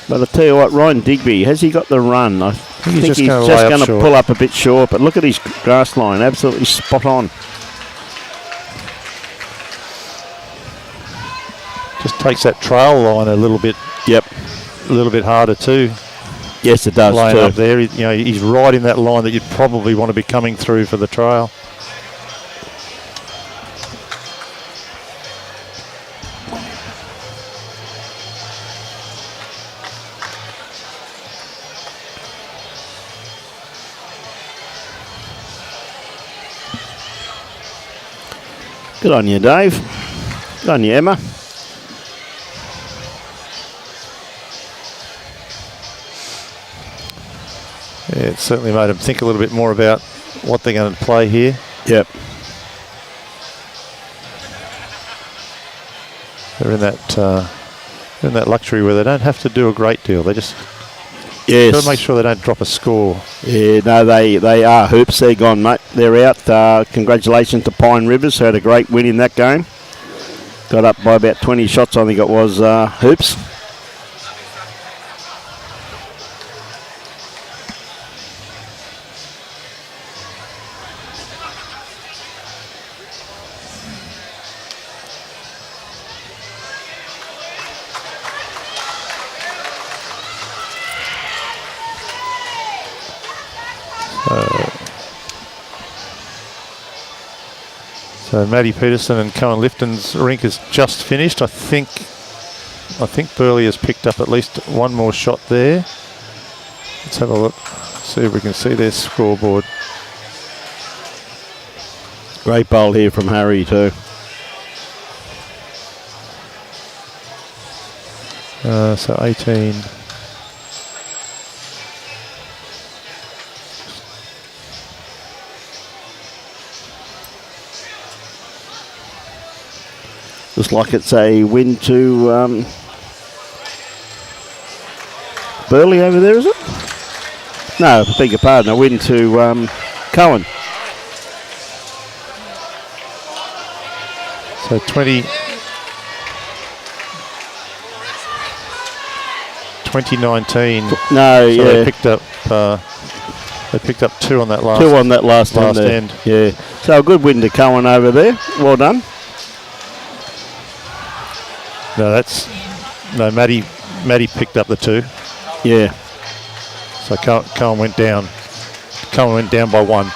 [SPEAKER 1] But I'll tell you what, Ryan Digby, has he got the run? I think he's just going to pull up a bit short, but look at his grass line, absolutely spot on.
[SPEAKER 3] Just takes that trail line a little bit.
[SPEAKER 1] Yep.
[SPEAKER 3] A little bit harder too.
[SPEAKER 1] Yes, it does
[SPEAKER 3] laying
[SPEAKER 1] too.
[SPEAKER 3] Up there, he's right in that line that you'd probably want to be coming through for the trail.
[SPEAKER 1] Good on you, Dave. Good on you, Emma.
[SPEAKER 3] Yeah, it certainly made them think a little bit more about what they're going to play here.
[SPEAKER 1] Yep.
[SPEAKER 3] They're in that luxury where they don't have to do a great deal. They just got to make sure they don't drop a score.
[SPEAKER 1] Yeah, no, they are hoops. They're gone, mate. They're out. Congratulations to Pine Rivers, who had a great win in that game. Got up by about 20 shots, I think it was, hoops.
[SPEAKER 3] So Matty Peterson and Cohen Lifton's rink is just finished. I think Burleigh has picked up at least one more shot there. Let's have a look, see if we can see their scoreboard.
[SPEAKER 1] Great bowl here from Harry too.
[SPEAKER 3] So 18.
[SPEAKER 1] Looks like it's a win to Burleigh over there, is it? No, I beg your pardon, a win to Cohen.
[SPEAKER 3] So 2019.
[SPEAKER 1] No,
[SPEAKER 3] so
[SPEAKER 1] yeah.
[SPEAKER 3] They picked up 2 on that last.
[SPEAKER 1] 2 on that last
[SPEAKER 3] end.
[SPEAKER 1] Yeah. So a good win to Cohen over there. Well done.
[SPEAKER 3] No, Matty picked up the 2.
[SPEAKER 1] Yeah.
[SPEAKER 3] So Cohen went down. Cohen went down by 1.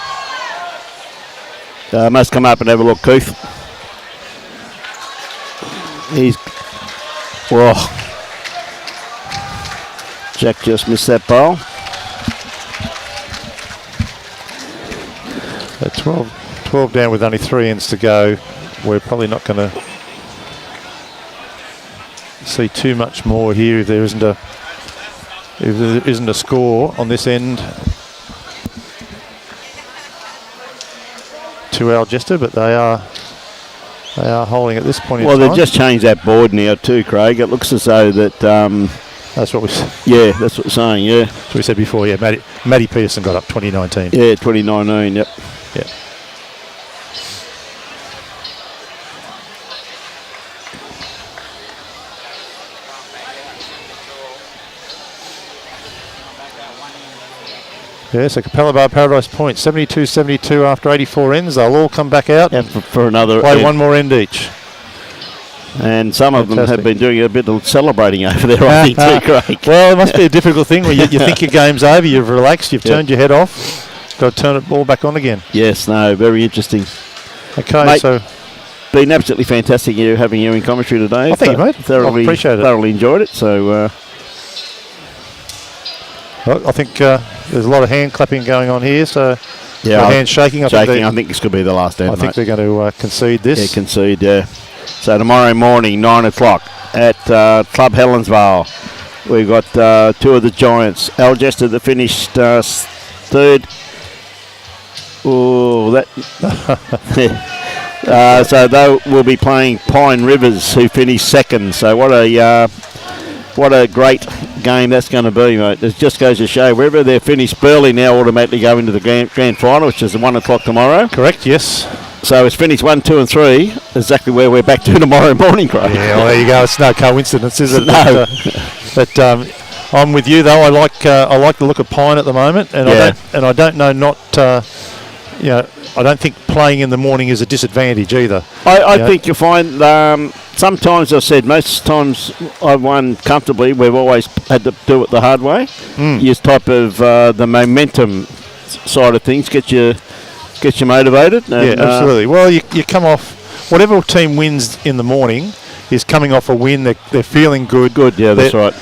[SPEAKER 1] Must come up and have a look, Keith. Jack just missed that bowl.
[SPEAKER 3] So 12 down with only 3 ends to go. We're probably not going to see too much more here if there isn't a score on this end to Algester, but they are holding at this point in time.
[SPEAKER 1] Well, they've just changed that board now too, Craig. It looks as though that
[SPEAKER 3] that's what we said.
[SPEAKER 1] Yeah, that's what we're saying, yeah.
[SPEAKER 3] That's what we said before, yeah. Matty Peterson got up 2019.
[SPEAKER 1] Yeah, 2019, yep.
[SPEAKER 3] Yeah. Yeah, so Capella Bar Paradise Point, 72-72 after 84 ends. They'll all come back out
[SPEAKER 1] and for another
[SPEAKER 3] play one more end each.
[SPEAKER 1] And some of them have been doing a bit of celebrating over there, I think, too, Craig.
[SPEAKER 3] Well, it must be a difficult thing where you think your game's over, you've relaxed, you've turned your head off, got to turn it all back on again.
[SPEAKER 1] Yes, no, very interesting.
[SPEAKER 3] Okay,
[SPEAKER 1] mate,
[SPEAKER 3] so...
[SPEAKER 1] been absolutely fantastic having you in commentary today.
[SPEAKER 3] Thank you, mate.
[SPEAKER 1] Thoroughly,
[SPEAKER 3] I appreciate it.
[SPEAKER 1] Thoroughly enjoyed it, so...
[SPEAKER 3] well, I think there's a lot of hand clapping going on here, so...
[SPEAKER 1] Yeah,
[SPEAKER 3] hands shaking.
[SPEAKER 1] I think this could be the last end,
[SPEAKER 3] I think they're going to concede this.
[SPEAKER 1] Yeah, concede, yeah. So tomorrow morning, 9 o'clock at Club Helensvale, we've got two of the Giants. Algester that finished third. Oh, that. So they will be playing Pine Rivers, who finished second. So what a great game that's going to be, mate. It just goes to show wherever they're finished, Burleigh now automatically go into the grand final, which is 1 o'clock tomorrow.
[SPEAKER 3] Correct, yes.
[SPEAKER 1] So it's finished 1, 2 and 3, exactly where we're back to tomorrow morning, Craig.
[SPEAKER 3] Yeah, well, there you go. It's no coincidence, is it?
[SPEAKER 1] No.
[SPEAKER 3] But I'm with you, though. I like the look of Pine at the moment, and I don't know I don't think playing in the morning is a disadvantage either.
[SPEAKER 1] I think you find sometimes I've said most times I've won comfortably. We've always had to do it the hard way. Use type of the momentum side of things get you motivated. And,
[SPEAKER 3] yeah, absolutely. Well, you come off whatever team wins in the morning is coming off a win. They're feeling good.
[SPEAKER 1] Good, yeah, that's right.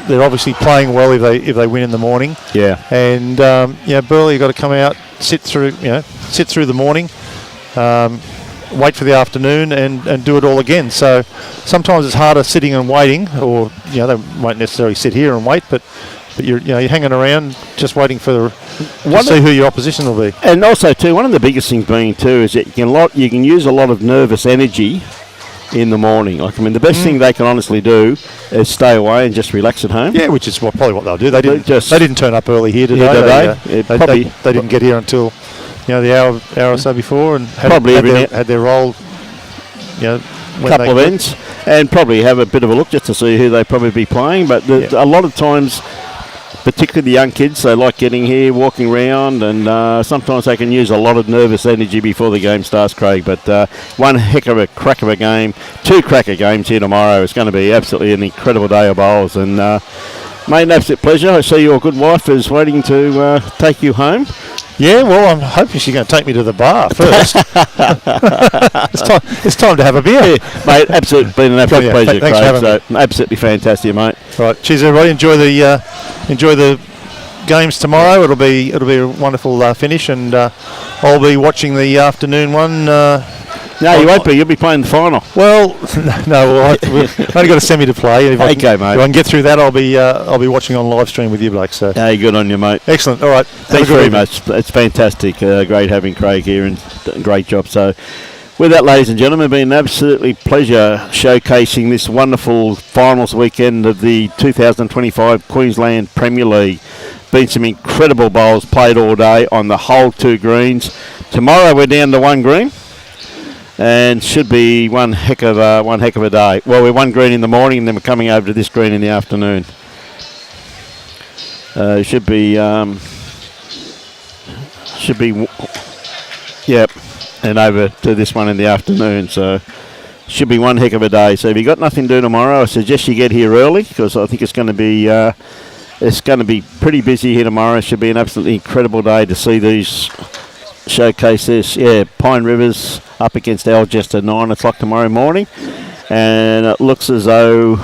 [SPEAKER 3] They're obviously playing well if they win in the morning.
[SPEAKER 1] Yeah.
[SPEAKER 3] And Burleigh, you've got to come out, sit through the morning, wait for the afternoon, and do it all again. So sometimes it's harder sitting and waiting, or they won't necessarily sit here and wait, but you're hanging around just waiting to see who your opposition will be.
[SPEAKER 1] And also too, one of the biggest things being too is that you can use a lot of nervous energy in the morning. The best thing they can honestly do is stay away and just relax at home.
[SPEAKER 3] Yeah, which is probably what they'll do. They didn't turn up early here today. They didn't get here until the hour or so before, and had their role.
[SPEAKER 1] Couple of ends, and probably have a bit of a look just to see who they probably be playing. But a lot of times, particularly the young kids, they like getting here, walking around, and sometimes they can use a lot of nervous energy before the game starts, Craig. But one heck of a crack of a game, 2 cracker games here tomorrow. It's going to be absolutely an incredible day of bowls. And mate, an absolute pleasure. I see your good wife is waiting to take you home.
[SPEAKER 3] Yeah, well, I'm hoping she's going to take me to the bar first. It's time to have a beer.
[SPEAKER 1] Yeah, mate, been an absolute pleasure,
[SPEAKER 3] thanks
[SPEAKER 1] Craig.
[SPEAKER 3] for having
[SPEAKER 1] me. Absolutely fantastic, mate.
[SPEAKER 3] Right, cheers, everybody. Enjoy the games tomorrow. It'll be a wonderful finish, and I'll be watching the afternoon one.
[SPEAKER 1] No, you won't be. You'll be playing the final.
[SPEAKER 3] Well, no. We've only got a semi to play. If I can get through that, I'll be watching on live stream with you, Blake. So,
[SPEAKER 1] hey, good on you, mate.
[SPEAKER 3] Excellent. All right.
[SPEAKER 1] Thanks very much. It's fantastic. Great having Craig here, and great job. So, with that, ladies and gentlemen, been an absolutely pleasure showcasing this wonderful finals weekend of the 2025 Queensland Premier League. Been some incredible bowls played all day on the whole 2 greens. Tomorrow we're down to 1 green. And should be one heck of a day. Well, we're 1 green in the morning, and then we're coming over to this green in the afternoon. Should be, and over to this one in the afternoon. So should be one heck of a day. So if you got nothing to do tomorrow, I suggest you get here early, because I think it's going to be pretty busy here tomorrow. It should be an absolutely incredible day to see these. Showcase this, Pine Rivers up against Algester 9 o'clock tomorrow morning, and it looks as though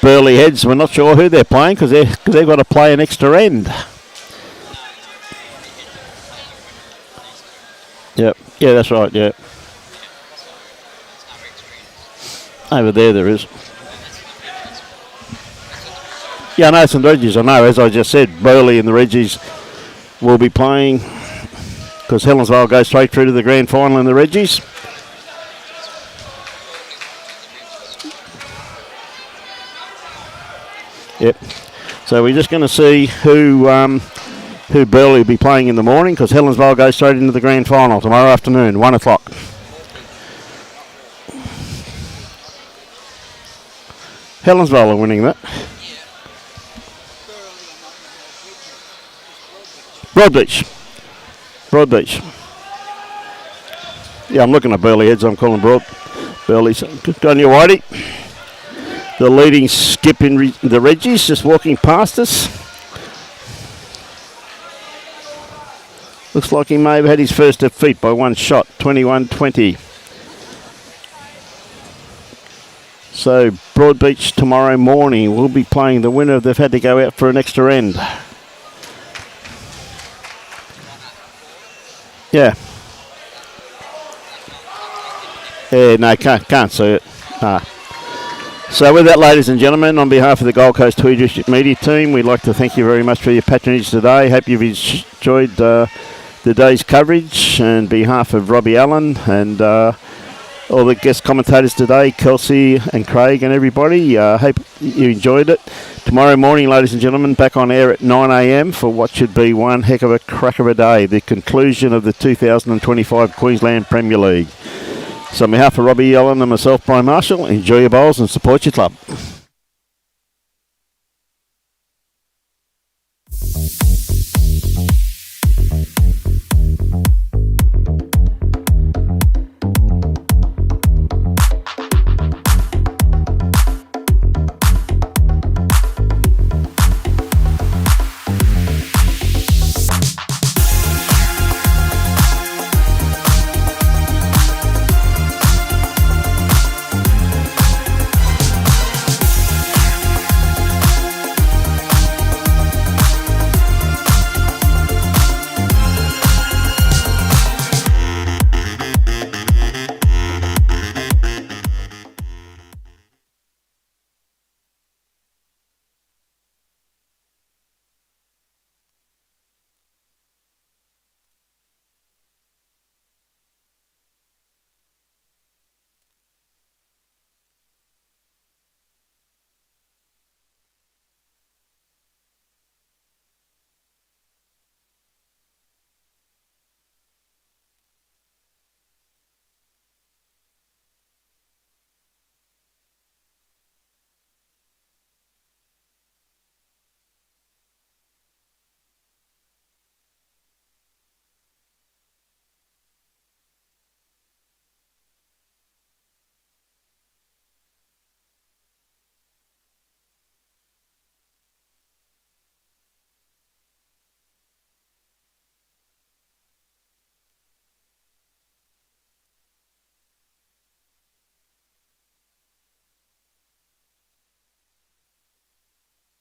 [SPEAKER 1] Burleigh Heads, we're not sure who they're playing because they've got to play an extra end. Yep, yeah, that's right. Yeah, over there is. Yeah, I know it's in the Reggies. I know, as I just said, Burleigh and the Reggies will be playing. Because Helensvale goes straight through to the grand final in the Reggies. Yep. So we're just going to see who Burleigh will be playing in the morning, because Helensvale goes straight into the grand final tomorrow afternoon, 1 o'clock. Helensvale are winning that. Broadbeach. Yeah, I'm looking at Burleigh heads. I'm calling Burleigh. Good on you, Whitey. The leading skip in the Reggies, just walking past us. Looks like he may have had his first defeat by one shot, 21-20. So Broadbeach tomorrow morning will be playing the winner. They've had to go out for an extra end. Yeah. Yeah, no, can't see it. So with that, ladies and gentlemen, on behalf of the Gold Coast Tweed District Media Team, we'd like to thank you very much for your patronage today. Hope you've enjoyed the day's coverage. And on behalf of Robbie Allen and all the guest commentators today, Kelsey and Craig and everybody, hope you enjoyed it. Tomorrow morning, ladies and gentlemen, back on air at 9 a.m. for what should be one heck of a crack of a day, the conclusion of the 2025 Queensland Premier League. So on behalf of Robbie Allen and myself, Brian Marshall, enjoy your bowls and support your club.